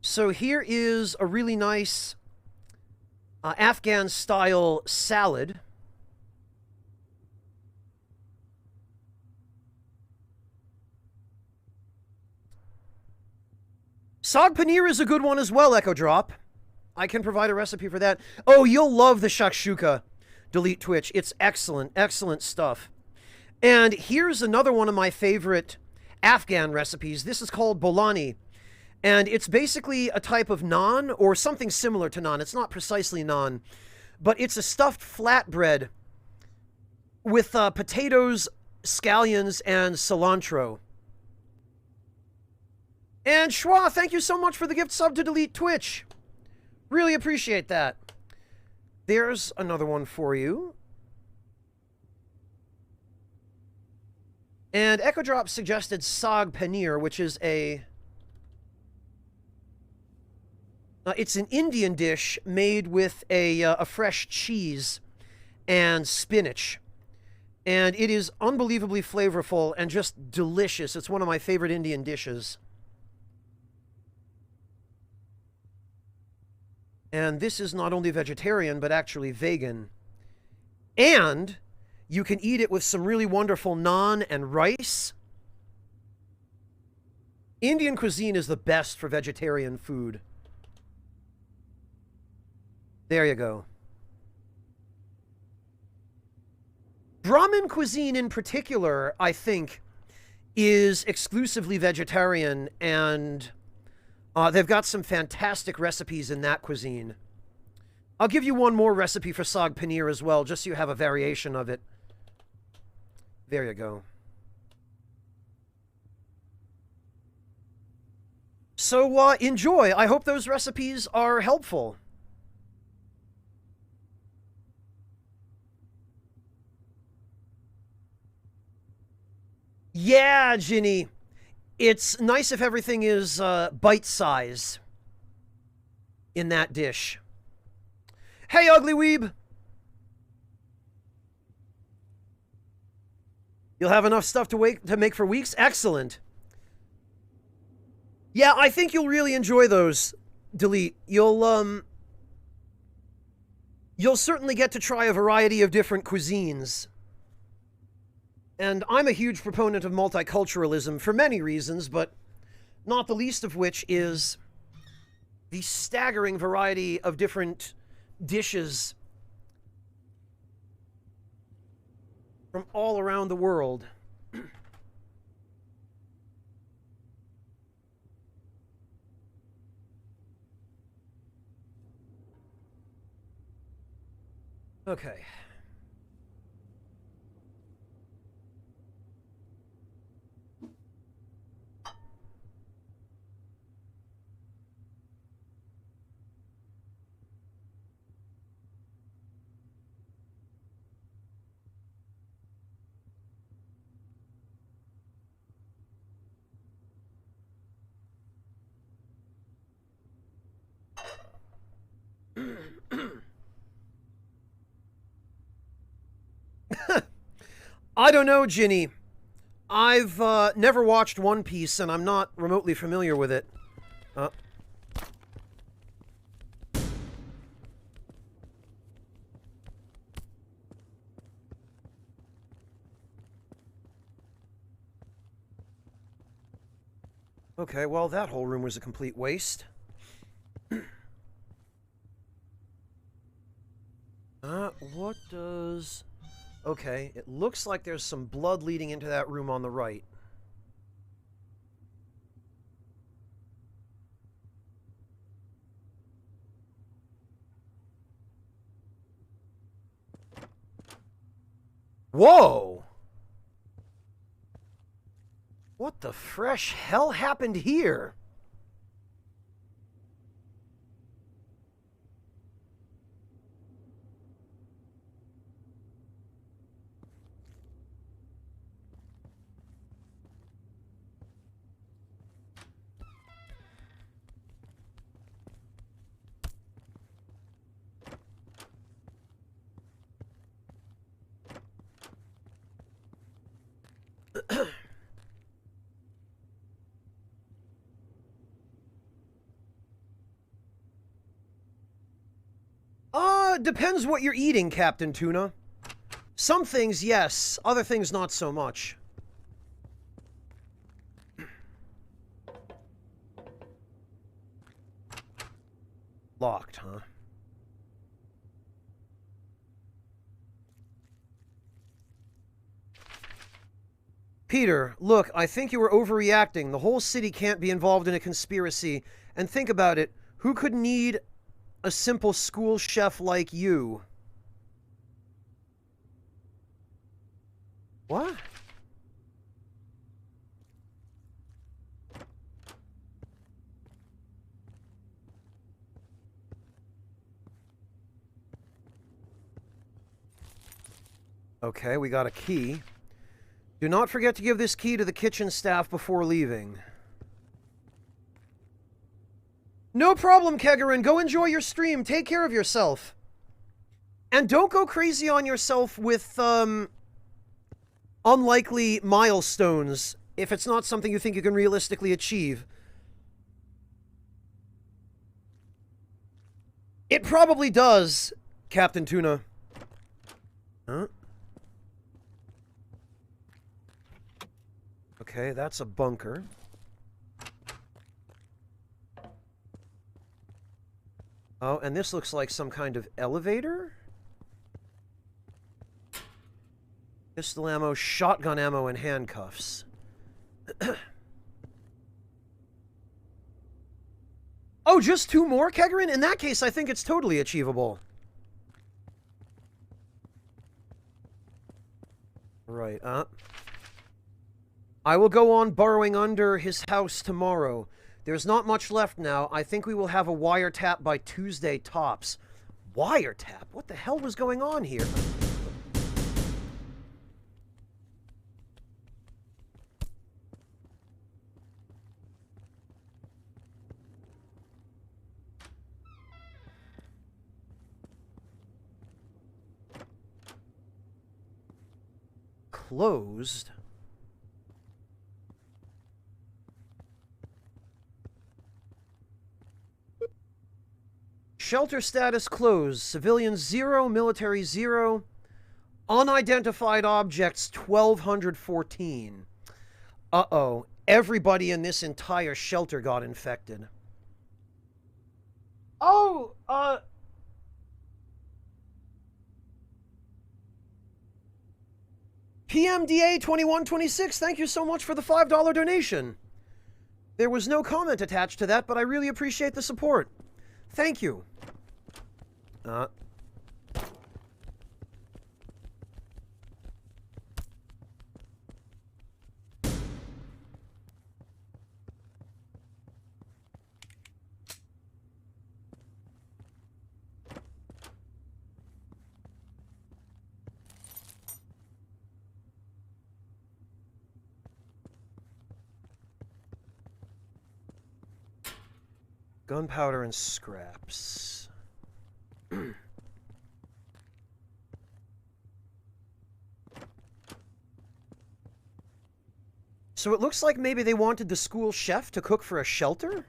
So here is a really nice Afghan-style salad. Sag paneer is a good one as well, Echo Drop. I can provide a recipe for that. Oh, you'll love the shakshuka, Delete Twitch. It's excellent, excellent stuff. And here's another one of my favorite Afghan recipes. This is called bolani. And it's basically a type of naan, or something similar to naan. It's not precisely naan, but it's a stuffed flatbread with potatoes, scallions, and cilantro. And Schwa, thank you so much for the gift sub to Delete Twitch. Really appreciate that. There's another one for you. And Echo Drop suggested sag paneer, which is it's an Indian dish made with a fresh cheese and spinach. And it is unbelievably flavorful and just delicious. It's one of my favorite Indian dishes. And this is not only vegetarian, but actually vegan. And you can eat it with some really wonderful naan and rice. Indian cuisine is the best for vegetarian food. There you go. Brahmin cuisine in particular, I think, is exclusively vegetarian, and they've got some fantastic recipes in that cuisine. I'll give you one more recipe for sag paneer as well, just so you have a variation of it. There you go. So, enjoy. I hope those recipes are helpful. Yeah, Ginny. It's nice if everything is bite size in that dish. Hey, ugly weeb! You'll have enough stuff to make for weeks? Excellent. Yeah, I think you'll really enjoy those, Delete. You'll certainly get to try a variety of different cuisines. And I'm a huge proponent of multiculturalism for many reasons, but not the least of which is the staggering variety of different dishes from all around the world. Okay. I don't know, Ginny. I've never watched One Piece, and I'm not remotely familiar with it. Uh, okay, well, that whole room was a complete waste. What does... Okay, it looks like there's some blood leading into that room on the right. Whoa! What the fresh hell happened here? Depends what you're eating, Captain Tuna. Some things, yes. Other things, not so much. Locked, huh? Peter, look, I think you were overreacting. The whole city can't be involved in a conspiracy. And think about it. Who could need a simple school chef like you? What? Okay, we got a key. Do not forget to give this key to the kitchen staff before leaving. No problem, Kegarin. Go enjoy your stream. Take care of yourself. And don't go crazy on yourself with, unlikely milestones if it's not something you think you can realistically achieve. It probably does, Captain Tuna. Huh? Okay, that's a bunker. Oh, and this looks like some kind of elevator? Pistol ammo, shotgun ammo, and handcuffs. Oh, just 2 more, Kegarin? In that case, I think it's totally achievable. Right, I will go on burrowing under his house tomorrow. There's not much left now. I think we will have a wiretap by Tuesday tops. Wiretap? What the hell was going on here? closed. Shelter status closed. Civilians 0, military 0. Unidentified objects 1,214. Uh-oh. Everybody in this entire shelter got infected. Oh, PMDA 2126, thank you so much for the $5 donation. There was no comment attached to that, but I really appreciate the support. Thank you. Gunpowder and scraps. So it looks like maybe they wanted the school chef to cook for a shelter?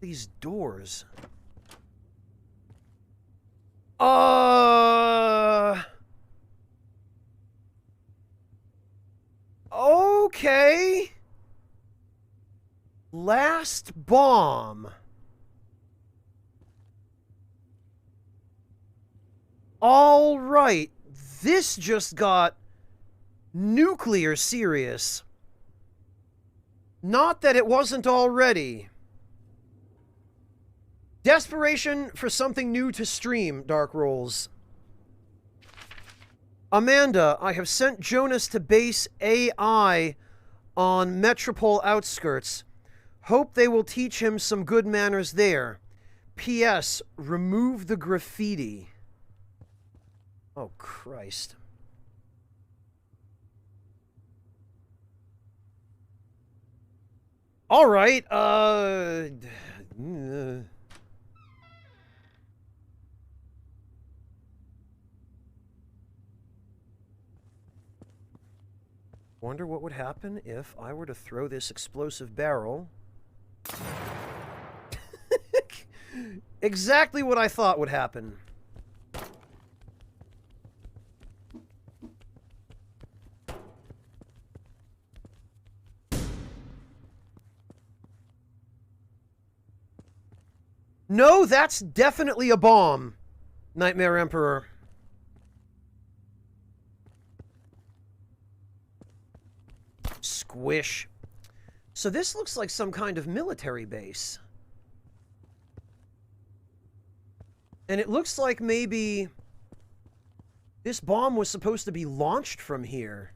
These doors. Okay. Last bomb. All right. This just got nuclear serious. Not that it wasn't already. Desperation for something new to stream, Dark Rolls. Amanda, I have sent Jonas to base AI on Metropole outskirts. Hope they will teach him some good manners there. P.S. Remove the graffiti. Oh, Christ. All right, Wonder what would happen if I were to throw this explosive barrel. Exactly what I thought would happen. No, that's definitely a bomb, Nightmare Emperor. Squish. So this looks like some kind of military base. And it looks like maybe this bomb was supposed to be launched from here.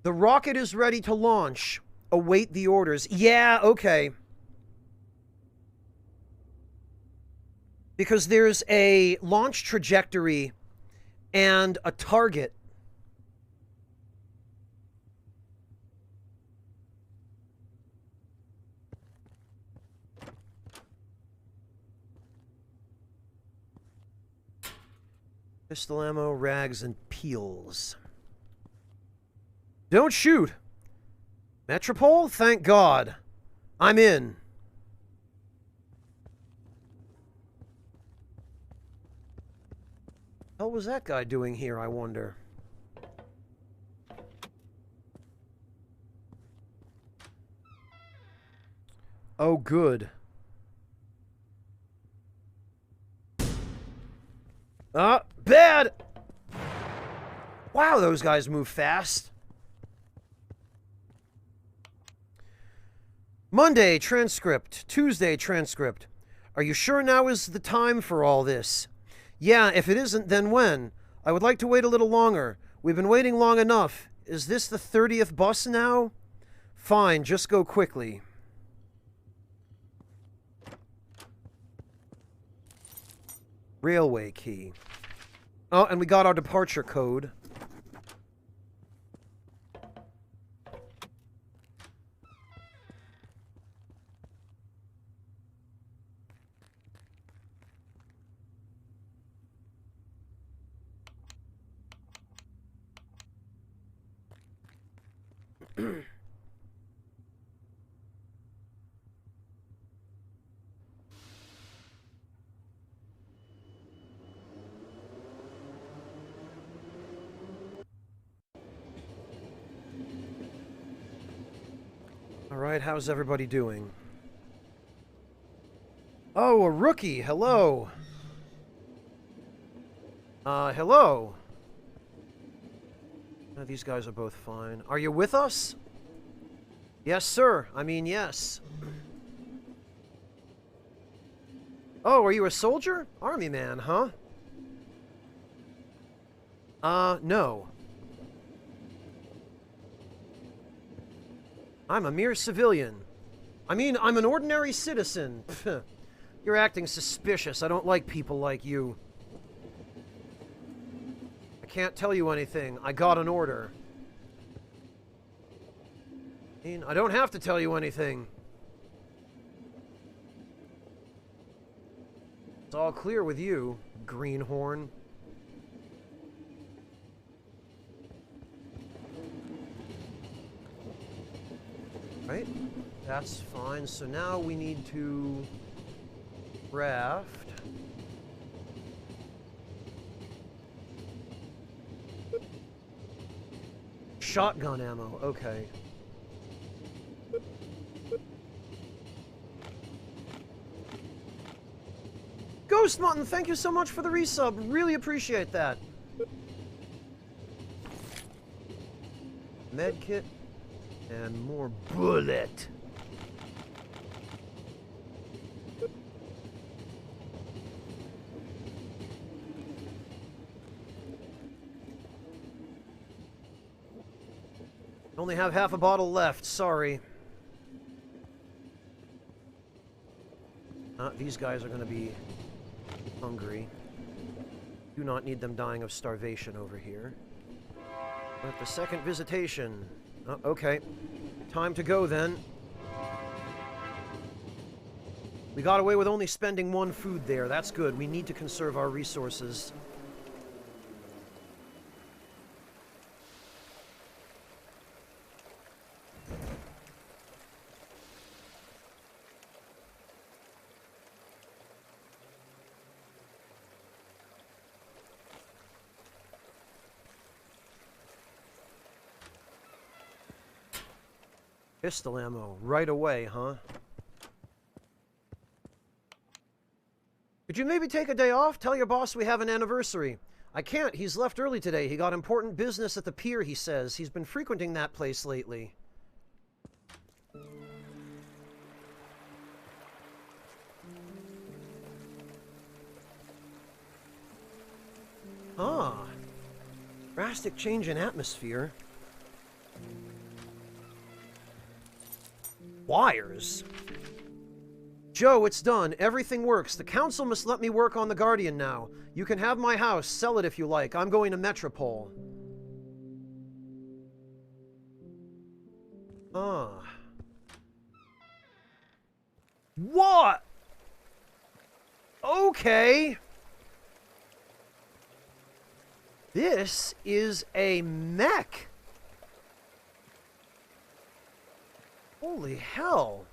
The rocket is ready to launch. Await the orders. Yeah, okay. Because there's a launch trajectory and a target. Pistol ammo, rags, and peels. Don't shoot! Metropole? Thank God. I'm in. What the hell was that guy doing here, I wonder? Oh, good. Bad! Wow, those guys move fast. Monday, transcript. Tuesday, transcript. Are you sure now is the time for all this? Yeah, if it isn't, then when? I would like to wait a little longer. We've been waiting long enough. Is this the 30th bus now? Fine, just go quickly. Railway key. Oh, and we got our departure code. Alright, how's everybody doing? Oh, a rookie! Hello! Hello! These guys are both fine. Are you with us? Yes, sir. I mean, yes. Oh, are you a soldier? Army man, huh? No. I'm a mere civilian. I mean, I'm an ordinary citizen. You're acting suspicious. I don't like people like you. I can't tell you anything. I got an order. I mean, I don't have to tell you anything. It's all clear with you, greenhorn. Right? That's fine. So now we need to craft. Shotgun ammo. Okay. Ghost Mutton, thank you so much for the resub. Really appreciate that. Medkit and more bullet. Only have half a bottle left, sorry. These guys are going to be hungry. Do not need them dying of starvation over here. At the second visitation. Okay. Time to go then. We got away with only spending one food there. That's good. We need to conserve our resources. Pistol ammo right away, huh? Could you maybe take a day off? Tell your boss we have an anniversary. I can't. He's left early today. He got important business at the pier, he says. He's been frequenting that place lately. Ah. Drastic change in atmosphere. Wires. Joe, it's done. Everything works. The council must let me work on the Guardian now. You can have my house. Sell it if you like. I'm going to Metropole. Ah. What? Okay. This is a mech. Holy hell.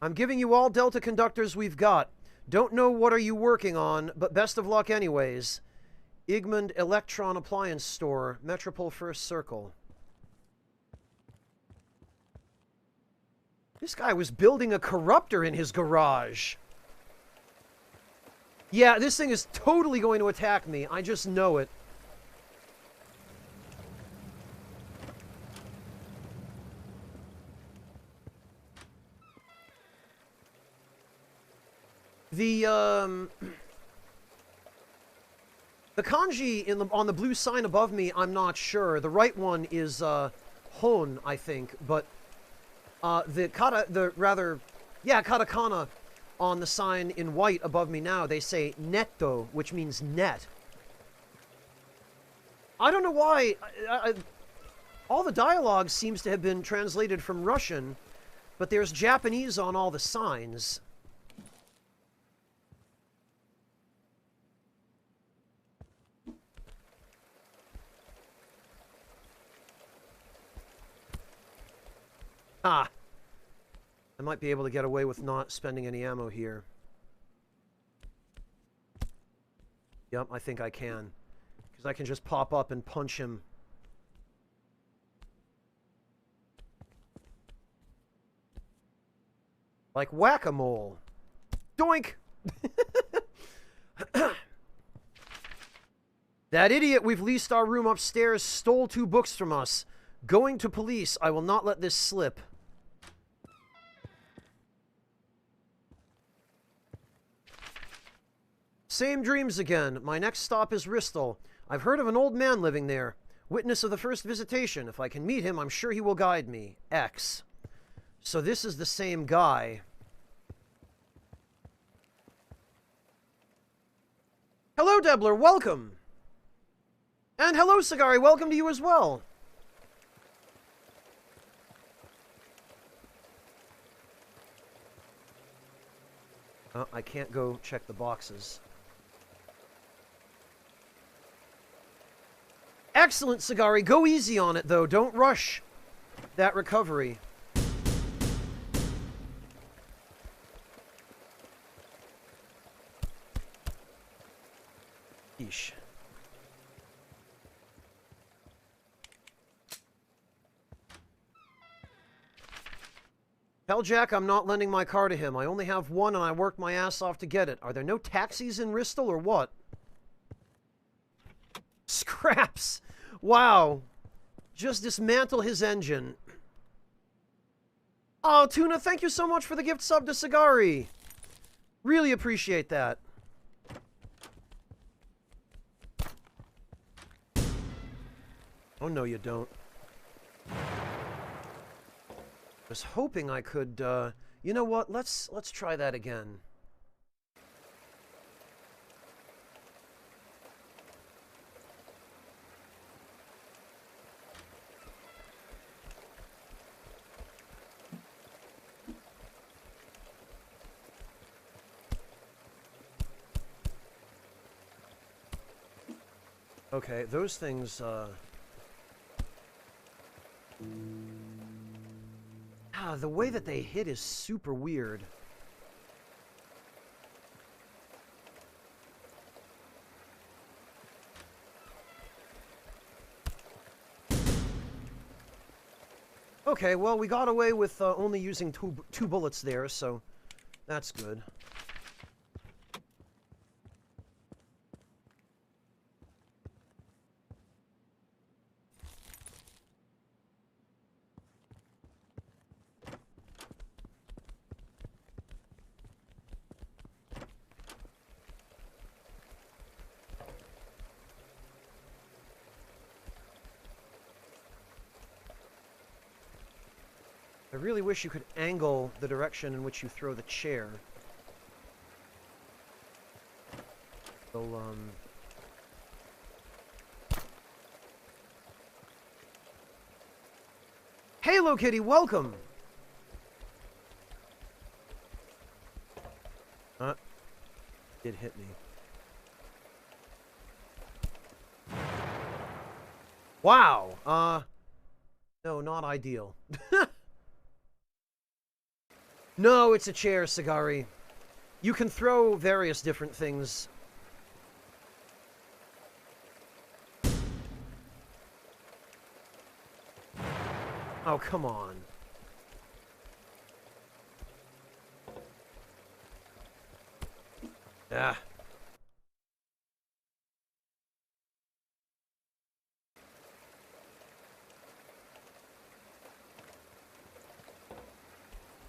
I'm giving you all Delta conductors we've got. Don't know what are you working on, but best of luck anyways. Igmund Electron Appliance Store, Metropole First Circle. This guy was building a corruptor in his garage. Yeah, this thing is totally going to attack me. I just know it. The kanji on the blue sign above me, I'm not sure. The right one is Hon, I think, but katakana on the sign in white above me now, they say netto, which means net. I don't know why. All the dialogue seems to have been translated from Russian, but there's Japanese on all the signs. Ah! I might be able to get away with not spending any ammo here. Yep, I think I can. Because I can just pop up and punch him. Like whack-a-mole. Doink! That idiot we've leased our room upstairs stole 2 books from us. Going to police. I will not let this slip. Same dreams again. My next stop is Bristol. I've heard of an old man living there. Witness of the first visitation. If I can meet him, I'm sure he will guide me. X. So this is the same guy. Hello, Debler. Welcome. And hello, Sagari. Welcome to you as well. Oh, I can't go check the boxes. Excellent, Sagari. Go easy on it, though. Don't rush that recovery. Yeesh. Tell Jack I'm not lending my car to him. I only have one and I worked my ass off to get it. Are there no taxis in Bristol or what? Scraps! Wow. Just dismantle his engine. Oh, Tuna, thank you so much for the gift sub to Sagari. Really appreciate that. Oh, no, you don't. I was hoping I could, you know what? Let's try that again. Okay, those things, the way that they hit is super weird. Okay, well, we got away with only using two bullets there, so that's good. I really wish you could angle the direction in which you throw the chair. So, Halo Kitty, welcome! It hit me. Wow! No, not ideal. No, it's a chair, Sagari. You can throw various different things. Oh, come on. Ah.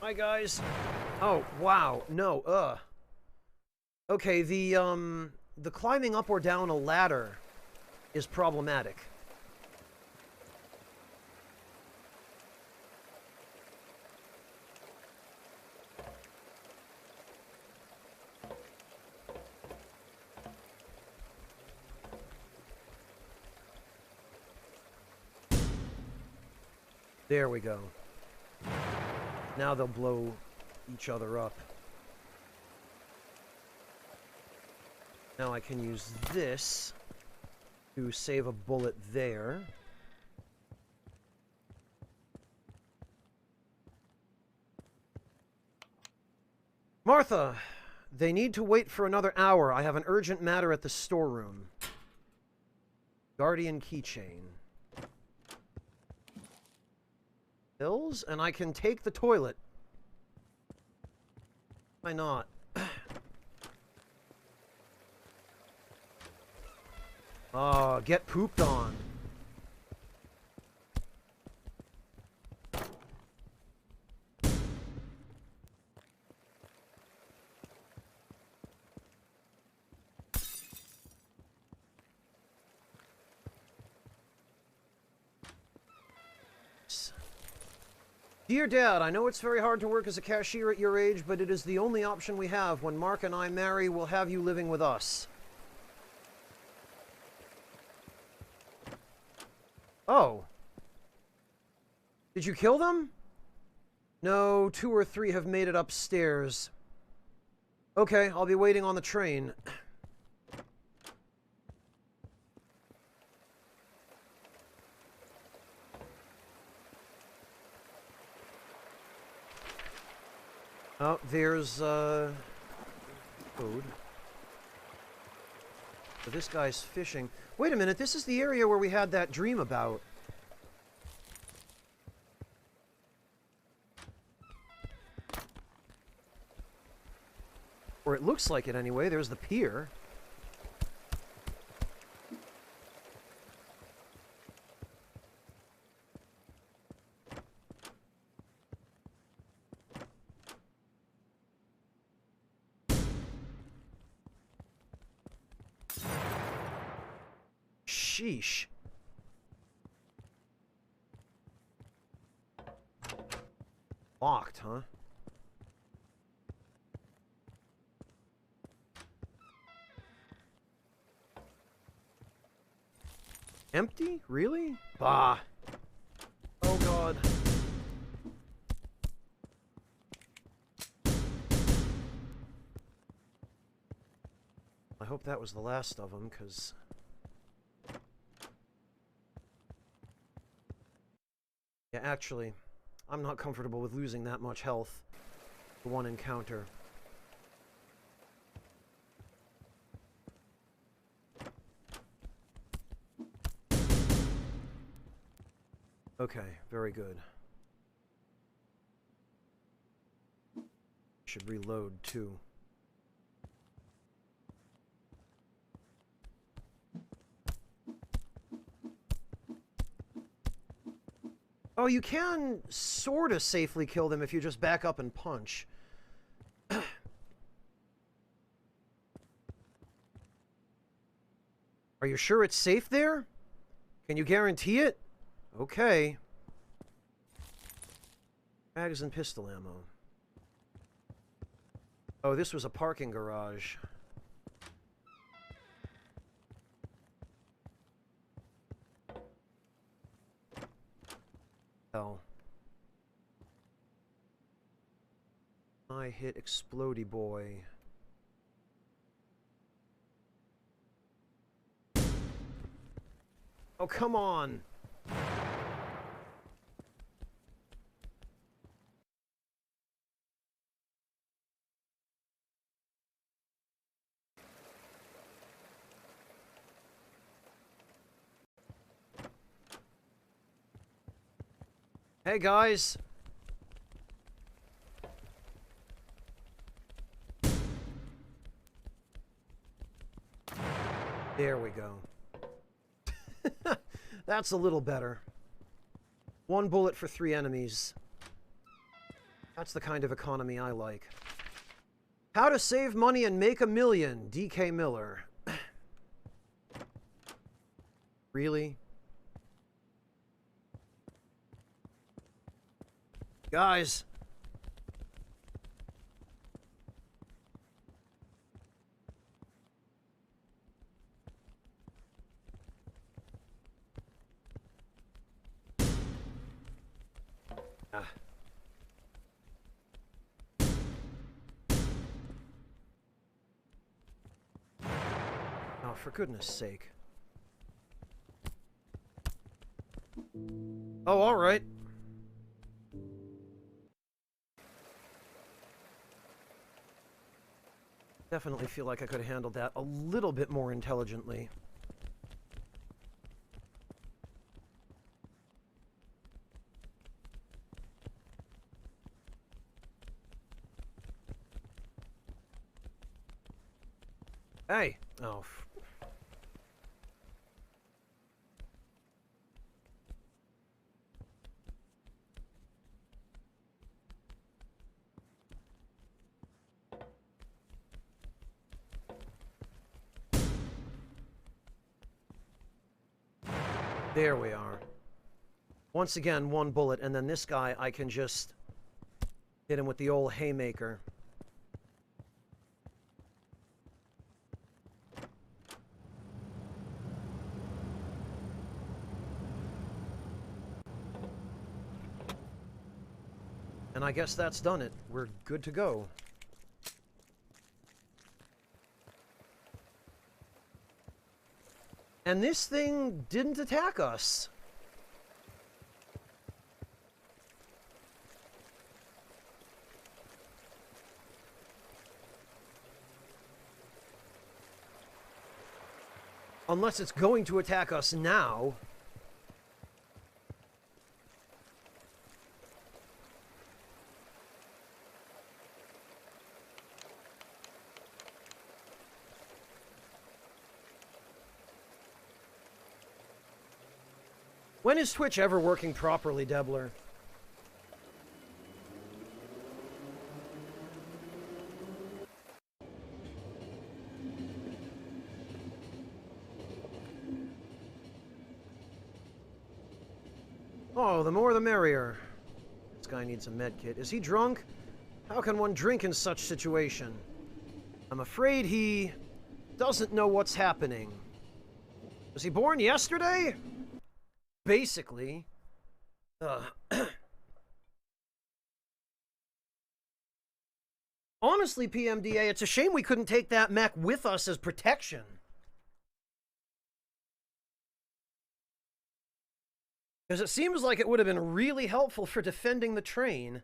Hi, guys. Oh, wow. No, Okay, the climbing up or down a ladder is problematic. There we go. Now they'll blow each other up. Now I can use this to save a bullet there. Martha, they need to wait for another hour. I have an urgent matter at the storeroom. Guardian keychain. Pills, and I can take the toilet. Why not? Get pooped on. Dear Dad, I know it's very hard to work as a cashier at your age, but it is the only option we have. When Mark and I marry, we'll have you living with us. Oh. Did you kill them? No, 2 or 3 have made it upstairs. Okay, I'll be waiting on the train. Oh, there's, code. So this guy's fishing. Wait a minute, this is the area where we had that dream about. Or it looks like it anyway. There's the pier. Sheesh. Locked, huh? Empty? Really? Bah. Oh god. I hope that was the last of them, because... Yeah, actually, I'm not comfortable with losing that much health for one encounter. Okay, very good. Should reload, too. Oh, you can sort of safely kill them if you just back up and punch. Are you sure it's safe there? Can you guarantee it? Okay. Bags and pistol ammo. Oh, this was a parking garage. Hell. I hit Explodey Boy. Oh, come on! Hey, guys! There we go. That's a little better. 1 bullet for 3 enemies. That's the kind of economy I like. How to save money and make $1 million, DK Miller. Really? Guys! Ah. Oh, for goodness sake. Oh, alright. Definitely feel like I could have handled that a little bit more intelligently. Hey! Oh. There we are. Once again, one bullet, and then this guy, I can just hit him with the old haymaker. And I guess that's done it. We're good to go. And this thing didn't attack us. Unless it's going to attack us now. When is Twitch ever working properly, Debler? Oh, the more the merrier. This guy needs a med kit. Is he drunk? How can one drink in such situation? I'm afraid he doesn't know what's happening. Was he born yesterday? Basically. Honestly, PMDA, it's a shame we couldn't take that mech with us as protection. Because it seems like it would have been really helpful for defending the train.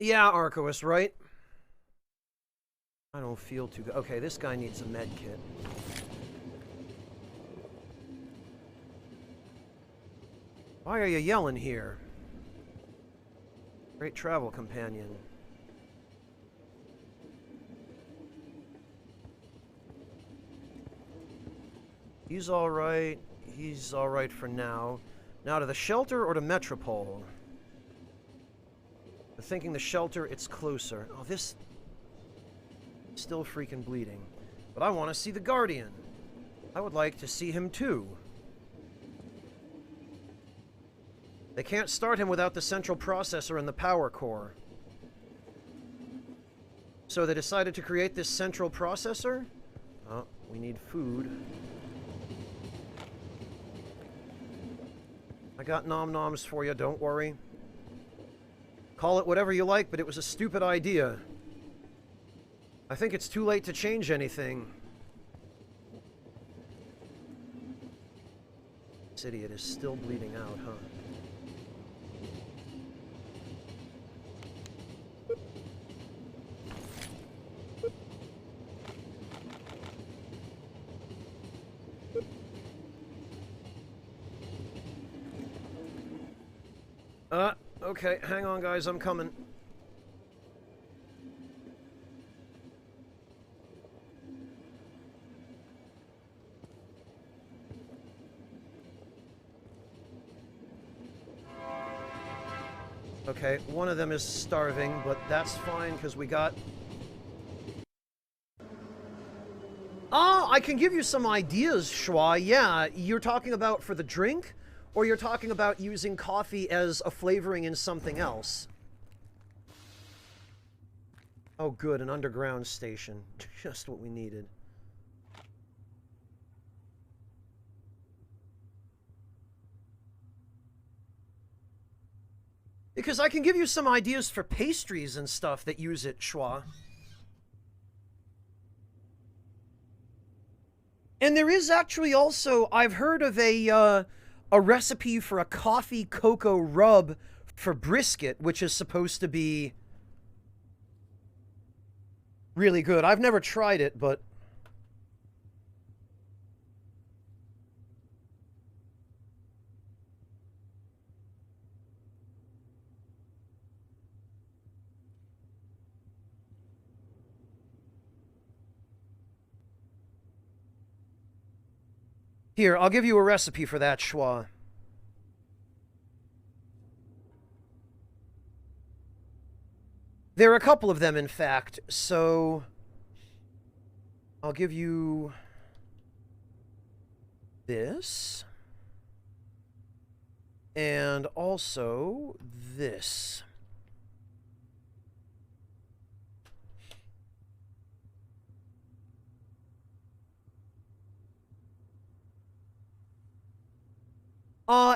Yeah, Arcois, right? I don't feel too good. Okay, this guy needs a med kit. Why are you yelling here? Great travel companion. He's alright. He's alright for now. Now to the shelter or to Metropole? I'm thinking the shelter, it's closer. Oh, this... Still freaking bleeding. But I want to see the Guardian. I would like to see him too. They can't start him without the central processor and the power core. So they decided to create this central processor? Oh, we need food. I got nom-noms for you, don't worry. Call it whatever you like, but it was a stupid idea. I think it's too late to change anything. This idiot is still bleeding out, huh? Okay, hang on guys, I'm coming. Okay, one of them is starving, but that's fine because we got... I can give you some ideas, Schwa. Yeah, you're talking about for the drink? Or you're talking about using coffee as a flavoring in something else? Oh good, an underground station. Just what we needed. Because I can give you some ideas for pastries and stuff that use it, Schwa. And there is actually also, I've heard of a recipe for a coffee cocoa rub for brisket, which is supposed to be really good. I've never tried it, but here, I'll give you a recipe for that, Schwa. There are a couple of them, in fact, so I'll give you this, and also this.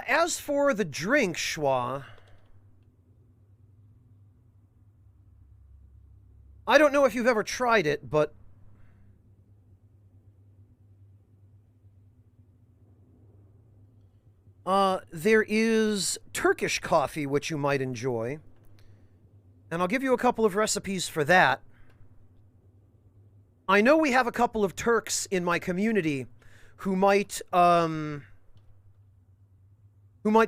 As for the drink, Schwa, I don't know if you've ever tried it, but there is Turkish coffee, which you might enjoy. And I'll give you a couple of recipes for that. I know we have a couple of Turks in my community who might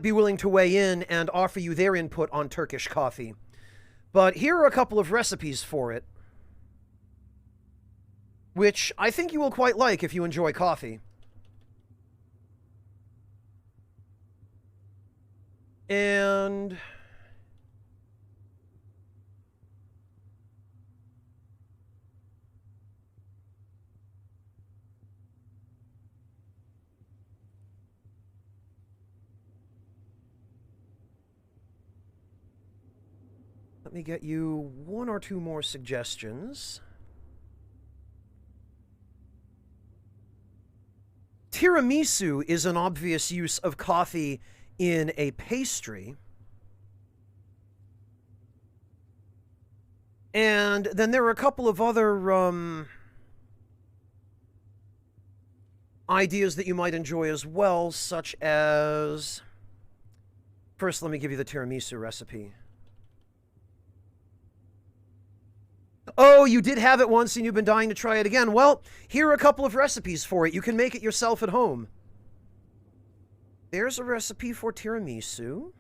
be willing to weigh in and offer you their input on Turkish coffee. But here are a couple of recipes for it, which I think you will quite like if you enjoy coffee. And let me get you one or two more suggestions. Tiramisu is an obvious use of coffee in a pastry. And then there are a couple of other ideas that you might enjoy as well, such as... First, let me give you the tiramisu recipe. Oh, you did have it once and you've been dying to try it again. Well, here are a couple of recipes for it. You can make it yourself at home. There's a recipe for tiramisu.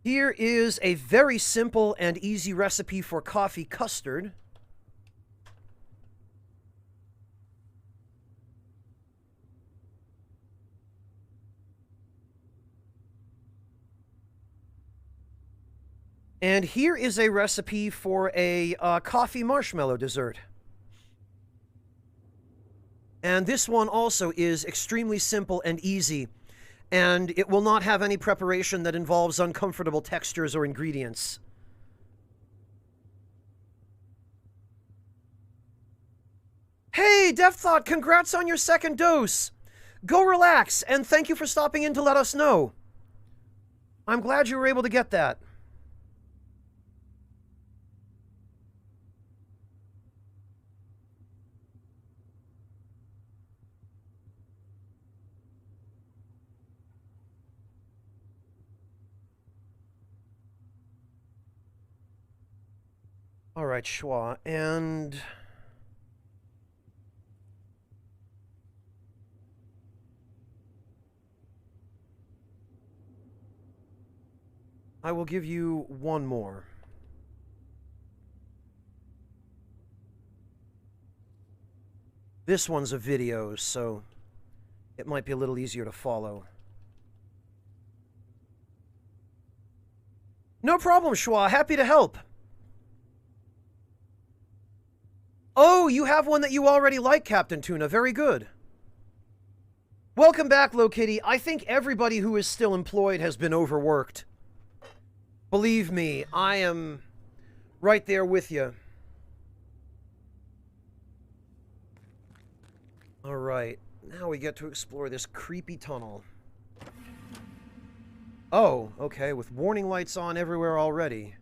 Here is a very simple and easy recipe for coffee custard. And here is a recipe for a coffee marshmallow dessert. And this one also is extremely simple and easy, and it will not have any preparation that involves uncomfortable textures or ingredients. Hey, DevThought, congrats on your second dose! Go relax, and thank you for stopping in to let us know. I'm glad you were able to get that. All right, Schwa, and... I will give you one more. This one's a video, so it might be a little easier to follow. No problem, Schwa. Happy to help. Oh, you have one that you already like, Captain Tuna. Very good. Welcome back, Low Kitty. I think everybody who is still employed has been overworked. Believe me, I am right there with you. All right, now we get to explore this creepy tunnel. Oh, okay, with warning lights on everywhere already.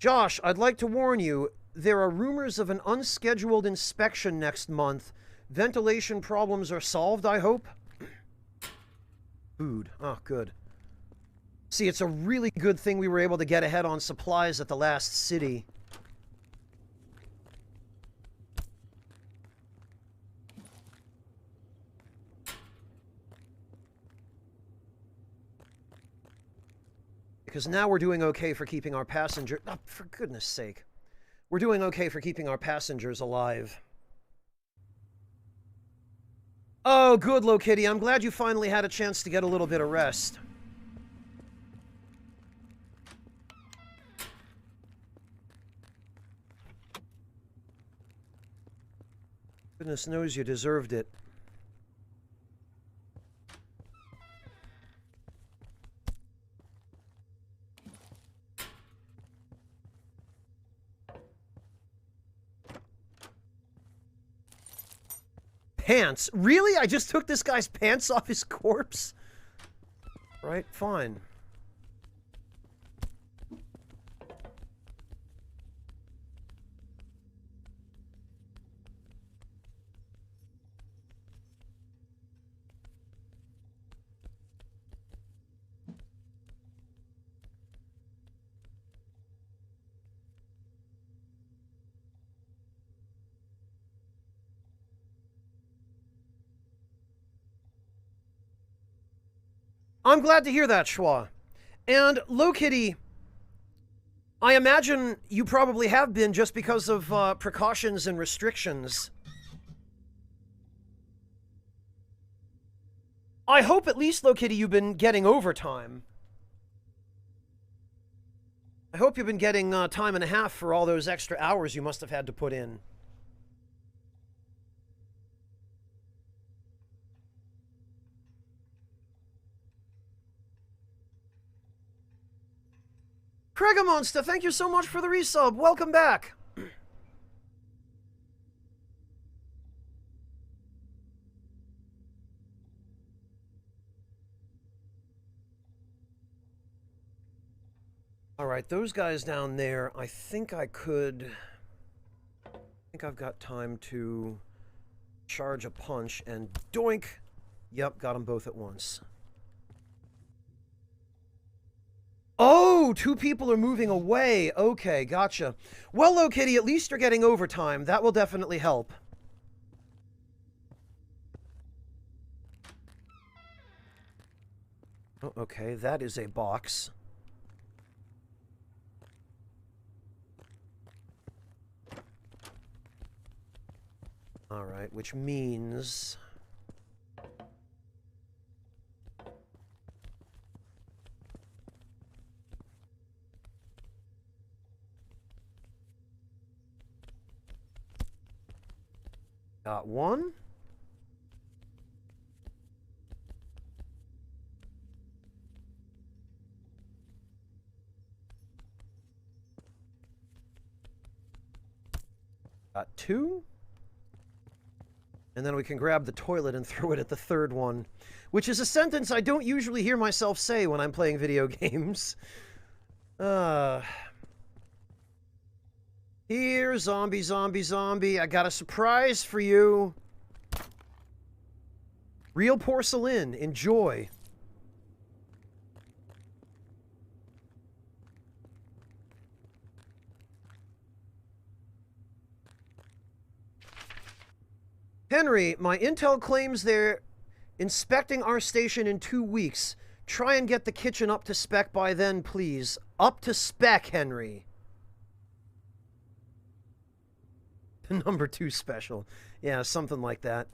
Josh, I'd like to warn you, there are rumors of an unscheduled inspection next month. Ventilation problems are solved, I hope? Food. Oh, good. See, it's a really good thing we were able to get ahead on supplies at the last city. Because now we're doing okay for keeping our passengers... Oh, for goodness sake. We're doing okay for keeping our passengers alive. Oh, good, Lokitty. I'm glad you finally had a chance to get a little bit of rest. Goodness knows you deserved it. Pants? Really? I just took this guy's pants off his corpse? Right, fine. I'm glad to hear that, Schwa. And, Lokitty, I imagine you probably have been just because of precautions and restrictions. I hope at least, Lokitty, you've been getting overtime. I hope you've been getting time and a half for all those extra hours you must have had to put in. Craigamonster, thank you so much for the resub. Welcome back. All right, those guys down there, I think I've got time to charge a punch and doink. Yep, got them both at once. Oh, two people are moving away. Okay, gotcha. Well, Lokitty, at least you're getting overtime. That will definitely help. Oh, okay, that is a box. All right, which means... Got one. Got two. And then we can grab the toilet and throw it at the third one, which is a sentence I don't usually hear myself say when I'm playing video games. Here, zombie, zombie, zombie. I got a surprise for you. Real porcelain. Enjoy. Henry, my intel claims they're inspecting our station in 2 weeks. Try and get the kitchen up to spec by then, please. Up to spec, Henry. Number 2 special. Yeah, something like that.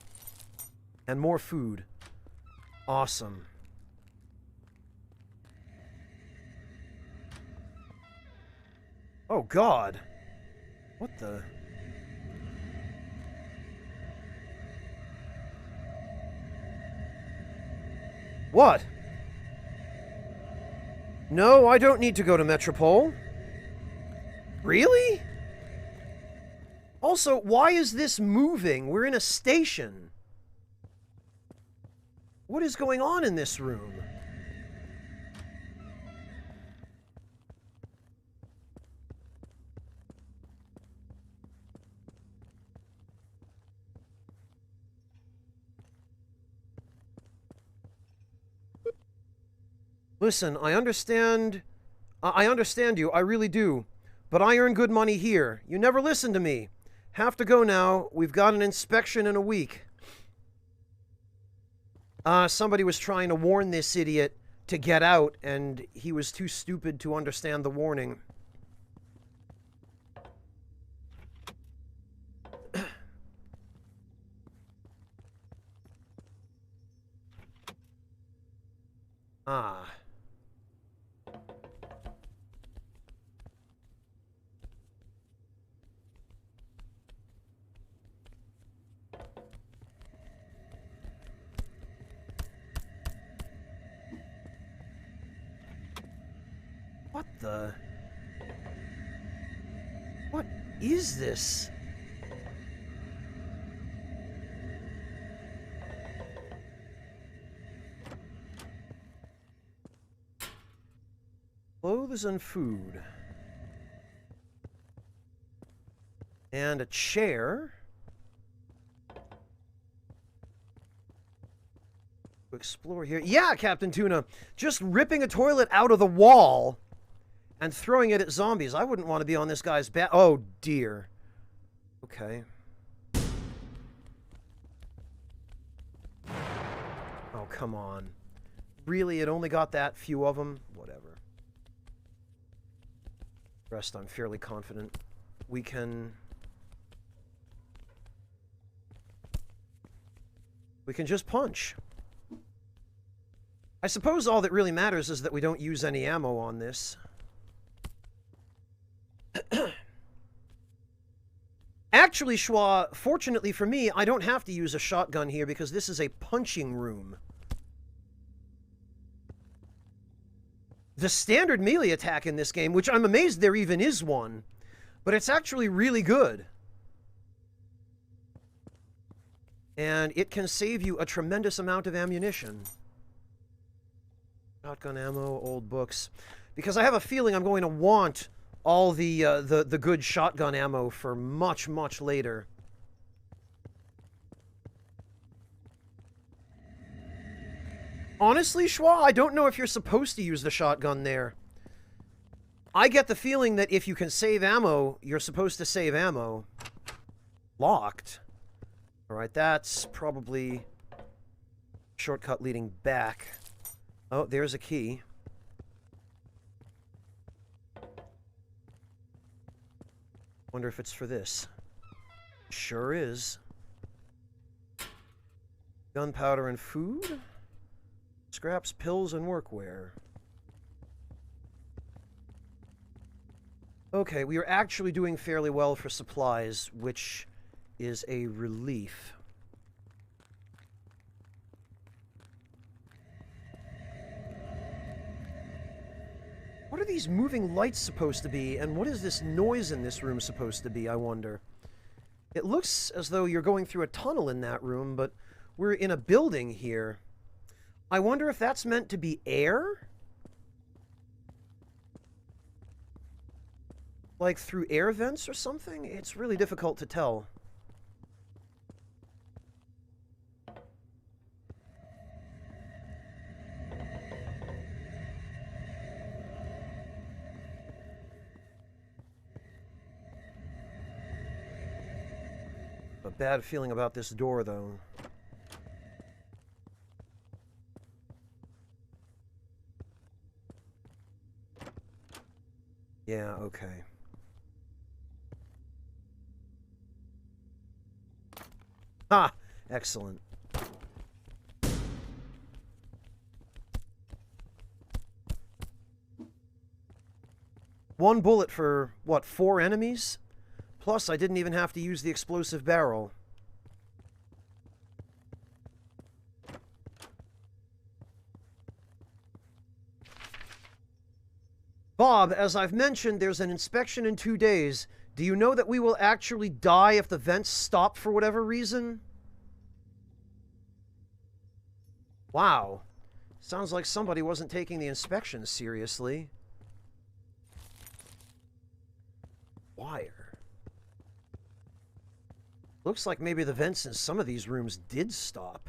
And more food. Awesome. Oh, God. What the... What? No, I don't need to go to Metropole. Really? Also, why is this moving? We're in a station. What is going on in this room? Listen, I understand you, I really do. But I earn good money here. You never listen to me. Have to go now. We've got an inspection in a week. Somebody was trying to warn this idiot to get out, and he was too stupid to understand the warning. Ah. What the? What is this? Clothes and food. And a chair. To explore here. Yeah, Captain Tuna. Just ripping a toilet out of the wall and throwing it at zombies. I wouldn't want to be on this guy's back. Oh, dear. Okay. Oh, come on. Really? It only got that few of them? Whatever. Rest, I'm fairly confident. We can just punch. I suppose all that really matters is that we don't use any ammo on this. Actually, Schwa, fortunately for me, I don't have to use a shotgun here because this is a punching room. The standard melee attack in this game, which I'm amazed there even is one, but it's actually really good. And it can save you a tremendous amount of ammunition. Shotgun ammo, old books. Because I have a feeling I'm going to want all the good shotgun ammo for much, much later. Honestly, Schwa, I don't know if you're supposed to use the shotgun there. I get the feeling that if you can save ammo, you're supposed to save ammo. Locked. Alright, that's probably shortcut leading back. Oh, there's a key. Wonder if it's for this. Sure is. Gunpowder and food? Scraps, pills, and workwear. Okay, we are actually doing fairly well for supplies, which is a relief. What are these moving lights supposed to be, and what is this noise in this room supposed to be, I wonder? It looks as though you're going through a tunnel in that room, but we're in a building here. I wonder if that's meant to be air? Like through air vents or something? It's really difficult to tell. A bad feeling about this door, though. Yeah, okay. Ha! Excellent. One bullet for, what, 4 enemies? Plus, I didn't even have to use the explosive barrel. Bob, as I've mentioned, there's an inspection in 2 days. Do you know that we will actually die if the vents stop for whatever reason? Wow. Sounds like somebody wasn't taking the inspection seriously. Wire. Looks like maybe the vents in some of these rooms did stop.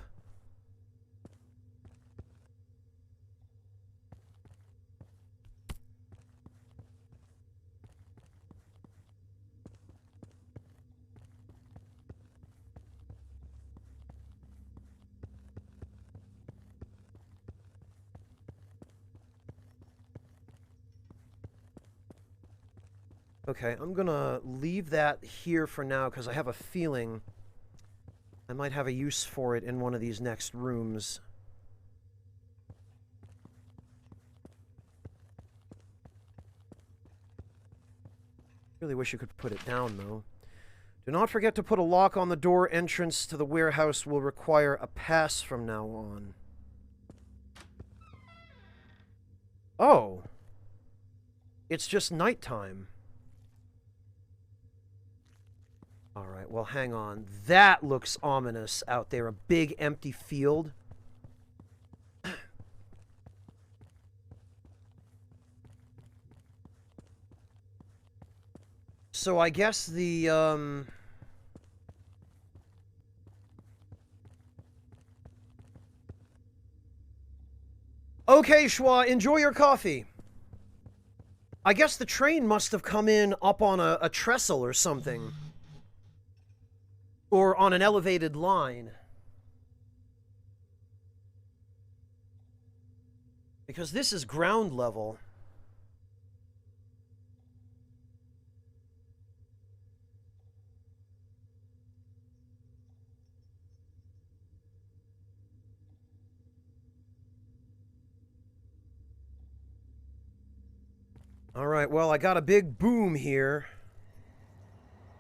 Okay, I'm gonna leave that here for now because I have a feeling I might have a use for it in one of these next rooms. Really wish you could put it down, though. Do not forget to put a lock on the door. Entrance to the warehouse will require a pass from now on. Oh. It's just nighttime. Alright, well, hang on. That looks ominous out there. A big empty field. So I guess the, Okay, Schwa, enjoy your coffee. I guess the train must have come in up on a trestle or something. Or on an elevated line. Because this is ground level. Alright, well, I got a big boom here.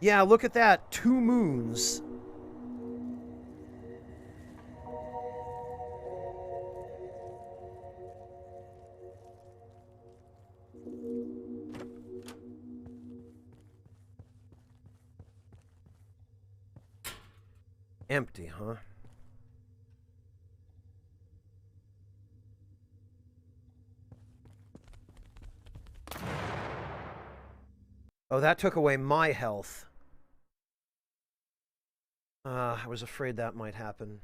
Yeah, look at that. 2 moons. Empty, huh? Oh, that took away my health. I was afraid that might happen.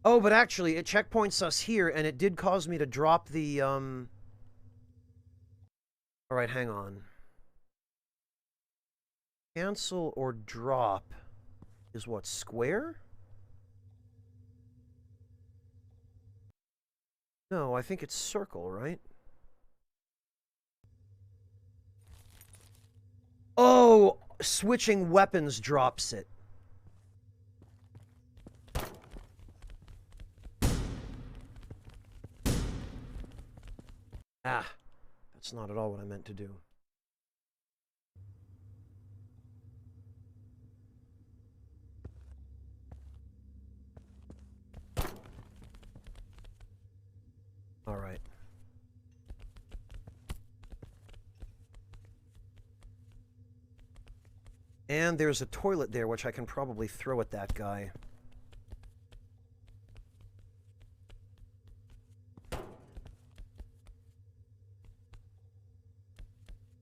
Oh, but actually, it checkpoints us here, and it did cause me to drop the, Alright, hang on. Cancel or drop is what, square? No, I think it's circle, right? Oh, switching weapons drops it. Ah, that's not at all what I meant to do. All right. And there's a toilet there, which I can probably throw at that guy.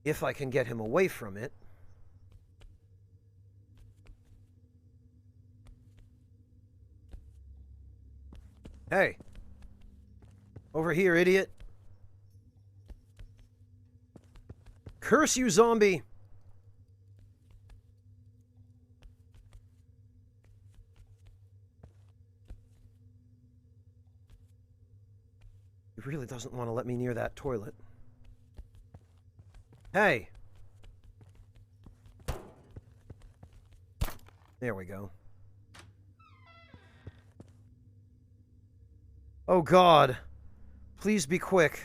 If I can get him away from it. Hey. Over here, idiot. Curse you, zombie! He really doesn't want to let me near that toilet. Hey! There we go. Oh God. Please be quick.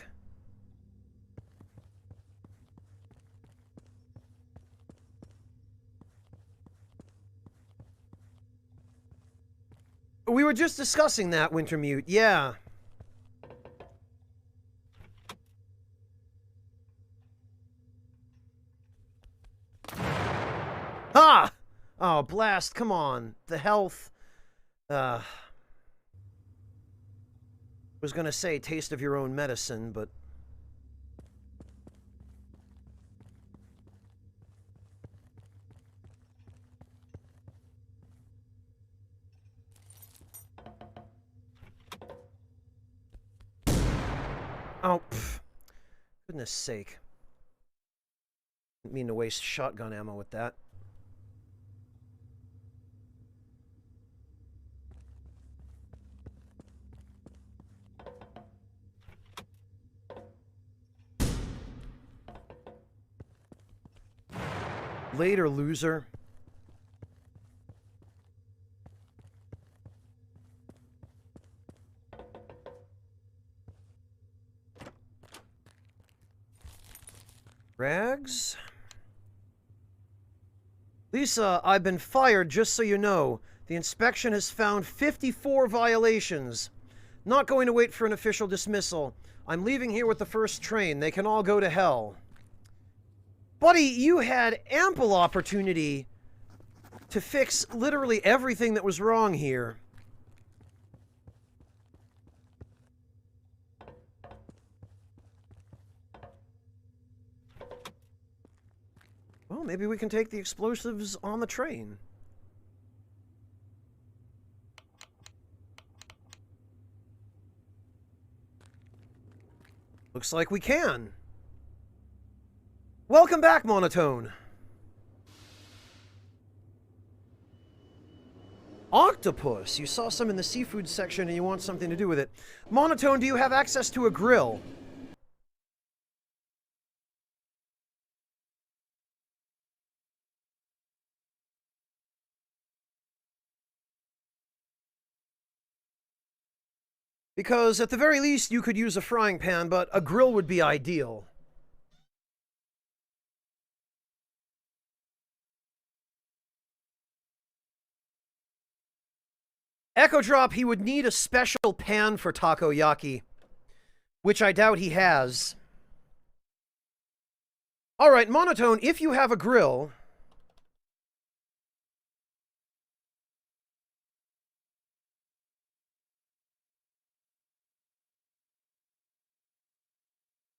We were just discussing that, Wintermute. Yeah. Ha! Oh, blast, come on. The health. Was gonna say taste of your own medicine, but... Oh, pff. Goodness sake. Didn't mean to waste shotgun ammo with that. Later, loser. Rags? Lisa, I've been fired, just so you know. The inspection has found 54 violations. Not going to wait for an official dismissal. I'm leaving here with the first train. They can all go to hell. Buddy, you had ample opportunity to fix literally everything that was wrong here. Well, maybe we can take the explosives on the train. Looks like we can. Welcome back, Monotone. Octopus! You saw some in the seafood section and you want something to do with it. Monotone, do you have access to a grill? Because at the very least you could use a frying pan, but a grill would be ideal. Echo Drop, he would need a special pan for takoyaki, which I doubt he has. Alright, Monotone, if you have a grill...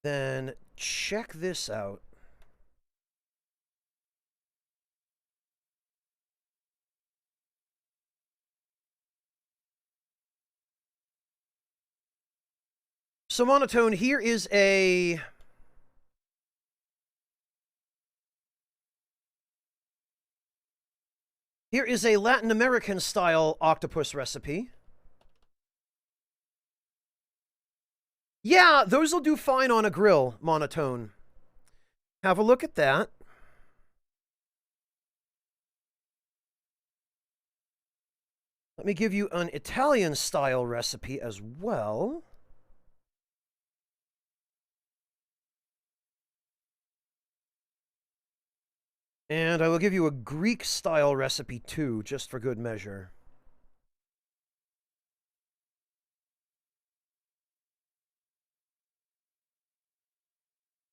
then check this out. So, Monotone, here is a... here is a Latin American-style octopus recipe. Yeah, those will do fine on a grill, Monotone. Have a look at that. Let me give you an Italian-style recipe as well. And I will give you a Greek-style recipe too, just for good measure.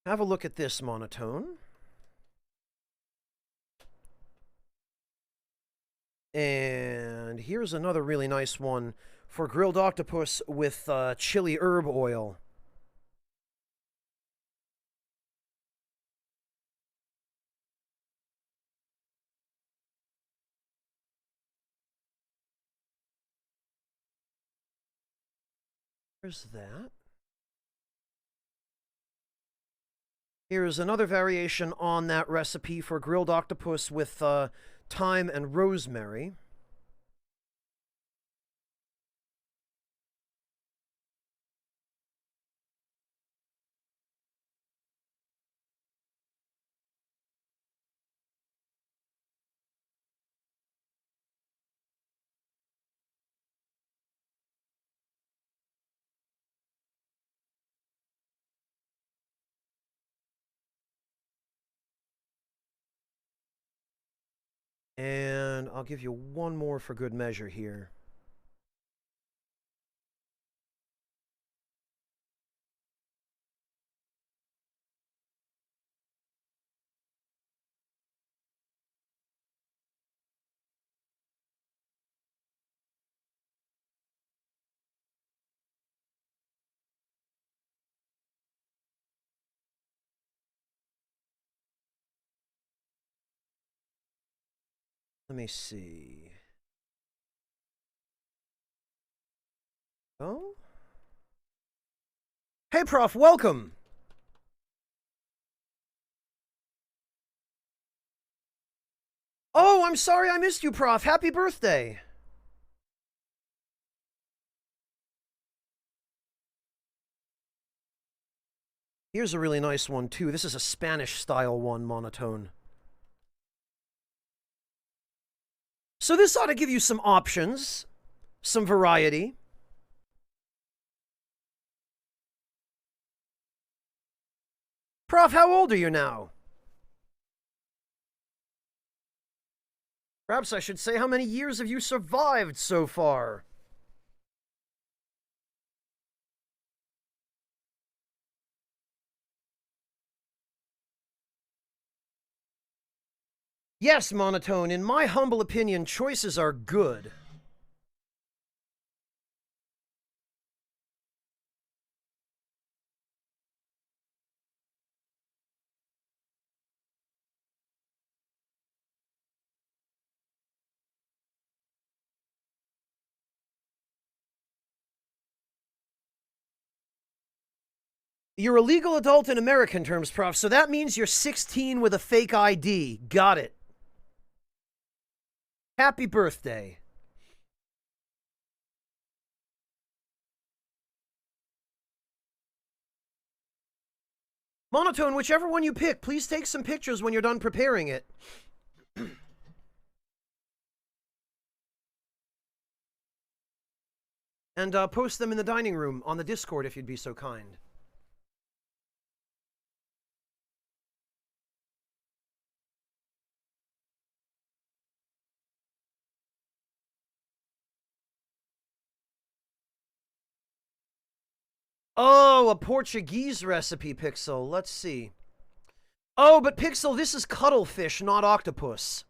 Have a look at this, Monotone. And here's another really nice one for grilled octopus with chili herb oil. There's that. Here's another variation on that recipe for grilled octopus with thyme and rosemary. And I'll give you one more for good measure here. Let me see. Oh? Hey, Prof, welcome! Oh, I'm sorry I missed you, Prof. Happy birthday! Here's a really nice one, too. This is a Spanish-style one, Monotone. So this ought to give you some options, some variety. Prof, how old are you now? Perhaps I should say, how many years have you survived so far? Yes, Monotone, in my humble opinion, choices are good. You're a legal adult in American terms, Prof, so that means you're 16 with a fake ID. Got it. Happy birthday. Monotone, whichever one you pick, please take some pictures when you're done preparing it. And post them in the dining room on the Discord if you'd be so kind. Oh, a Portuguese recipe, Pixel. Let's see. Oh, but Pixel, this is cuttlefish, not octopus.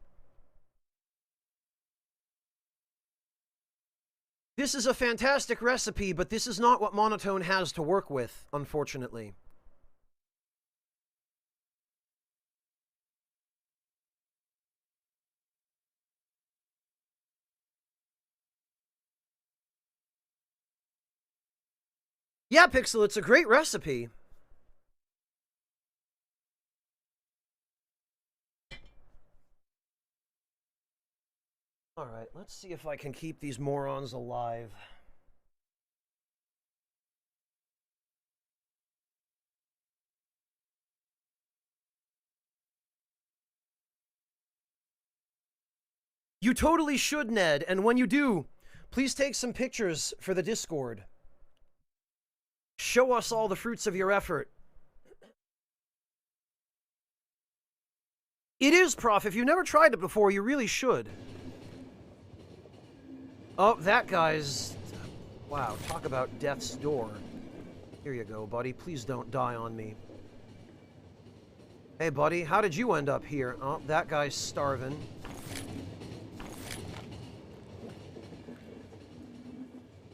This is a fantastic recipe, but this is not what Monotone has to work with, unfortunately. Yeah, Pixel, it's a great recipe. Alright, let's see if I can keep these morons alive. You totally should, Ned, and when you do, please take some pictures for the Discord. Show us all the fruits of your effort. It is, Prof. If you've never tried it before, you really should. Oh, that guy's... Wow, talk about death's door. Here you go, buddy. Please don't die on me. Hey, buddy, how did you end up here? Oh, that guy's starving.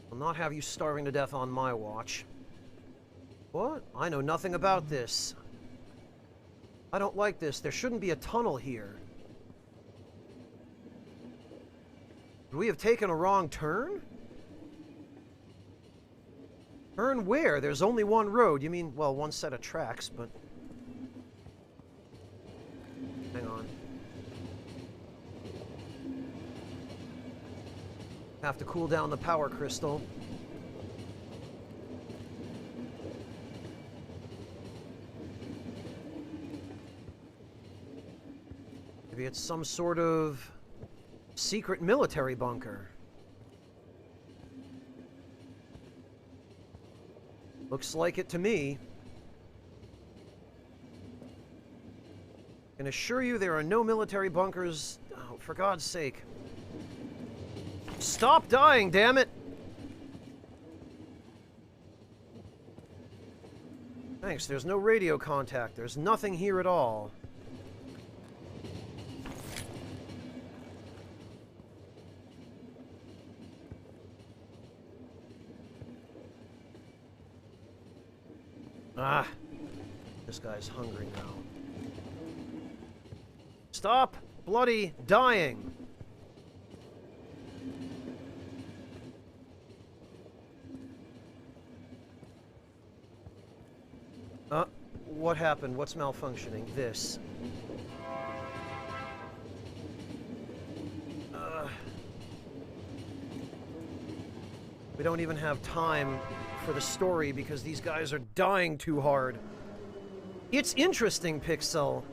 I'll not have you starving to death on my watch. What? I know nothing about this. I don't like this. There shouldn't be a tunnel here. Would we have taken a wrong turn? Turn where? There's only one road. You mean, well, one set of tracks, but... Hang on. Have to cool down the power crystal. Maybe it's some sort of secret military bunker. Looks like it to me. I can assure you there are no military bunkers. Oh, for God's sake. Stop dying, damn it! Thanks, there's no radio contact. There's nothing here at all. Ah, this guy's hungry now. Stop bloody dying! What happened? What's malfunctioning? This. We don't even have time for the story because these guys are dying too hard. It's interesting, Pixel.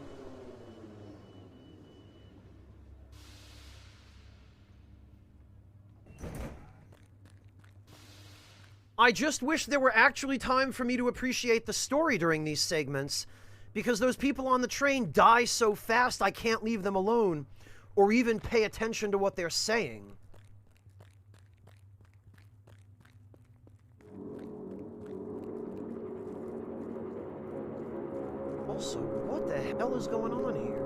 I just wish there were actually time for me to appreciate the story during these segments, because those people on the train die so fast I can't leave them alone or even pay attention to what they're saying. Also, what the hell is going on here?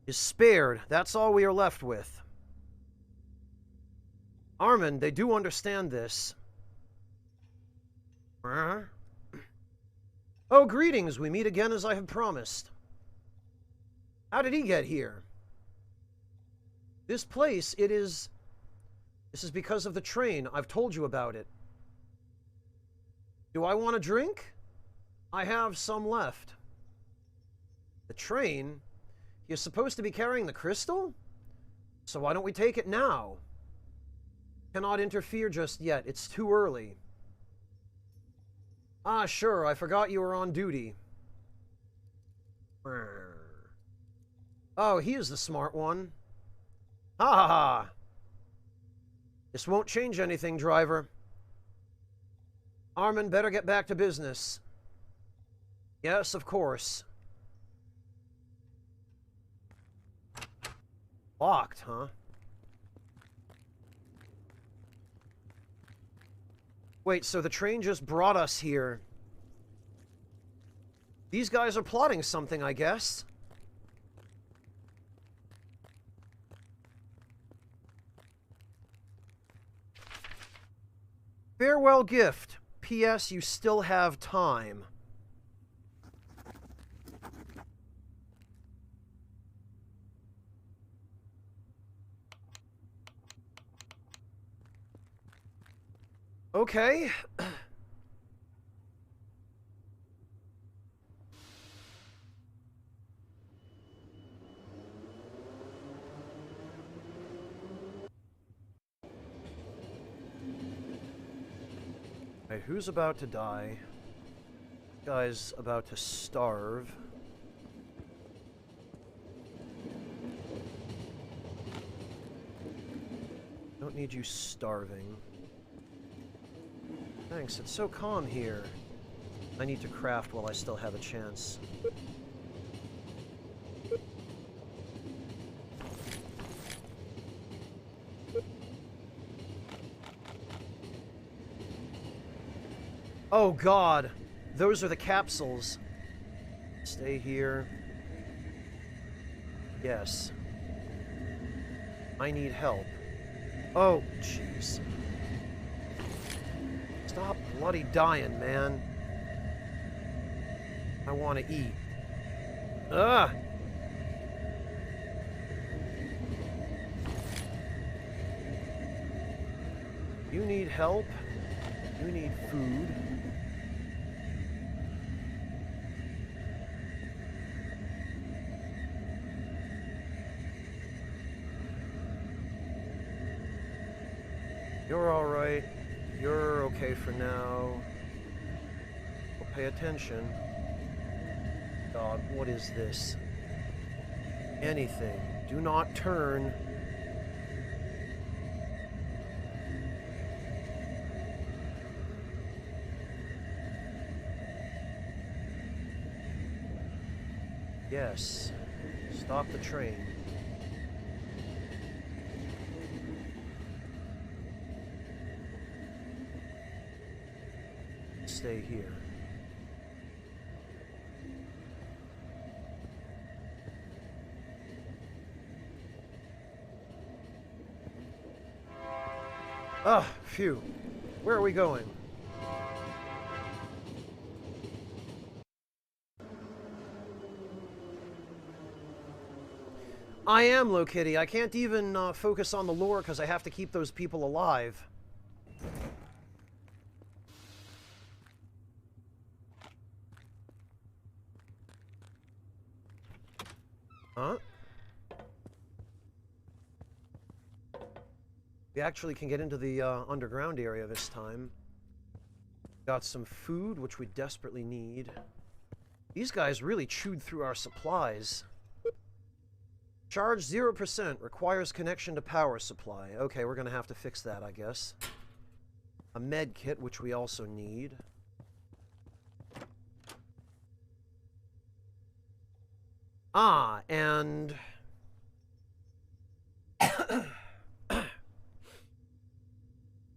Is spared. That's all we are left with. Armin, they do understand this. Oh, greetings. We meet again as I have promised. How did he get here? This place, This is because of the train. I've told you about it. Do I want a drink? I have some left. The train? You're supposed to be carrying the crystal? So why don't we take it now? Cannot interfere just yet. It's too early. Ah, sure. I forgot you were on duty. Oh, he is the smart one. Ha ha ha. This won't change anything, driver. Armin, better get back to business. Yes, of course. Locked, huh? Wait, so the train just brought us here. These guys are plotting something, I guess. Farewell gift. P.S. You still have time. Okay. Alright, who's about to die? Guy's about to starve. Don't need you starving. Thanks, it's so calm here. I need to craft while I still have a chance. Oh god! Those are the capsules. Stay here. Yes. I need help. Oh, jeez. Stop bloody dying, man. I want to eat. Ugh! You need help. You need food. You're all right. You're okay for now. Well, pay attention. God, what is this? Anything. Do not turn. Yes. Stop the train. Stay here. Ah, phew. Where are we going? I am Low Kitty. I can't even focus on the lore because I have to keep those people alive. Huh? We actually can get into the underground area this time. Got some food, which we desperately need. These guys really chewed through our supplies. Charge 0%. Requires connection to power supply. Okay, we're going to have to fix that, I guess. A med kit, which we also need. Ah, and...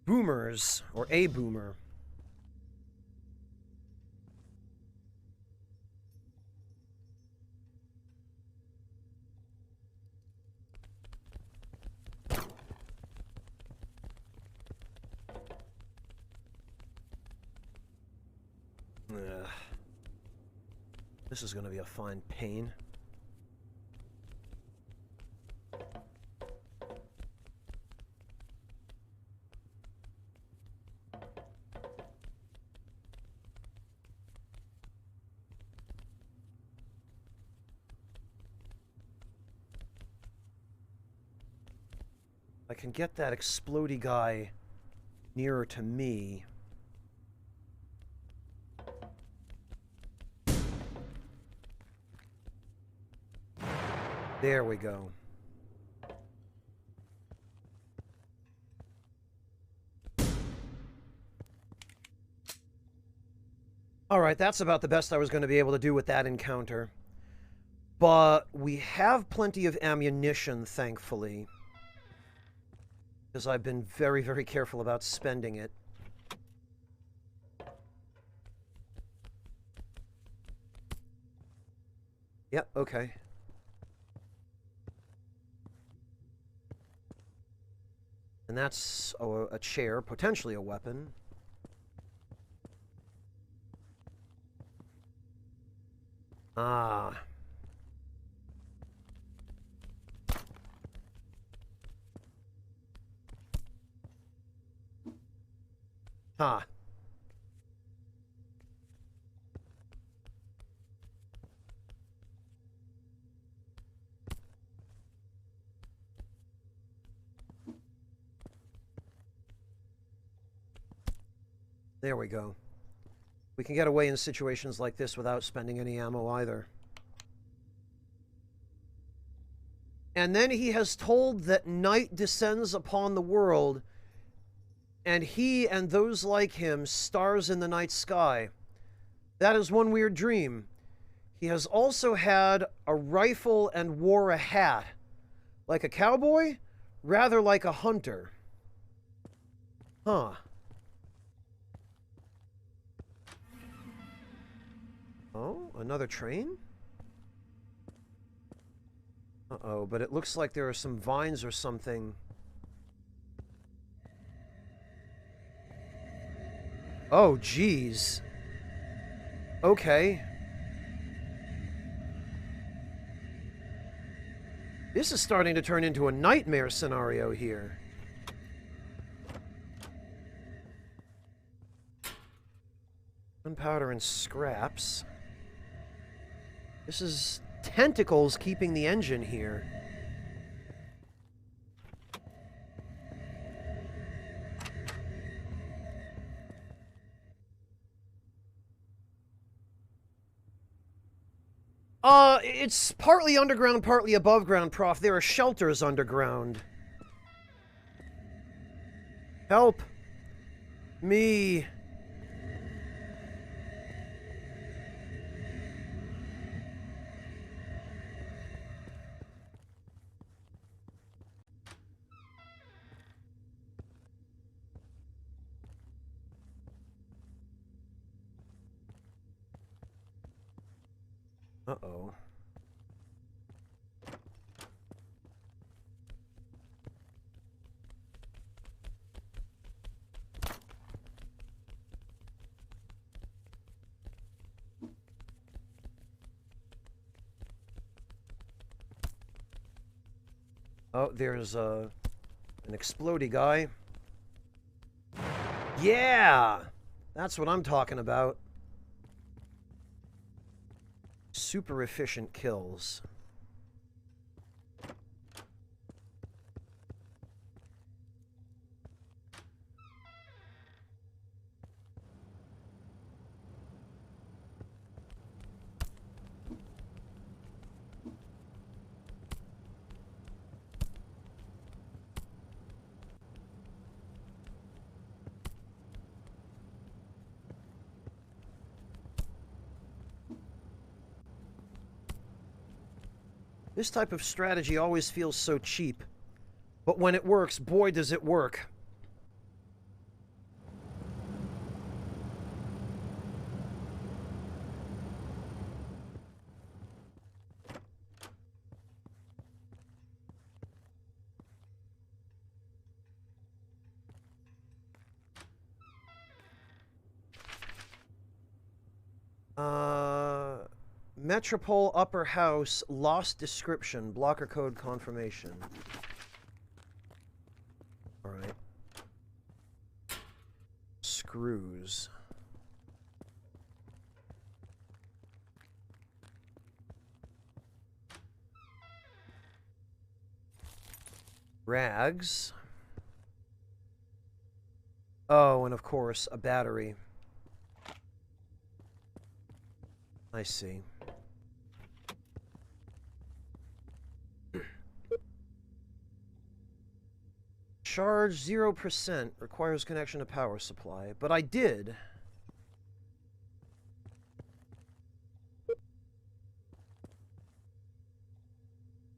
boomers, or a boomer. This is going to be a fine pain. I can get that explodey guy nearer to me. There we go. Alright, that's about the best I was going to be able to do with that encounter. But we have plenty of ammunition, thankfully. Because I've been very, very careful about spending it. Yep, okay. And that's a chair, potentially a weapon. Ah. Huh. There we go. We can get away in situations like this without spending any ammo either. And then he has told that night descends upon the world, and he and those like him, stars in the night sky. That is one weird dream. He has also had a rifle and wore a hat. Like a cowboy? Rather like a hunter. Huh. Oh, another train? Uh-oh, but it looks like there are some vines or something. Oh, geez. Okay. This is starting to turn into a nightmare scenario here. Gunpowder and scraps. This is tentacles keeping the engine here. It's partly underground, partly above ground, Prof. There are shelters underground. Help me. Uh-oh. Oh, there's an explodey guy. Yeah! That's what I'm talking about. Super efficient kills. This type of strategy always feels so cheap. But when it works, boy does it work. Metropole Upper House, lost description, blocker code confirmation. Alright. Screws. Rags. Oh, and of course, a battery. I see. Charge 0%, requires connection to power supply, but I did.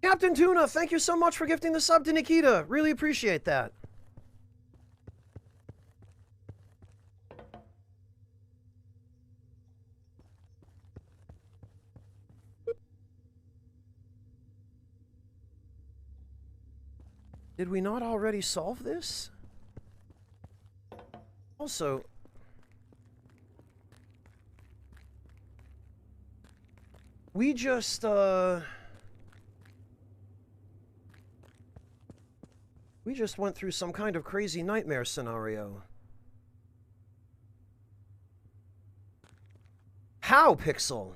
Captain Tuna, thank you so much for gifting the sub to Nikita. Really appreciate that. Did we not already solve this? Also, we just, we just went through some kind of crazy nightmare scenario. How, Pixel?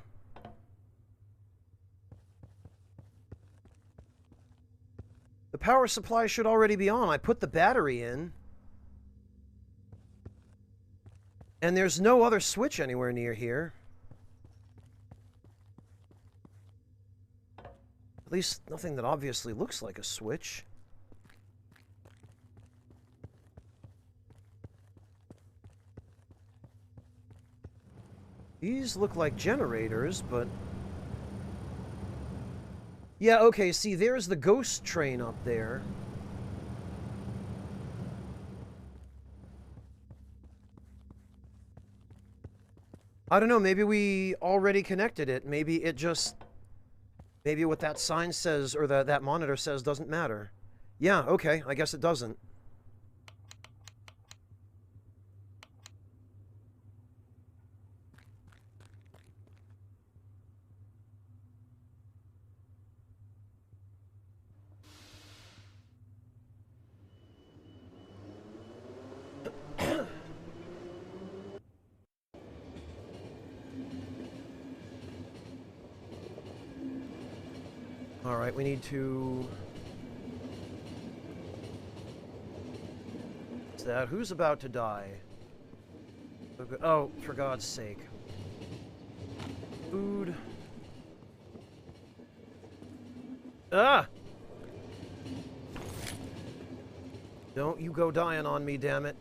The power supply should already be on. I put the battery in. And there's no other switch anywhere near here. At least nothing that obviously looks like a switch. These look like generators, but... Yeah, okay, see, there's the ghost train up there. I don't know, maybe we already connected it. Maybe it just... Maybe what that sign says, or that monitor says, doesn't matter. Yeah, okay, I guess it doesn't. Alright, we need to... What's that? Who's about to die? Oh, for God's sake. Food. Ah! Don't you go dying on me, damn it.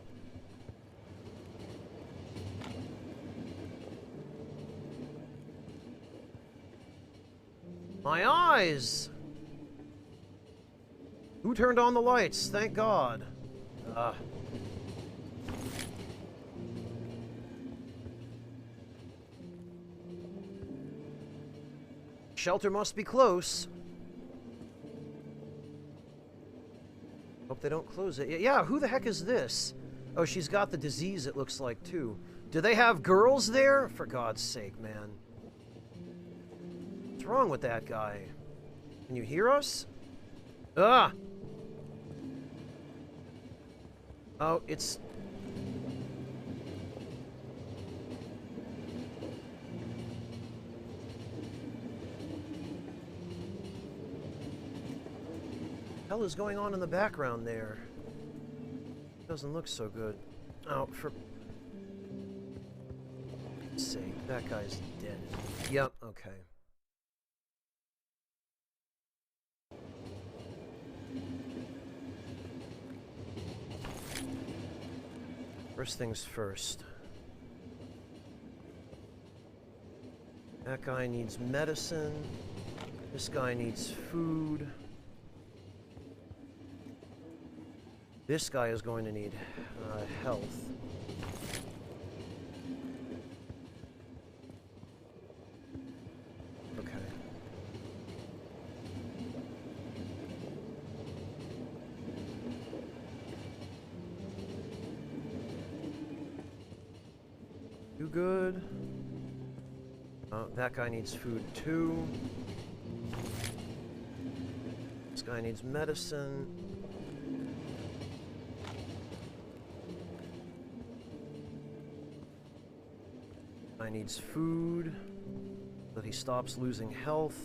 My eyes! Who turned on the lights? Thank God. Shelter must be close. Hope they don't close it. Yeah, who the heck is this? Oh, she's got the disease, it looks like, too. Do they have girls there? For God's sake, man. What's wrong with that guy? Can you hear us? Ah! Oh, it's... What the hell is going on in the background there? Doesn't look so good. Oh, for... God's sake, that guy's dead. Yep, okay. First things first. That guy needs medicine. This guy needs food. This guy is going to need health. Okay. You good? That guy needs food too. This guy needs medicine. Guy needs food so that he stops losing health.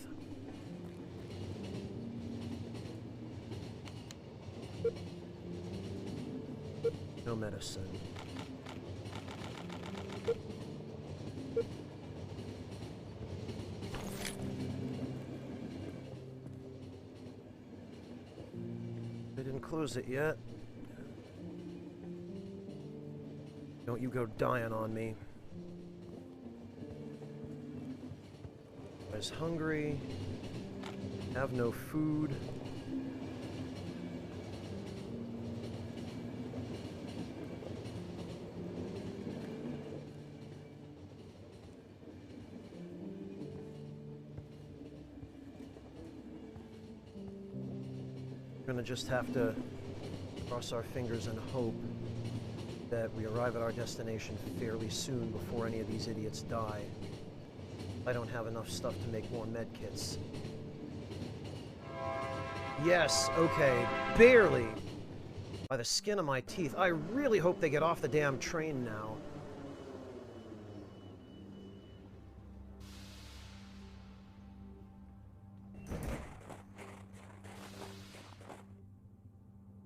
No medicine. They didn't close it yet. Don't you go dying on me. I was hungry. Have no food. We're gonna just have to cross our fingers and hope that we arrive at our destination fairly soon before any of these idiots die. I don't have enough stuff to make more medkits. Yes, okay, barely. By the skin of my teeth. I really hope they get off the damn train now.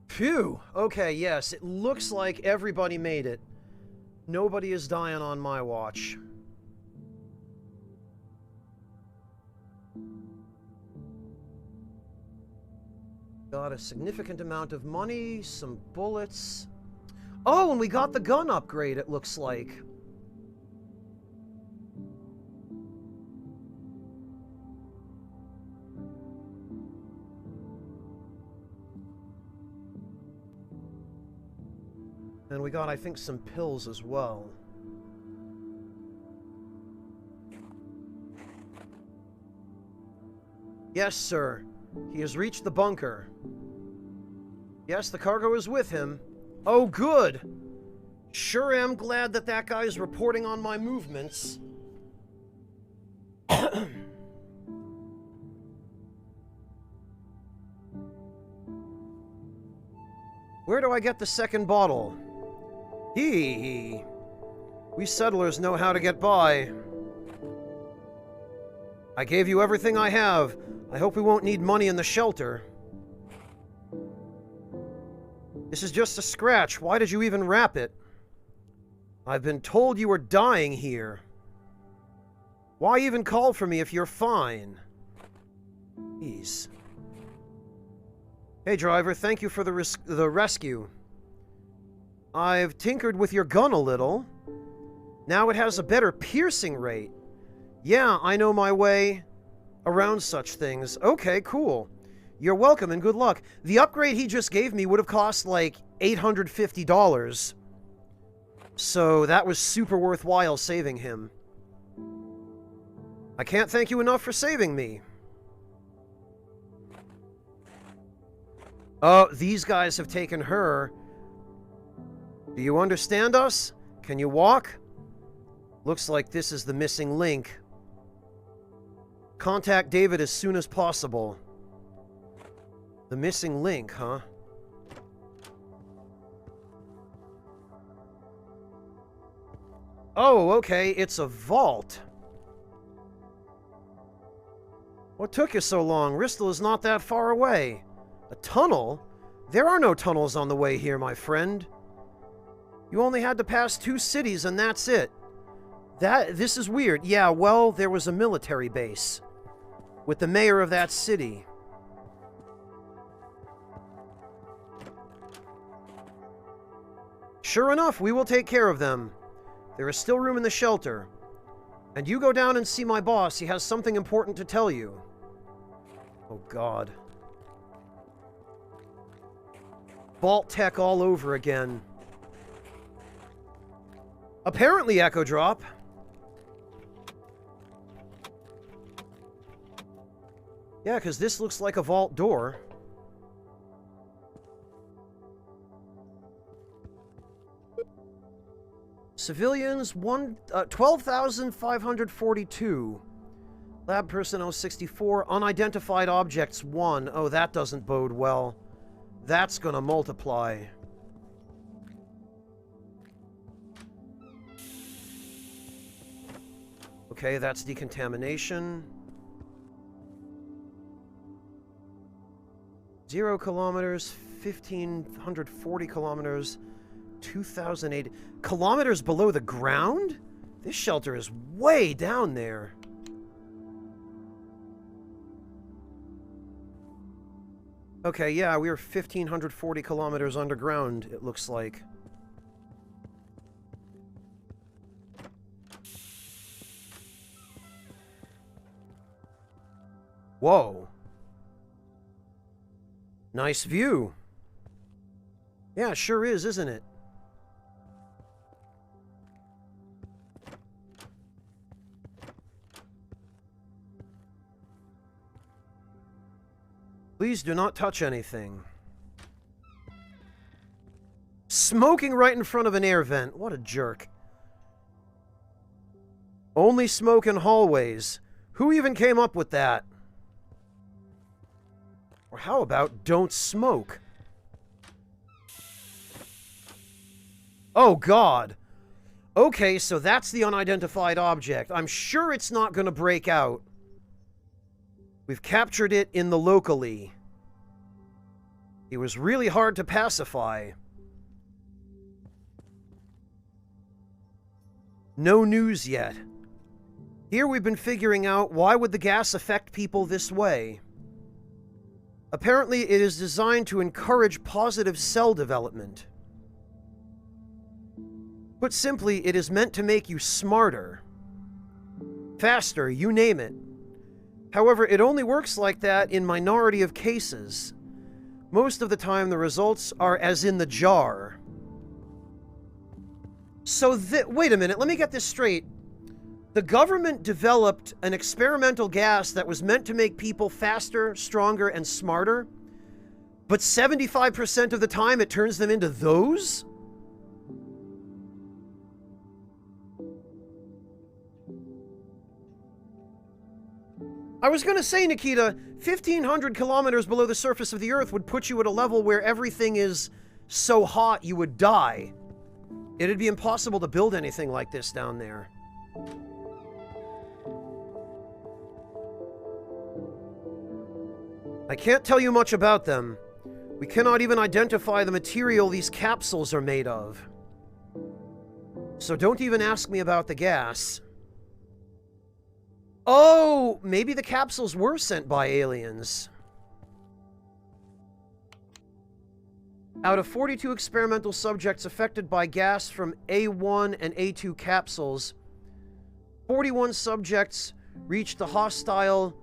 Phew! Okay, yes, it looks like everybody made it. Nobody is dying on my watch. Got a significant amount of money, some bullets. Oh, and we got the gun upgrade, it looks like. And we got, I think, some pills as well. Yes, sir. He has reached the bunker. Yes, the cargo is with him. Oh, good. Sure am glad that that guy is reporting on my movements. Where do I get the second bottle? Hee. We settlers know how to get by. I gave you everything I have. I hope we won't need money in the shelter. This is just a scratch. Why did you even wrap it? I've been told you were dying here. Why even call for me if you're fine? Jeez. Hey, driver, thank you for the rescue. I've tinkered with your gun a little. Now it has a better piercing rate. Yeah, I know my way around such things. Okay, cool. You're welcome and good luck. The upgrade he just gave me would have cost like $850. So that was super worthwhile saving him. I can't thank you enough for saving me. Oh, these guys have taken her. Do you understand us? Can you walk? Looks like this is the missing link. Contact David as soon as possible. The missing link, huh? Oh, okay, it's a vault. What took you so long? Ristal is not that far away. A tunnel? There are no tunnels on the way here, my friend. You only had to pass 2 cities and that's it. This is weird. Yeah, well, there was a military base with the mayor of that city. Sure enough, we will take care of them. There is still room in the shelter. And you go down and see my boss. He has something important to tell you. Oh, God. Vault tech all over again. Apparently, Echo Drop. Yeah, because this looks like a vault door. Civilians, 12,542. Lab personnel, 64. Unidentified objects, 1. Oh, that doesn't bode well. That's gonna multiply. Okay, that's decontamination. 0 kilometers, 1,540 kilometers, 2,080 kilometers below the ground? This shelter is way down there. Okay, yeah, we were 1,540 kilometers underground, it looks like. Whoa. Nice view. Yeah, sure is, isn't it? Please do not touch anything. Smoking right in front of an air vent. What a jerk. Only smoke in hallways. Who even came up with that? Or how about don't smoke? Oh, God. Okay, so that's the unidentified object. I'm sure it's not going to break out. We've captured it in the locally. It was really hard to pacify. No news yet. Here we've been figuring out why would the gas affect people this way. Apparently it is designed to encourage positive cell development. Put simply, it is meant to make you smarter. Faster, you name it. However, it only works like that in minority of cases. Most of the time, the results are as in the jar. So, wait a minute, let me get this straight. The government developed an experimental gas that was meant to make people faster, stronger, and smarter, but 75% of the time it turns them into those? I was gonna say, Nikita, 1,500 kilometers below the surface of the Earth would put you at a level where everything is so hot you would die. It'd be impossible to build anything like this down there. I can't tell you much about them. We cannot even identify the material these capsules are made of. So don't even ask me about the gas. Oh, maybe the capsules were sent by aliens. Out of 42 experimental subjects affected by gas from A1 and A2 capsules, 41 subjects reached the hostile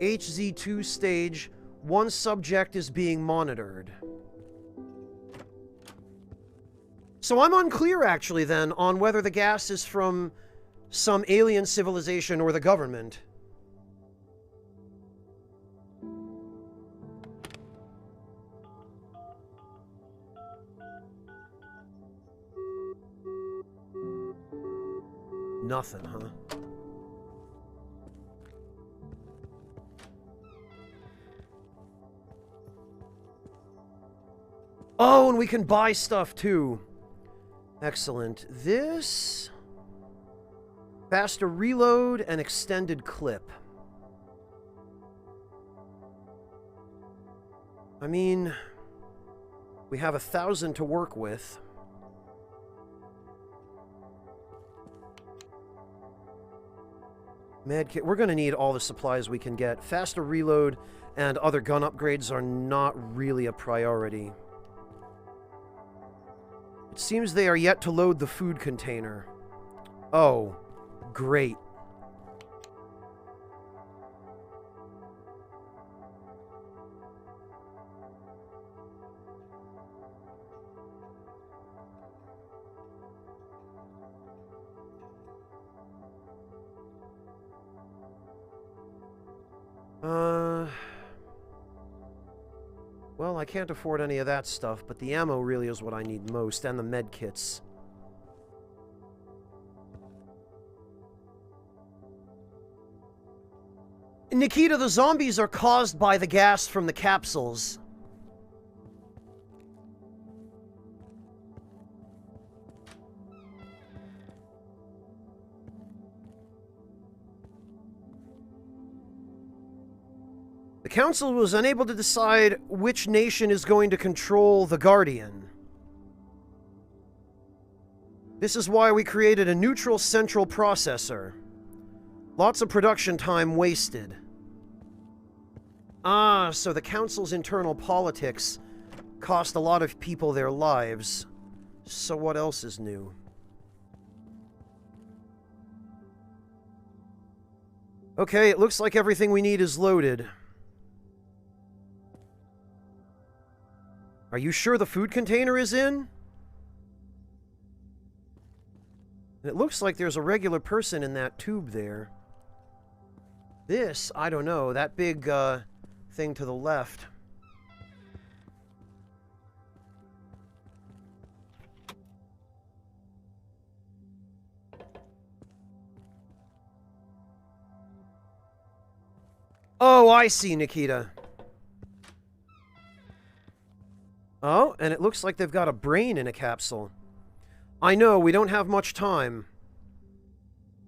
HZ2 stage. 1 subject is being monitored. So I'm unclear, actually, then, on whether the gas is from some alien civilization or the government. Nothing, huh? Oh, and we can buy stuff, too. Excellent. This... faster reload and extended clip. I mean, we have 1,000 to work with. Medkit. We're going to need all the supplies we can get. Faster reload and other gun upgrades are not really a priority. It seems they are yet to load the food container. Oh, great. Well, I can't afford any of that stuff, but the ammo really is what I need most, and the med kits. Nikita, the zombies are caused by the gas from the capsules. The Council was unable to decide which nation is going to control the Guardian. This is why we created a neutral central processor. Lots of production time wasted. Ah, so the Council's internal politics cost a lot of people their lives. So what else is new? Okay, it looks like everything we need is loaded. Are you sure the food container is in? It looks like there's a regular person in that tube there. This, I don't know, that big, thing to the left. Oh, I see, Nikita. Oh, and it looks like they've got a brain in a capsule. I know, we don't have much time.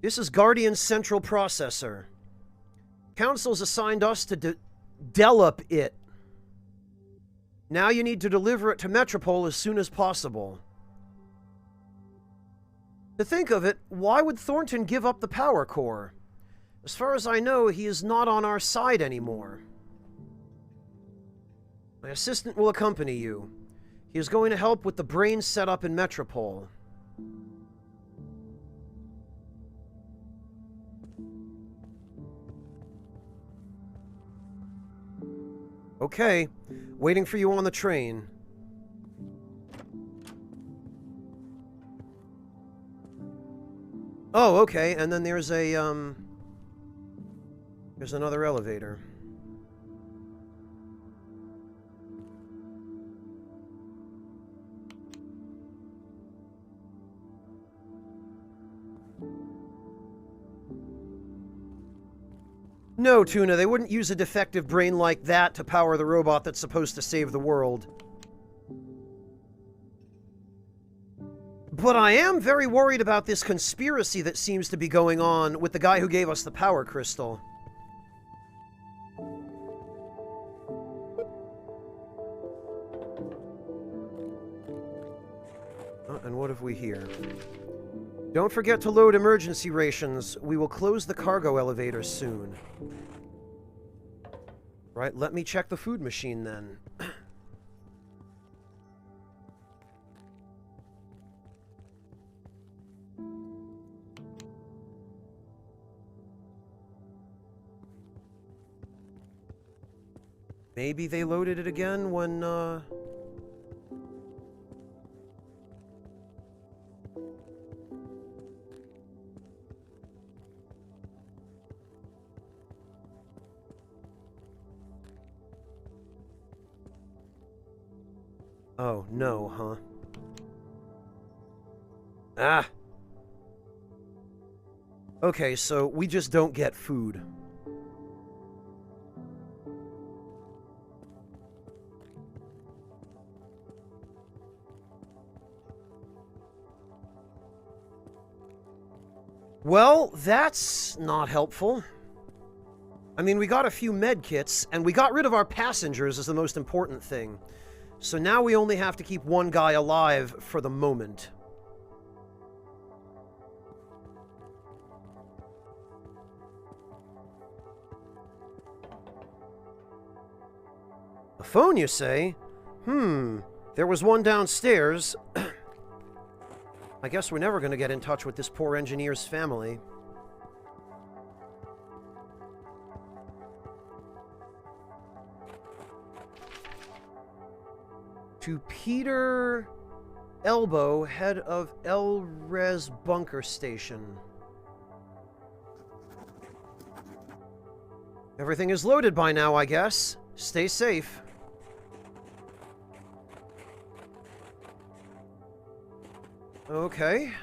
This is Guardian's central processor. Council's assigned us to develop it. Now you need to deliver it to Metropole as soon as possible. To think of it, why would Thornton give up the power core? As far as I know, he is not on our side anymore. My assistant will accompany you. He is going to help with the brain setup in Metropole. Okay, waiting for you on the train. Oh, okay, and then there's a, there's another elevator. No, Tuna, they wouldn't use a defective brain like that to power the robot that's supposed to save the world. But I am very worried about this conspiracy that seems to be going on with the guy who gave us the power crystal. Oh, and what have we here? Don't forget to load emergency rations. We will close the cargo elevator soon. Right, let me check the food machine then. Maybe they loaded it again when, Oh, no, huh? Ah! Okay, so we just don't get food. Well, that's not helpful. I mean, we got a few med kits, and we got rid of our passengers is the most important thing. So now we only have to keep one guy alive for the moment. A phone, you say? There was one downstairs. I guess we're never going to get in touch with this poor engineer's family. To Peter Elbow, head of El Res Bunker Station. Everything is loaded by now, I guess. Stay safe. Okay.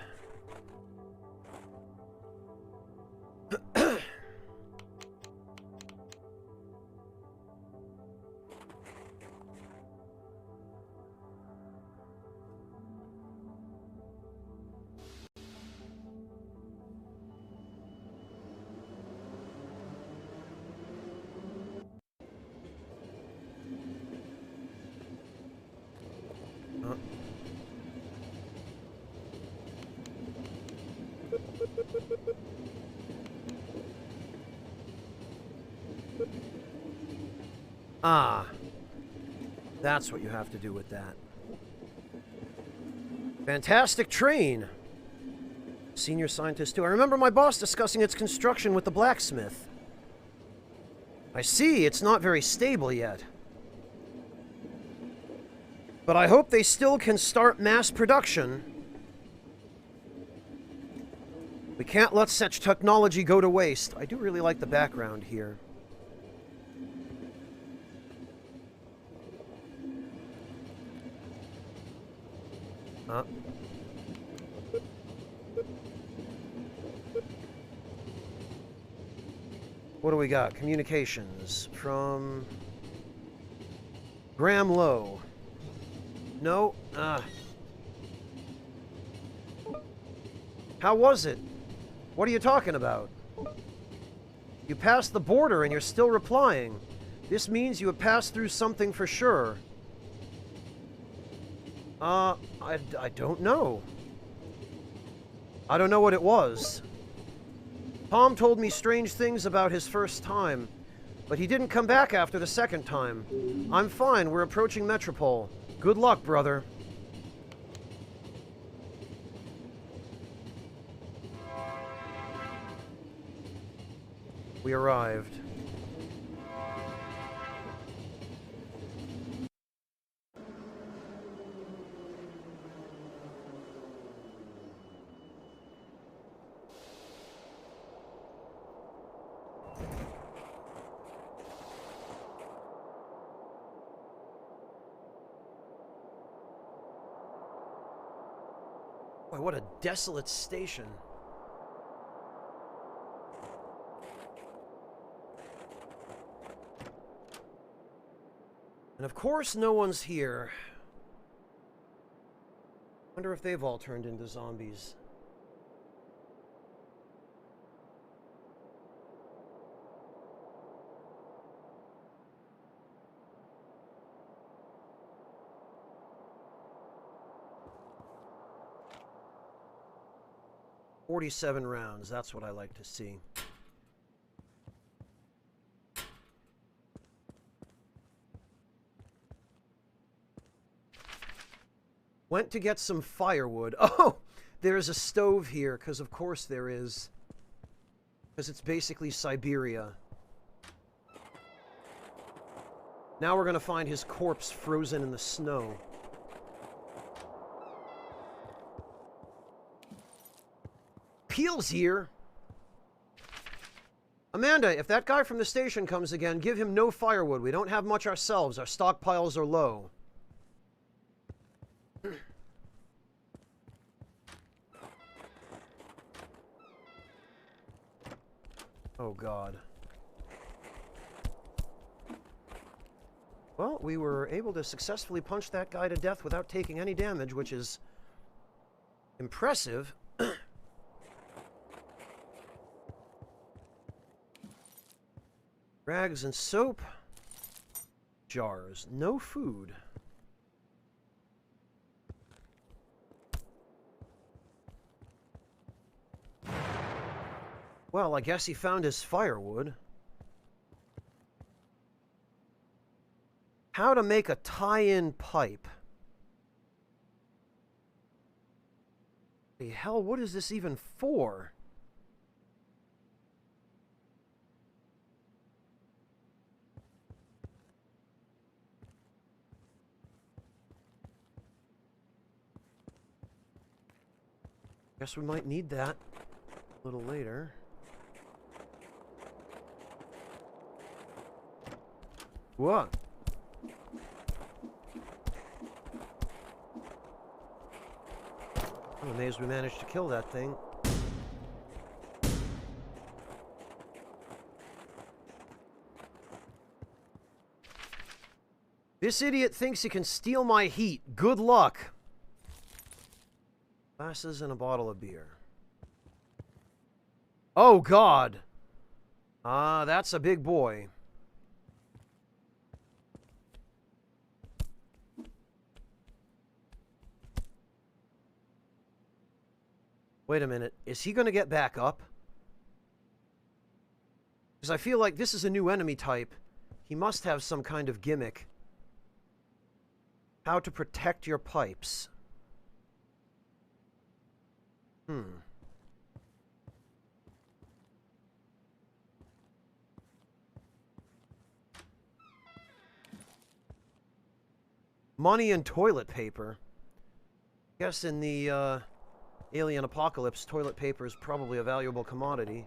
Ah. That's what you have to do with that. Fantastic train. Senior scientist too. I remember my boss discussing its construction with the blacksmith. I see, it's not very stable yet. But I hope they still can start mass production. We can't let such technology go to waste. I do really like the background here. What do we got? Communications from Graham Lowe. No. How was it? What are you talking about? You passed the border and you're still replying. This means you have passed through something for sure. I don't know. I don't know what it was. Tom told me strange things about his first time, but he didn't come back after the second time. I'm fine. We're approaching Metropole. Good luck, brother. We arrived. Boy, what a desolate station. And of course, no one's here. Wonder if they've all turned into zombies. "47 rounds, that's what I like to see. Went to get some firewood. Oh, there's a stove here, because of course there is. Because it's basically Siberia. Now we're going to find his corpse frozen in the snow. Peel's here. Amanda, if that guy from the station comes again, give him no firewood. We don't have much ourselves. Our stockpiles are low. Oh, God. Well, we were able to successfully punch that guy to death without taking any damage, which is impressive. Rags and soap. Jars. No food. Well, I guess he found his firewood. How to make a tie-in pipe. The hell, what is this even for? Guess we might need that a little later. What? I'm amazed we managed to kill that thing. This idiot thinks he can steal my heat. Good luck. Glasses and a bottle of beer. Oh, God. That's a big boy. Wait a minute. Is he going to get back up? Because I feel like this is a new enemy type. He must have some kind of gimmick. How to protect your pipes. Money and toilet paper. I guess in the alien apocalypse, toilet paper is probably a valuable commodity.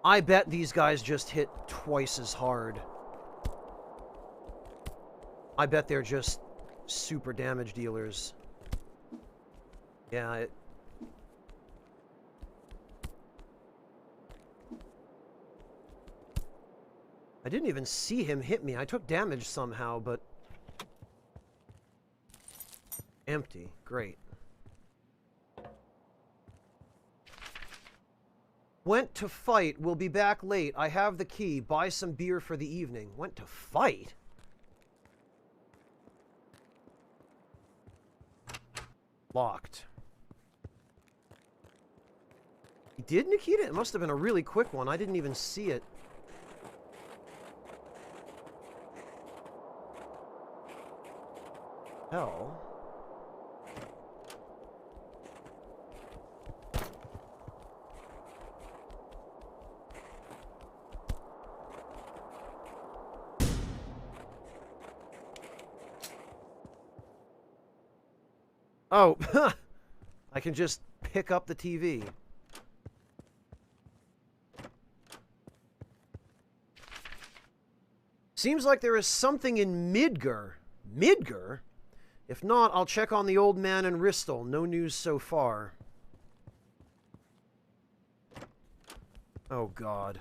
I bet these guys just hit twice as hard. I bet they're just super damage dealers. Yeah, I didn't even see him hit me. I took damage somehow, but... Empty. Great. Went to fight. Will be back late. I have the key. Buy some beer for the evening. Went to fight? Locked. He did, Nikita? It must have been a really quick one. I didn't even see it. Hell. Oh, I can just pick up the TV. Seems like there is something in Midgar. Midgar? If not, I'll check on the old man in Ristol. No news so far. Oh, God.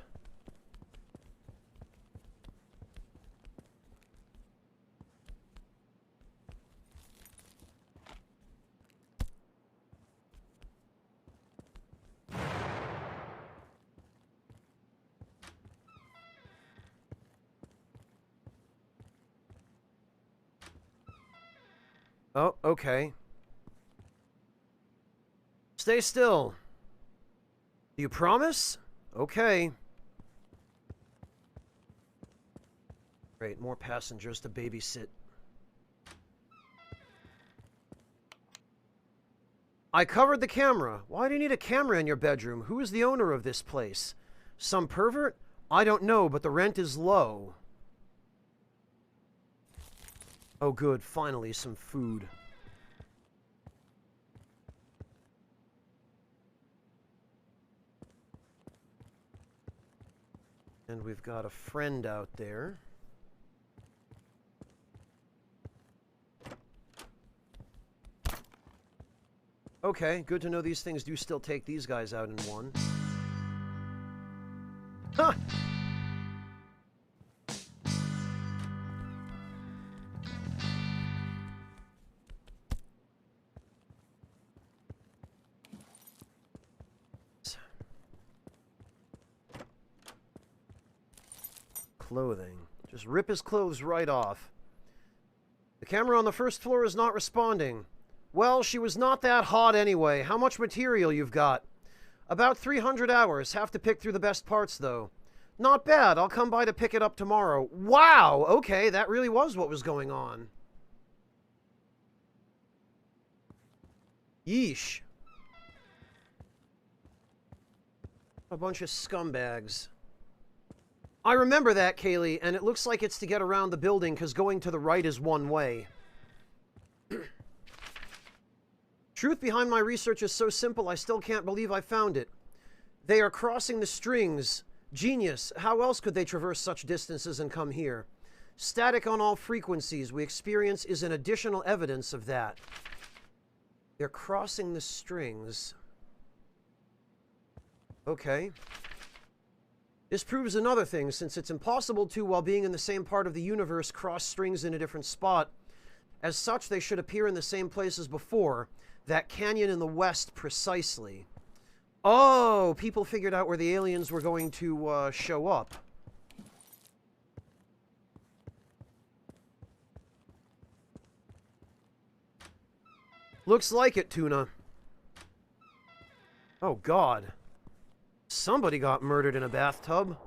Oh, okay. Stay still. Do you promise? Okay. Great, more passengers to babysit. I covered the camera. Why do you need a camera in your bedroom? Who is the owner of this place? Some pervert? I don't know, but the rent is low. Oh, good. Finally, some food. And we've got a friend out there. Okay, good to know these things do still take these guys out in one. Huh! Clothing. Just rip his clothes right off. The camera on the first floor is not responding. Well, she was not that hot anyway. How much material you've got? About 300 hours. Have to pick through the best parts, though. Not bad. I'll come by to pick it up tomorrow. Wow! Okay, that really was what was going on. Yeesh. A bunch of scumbags. I remember that, Kaylee, and it looks like it's to get around the building because going to the right is one way. Truth behind my research is so simple, I still can't believe I found it. They are crossing the strings. Genius. How else could they traverse such distances and come here? Static on all frequencies we experience is an additional evidence of that. They're crossing the strings. Okay. This proves another thing, since it's impossible to, while being in the same part of the universe, cross strings in a different spot. As such, they should appear in the same place as before. That canyon in the west, precisely. Oh, people figured out where the aliens were going to show up. Looks like it, Tuna. Oh, God. Somebody got murdered in a bathtub.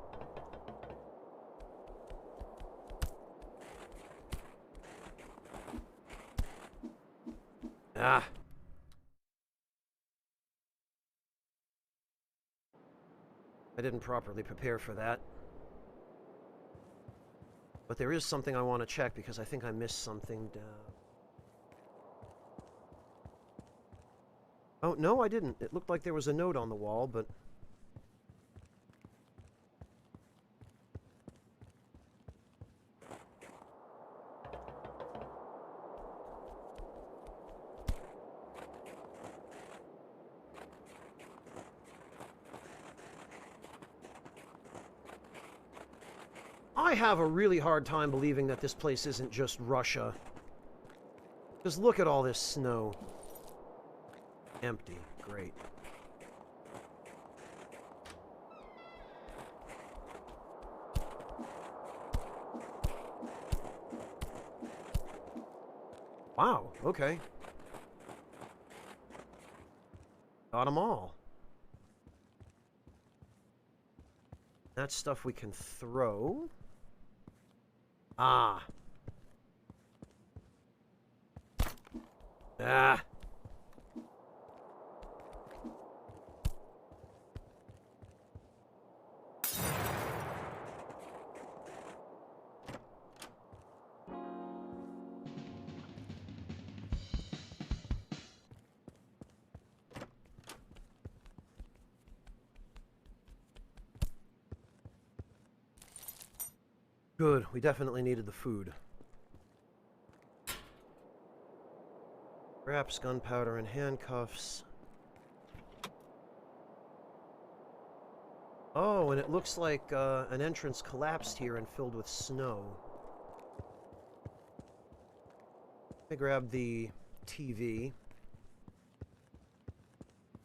Ah. I didn't properly prepare for that. But there is something I want to check because I think I missed something down. Oh, no, I didn't. It looked like there was a note on the wall, but... I have a really hard time believing that this place isn't just Russia. Just look at all this snow. Empty. Great. Wow, okay. Got them all. That's stuff we can throw. Ah. Ah. Good, we definitely needed the food. Wraps, gunpowder, and handcuffs. Oh, and it looks like an entrance collapsed here and filled with snow. I grabbed the TV.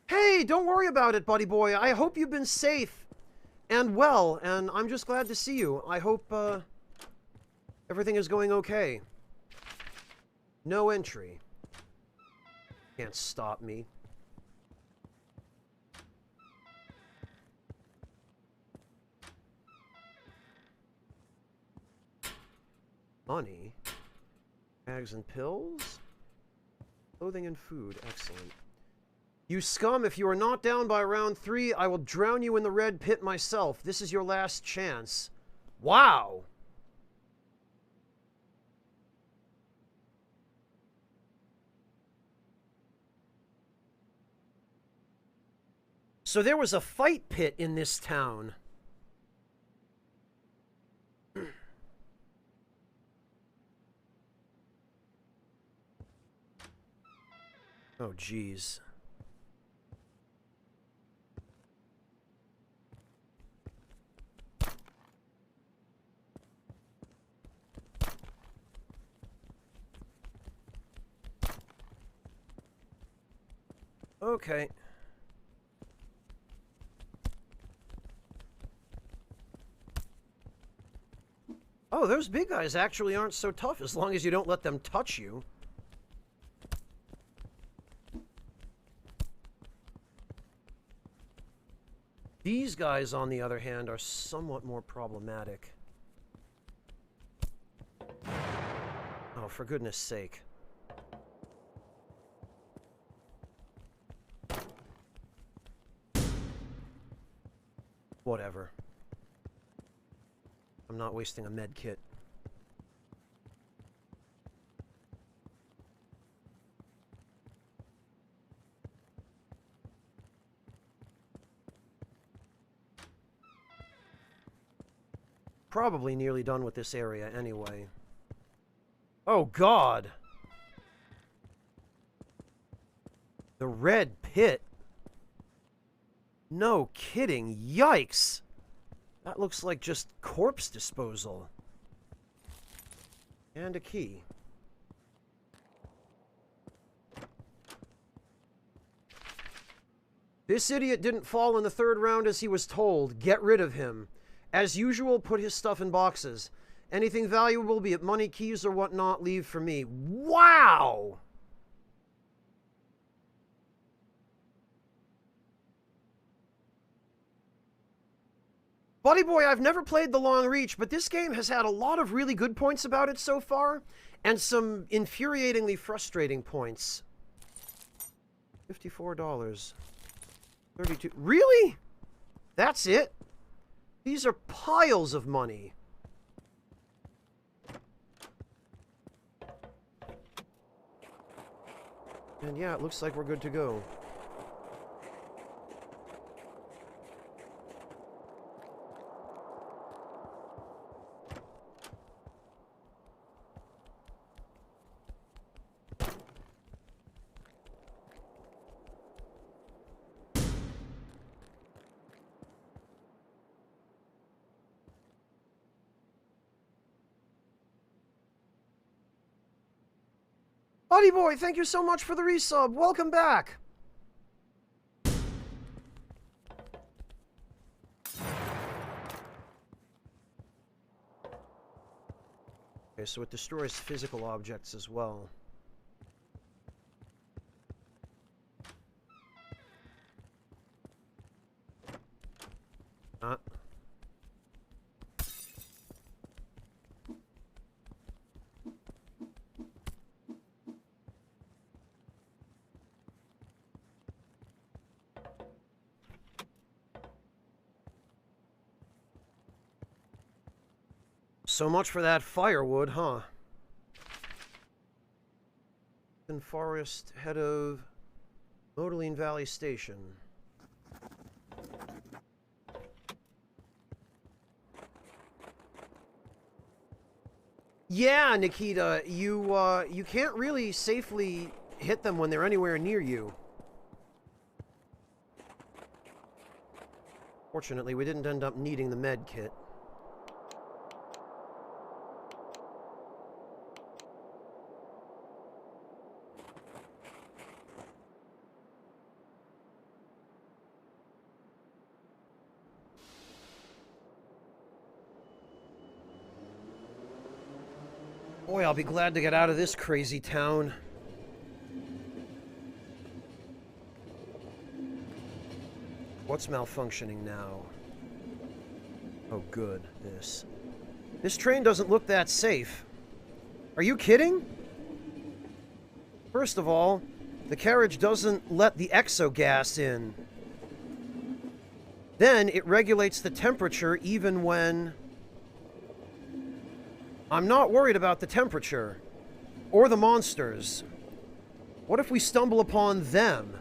Hey, don't worry about it, buddy boy. I hope you've been safe and well, and I'm just glad to see you. I hope everything is going okay. No entry. Can't stop me. Money. Bags and pills. Clothing and food. Excellent. You scum, if you are not down by round 3, I will drown you in the red pit myself. This is your last chance. Wow! So there was a fight pit in this town. Oh, jeez. Okay. Oh, those big guys actually aren't so tough as long as you don't let them touch you. These guys, on the other hand, are somewhat more problematic. Oh, for goodness sake. Whatever. I'm not wasting a med kit. Probably nearly done with this area anyway. Oh, God! The red pit? No kidding. Yikes! That looks like just corpse disposal. And a key. This idiot didn't fall in the third round as he was told. Get rid of him. As usual, put his stuff in boxes. Anything valuable, be it money, keys, or whatnot, leave for me. Wow! Buddy boy, I've never played The Long Reach, but this game has had a lot of really good points about it so far, and some infuriatingly frustrating points. $54. 32. Really? That's it? These are piles of money. And yeah, it looks like we're good to go. Buddy boy, thank you so much for the resub. Welcome back. Okay, so it destroys physical objects as well. So much for that firewood, huh? In Forest, head of Modeling Valley Station. Yeah, Nikita, you can't really safely hit them when they're anywhere near you. Fortunately, we didn't end up needing the med kit. Boy, I'll be glad to get out of this crazy town. What's malfunctioning now? Oh, good. This train doesn't look that safe. Are you kidding? First of all, the carriage doesn't let the exogas in. Then it regulates the temperature even when... I'm not worried about the temperature, or the monsters. What if we stumble upon them?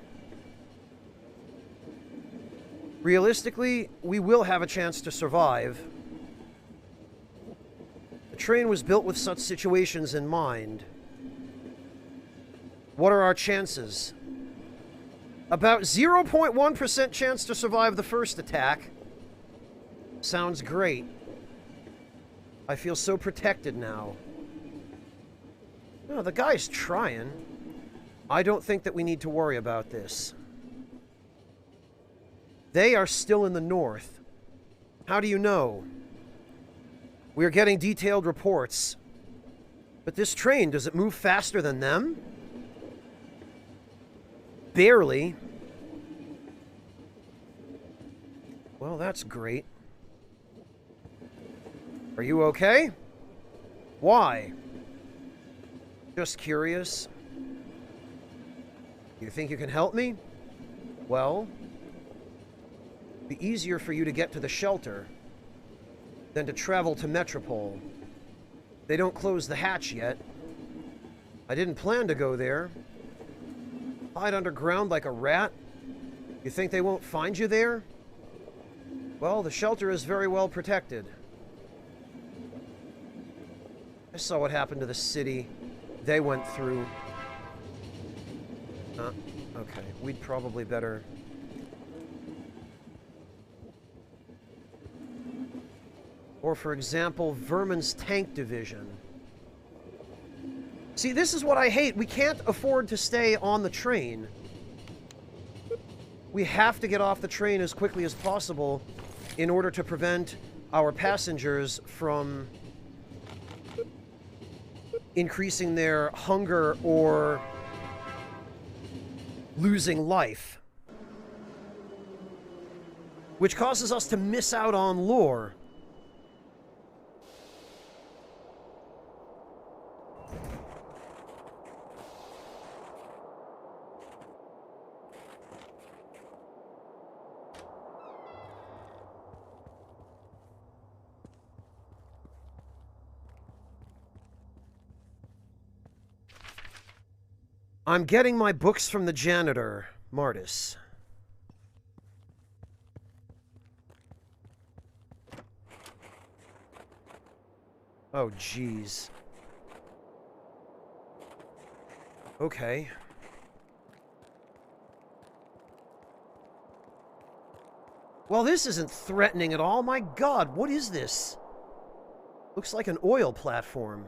Realistically, we will have a chance to survive. The train was built with such situations in mind. What are our chances? About 0.1% chance to survive the first attack. Sounds great. I feel so protected now. No, the guy's trying. I don't think that we need to worry about this. They are still in the north. How do you know? We are getting detailed reports. But this train, does it move faster than them? Barely. Well, that's great. Are you okay? Why? Just curious. You think you can help me? Well, Be easier for you to get to the shelter than to travel to Metropole. They don't close the hatch yet. I didn't plan to go there. Hide underground like a rat? You think they won't find you there? Well, the shelter is very well protected. I saw what happened to the city they went through. Okay, we'd probably better... Or, for example, Vermin's Tank Division. See, this is what I hate. We can't afford to stay on the train. We have to get off the train as quickly as possible in order to prevent our passengers from increasing their hunger or losing life. Which causes us to miss out on lore. I'm getting my books from the janitor, Martis. Oh, jeez. Okay. Well, this isn't threatening at all. My God, what is this? Looks like an oil platform.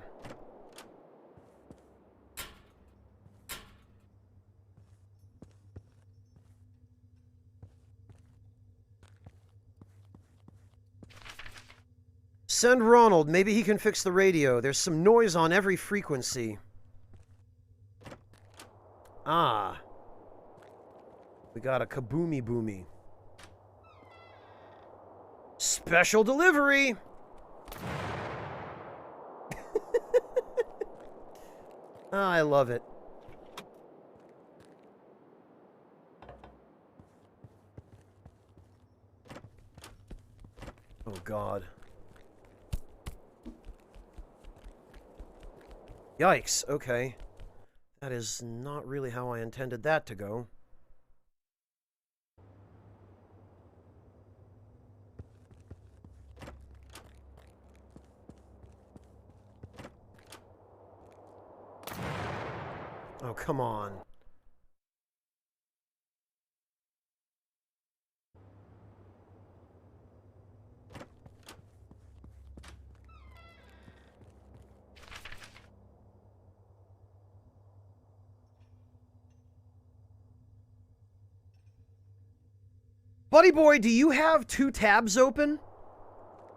Send Ronald. Maybe he can fix the radio. There's some noise on every frequency. Ah. We got a kaboomy boomy. Special delivery! I love it. Oh, God. Yikes, okay. That is not really how I intended that to go. Oh, come on. Buddy boy, do you have 2 tabs open?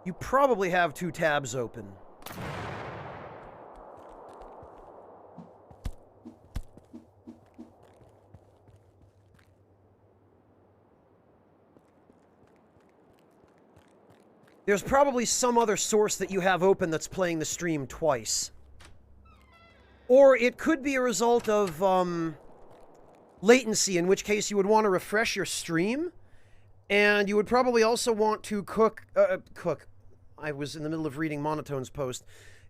You probably have 2 tabs open. There's probably some other source that you have open that's playing the stream twice. Or it could be a result of latency, in which case you would want to refresh your stream. And you would probably also want to cook. I was in the middle of reading Monotone's post.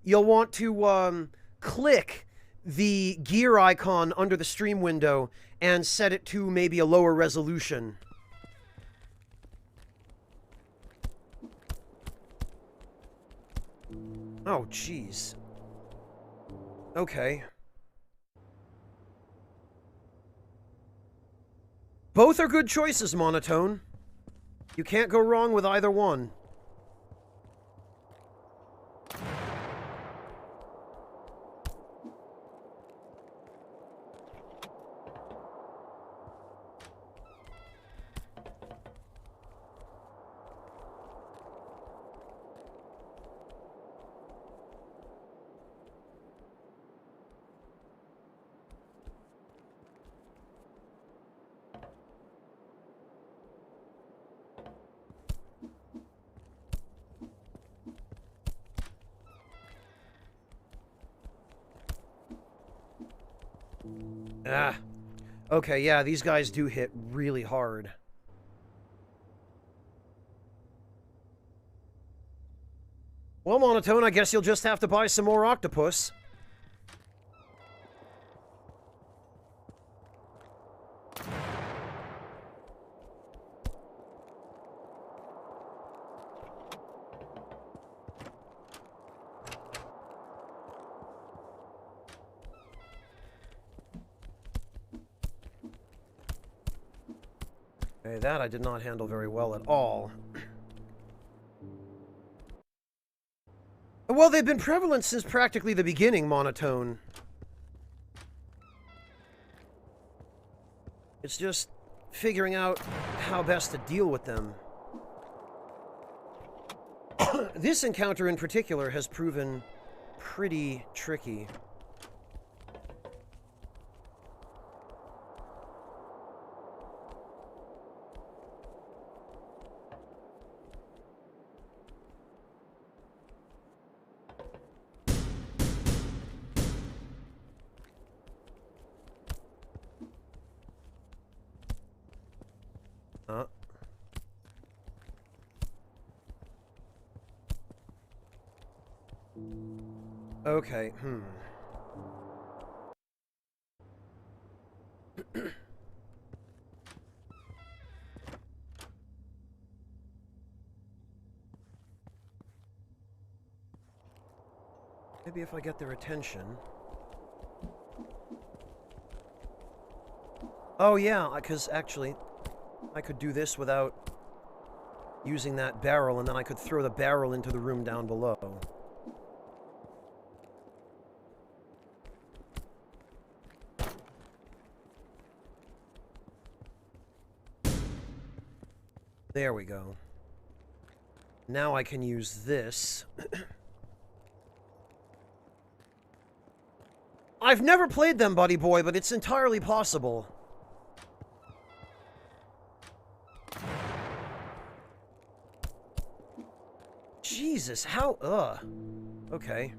You'll want to click the gear icon under the stream window and set it to maybe a lower resolution. Oh, jeez. Okay. Both are good choices, Monotone. You can't go wrong with either one. Okay, yeah, these guys do hit really hard. Well, Monotone, I guess you'll just have to buy some more octopus. Okay, that I did not handle very well at all. Well, they've been prevalent since practically the beginning, Monotone. It's just figuring out how best to deal with them. This encounter in particular has proven pretty tricky. Okay, Maybe if I get their attention. Oh yeah, because actually, I could do this without using that barrel, and then I could throw the barrel into the room down below. There we go. Now I can use this. I've never played them, Buddy Boy, but it's entirely possible. Jesus, how... Okay.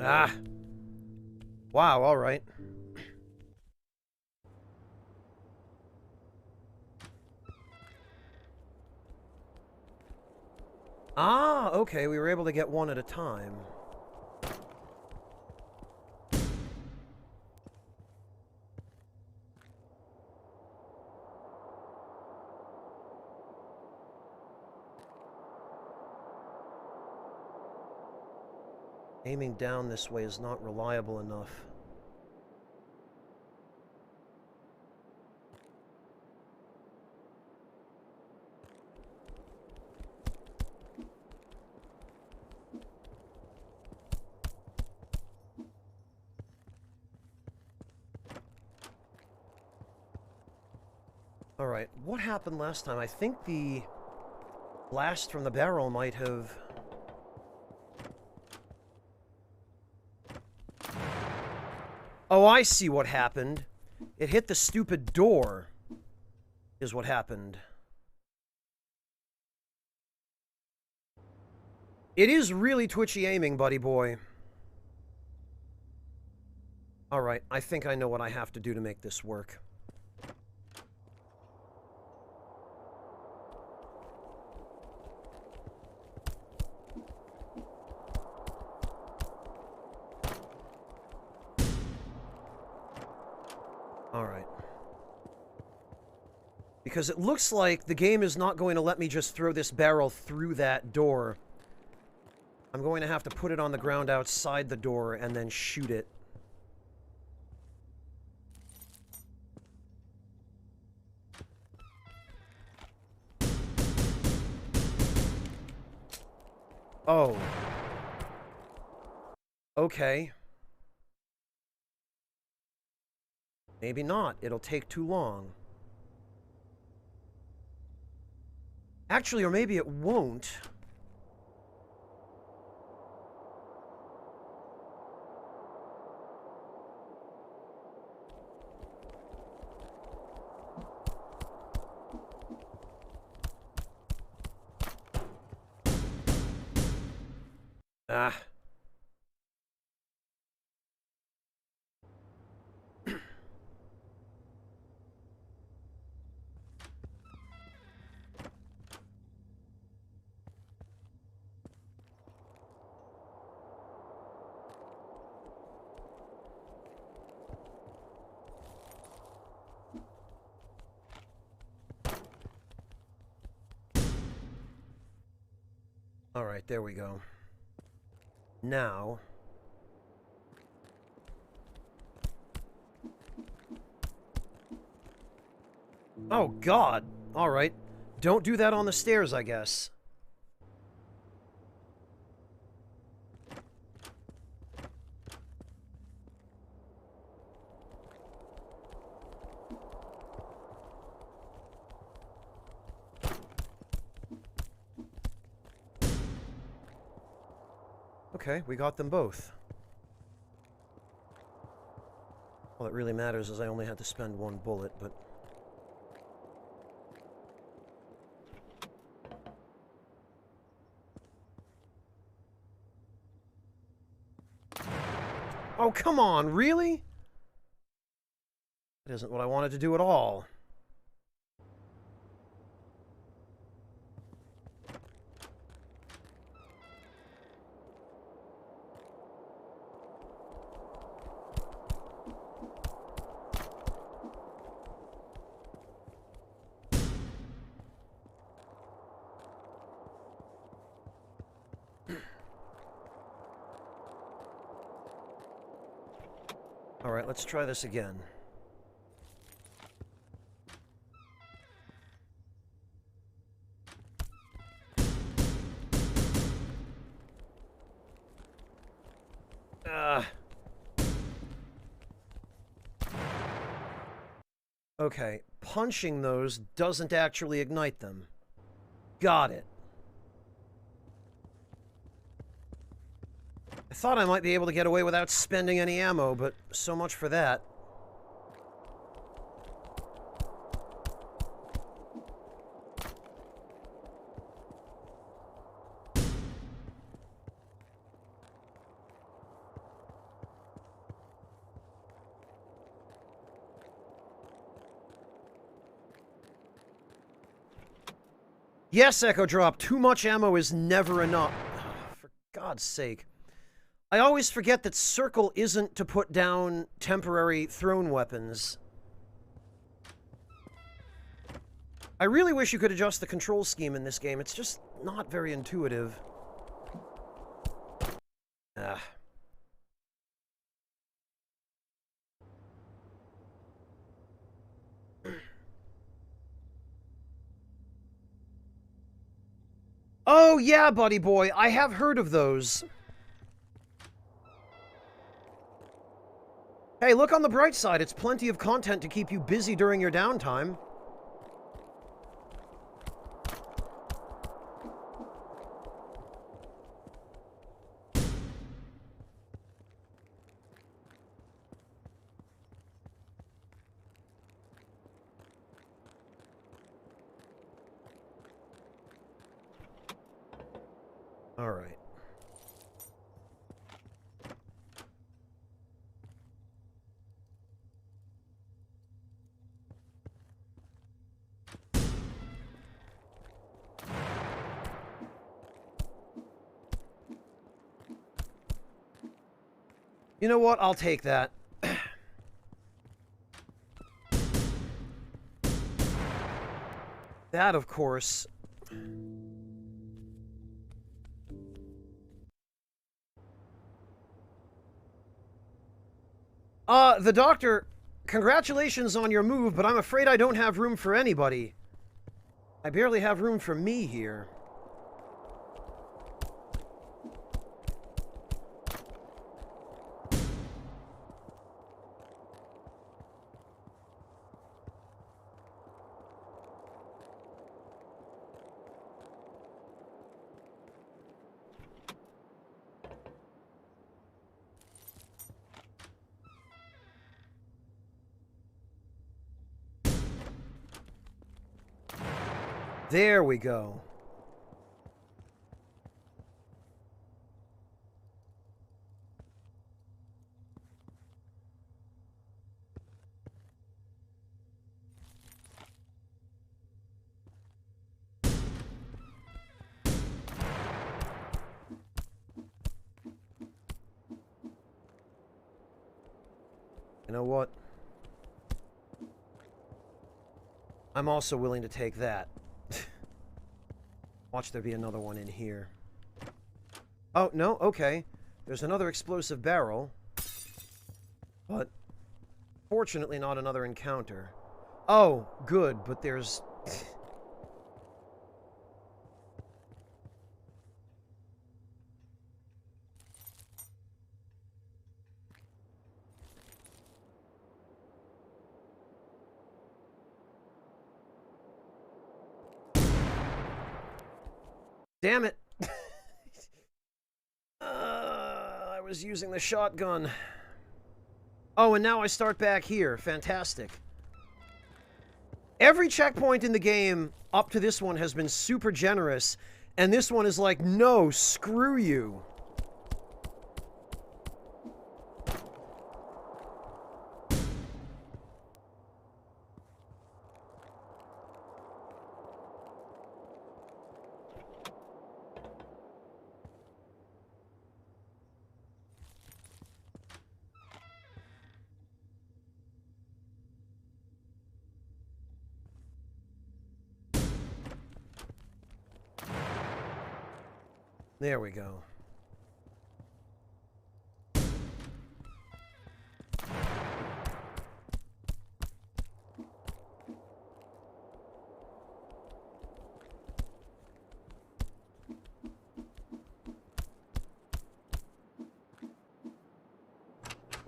Ah. Wow, all right. Ah, okay, we were able to get one at a time. Aiming down this way is not reliable enough. Alright, what happened last time? I think the blast from the barrel might have... Oh, I see what happened. It hit the stupid door, is what happened. It is really twitchy aiming, Buddy Boy. Alright, I think I know what I have to do to make this work. Alright. Because it looks like the game is not going to let me just throw this barrel through that door. I'm going to have to put it on the ground outside the door and then shoot it. Oh. Okay. Maybe not. It'll take too long. Actually, or maybe it won't. Ah. All right, there we go. Now... Oh, God! Alright. Don't do that on the stairs, I guess. Okay, we got them both. All that really matters is I only had to spend one bullet, but... Oh, come on, really? That isn't what I wanted to do at all. Alright, let's try this again. Okay, punching those doesn't actually ignite them. Got it. I thought I might be able to get away without spending any ammo, but so much for that. Yes, Echo Drop, too much ammo is never enough. For God's sake. I always forget that circle isn't to put down temporary thrown weapons. I really wish you could adjust the control scheme in this game. It's just not very intuitive. Ah. Oh, yeah, buddy boy. I have heard of those. Hey, look on the bright side. It's plenty of content to keep you busy during your downtime. All right. You know what? I'll take that. That, of course... the doctor... Congratulations on your move, but I'm afraid I don't have room for anybody. I barely have room for me here. There we go. You know what? I'm also willing to take that. Watch there be another one in here. Oh, no, okay. There's another explosive barrel. But fortunately not another encounter. Oh, good, but there's... Damn it! I was using the shotgun. Oh, and now I start back here. Fantastic. Every checkpoint in the game up to this one has been super generous, and this one is like, no, screw you. There we go.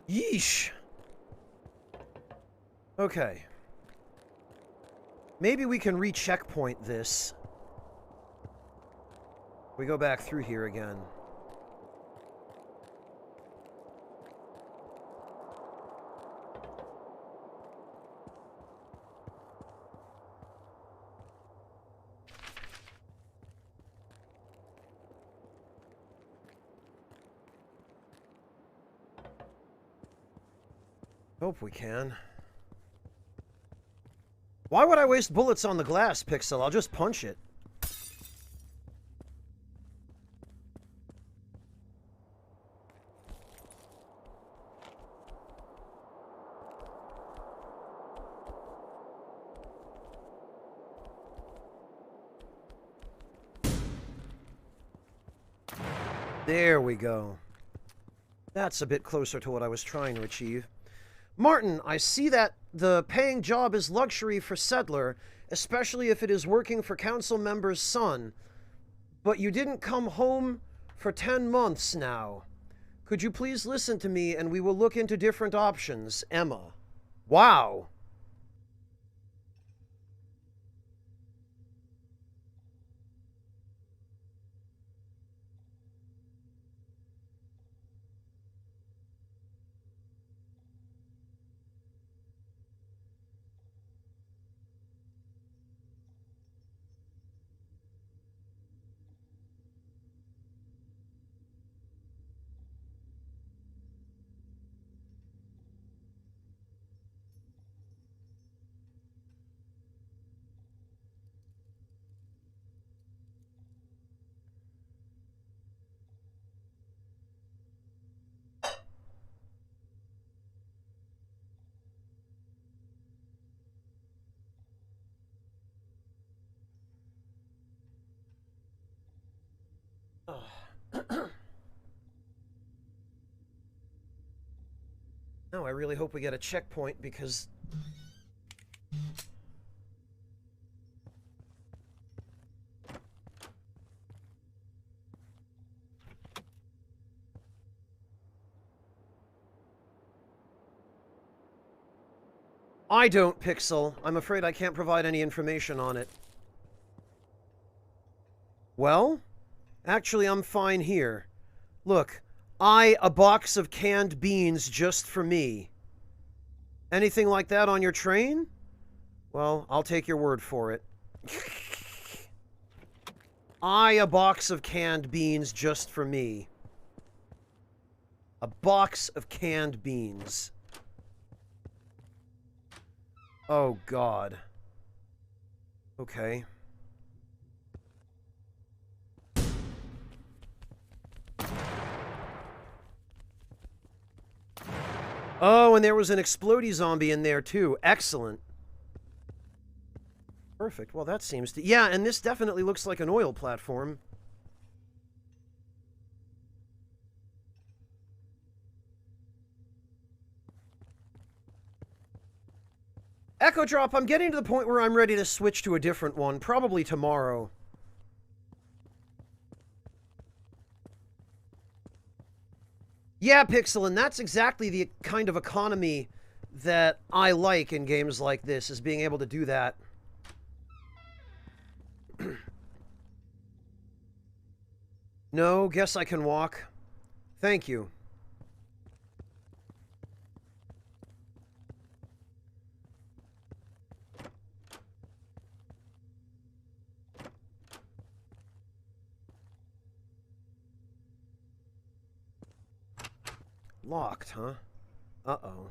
Yeesh. Okay. Maybe we can re-checkpoint this. We go back through here again. Hope we can. Why would I waste bullets on the glass, Pixel? I'll just punch it. There we go. That's a bit closer to what I was trying to achieve. Martin, I see that the paying job is luxury for Settler, especially if it is working for council member's son. But you didn't come home for 10 months now. Could you please listen to me and we will look into different options, Emma. Wow. No, I really hope we get a checkpoint because... I don't, Pixel. I'm afraid I can't provide any information on it. Well, actually, I'm fine here. Look, a box of canned beans just for me. Anything like that on your train? Well, I'll take your word for it. A box of canned beans just for me. A box of canned beans. Oh, God. Okay. Oh, and there was an explodey zombie in there, too. Excellent. Perfect. Well, that seems to... Yeah, and this definitely looks like an oil platform. Echo Drop, I'm getting to the point where I'm ready to switch to a different one. Probably tomorrow. Yeah, Pixel, and that's exactly the kind of economy that I like in games like this, is being able to do that. No, guess I can walk. Thank you. Locked, huh? Uh-oh.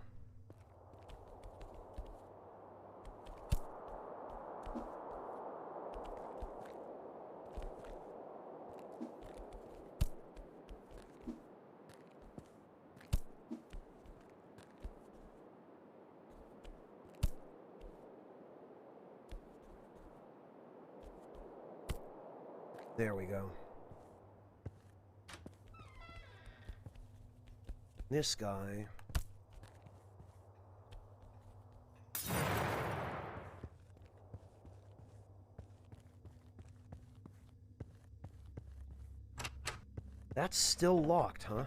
There we go. This guy... That's still locked, huh?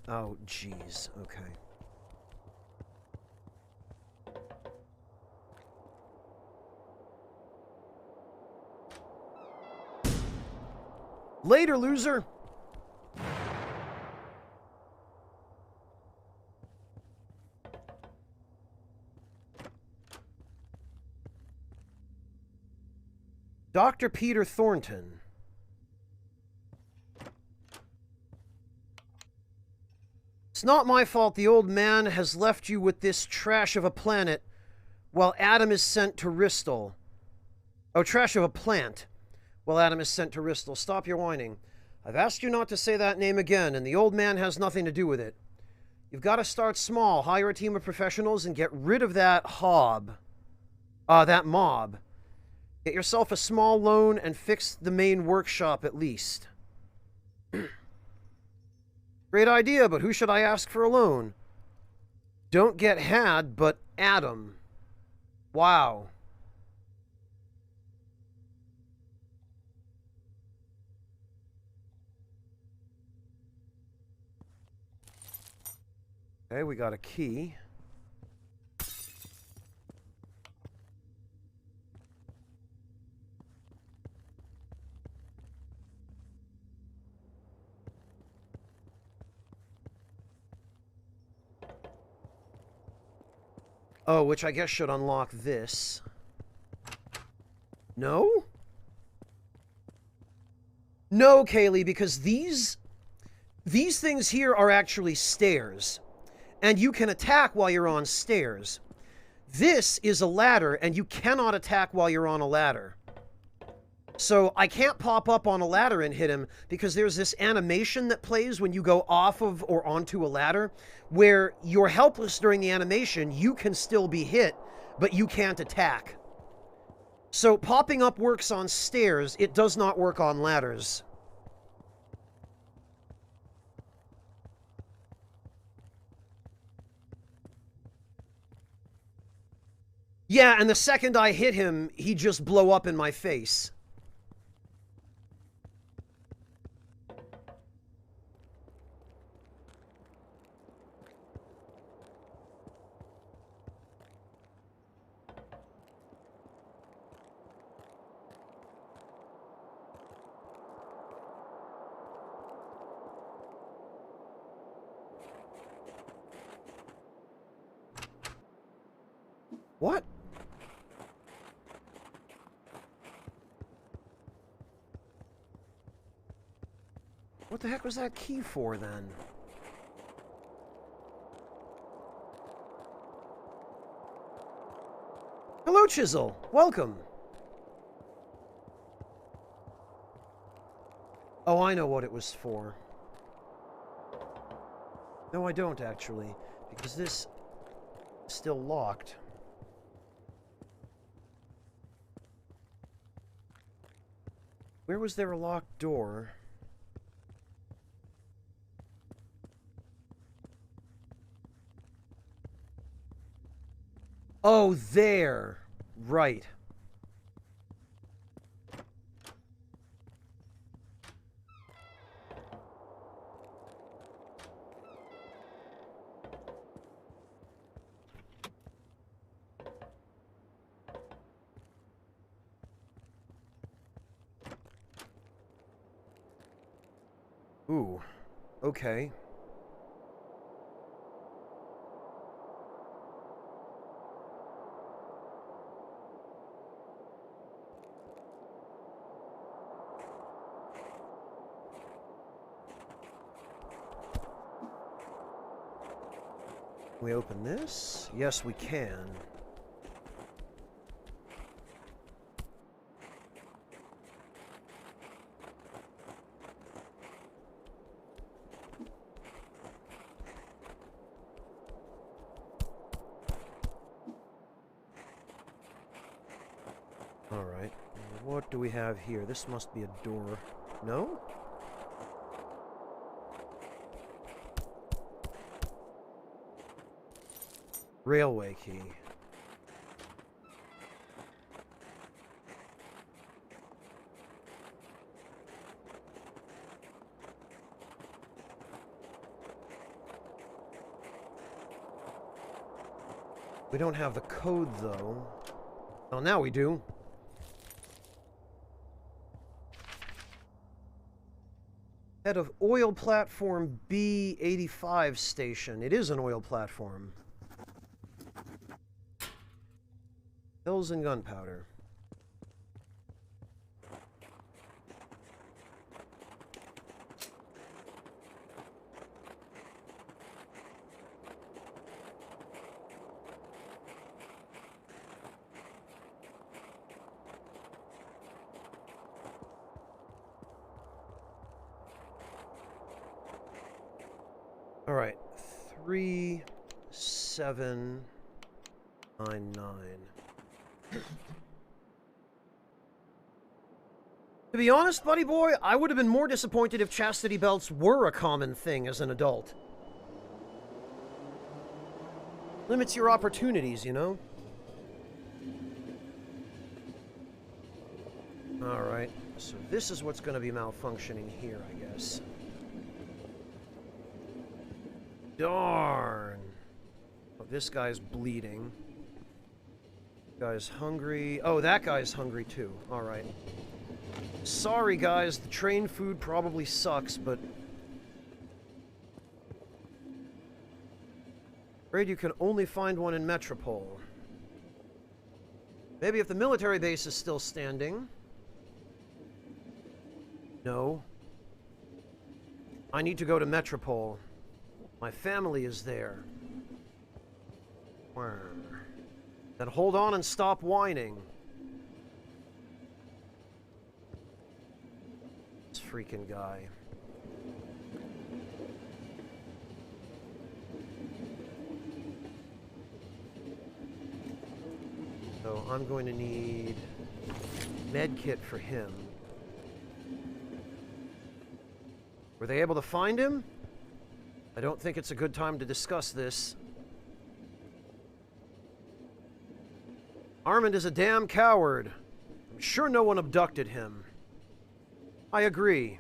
Oh, jeez. Okay. Later, loser! Dr. Peter Thornton. It's not my fault the old man has left you with this trash of a planet while Adam is sent to Ristol. Oh, trash of a plant while Adam is sent to Ristol. Stop your whining. I've asked you not to say that name again, and the old man has nothing to do with it. You've got to start small, hire a team of professionals, and get rid of that that mob. Get yourself a small loan and fix the main workshop at least. Great idea, but who should I ask for a loan? Don't get had, but Adam. Wow. Okay, we got a key. Oh, which I guess should unlock this. No? No, Kaylee, because these things here are actually stairs. And you can attack while you're on stairs. This is a ladder, and you cannot attack while you're on a ladder. So I can't pop up on a ladder and hit him because there's this animation that plays when you go off of or onto a ladder where you're helpless during the animation. You can still be hit, but you can't attack. So popping up works on stairs. It does not work on ladders. Yeah, and the second I hit him, he just blow up in my face. What? What the heck was that key for, then? Hello, Chisel. Welcome. Oh, I know what it was for. No, I don't, actually. Because this is still locked. Where was there a locked door? Oh, there! Right. Ooh. Okay. Can we open this? Yes, we can. Alright. What do we have here? This must be a door. No? Railway key. We don't have the code, though. Well, now we do. Head of oil platform B85 station. It is an oil platform. Pills and gunpowder. All right, 3799. To be honest, buddy boy, I would have been more disappointed if chastity belts were a common thing as an adult. Limits your opportunities, you know? Alright, so this is what's going to be malfunctioning here, I guess. Darn! Oh, this guy's bleeding. Guy's hungry. Oh, that guy's hungry too. Alright. Sorry, guys. The train food probably sucks, but... afraid you can only find one in Metropole. Maybe if the military base is still standing. No. I need to go to Metropole. My family is there. Then hold on and stop whining. This freaking guy. So I'm going to need med kit for him. Were they able to find him? I don't think it's a good time to discuss this. Armand is a damn coward. I'm sure no one abducted him. I agree.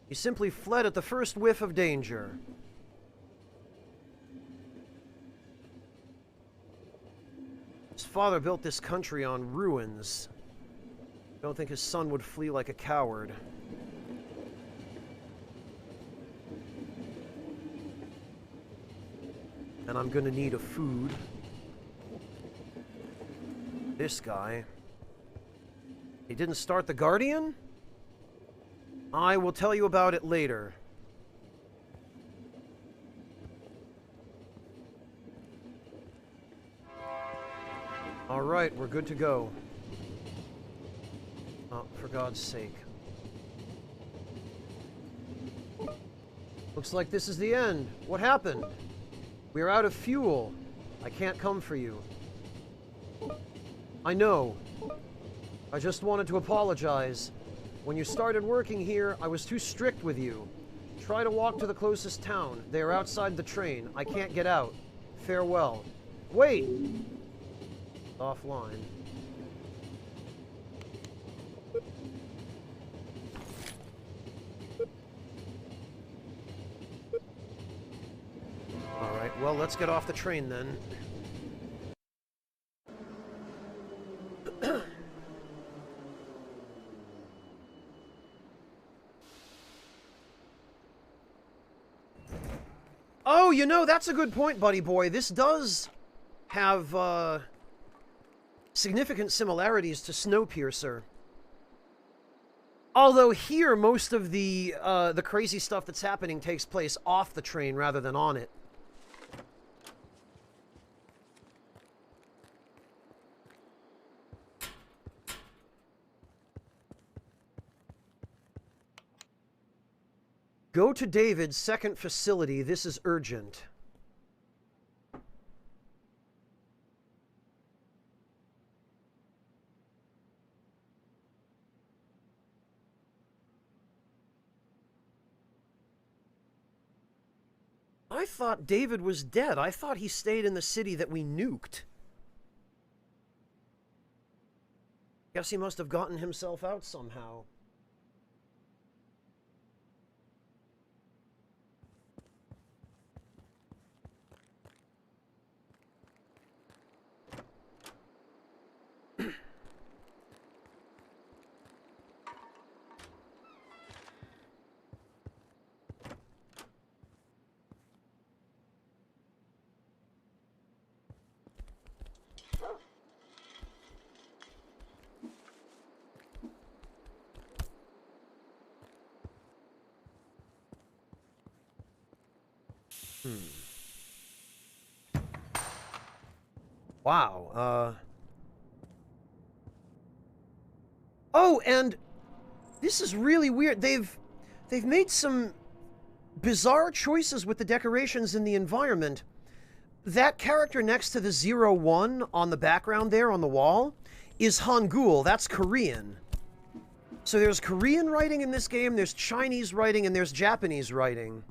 He simply fled at the first whiff of danger. His father built this country on ruins. I don't think his son would flee like a coward. And I'm gonna need a food. This guy. He didn't start the Guardian? I will tell you about it later. Alright, we're good to go. Oh, for God's sake. Looks like this is the end. What happened? We're out of fuel. I can't come for you. I know. I just wanted to apologize. When you started working here, I was too strict with you. Try to walk to the closest town. They are outside the train. I can't get out. Farewell. Wait! Offline. Alright, well, let's get off the train then. Oh, you know, that's a good point, buddy boy. This does have, significant similarities to Snowpiercer. Although here, most of the crazy stuff that's happening takes place off the train rather than on it. Go to David's second facility. This is urgent. I thought David was dead. I thought he stayed in the city that we nuked. Guess he must have gotten himself out somehow. Wow, Oh, and this is really weird. They've made some bizarre choices with the decorations in the environment. That character next to the 01 on the background there on the wall is Hangul. That's Korean. So there's Korean writing in this game, there's Chinese writing, and there's Japanese writing.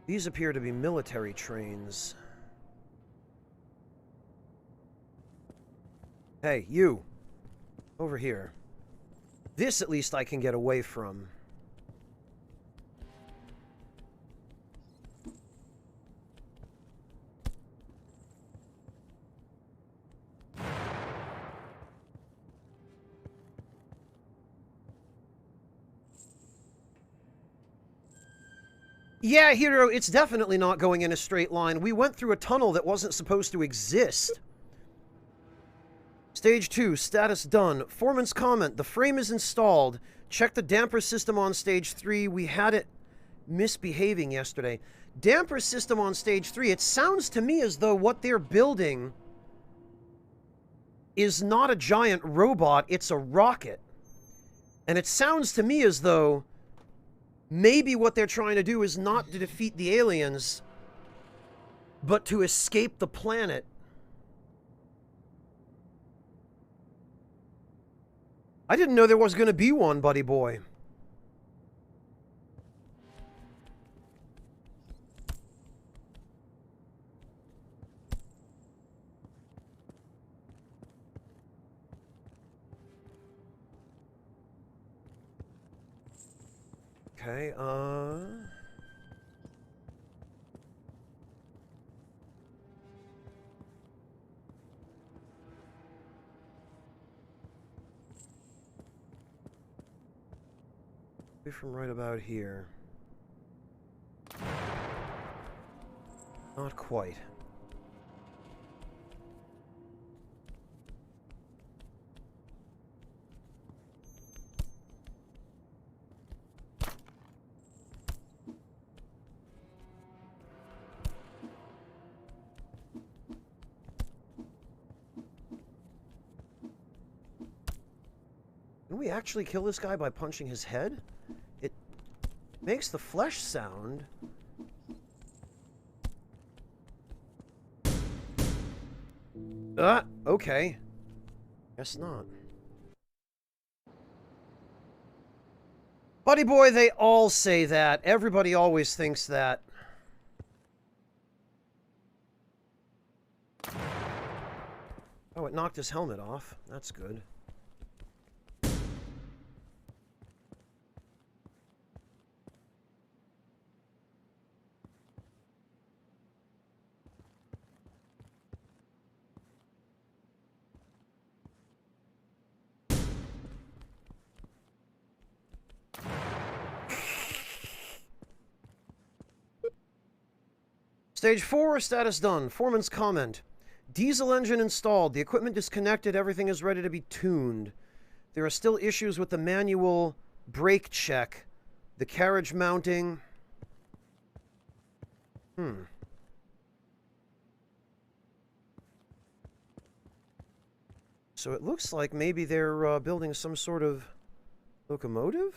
These appear to be military trains. Hey, you! Over here. This, at least, I can get away from. Yeah, Hero, it's definitely not going in a straight line. We went through a tunnel that wasn't supposed to exist. Stage 2, status done. Foreman's comment, the frame is installed. Check the damper system on stage 3. We had it misbehaving yesterday. Damper system on stage 3, it sounds to me as though what they're building is not a giant robot, it's a rocket. And it sounds to me as though maybe what they're trying to do is not to defeat the aliens, but to escape the planet. I didn't know there was going to be one, buddy boy. Okay, from right about here. Not quite. Can we actually kill this guy by punching his head? It makes the flesh sound. Okay. Guess not. Buddy boy, they all say that. Everybody always thinks that. Oh, it knocked his helmet off. That's good. Stage 4, status done. Foreman's comment. Diesel engine installed. The equipment disconnected. Everything is ready to be tuned. There are still issues with the manual brake check. The carriage mounting. So it looks like maybe they're building some sort of locomotive?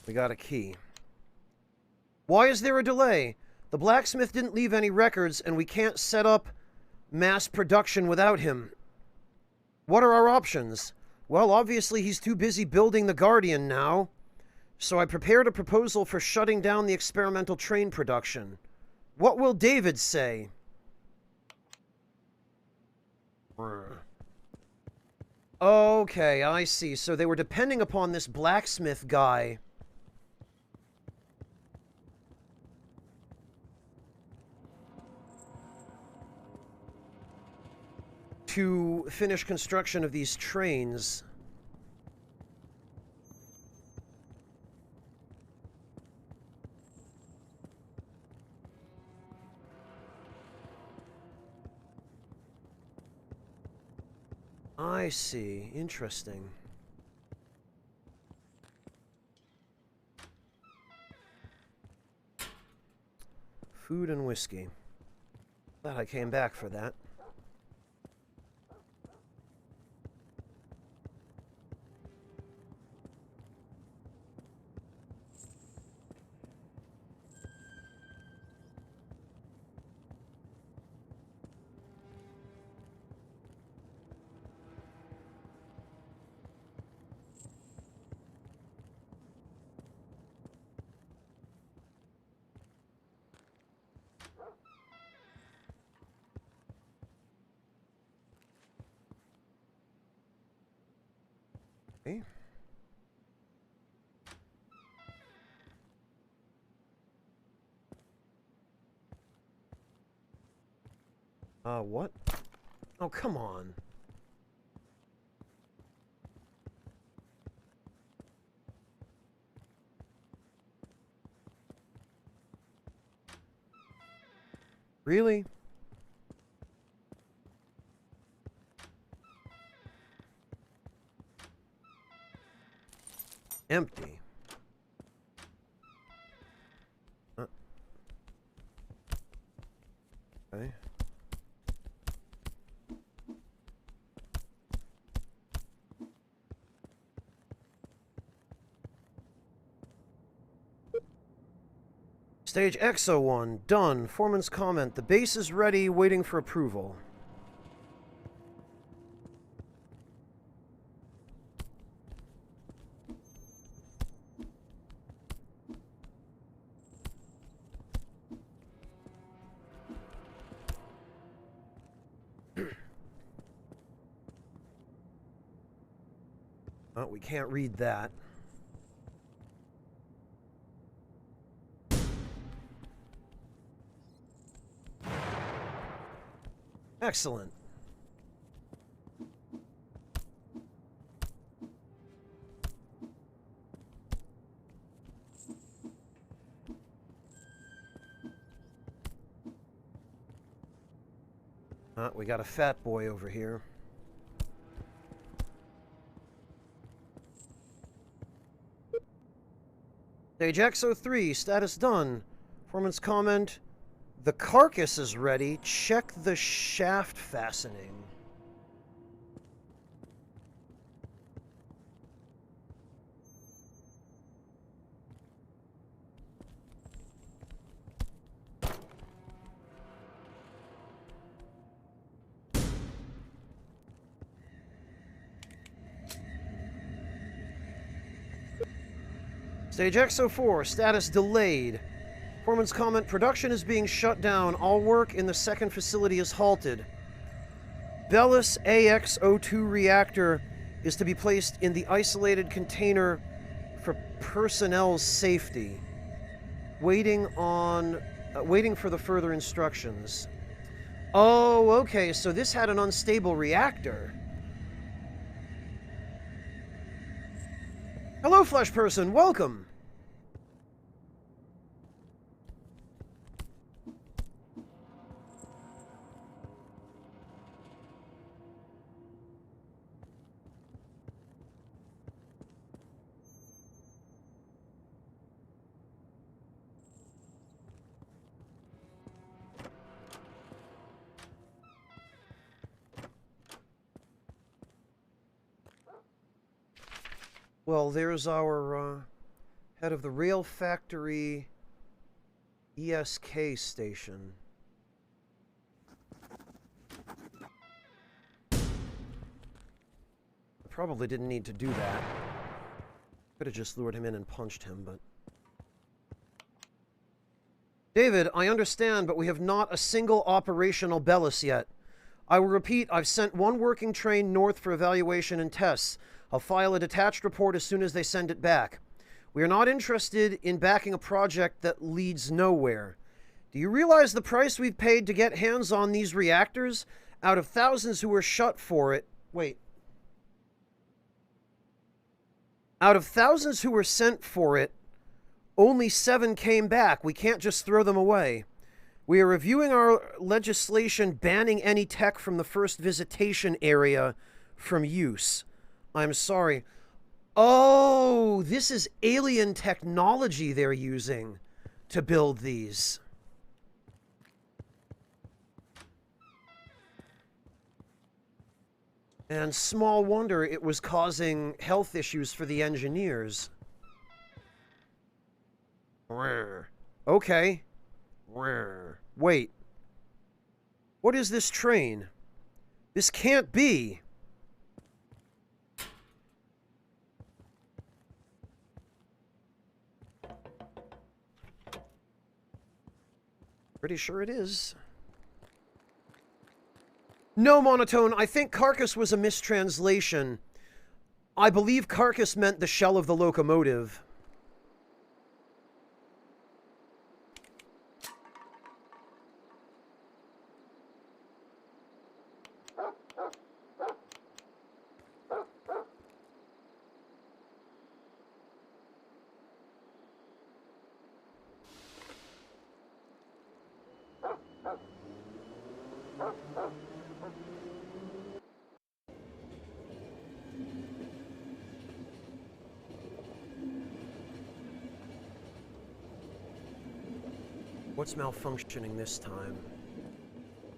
We got a key. Why is there a delay? The blacksmith didn't leave any records, and we can't set up mass production without him. What are our options? Well, obviously he's too busy building the Guardian now. So I prepared a proposal for shutting down the experimental train production. What will David say? Okay, I see. So they were depending upon this blacksmith guy to finish construction of these trains. I see. Interesting. Food and whiskey. Glad I came back for that. Okay. What? Oh, come on. Really? Empty. Okay. Stage XO1, done. Foreman's comment. The base is ready, waiting for approval. Oh, we can't read that. Excellent. We got a fat boy over here. Stage XO3, status done. Foreman's comment. The carcass is ready. Check the shaft fastening. Stage XO4, status delayed. Foreman's comment, production is being shut down. All work in the second facility is halted. Bellis AX-02 reactor is to be placed in the isolated container for personnel's safety. Waiting for the further instructions. Oh, okay, so this had an unstable reactor. Hello, Flesh Person, welcome! Well, there's our head of the rail factory ESK station. Probably didn't need to do that. Could have just lured him in and punched him, but... David, I understand, but we have not a single operational Bellis yet. I will repeat, I've sent one working train north for evaluation and tests. I'll file a detached report as soon as they send it back. We are not interested in backing a project that leads nowhere. Do you realize the price we've paid to get hands on these reactors? Out of thousands who were shut for it... Wait. Out of thousands who were sent for it, only 7 came back. We can't just throw them away. We are reviewing our legislation banning any tech from the first visitation area from use. I'm sorry. Oh, this is alien technology they're using to build these. And small wonder it was causing health issues for the engineers. Okay. Wait. What is this train? This can't be. Pretty sure it is. No, Monotone, I think carcass was a mistranslation. I believe carcass meant the shell of the locomotive. What's malfunctioning this time?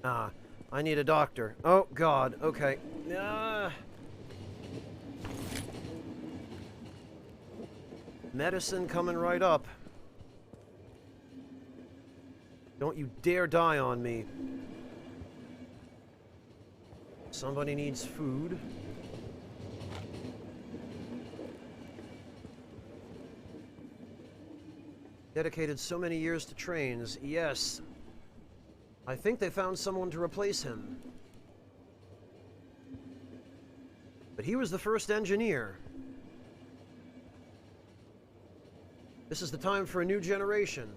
Ah, I need a doctor. Oh, God. Okay. Medicine coming right up. Don't you dare die on me. Somebody needs food. Dedicated so many years to trains. Yes. I think they found someone to replace him. But he was the first engineer. This is the time for a new generation.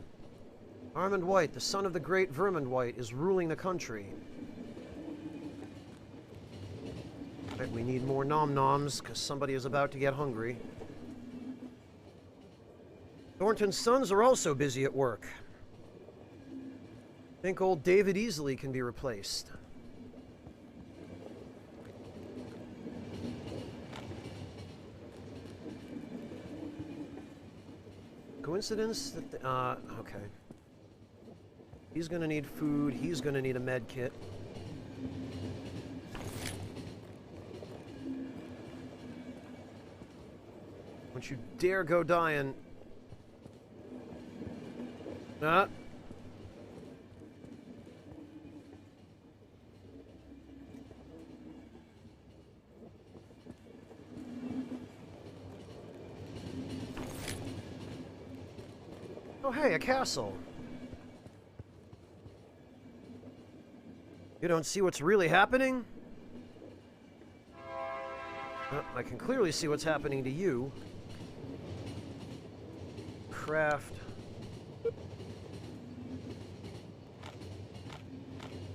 Armand White, the son of the great Vermond White, is ruling the country. Right, we need more nom-noms, because somebody is about to get hungry. Thornton's sons are also busy at work. I think old David easily can be replaced. Coincidence that okay. He's gonna need food, he's gonna need a med kit. Don't you dare go dying. Ah. Oh, hey, a castle. You don't see what's really happening? I can clearly see what's happening to you. Craft.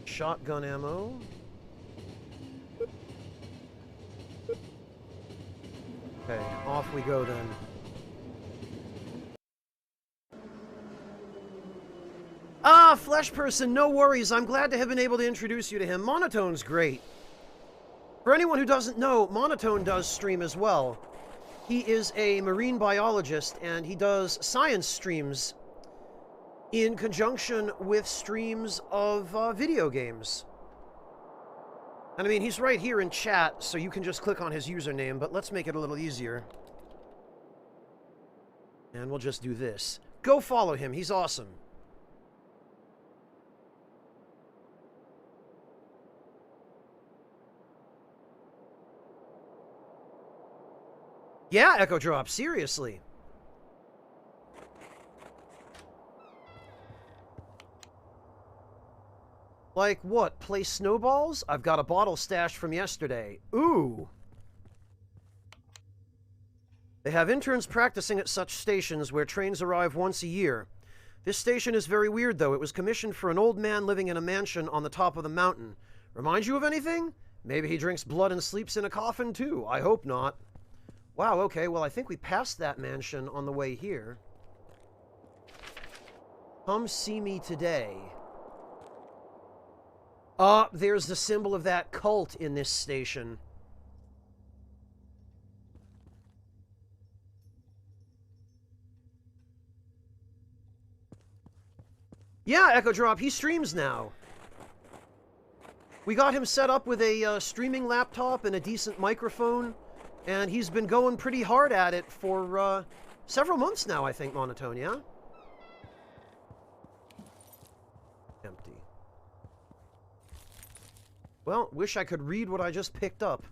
Shotgun ammo. Okay, off we go then. Ah, Flesh Person, no worries. I'm glad to have been able to introduce you to him. Monotone's great. For anyone who doesn't know, Monotone does stream as well. He is a marine biologist, and he does science streams in conjunction with streams of video games. And I mean, he's right here in chat, so you can just click on his username, but let's make it a little easier. And we'll just do this. Go follow him, he's awesome. Yeah, Echo Drop, seriously. Like what? Play snowballs? I've got a bottle stashed from yesterday. Ooh. They have interns practicing at such stations where trains arrive once a year. This station is very weird, though. It was commissioned for an old man living in a mansion on the top of the mountain. Remind you of anything? Maybe he drinks blood and sleeps in a coffin, too. I hope not. Wow, okay, well, I think we passed that mansion on the way here. Come see me today. There's the symbol of that cult in this station. Yeah, Echo Drop, he streams now. We got him set up with a streaming laptop and a decent microphone. And he's been going pretty hard at it for several months now, I think, Monotone, yeah? Empty. Well, wish I could read what I just picked up.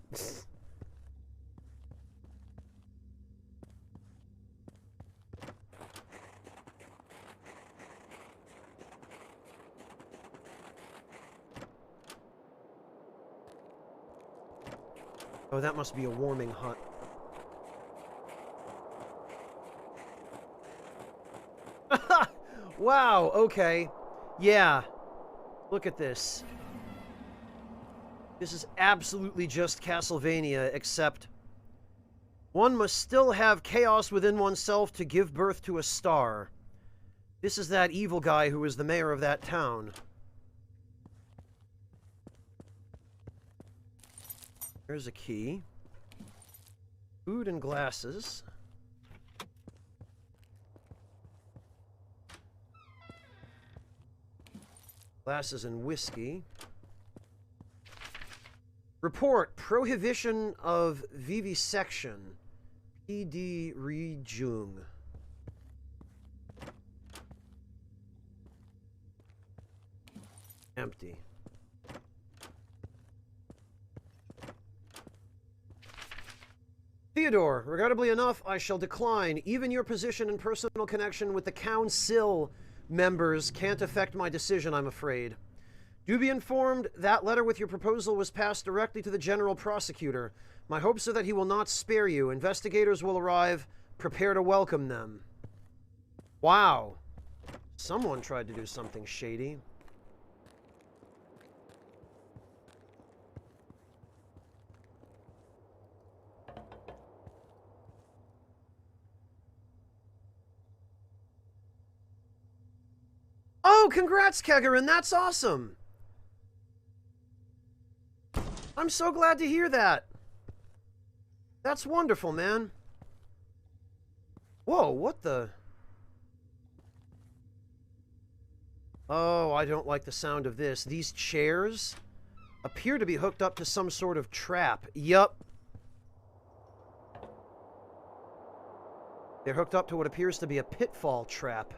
Oh, that must be a warming hut. Wow, okay. Yeah. Look at this. This is absolutely just Castlevania, except one must still have chaos within oneself to give birth to a star. This is that evil guy who is the mayor of that town. There's a key. Food and glasses. Glasses and whiskey. Report. Prohibition of vivisection. P.D. Rejung. Empty. Theodore, regrettably enough, I shall decline. Even your position and personal connection with the council members can't affect my decision, I'm afraid. Do be informed that letter with your proposal was passed directly to the general prosecutor. My hopes are that he will not spare you. Investigators will arrive. Prepare to welcome them. Wow. Someone tried to do something shady. Oh, congrats, Kegarin. That's awesome. I'm so glad to hear that. That's wonderful, man. Whoa, what the... Oh, I don't like the sound of this. These chairs appear to be hooked up to some sort of trap. Yup. They're hooked up to what appears to be a pitfall trap.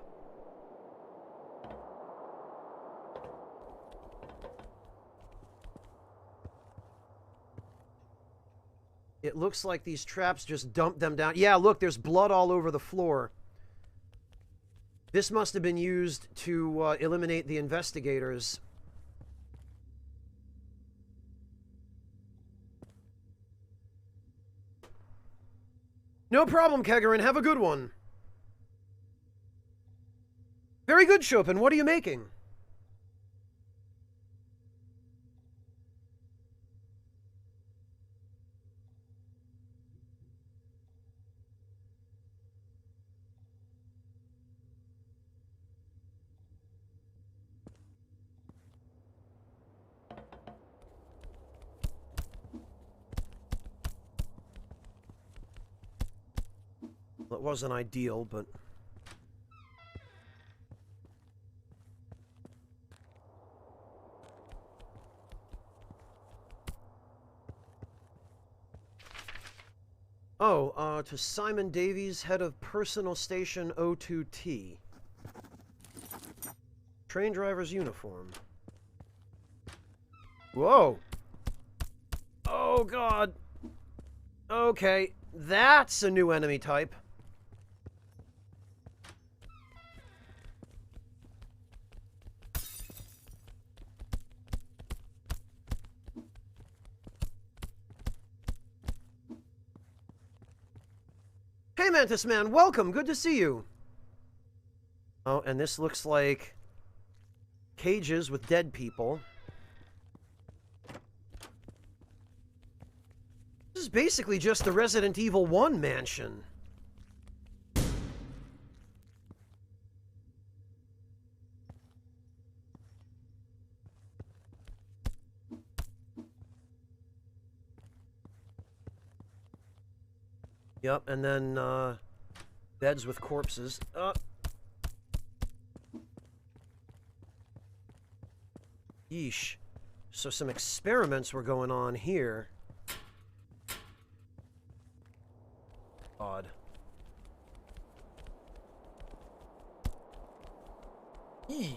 It looks like these traps just dump them down. Yeah, look, there's blood all over the floor. This must have been used to eliminate the investigators. No problem, Kegarin. Have a good one. Very good, Chopin. What are you making? Well, it wasn't ideal, but... Oh, to Simon Davies, head of Personal Station 02T. Train driver's uniform. Whoa! Oh, God! Okay, that's a new enemy type. Hey, Mantis Man, welcome. Good to see you. Oh, and this looks like cages with dead people. This is basically just the Resident Evil 1 mansion. Yep, and then, beds with corpses. Yeesh. So some experiments were going on here. Odd. Eee.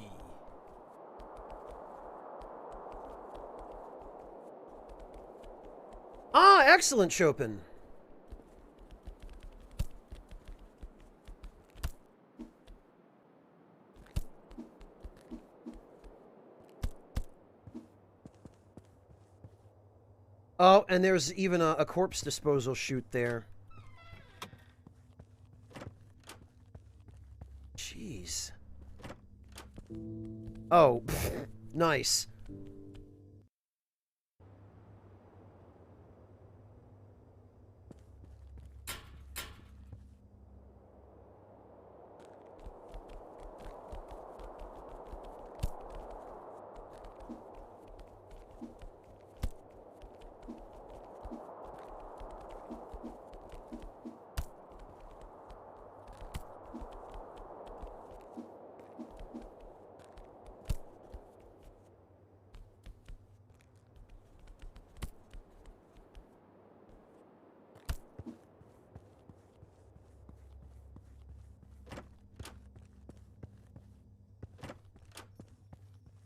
Ah, excellent, Chopin. Oh, and there's even a corpse disposal chute there. Jeez. Oh, nice.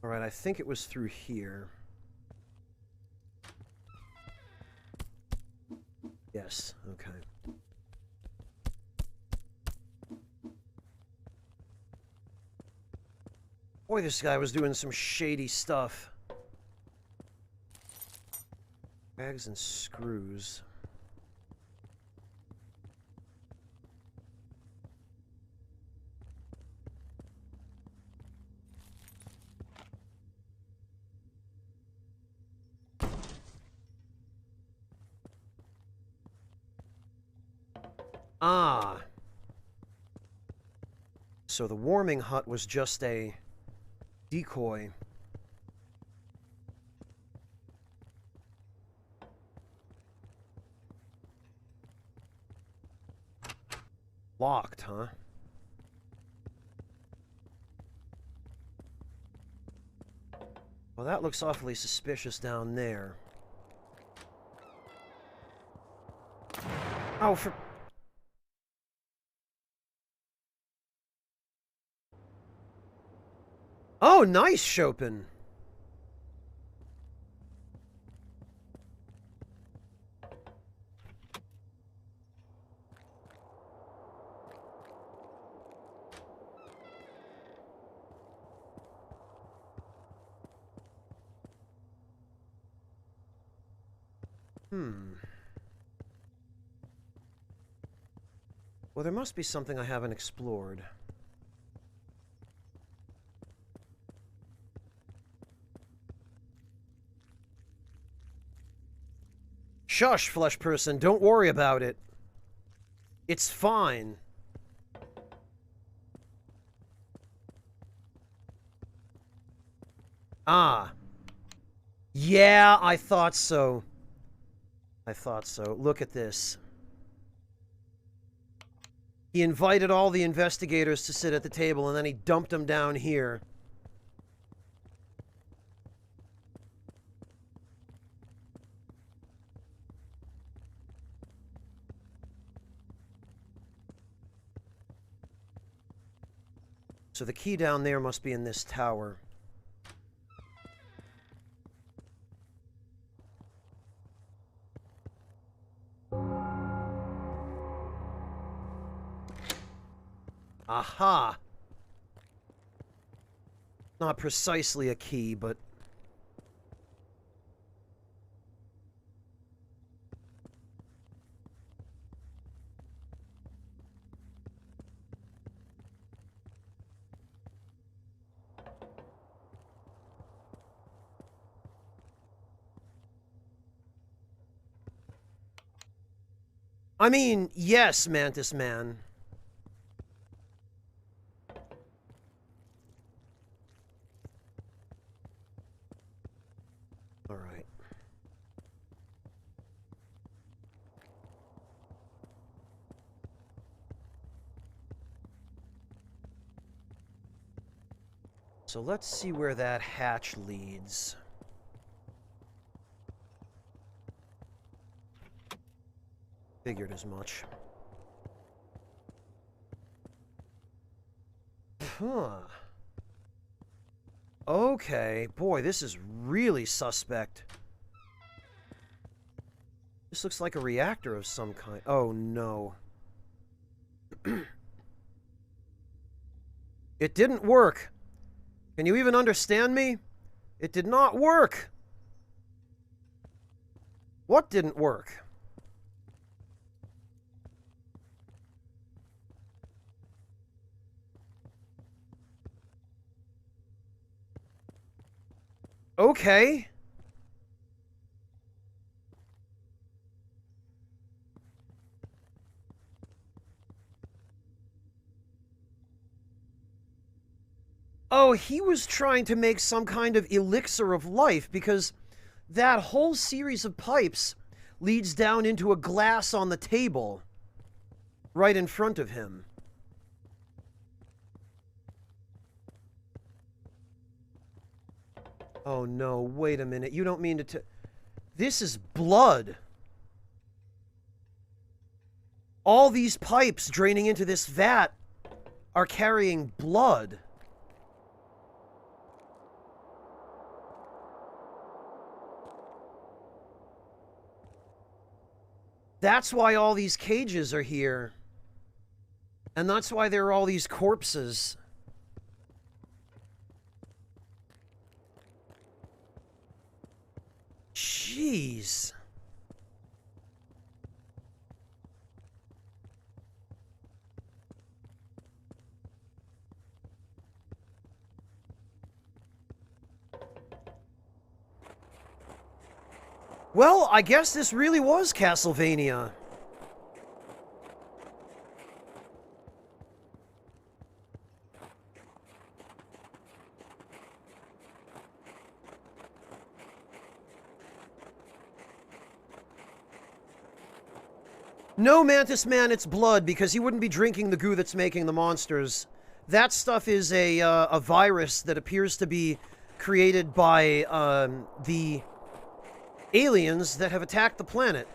Alright, I think it was through here. Yes, okay. Boy, this guy was doing some shady stuff. Bags and screws. Ah. So the warming hut was just a decoy. Locked, huh? Well, that looks awfully suspicious down there. Oh, for... Oh, nice, Chopin. Well, there must be something I haven't explored. Shush, flesh person, don't worry about it. It's fine. Ah. Yeah, I thought so. I thought so. Look at this. He invited all the investigators to sit at the table, and then he dumped them down here. So the key down there must be in this tower. Aha! Not precisely a key, but... I mean, yes, Mantis Man. Alright. So let's see where that hatch leads. Figured as much. Huh. Okay. Boy, this is really suspect. This looks like a reactor of some kind. Oh, no. It didn't work. Can you even understand me? It did not work. What didn't work? Okay. Oh, he was trying to make some kind of elixir of life because that whole series of pipes leads down into a glass on the table right in front of him. Oh no, wait a minute. You don't mean to this is blood. All these pipes draining into this vat are carrying blood. That's why all these cages are here. And that's why there are all these corpses. Jeez. Well, I guess this really was Castlevania. No, Mantis Man, it's blood, because he wouldn't be drinking the goo that's making the monsters. That stuff is a virus that appears to be created by the aliens that have attacked the planet.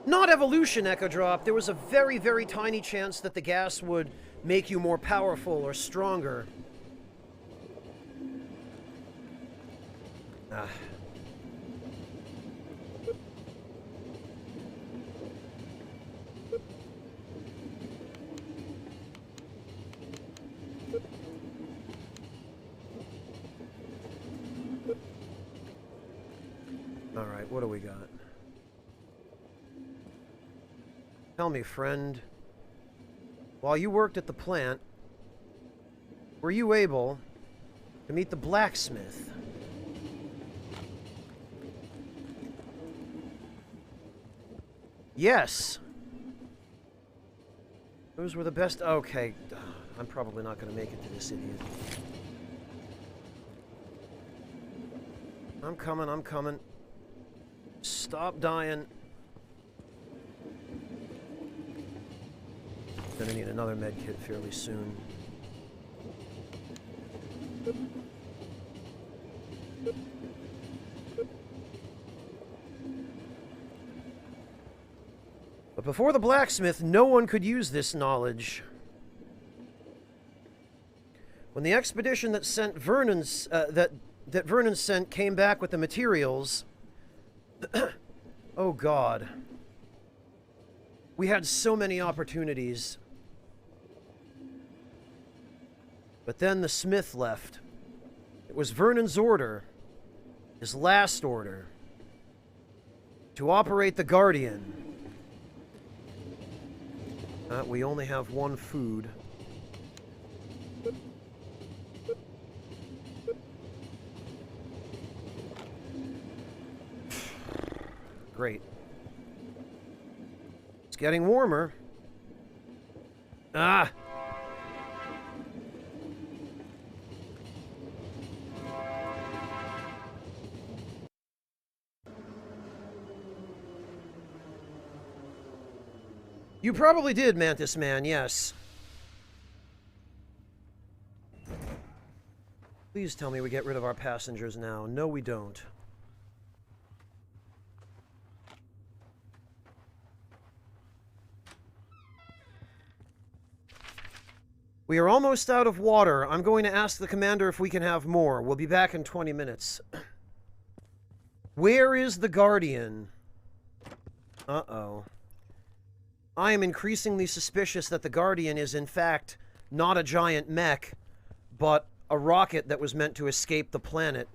Not evolution, Echo Drop. There was a very, very tiny chance that the gas would make you more powerful or stronger. Ah. All right, what do we got? Tell me, friend, while you worked at the plant, were you able to meet the blacksmith? Yes. Those were the best. Okay, I'm probably not going to make it to this idiot. I'm coming, I'm coming. Stop dying. Gonna need another med kit fairly soon. But before the blacksmith, no one could use this knowledge. When the expedition that sent Vernon's that Vernon sent came back with the materials, oh God, we had so many opportunities. But then the smith left. It was Vernon's order, his last order, to operate the Guardian. We only have one food. Great. It's getting warmer. Ah! You probably did, Mantis Man, yes. Please tell me we get rid of our passengers now. No, we don't. We are almost out of water. I'm going to ask the commander if we can have more. We'll be back in 20 minutes. Where is the Guardian? Uh-oh. I am increasingly suspicious that the Guardian is, in fact, not a giant mech, but a rocket that was meant to escape the planet.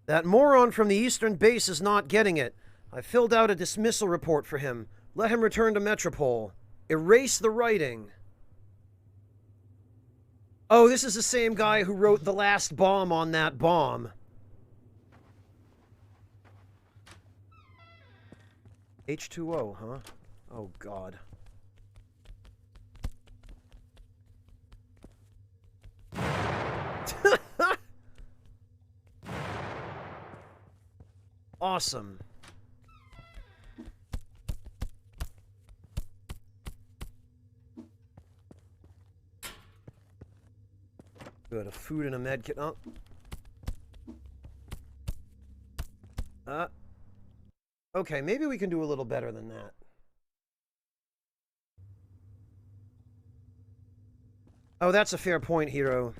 That moron from the eastern base is not getting it. I filled out a dismissal report for him. Let him return to Metropole. Erase the writing. Oh, this is the same guy who wrote the last bomb on that bomb. H2O, huh? Oh, God. Awesome. Good, a food and a med kit. Oh. Okay, maybe we can do a little better than that. Oh, that's a fair point, Hero.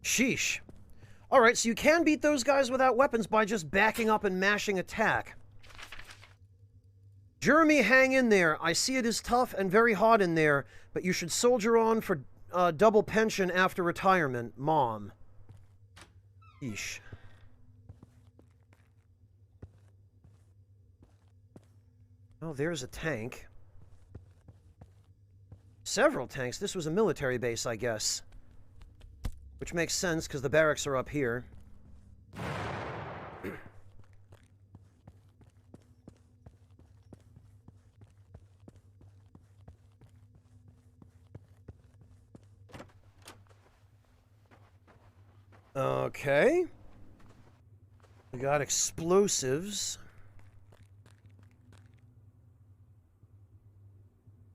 Sheesh. Alright, so you can beat those guys without weapons by just backing up and mashing attack. Jeremy, hang in there. I see it is tough and very hot in there, but you should soldier on for double pension after retirement. Mom. Sheesh. Oh, there's a tank. Several tanks. This was a military base, I guess. Which makes sense, because the barracks are up here. Okay. We got explosives.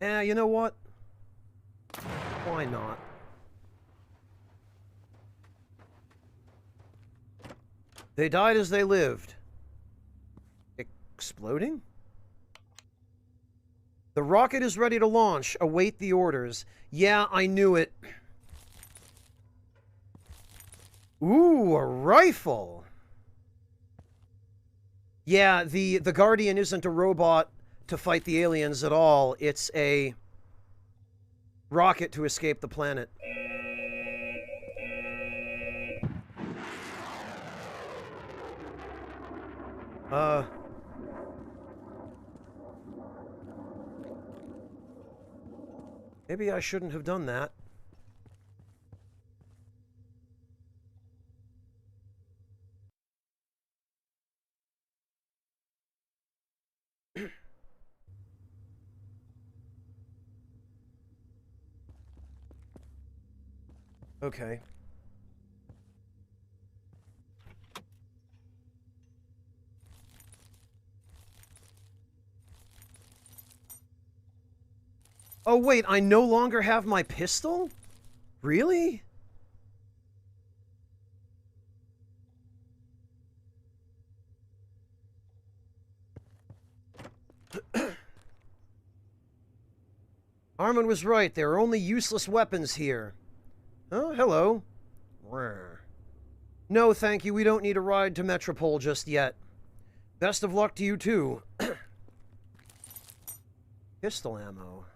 You know what? Why not? They died as they lived. Exploding? The rocket is ready to launch. Await the orders. Yeah, I knew it. Ooh, a rifle! Yeah, the Guardian isn't a robot to fight the aliens at all. It's a rocket to escape the planet. Maybe I shouldn't have done that. Okay. Oh, wait, I no longer have my pistol? Really? Armin was right. There are only useless weapons here. Oh, hello. No, thank you. We don't need a ride to Metropole just yet. Best of luck to you, too. Pistol ammo.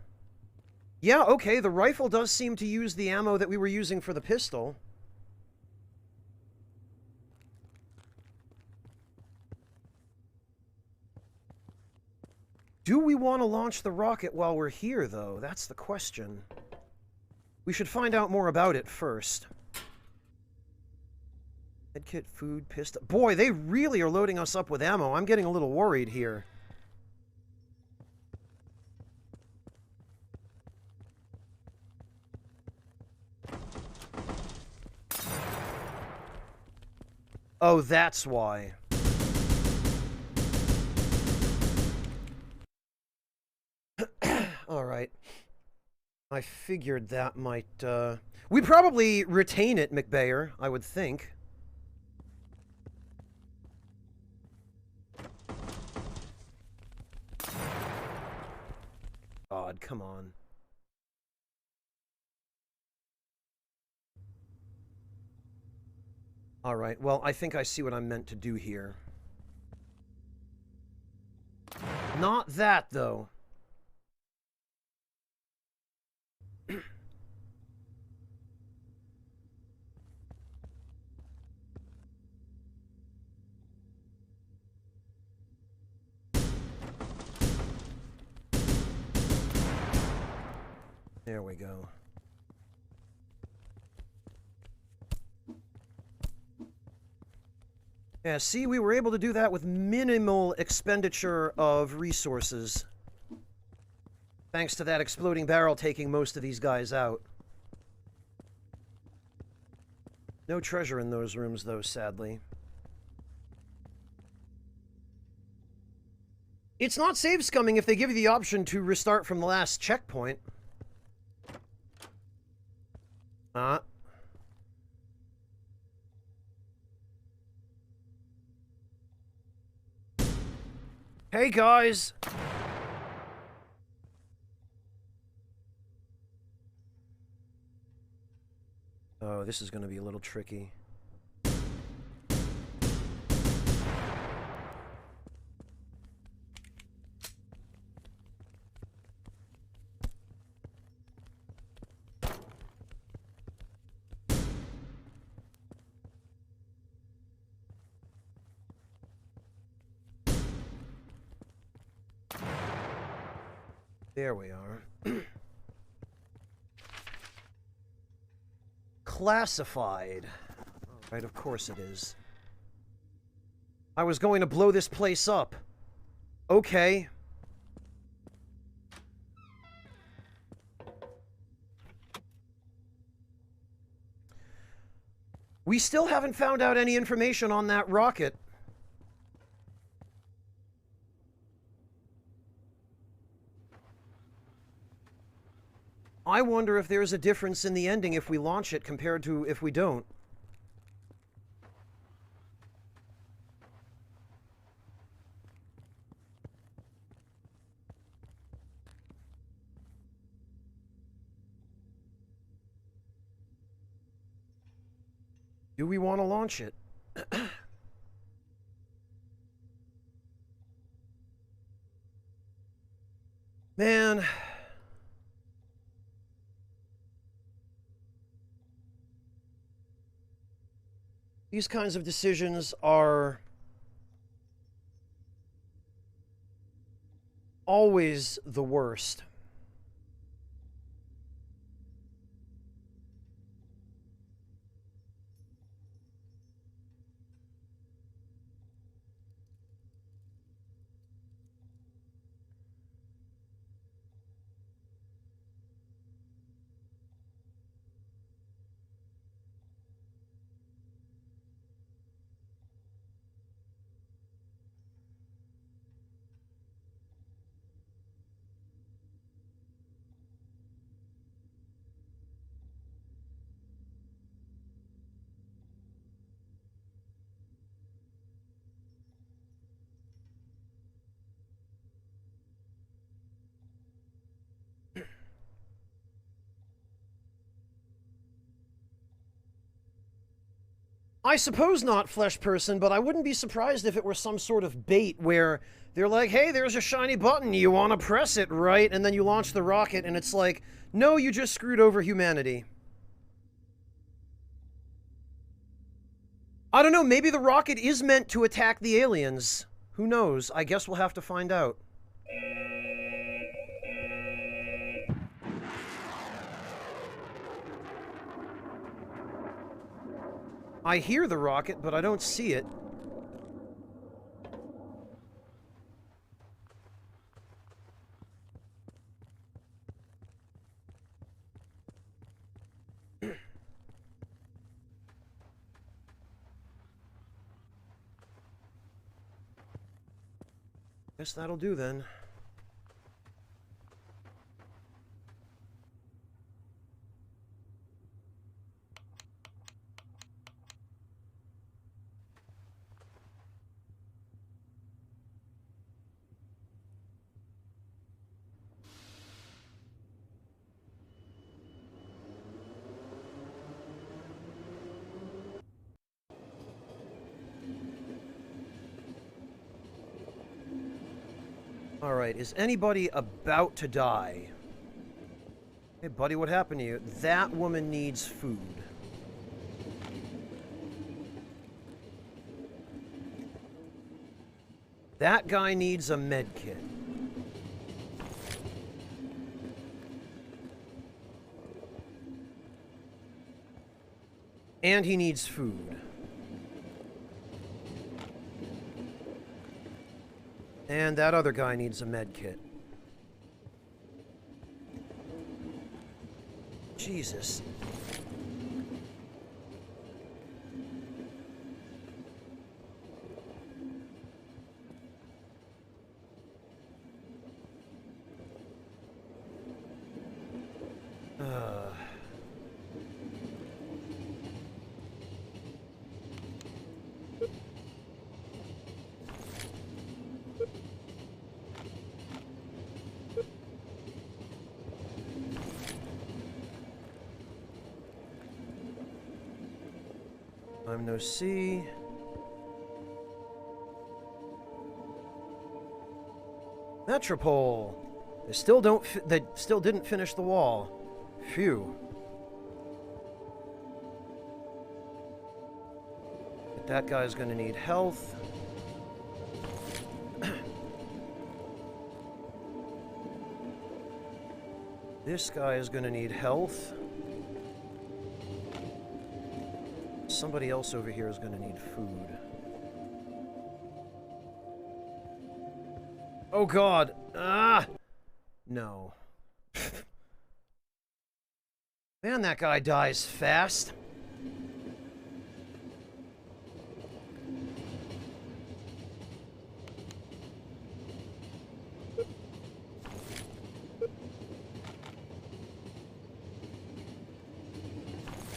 Yeah, okay, the rifle does seem to use the ammo that we were using for the pistol. Do we want to launch the rocket while we're here, though? That's the question. We should find out more about it first. Medkit, food, pistol... Boy, they really are loading us up with ammo. I'm getting a little worried here. Oh, that's why. Alright. I figured that might, we'd probably retain it, McBayer, I would think. God, come on. Alright, well, I think I see what I'm meant to do here. Not that, though. There we go. Yeah, see, we were able to do that with minimal expenditure of resources. Thanks to that exploding barrel taking most of these guys out. No treasure in those rooms, though, sadly. It's not save scumming if they give you the option to restart from the last checkpoint. Hey, guys! Oh, this is going to be a little tricky. There we are. Classified. Right, of course it is. I was going to blow this place up. Okay. We still haven't found out any information on that rocket. I wonder if there's a difference in the ending if we launch it compared to if we don't. Do we want to launch it? Man. These kinds of decisions are always the worst. I suppose not, Flesh Person, but I wouldn't be surprised if it were some sort of bait where they're like, hey, there's a shiny button, you want to press it, right? And then you launch the rocket, and it's like, no, you just screwed over humanity. I don't know, maybe the rocket is meant to attack the aliens. Who knows? I guess we'll have to find out. I hear the rocket, but I don't see it. Guess that'll do then. Alright, is anybody about to die? Hey, buddy, what happened to you? That woman needs food. That guy needs a med kit. And he needs food. And that other guy needs a med kit. Jesus. I'm no C. Metropole. They still don't. They still didn't finish the wall. Phew. But that guy's gonna need health. This guy is gonna need health. Somebody else over here is going to need food. Oh God! Ah! No. Man, that guy dies fast.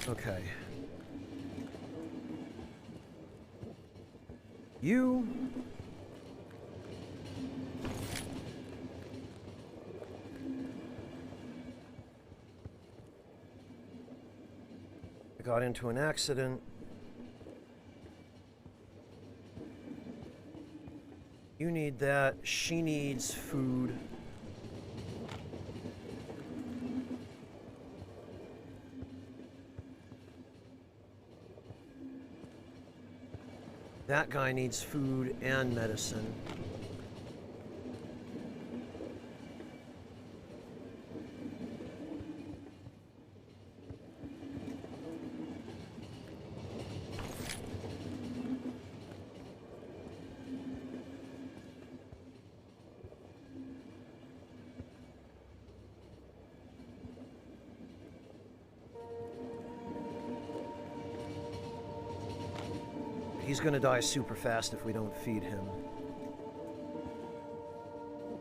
Okay. You... I got into an accident. You need that. She needs food. That guy needs food and medicine. He's gonna die super fast if we don't feed him.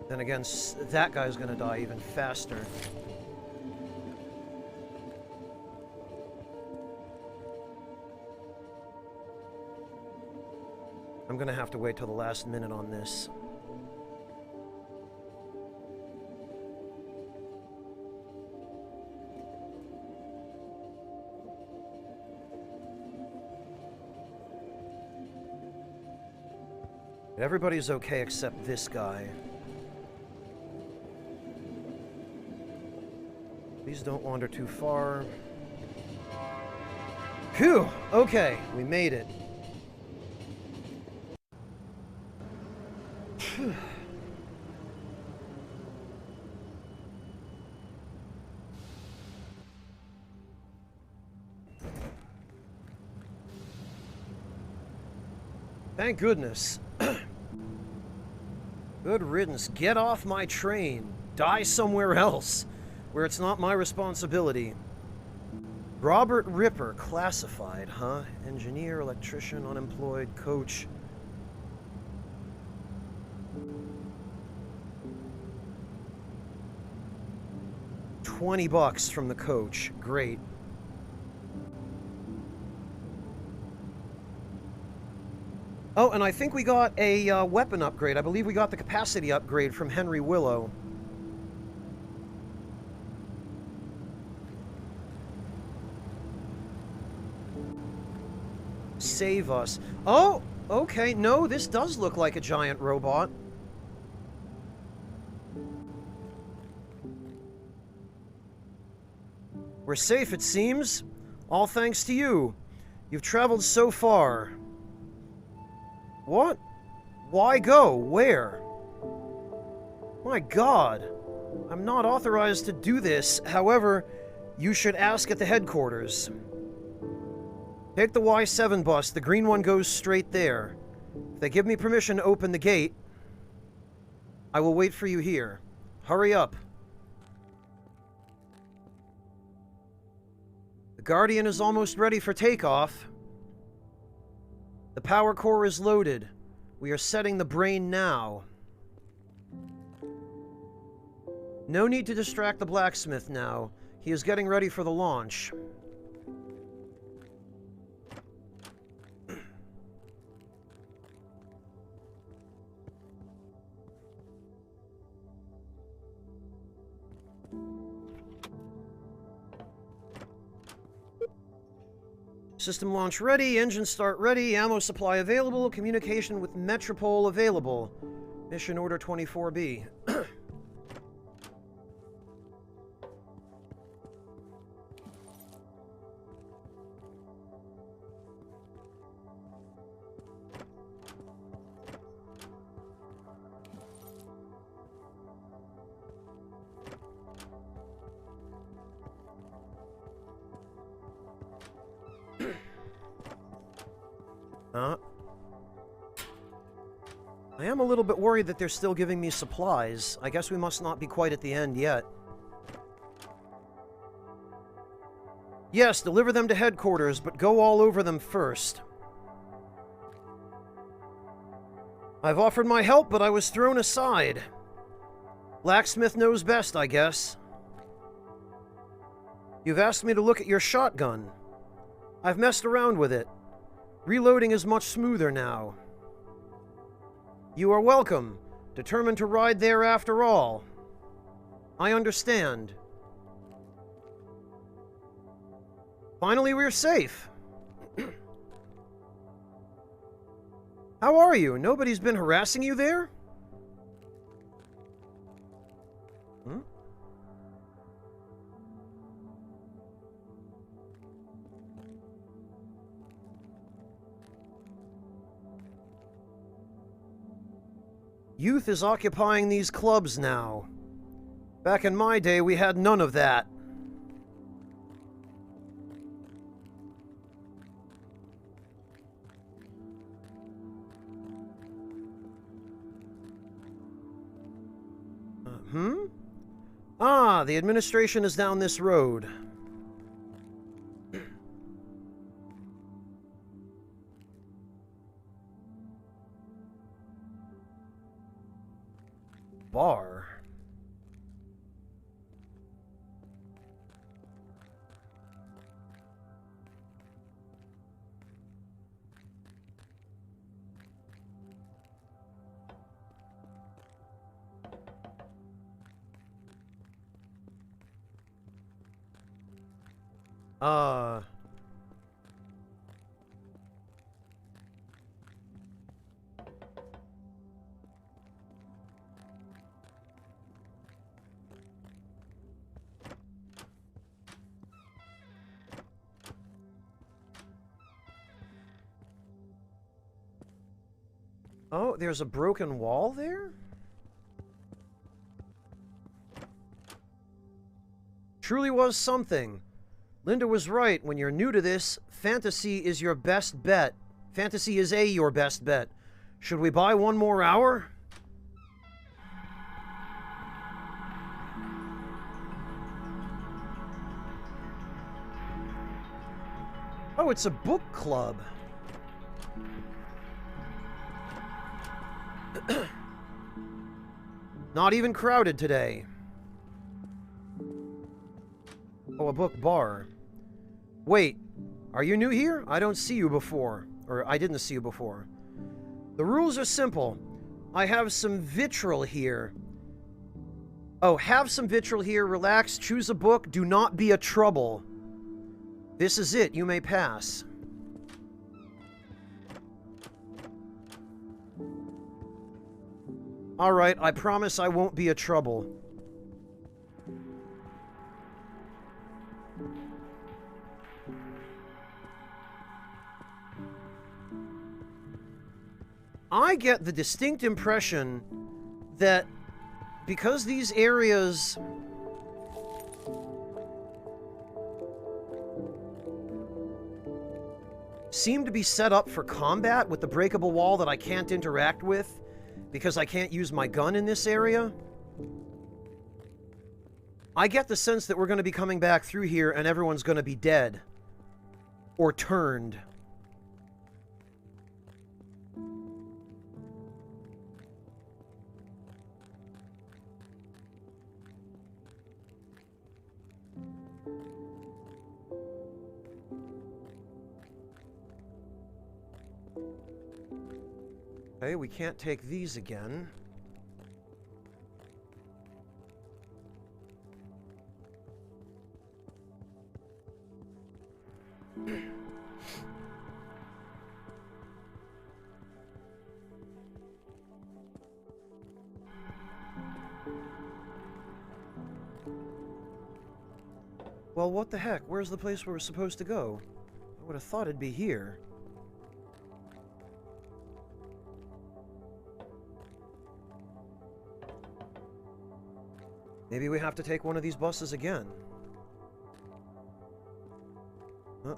Then again, that guy's gonna die even faster. I'm gonna have to wait till the last minute on this. Everybody's okay except this guy. Please don't wander too far. Phew! Okay, we made it. Phew. Thank goodness. Good riddance. Get off my train. Die somewhere else, where it's not my responsibility. Robert Ripper, classified, huh? Engineer, electrician, unemployed, coach. $20 from the coach. Great. Oh, and I think we got a weapon upgrade. I believe we got the capacity upgrade from Henry Willow. Save us. Oh, okay. No, this does look like a giant robot. We're safe, it seems. All thanks to you. You've traveled so far. What? Why go? Where? My God. I'm not authorized to do this. However, you should ask at the headquarters. Take the Y7 bus. The green one goes straight there. If they give me permission to open the gate, I will wait for you here. Hurry up. The Guardian is almost ready for takeoff. The power core is loaded. We are setting the brain now. No need to distract the blacksmith now. He is getting ready for the launch. System launch ready, engine start ready, ammo supply available, communication with Metropole available. Mission order 24B. I am a little bit worried that they're still giving me supplies. I guess we must not be quite at the end yet. Yes, deliver them to headquarters, but go all over them first. I've offered my help, but I was thrown aside. Blacksmith knows best, I guess. You've asked me to look at your shotgun. I've messed around with it. Reloading is much smoother now. You are welcome. Determined to ride there after all. I understand. Finally, we're safe. How are you? Nobody's been harassing you there? Hmm? Youth is occupying these clubs now. Back in my day, we had none of that. Ah, the administration is down this road. Bar. Oh, there's a broken wall there? Truly was something. Linda was right. When you're new to this, fantasy is your best bet. Fantasy is your best bet. Should we buy one more hour? Oh, it's a book club. Not even crowded today. Oh, a book bar. Wait, are you new here? I don't see you before. Or I didn't see you before. The rules are simple. I have some vitriol here. Oh, have some vitriol here. Relax. Choose a book. Do not be a trouble. This is it. You may pass. Alright, I promise I won't be a trouble. I get the distinct impression that because these areas seem to be set up for combat with the breakable wall that I can't interact with because I can't use my gun in this area. I get the sense that we're going to be coming back through here and everyone's going to be dead. Or turned. Okay, we can't take these again. Well, what the heck? Where's the place where we're supposed to go? I would have thought it'd be here. Maybe we have to take one of these buses again. Huh.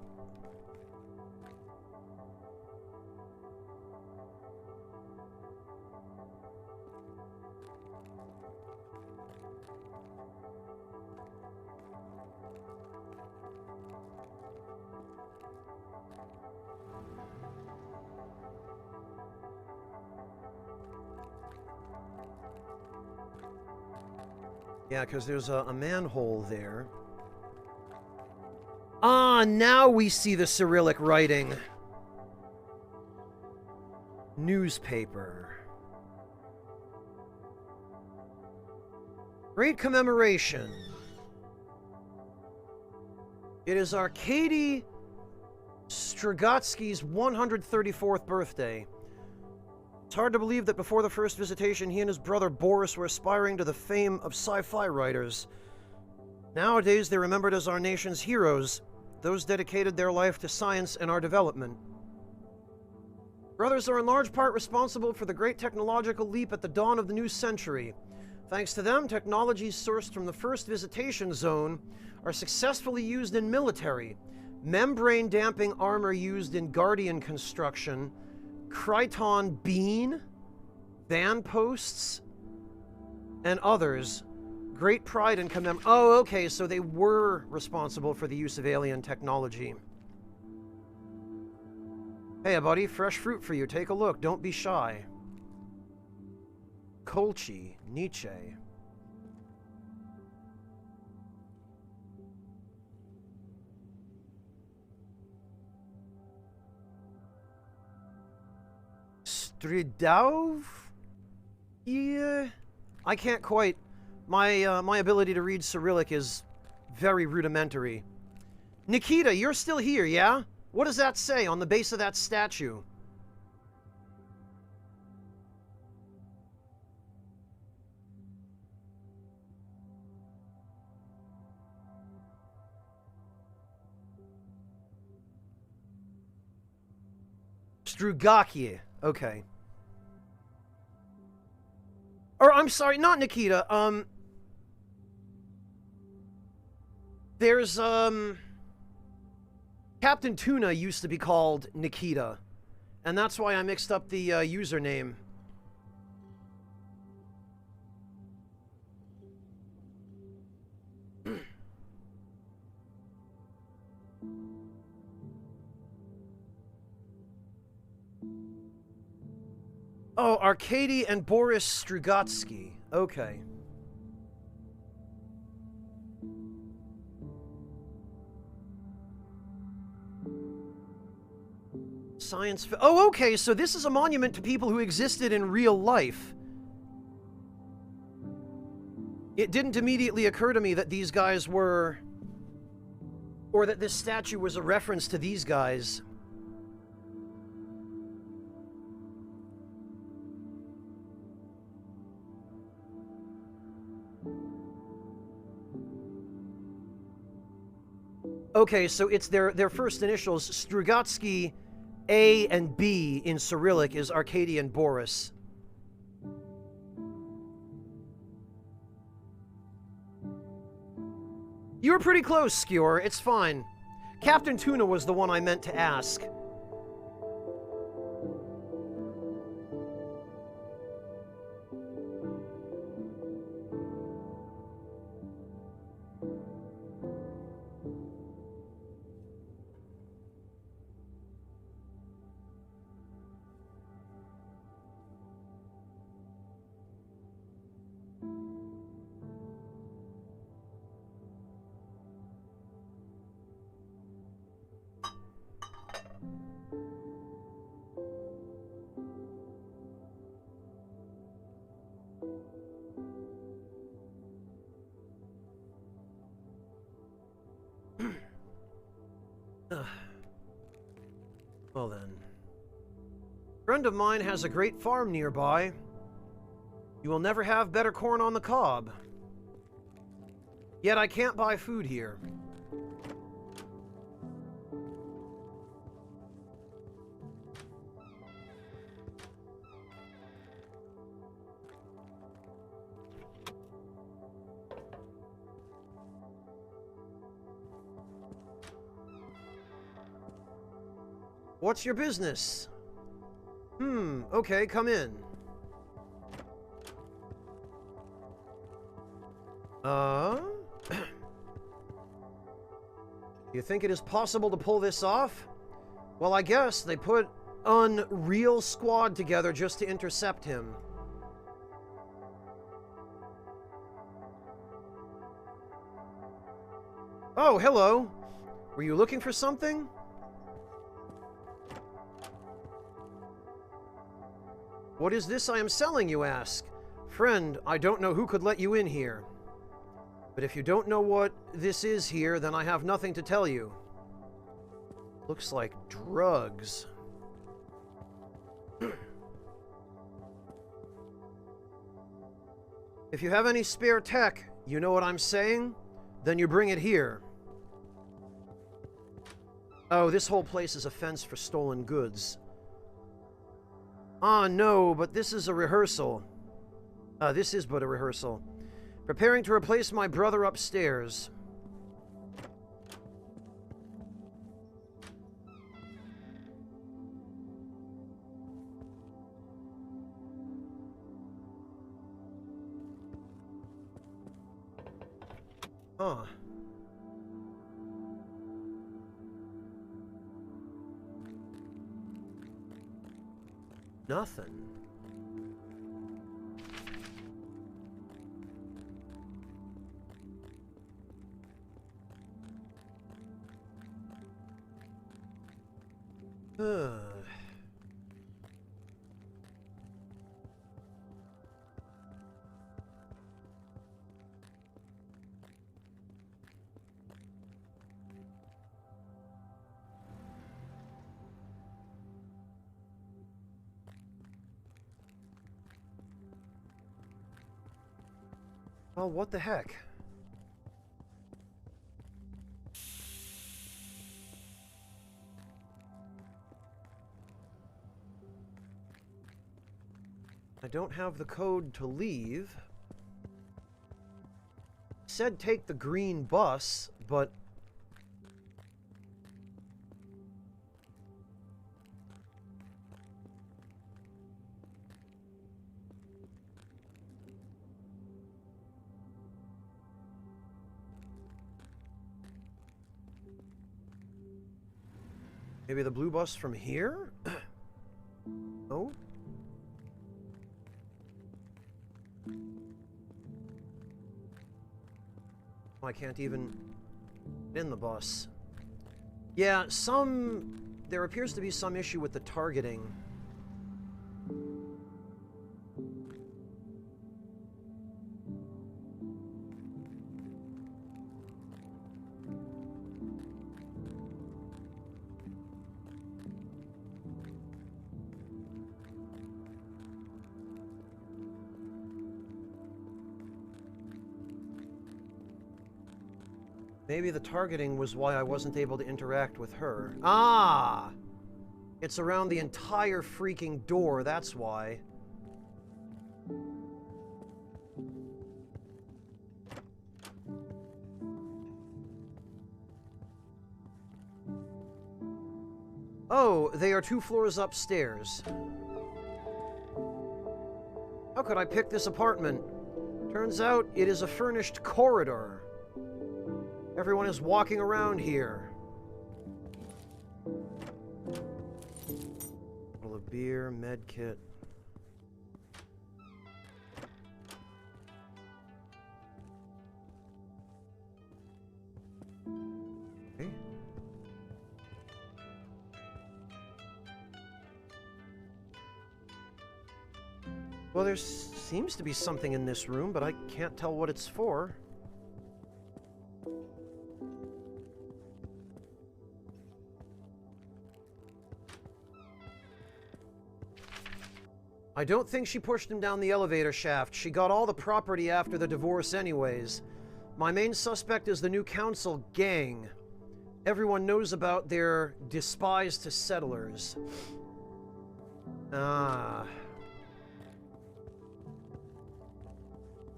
Yeah, because there's a manhole there. Ah, now we see the Cyrillic writing. Newspaper. Great commemoration. It is Arkady Strugatsky's 134th birthday. It's hard to believe that before the first visitation, he and his brother Boris were aspiring to the fame of sci-fi writers. Nowadays, they're remembered as our nation's heroes, those dedicated their life to science and our development. Brothers are in large part responsible for the great technological leap at the dawn of the new century. Thanks to them, technologies sourced from the first visitation zone are successfully used in military, membrane-damping armor used in Guardian construction, Kryton bean, van posts, and others. Great pride and commemorate. Oh, okay, so they were responsible for the use of alien technology. Hey, buddy, fresh fruit for you. Take a look. Don't be shy. Kolchi, Nietzsche. Stridov? Yeah, I can't quite. My ability to read Cyrillic is very rudimentary. Nikita, you're still here, yeah? What does that say on the base of that statue? Strugakie. Okay. Or, I'm sorry, not Nikita. There's, Captain Tuna used to be called Nikita. And that's why I mixed up the, username. Oh, Arkady and Boris Strugatsky. Okay. Science... Oh, okay, so this is a monument to people who existed in real life. It didn't immediately occur to me that these guys were... Or that this statue was a reference to these guys. Okay, so it's their first initials. Strugatsky, A and B in Cyrillic is Arkady and Boris. You were pretty close, Skewer. It's fine. Captain Tuna was the one I meant to ask. Well then. A friend of mine has a great farm nearby. You will never have better corn on the cob. Yet I can't buy food here. What's your business? Okay, come in. You think it is possible to pull this off? Well, I guess they put an real squad together just to intercept him. Oh, hello. Were you looking for something? What is this I am selling, you ask? Friend, I don't know who could let you in here. But if you don't know what this is here, then I have nothing to tell you. Looks like drugs. If you have any spare tech, you know what I'm saying? Then you bring it here. Oh, this whole place is a fence for stolen goods. Ah, no, but this is a rehearsal. This is but a rehearsal. Preparing to replace my brother upstairs. Huh. Nothing. Well, what the heck? I don't have the code to leave. Said take the green bus, but... Maybe the blue bus from here? Oh? I can't even get in the bus. Yeah, there appears to be some issue with the targeting. Maybe the targeting was why I wasn't able to interact with her. Ah! It's around the entire freaking door, that's why. Oh, they are 2 floors upstairs. How could I pick this apartment? Turns out it is a furnished corridor. Everyone is walking around here. Bottle of beer, med kit. Okay. Well, there seems to be something in this room, but I can't tell what it's for. I don't think she pushed him down the elevator shaft. She got all the property after the divorce anyways. My main suspect is the new council gang. Everyone knows about their despised settlers. Ah.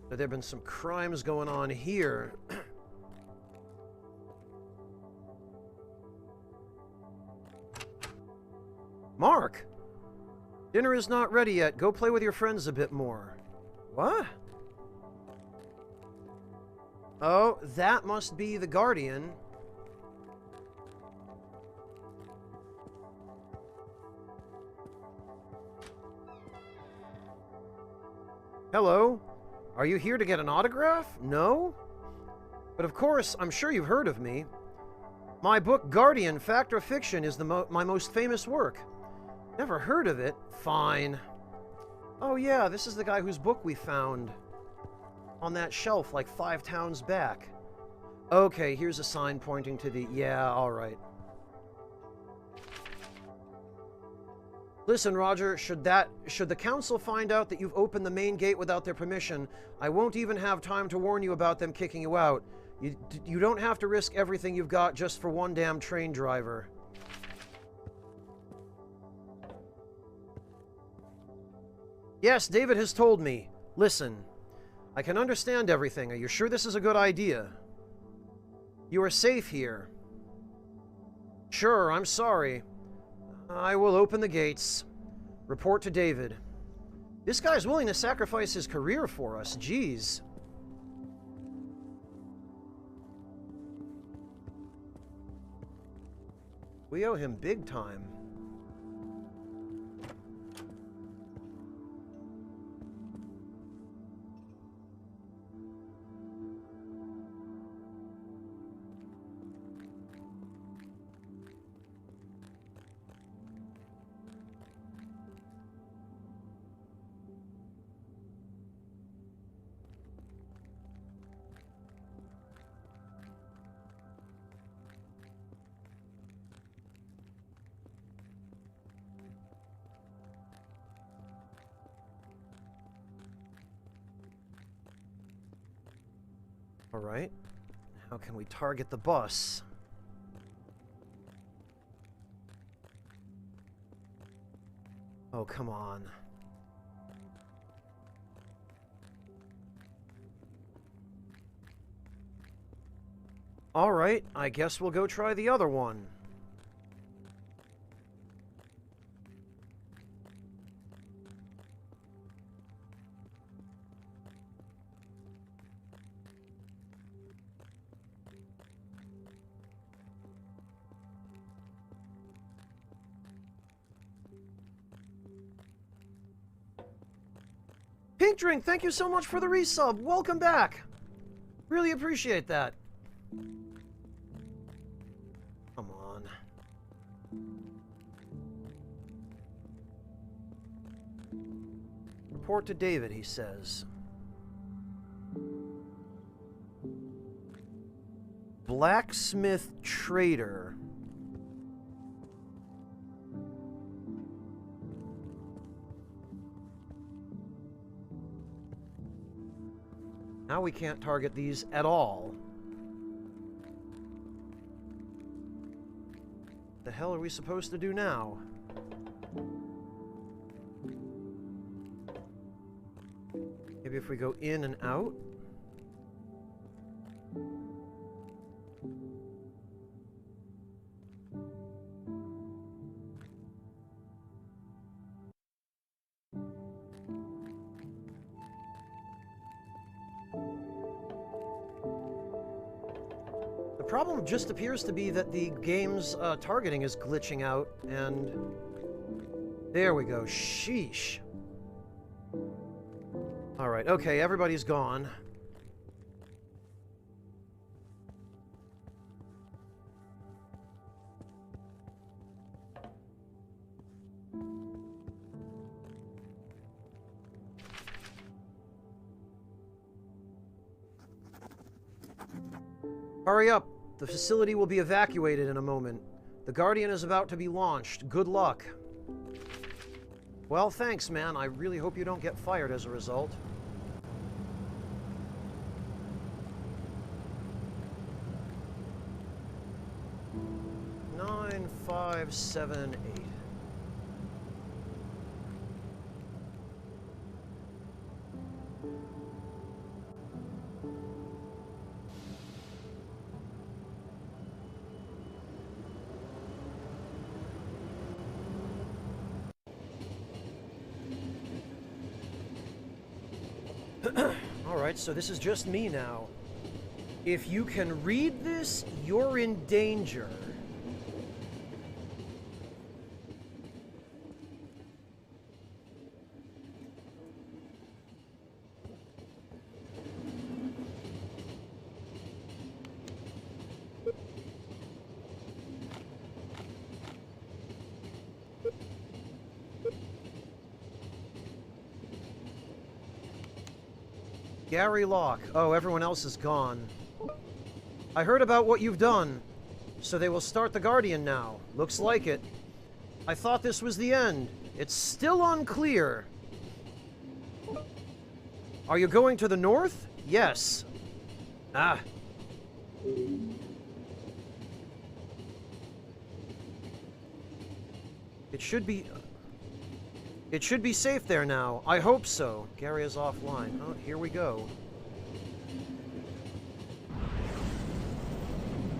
There have been some crimes going on here. Mark! Dinner is not ready yet. Go play with your friends a bit more. What? Oh, that must be the Guardian. Hello? Are you here to get an autograph? No? But of course, I'm sure you've heard of me. My book, Guardian, Fact or Fiction, is my most famous work. Never heard of it? Fine. Oh yeah, this is the guy whose book we found on that shelf like 5 towns back. Okay, here's a sign pointing to the... Yeah, alright. Listen, Roger, should the council find out that you've opened the main gate without their permission, I won't even have time to warn you about them kicking you out. You don't have to risk everything you've got just for one damn train driver. Yes, David has told me. Listen, I can understand everything. Are you sure this is a good idea? You are safe here. Sure, I'm sorry. I will open the gates. Report to David. This guy's willing to sacrifice his career for us. Jeez. We owe him big time. All right. How can we target the bus? Oh, come on. All right, I guess we'll go try the other one. Pink Drink, thank you so much for the resub. Welcome back. Really appreciate that. Come on. Report to David, he says. Blacksmith Trader. Now we can't target these at all. The hell are we supposed to do now? Maybe if we go in and out? The problem just appears to be that the game's targeting is glitching out, and there we go. Sheesh. Alright, okay, everybody's gone. Hurry up. The facility will be evacuated in a moment. The Guardian is about to be launched. Good luck. Well, thanks, man. I really hope you don't get fired as a result. Nine, 5, 7, 8. Alright, so this is just me now. If you can read this, you're in danger. Gary Locke. Oh, everyone else is gone. I heard about what you've done. So they will start the Guardian now. Looks like it. I thought this was the end. It's still unclear. Are you going to the north? Yes. Ah. It should be safe there now. I hope so. Gary is offline. Oh, here we go.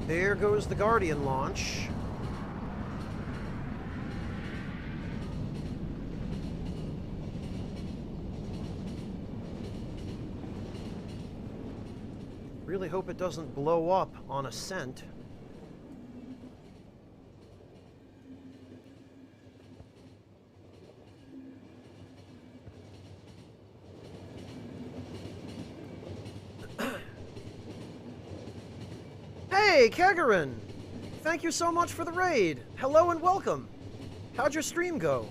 There goes the Guardian launch. Really hope it doesn't blow up on ascent. Hey, Kegarin! Thank you so much for the raid! Hello and welcome! How'd your stream go?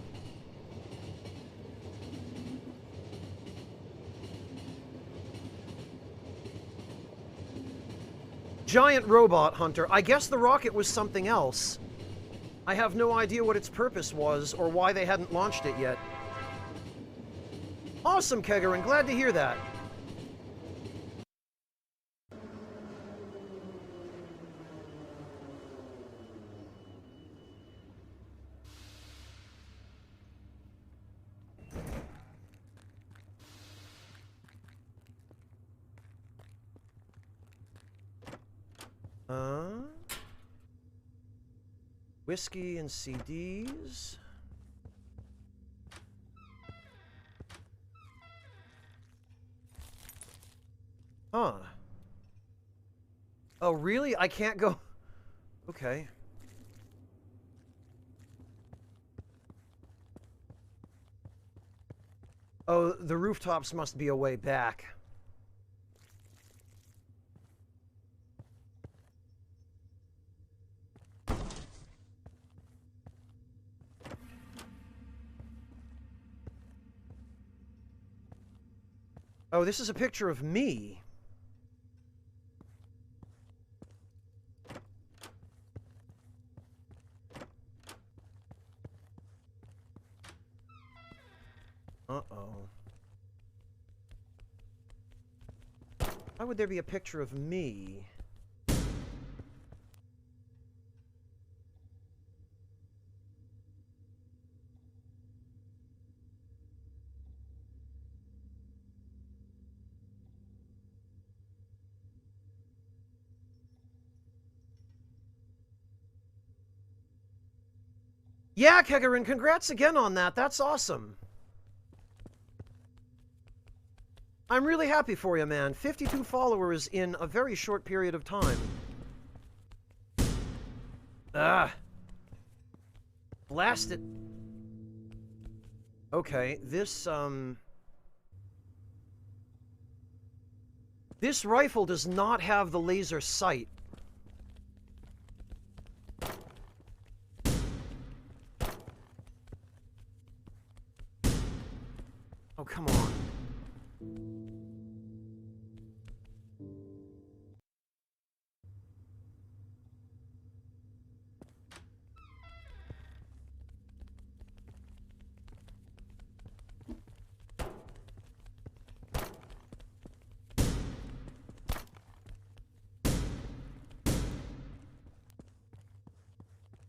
Giant robot hunter. I guess the rocket was something else. I have no idea what its purpose was or why they hadn't launched it yet. Awesome, Kegarin. Glad to hear that. Whiskey and CDs. Huh. Oh, really? I can't go... Okay. Oh, the rooftops must be a way back. Oh, this is a picture of me. Uh-oh. Why would there be a picture of me? Yeah, Kegarin, congrats again on that. That's awesome. I'm really happy for you, man. 52 followers in a very short period of time. Ah. Blast it. Okay, this rifle does not have the laser sight. Oh, come on.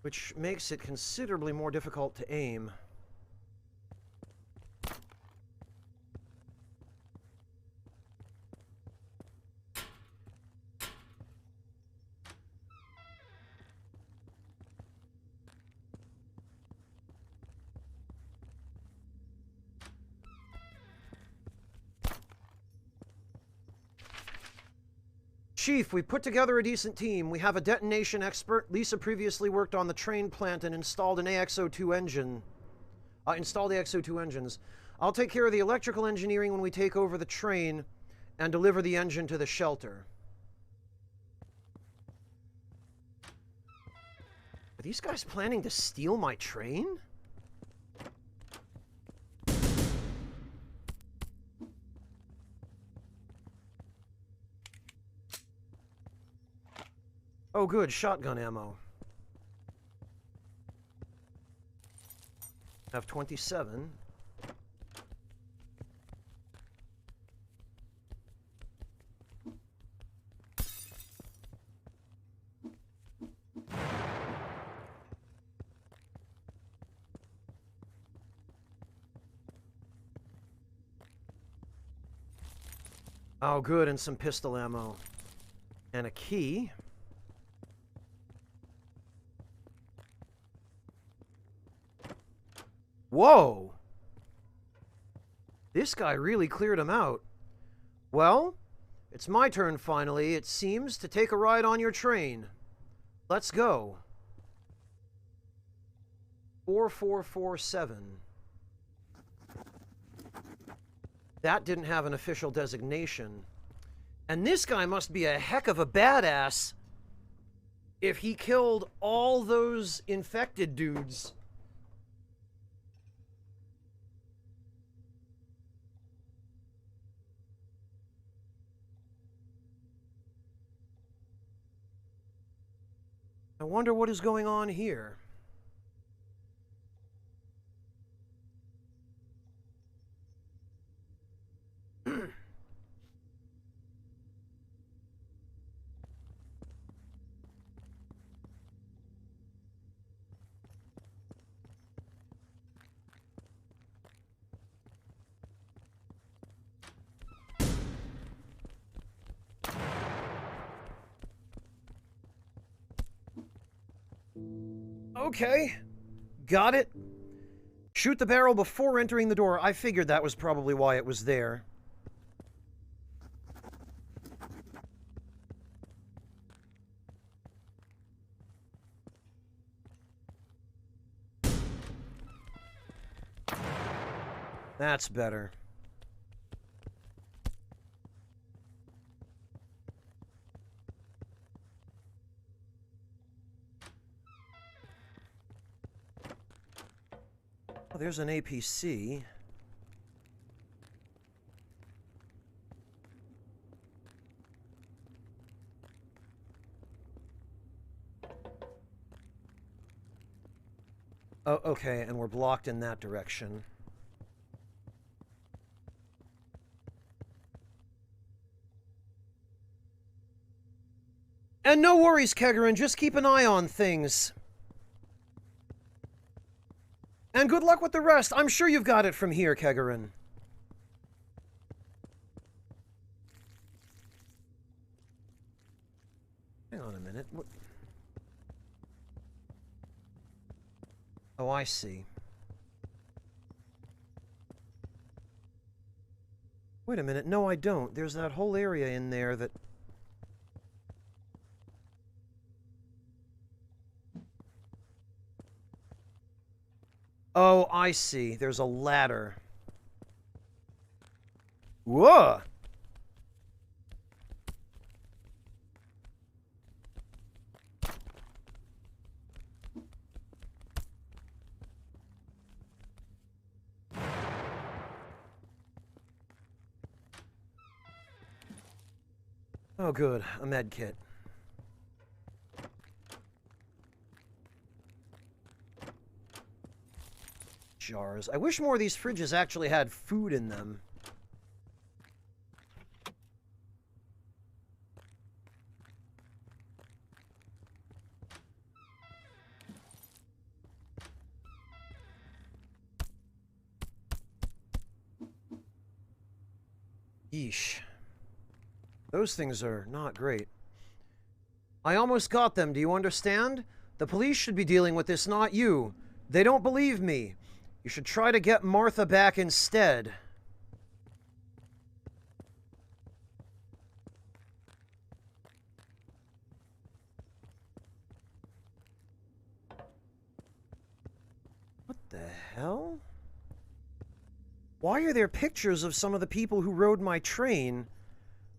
which makes it considerably more difficult to aim. Chief, we put together a decent team. We have a detonation expert. Lisa previously worked on the train plant and installed an AXO2 engine. Installed AXO2 engines. I'll take care of the electrical engineering when we take over the train and deliver the engine to the shelter. Are these guys planning to steal my train? Oh, good. Shotgun ammo. I have 27. Oh, good. And some pistol ammo. And a key. Whoa! This guy really cleared him out. Well, it's my turn finally, it seems, to take a ride on your train. Let's go. 4447. That didn't have an official designation. And this guy must be a heck of a badass if he killed all those infected dudes. I wonder what is going on here. Okay, got it. Shoot the barrel before entering the door. I figured that was probably why it was there. That's better. Oh, there's an APC. Oh, okay, and we're blocked in that direction. And no worries, Kegarin, just keep an eye on things. And good luck with the rest. I'm sure you've got it from here, Kegarin. Hang on a minute. What? Oh, I see. Wait a minute. No, I don't. There's that whole area in there that... Oh, I see. There's a ladder. Whoa! Oh, good. A med kit. Jars. I wish more of these fridges actually had food in them. Yeesh. Those things are not great. I almost got them, do you understand? The police should be dealing with this, not you. They don't believe me. You should try to get Martha back instead. What the hell? Why are there pictures of some of the people who rode my train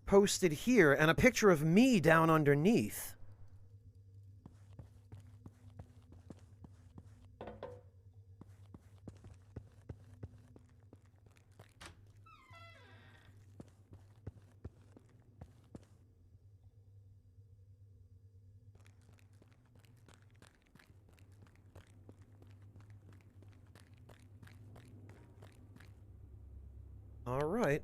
posted here, and a picture of me down underneath? All right.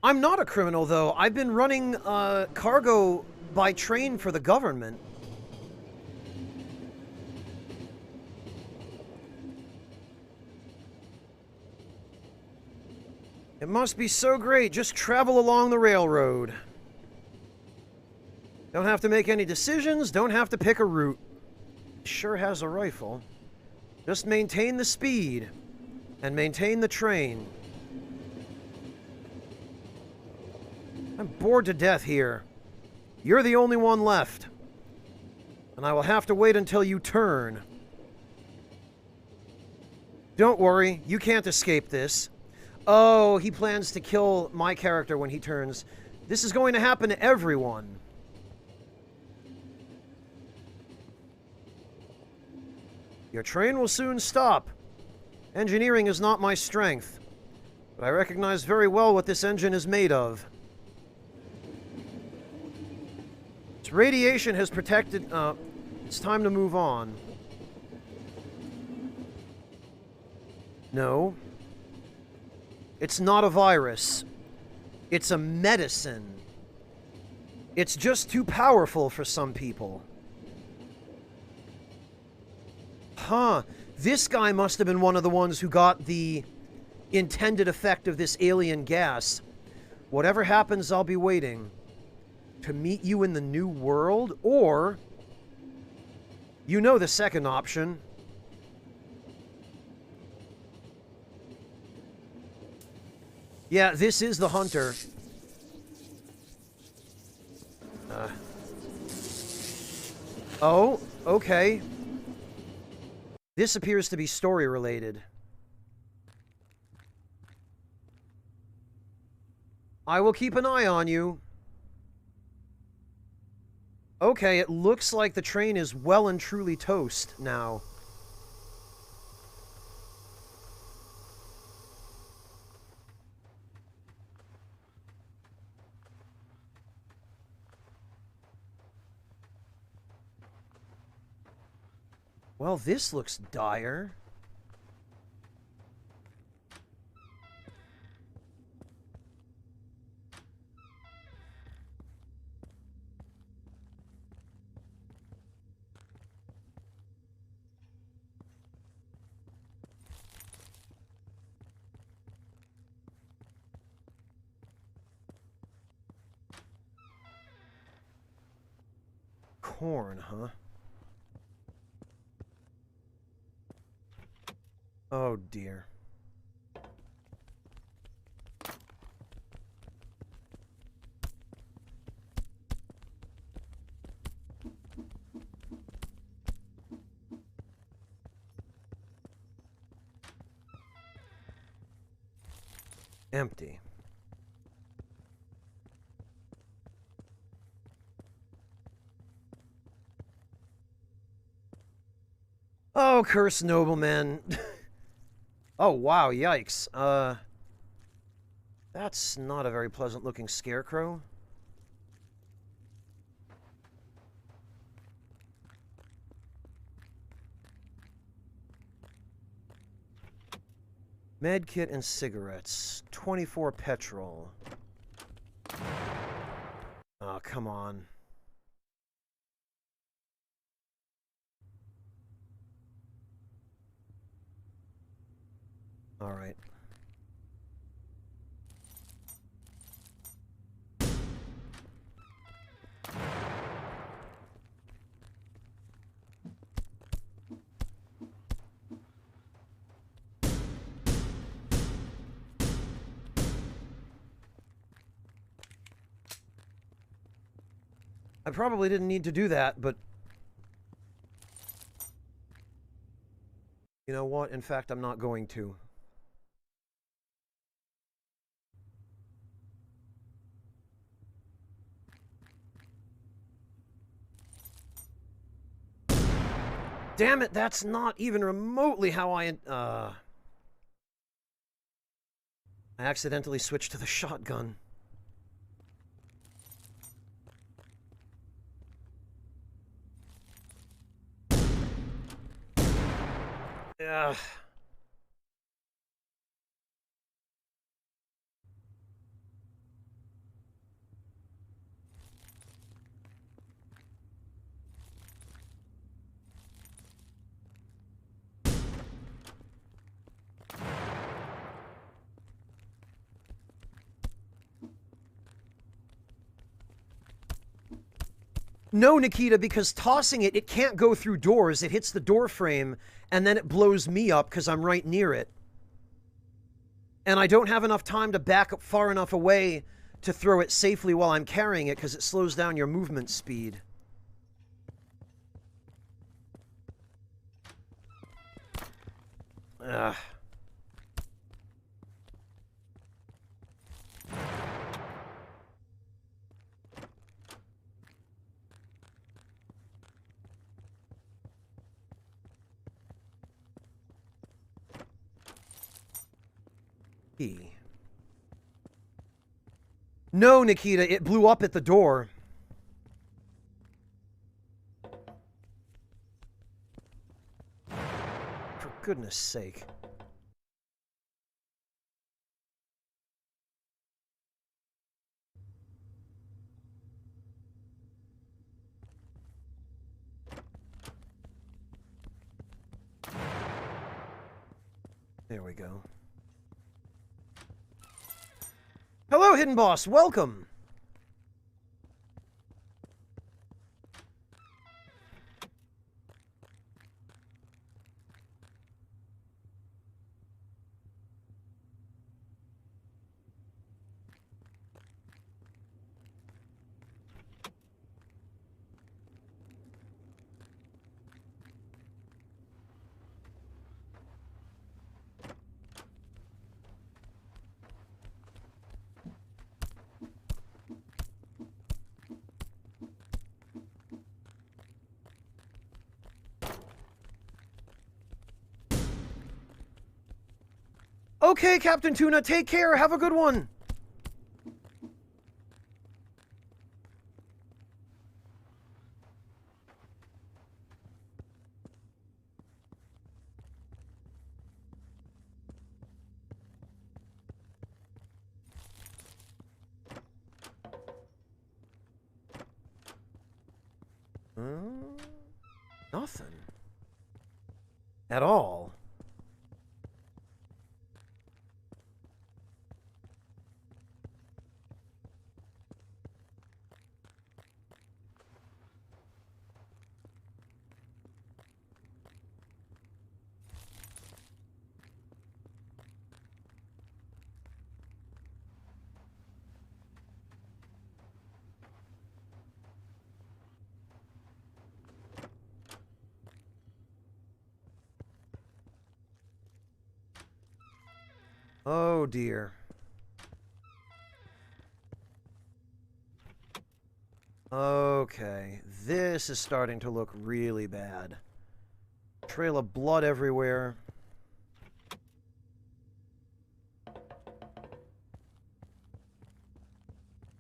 I'm not a criminal, though. I've been running cargo by train for the government. It must be so great. Just travel along the railroad. Don't have to make any decisions, don't have to pick a route. Sure has a rifle. Just maintain the speed. And maintain the train. I'm bored to death here. You're the only one left. And I will have to wait until you turn. Don't worry, you can't escape this. Oh, he plans to kill my character when he turns. This is going to happen to everyone. Your train will soon stop. Engineering is not my strength, but I recognize very well what this engine is made of. Its radiation has protected... it's time to move on. No. It's not a virus. It's a medicine. It's just too powerful for some people. Huh. This guy must have been one of the ones who got the intended effect of this alien gas. Whatever happens, I'll be waiting. To meet you in the new world, or... You know the second option. Yeah, this is the hunter. Oh, okay. This appears to be story-related. I will keep an eye on you. Okay, it looks like the train is well and truly toast now. Well, this looks dire. Corn, huh? Oh dear. Empty. Oh, curse nobleman. Oh, wow, yikes. That's not a very pleasant-looking scarecrow. Medkit and cigarettes. 24 petrol. Oh, come on. All right. I probably didn't need to do that, but... You know what? In fact, I'm not going to. Damn it, that's not even remotely how I accidentally switched to the shotgun. Ugh. No, Nikita, because tossing it, it can't go through doors. It hits the door frame, and then it blows me up because I'm right near it. And I don't have enough time to back up far enough away to throw it safely while I'm carrying it because it slows down your movement speed. Ugh. No, Nikita, it blew up at the door. For goodness sake. There we go. Hello, Hidden Boss. Welcome. Okay, Captain Tuna, take care. Have a good one. Nothing. At all. Oh dear. Okay, this is starting to look really bad. Trail of blood everywhere.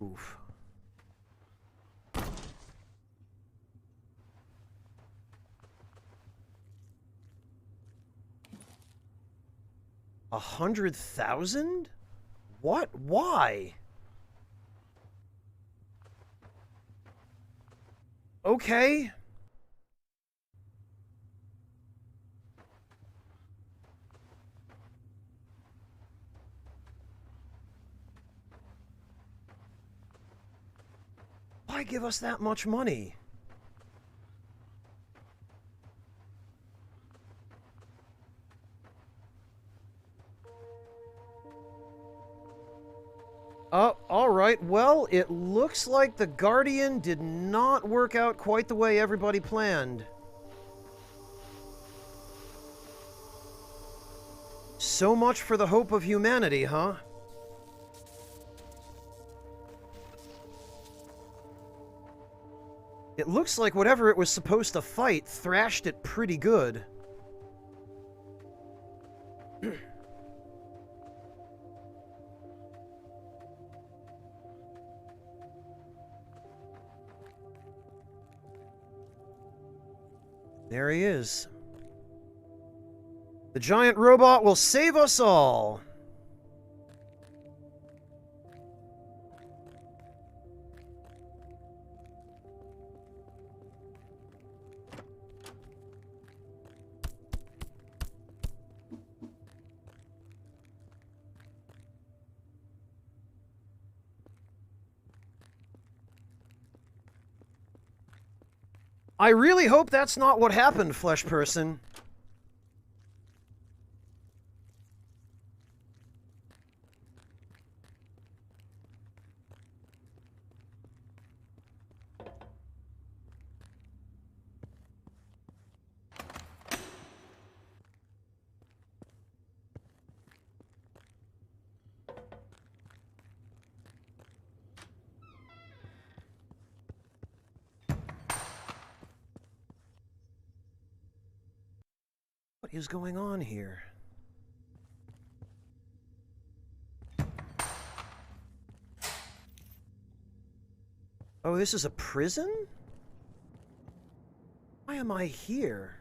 Oof. $100,000? What? Why? Okay. give us that much money? Oh, alright. Well, it looks like the Guardian did not work out quite the way everybody planned. So much for the hope of humanity, huh? It looks like whatever it was supposed to fight thrashed it pretty good. There he is. The giant robot will save us all. I really hope that's not what happened, Flesh Person. What is going on here? Oh, this is a prison? Why am I here?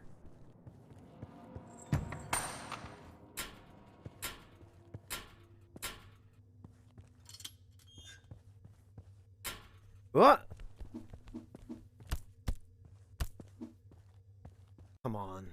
What? Come on.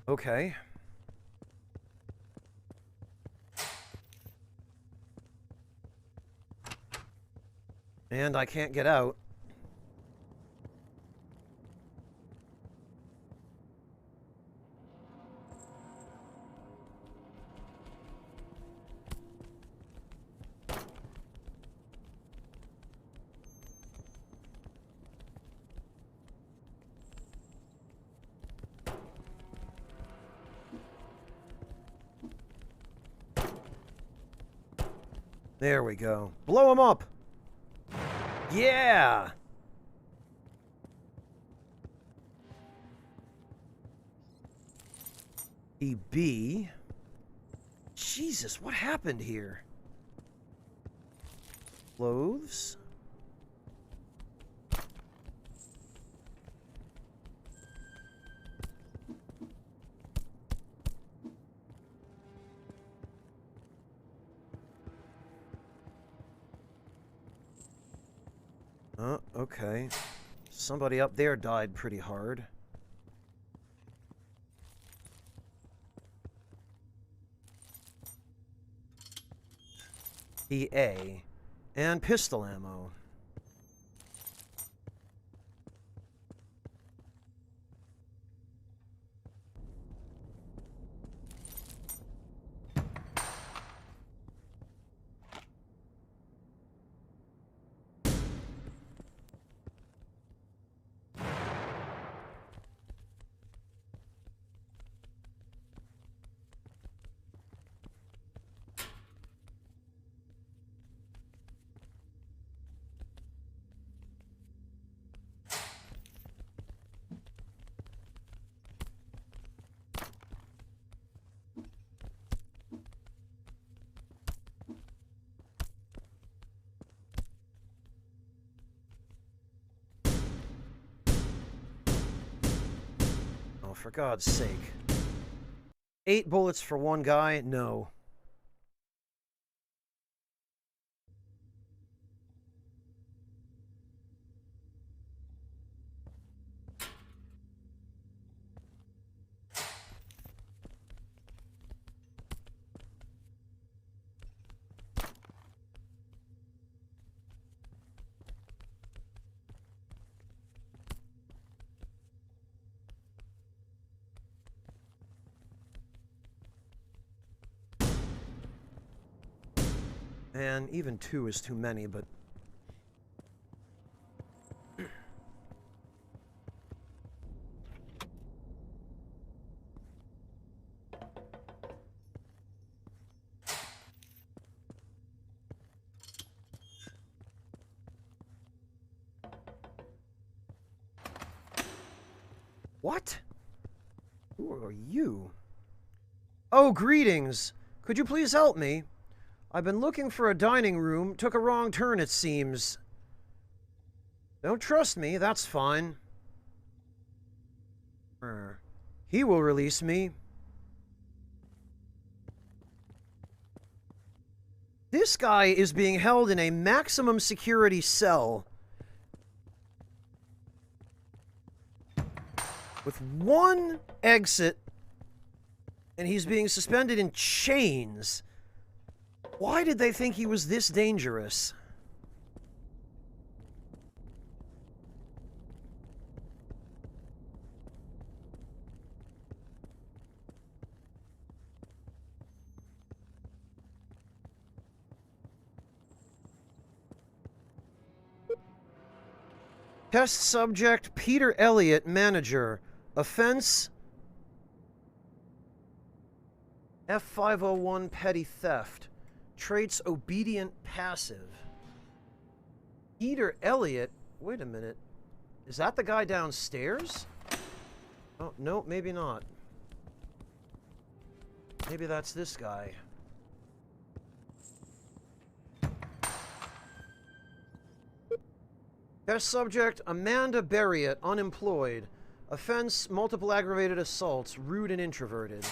Okay. And I can't get out. There we go. Blow him up! Yeah! EB. Jesus, what happened here? Clothes? Oh, okay. Somebody up there died pretty hard. EA. And pistol ammo. Oh, for God's sake. 8 bullets for one guy? No. And even 2 is too many, but... What? Who are you? Oh, greetings. Could you please help me? I've been looking for a dining room. Took a wrong turn, it seems. Don't trust me, that's fine. He will release me. This guy is being held in a maximum security cell with one exit, and he's being suspended in chains. Why did they think he was this dangerous? Test subject Peter Elliott, manager. Offense F501 petty theft. Traits obedient passive. Peter Elliott? Wait a minute. Is that the guy downstairs? Oh, no, maybe not. Maybe that's this guy. Test subject Amanda Berriott, unemployed. Offense multiple aggravated assaults, rude and introverted.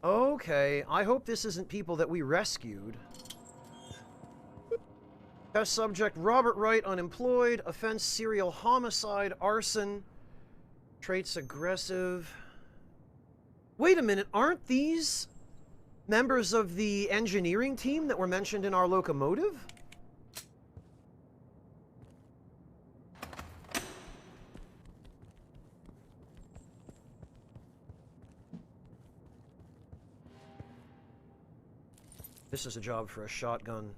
Okay, I hope this isn't people that we rescued. Test subject Robert Wright, unemployed. Offense serial homicide, arson. Traits aggressive. Wait a minute, aren't these members of the engineering team that were mentioned in our locomotive? This is a job for a shotgun.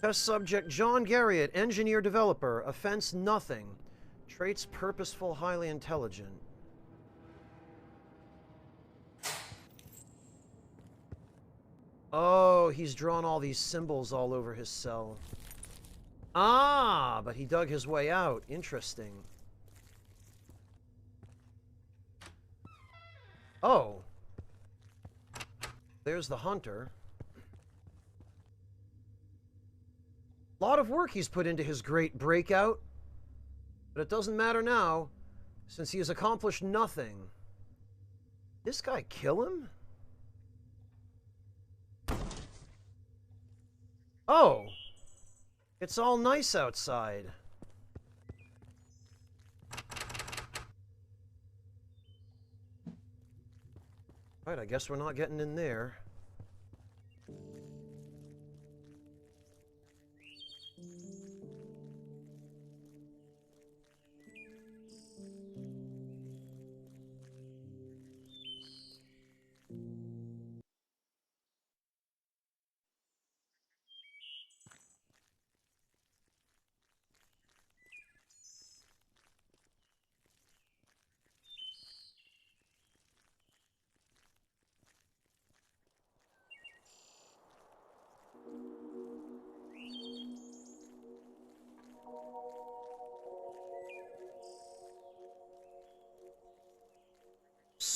Test subject John Garriott, engineer developer. Offense nothing. Traits purposeful, highly intelligent. Oh, he's drawn all these symbols all over his cell. Ah, but he dug his way out. Interesting. Oh. There's the hunter. A lot of work he's put into his great breakout. But it doesn't matter now, since he has accomplished nothing. This guy kill him? Oh. It's all nice outside. Right, I guess we're not getting in there.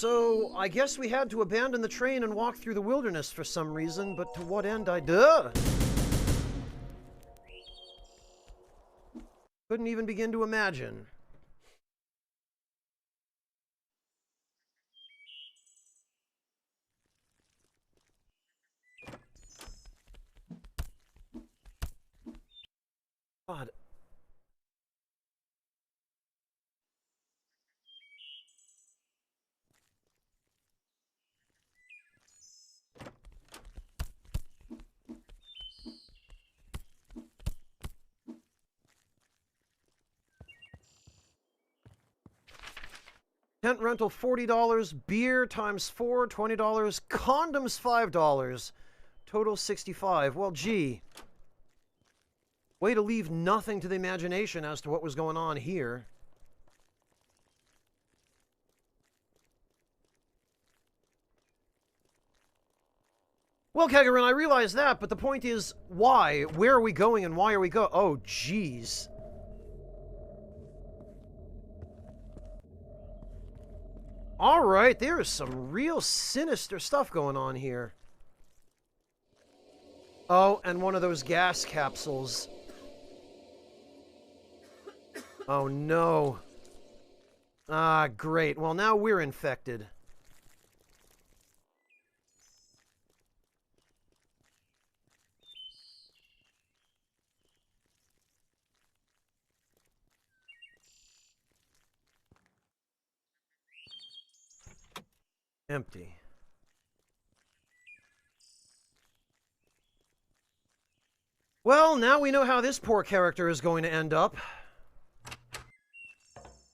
So, I guess we had to abandon the train and walk through the wilderness for some reason, but to what end, duh! Couldn't even begin to imagine. God. Tent rental $40, beer times 4, $20, condoms $5, total $65. Well, gee. Way to leave nothing to the imagination as to what was going on here. Well, Kegarin, I realize that, but the point is, why? Where are we going and why are we go? Oh, jeez. Alright, there is some real sinister stuff going on here. Oh, and one of those gas capsules. Oh, no. Ah, great. Well, now we're infected. Empty. Well, now we know how this poor character is going to end up.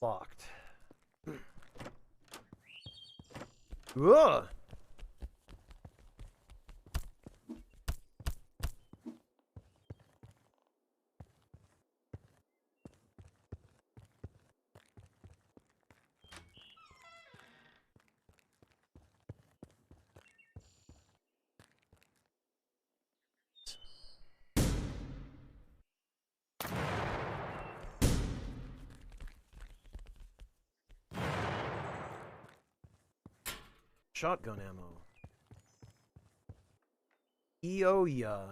Locked. Ugh. Shotgun ammo. Eoya.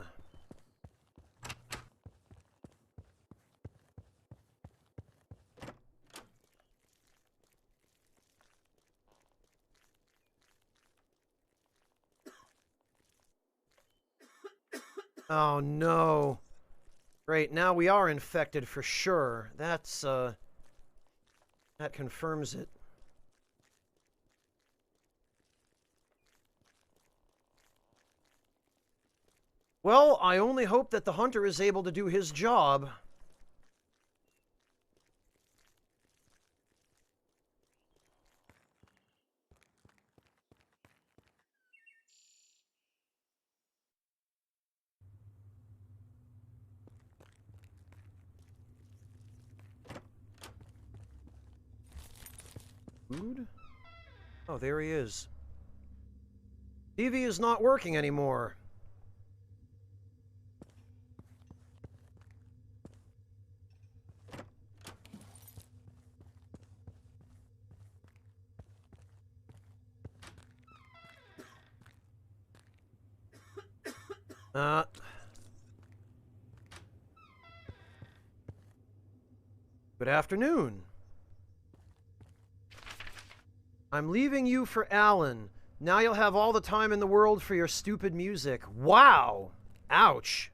Oh no. Great, now we are infected for sure. That's, that confirms it. Well, I only hope that the hunter is able to do his job. Food? Oh, there he is. TV is not working anymore. Good afternoon. I'm leaving you for Alan. Now you'll have all the time in the world for your stupid music. Wow! Ouch.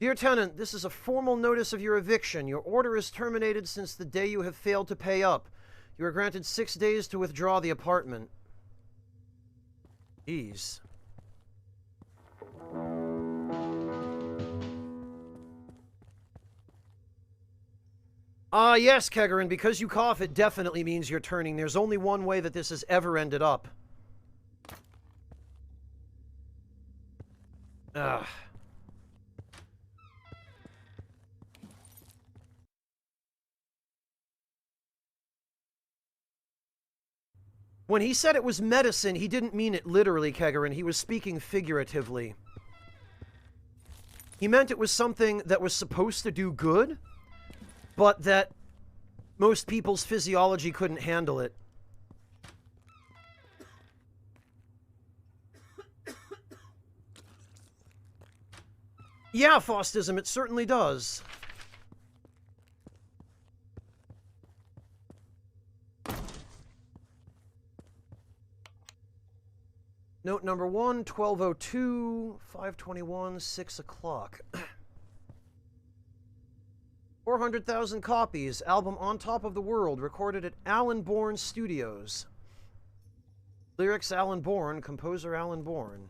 Dear Tenant, this is a formal notice of your eviction. Your order is terminated since the day you have failed to pay up. You are granted 6 days to withdraw the apartment. Jeez. Yes, Kegarin, because you cough, it definitely means you're turning. There's only one way that this has ever ended up. Ugh. When he said it was medicine, he didn't mean it literally, Kegarin. He was speaking figuratively. He meant it was something that was supposed to do good, but that Most people's physiology couldn't handle it. Yeah, Faustism, it certainly does. Note number 1, 12:02, 5:21, 6 o'clock. 400,000 copies, album On Top of the World, recorded at Alan Bourne Studios. Lyrics Alan Bourne, composer Alan Bourne.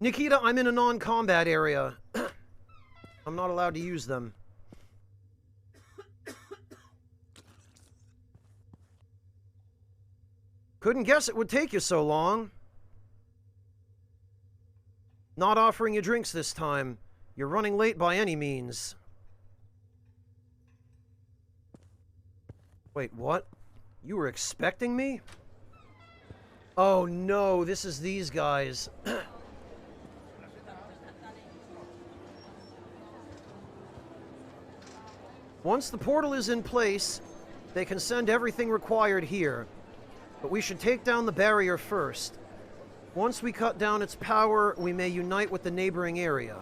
Nikita, I'm in a non-combat area. I'm not allowed to use them. Couldn't guess it would take you so long. Not offering you drinks this time. You're running late by any means. Wait, what? You were expecting me? Oh no, this is these guys. Once the portal is in place, they can send everything required here. But we should take down the barrier first. Once we cut down its power, we may unite with the neighboring area.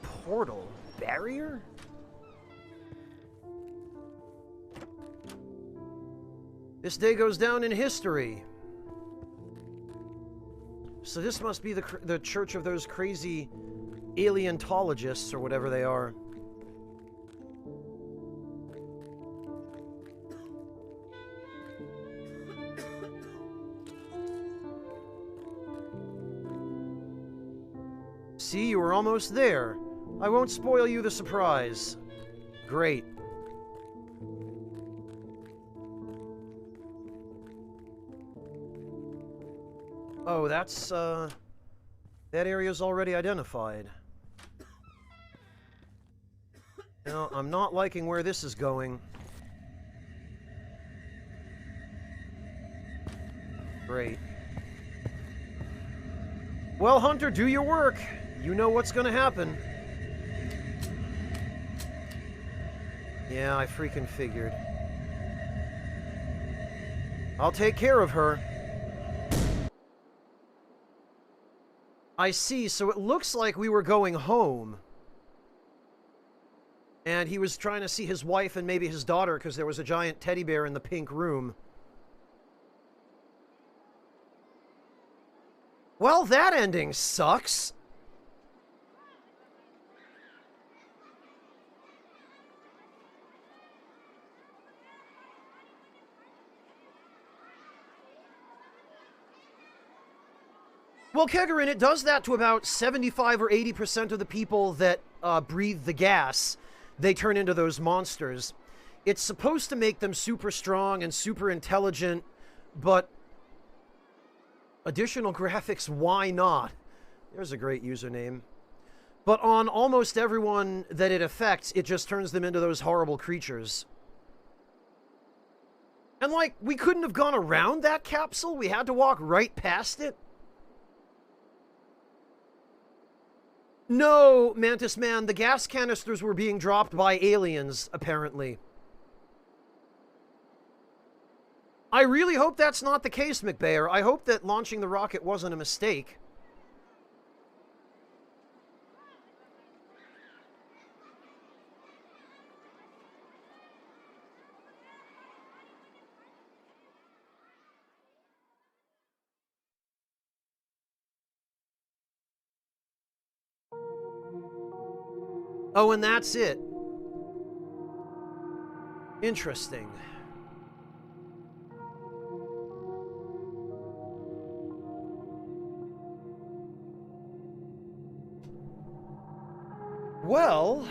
Portal? Barrier? This day goes down in history. So this must be the church of those crazy alientologists or whatever they are. See, you were almost there. I won't spoil you the surprise. Great. Oh, that's, that area's already identified. Now, I'm not liking where this is going. Great. Well, Hunter, do your work. You know what's gonna happen. Yeah, I freaking figured. I'll take care of her. I see, so it looks like we were going home. And he was trying to see his wife and maybe his daughter because there was a giant teddy bear in the pink room. Well, that ending sucks. Well, Kegarin, it does that to about 75 or 80% of the people that breathe the gas. They turn into those monsters. It's supposed to make them super strong and super intelligent, but additional graphics, why not? There's a great username. But on almost everyone that it affects, it just turns them into those horrible creatures. And like, we couldn't have gone around that capsule? We had to walk right past it? No, Mantis Man, the gas canisters were being dropped by aliens, apparently. I really hope that's not the case, McBayer. I hope that launching the rocket wasn't a mistake. Oh, and that's it. Interesting. Well...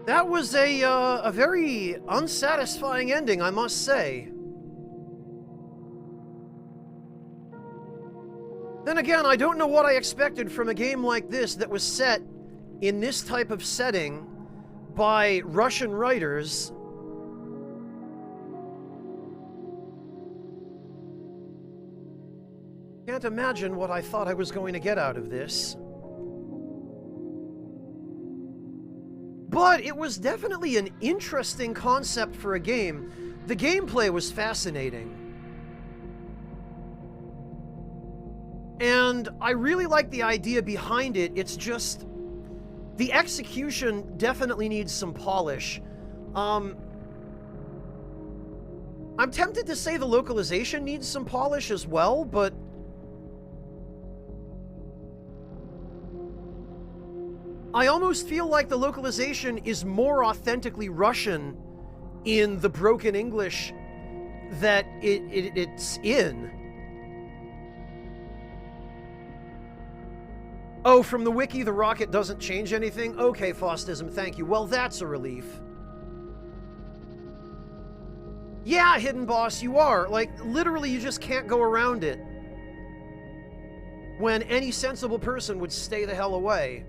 That was a very unsatisfying ending, I must say. Then again, I don't know what I expected from a game like this that was set in this type of setting by Russian writers. Can't imagine what I thought I was going to get out of this. But it was definitely an interesting concept for a game. The gameplay was fascinating. And I really like the idea behind it. It's just, the execution definitely needs some polish. I'm tempted to say the localization needs some polish as well, but I almost feel like the localization is more authentically Russian in the broken English that it's in. Oh, from the wiki, the rocket doesn't change anything? Okay, Faustism, thank you. Well, that's a relief. Yeah, Hidden Boss, you are. Like, literally, you just can't go around it. When any sensible person would stay the hell away.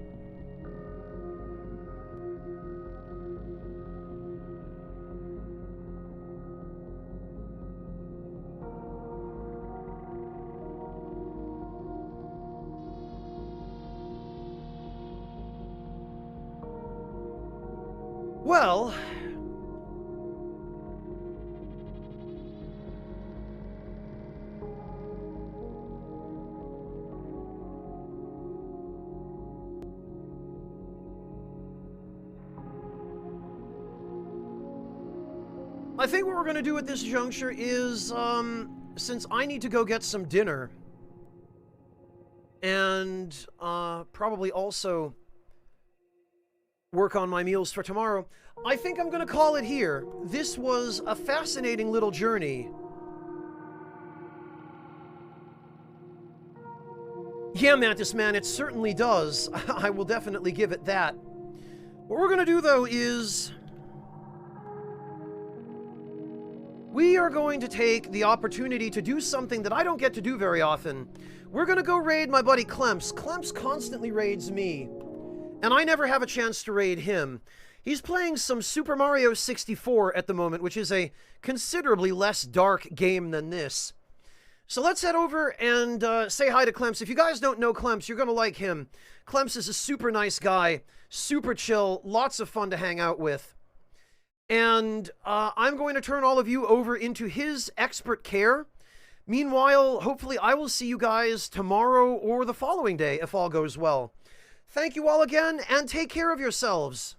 Well, I think what we're going to do at this juncture is, since I need to go get some dinner, and probably also work on my meals for tomorrow, I think I'm going to call it here. This was a fascinating little journey. Yeah, Mantis Man, it certainly does. I will definitely give it that. What we're going to do, though, is we are going to take the opportunity to do something that I don't get to do very often. We're going to go raid my buddy Clemps. Clemps constantly raids me, and I never have a chance to raid him. He's playing some Super Mario 64 at the moment, which is a considerably less dark game than this. So let's head over and say hi to Clemps. If you guys don't know Clemps, you're going to like him. Clemps is a super nice guy, super chill, lots of fun to hang out with. And I'm going to turn all of you over into his expert care. Meanwhile, hopefully I will see you guys tomorrow or the following day if all goes well. Thank you all again, and take care of yourselves.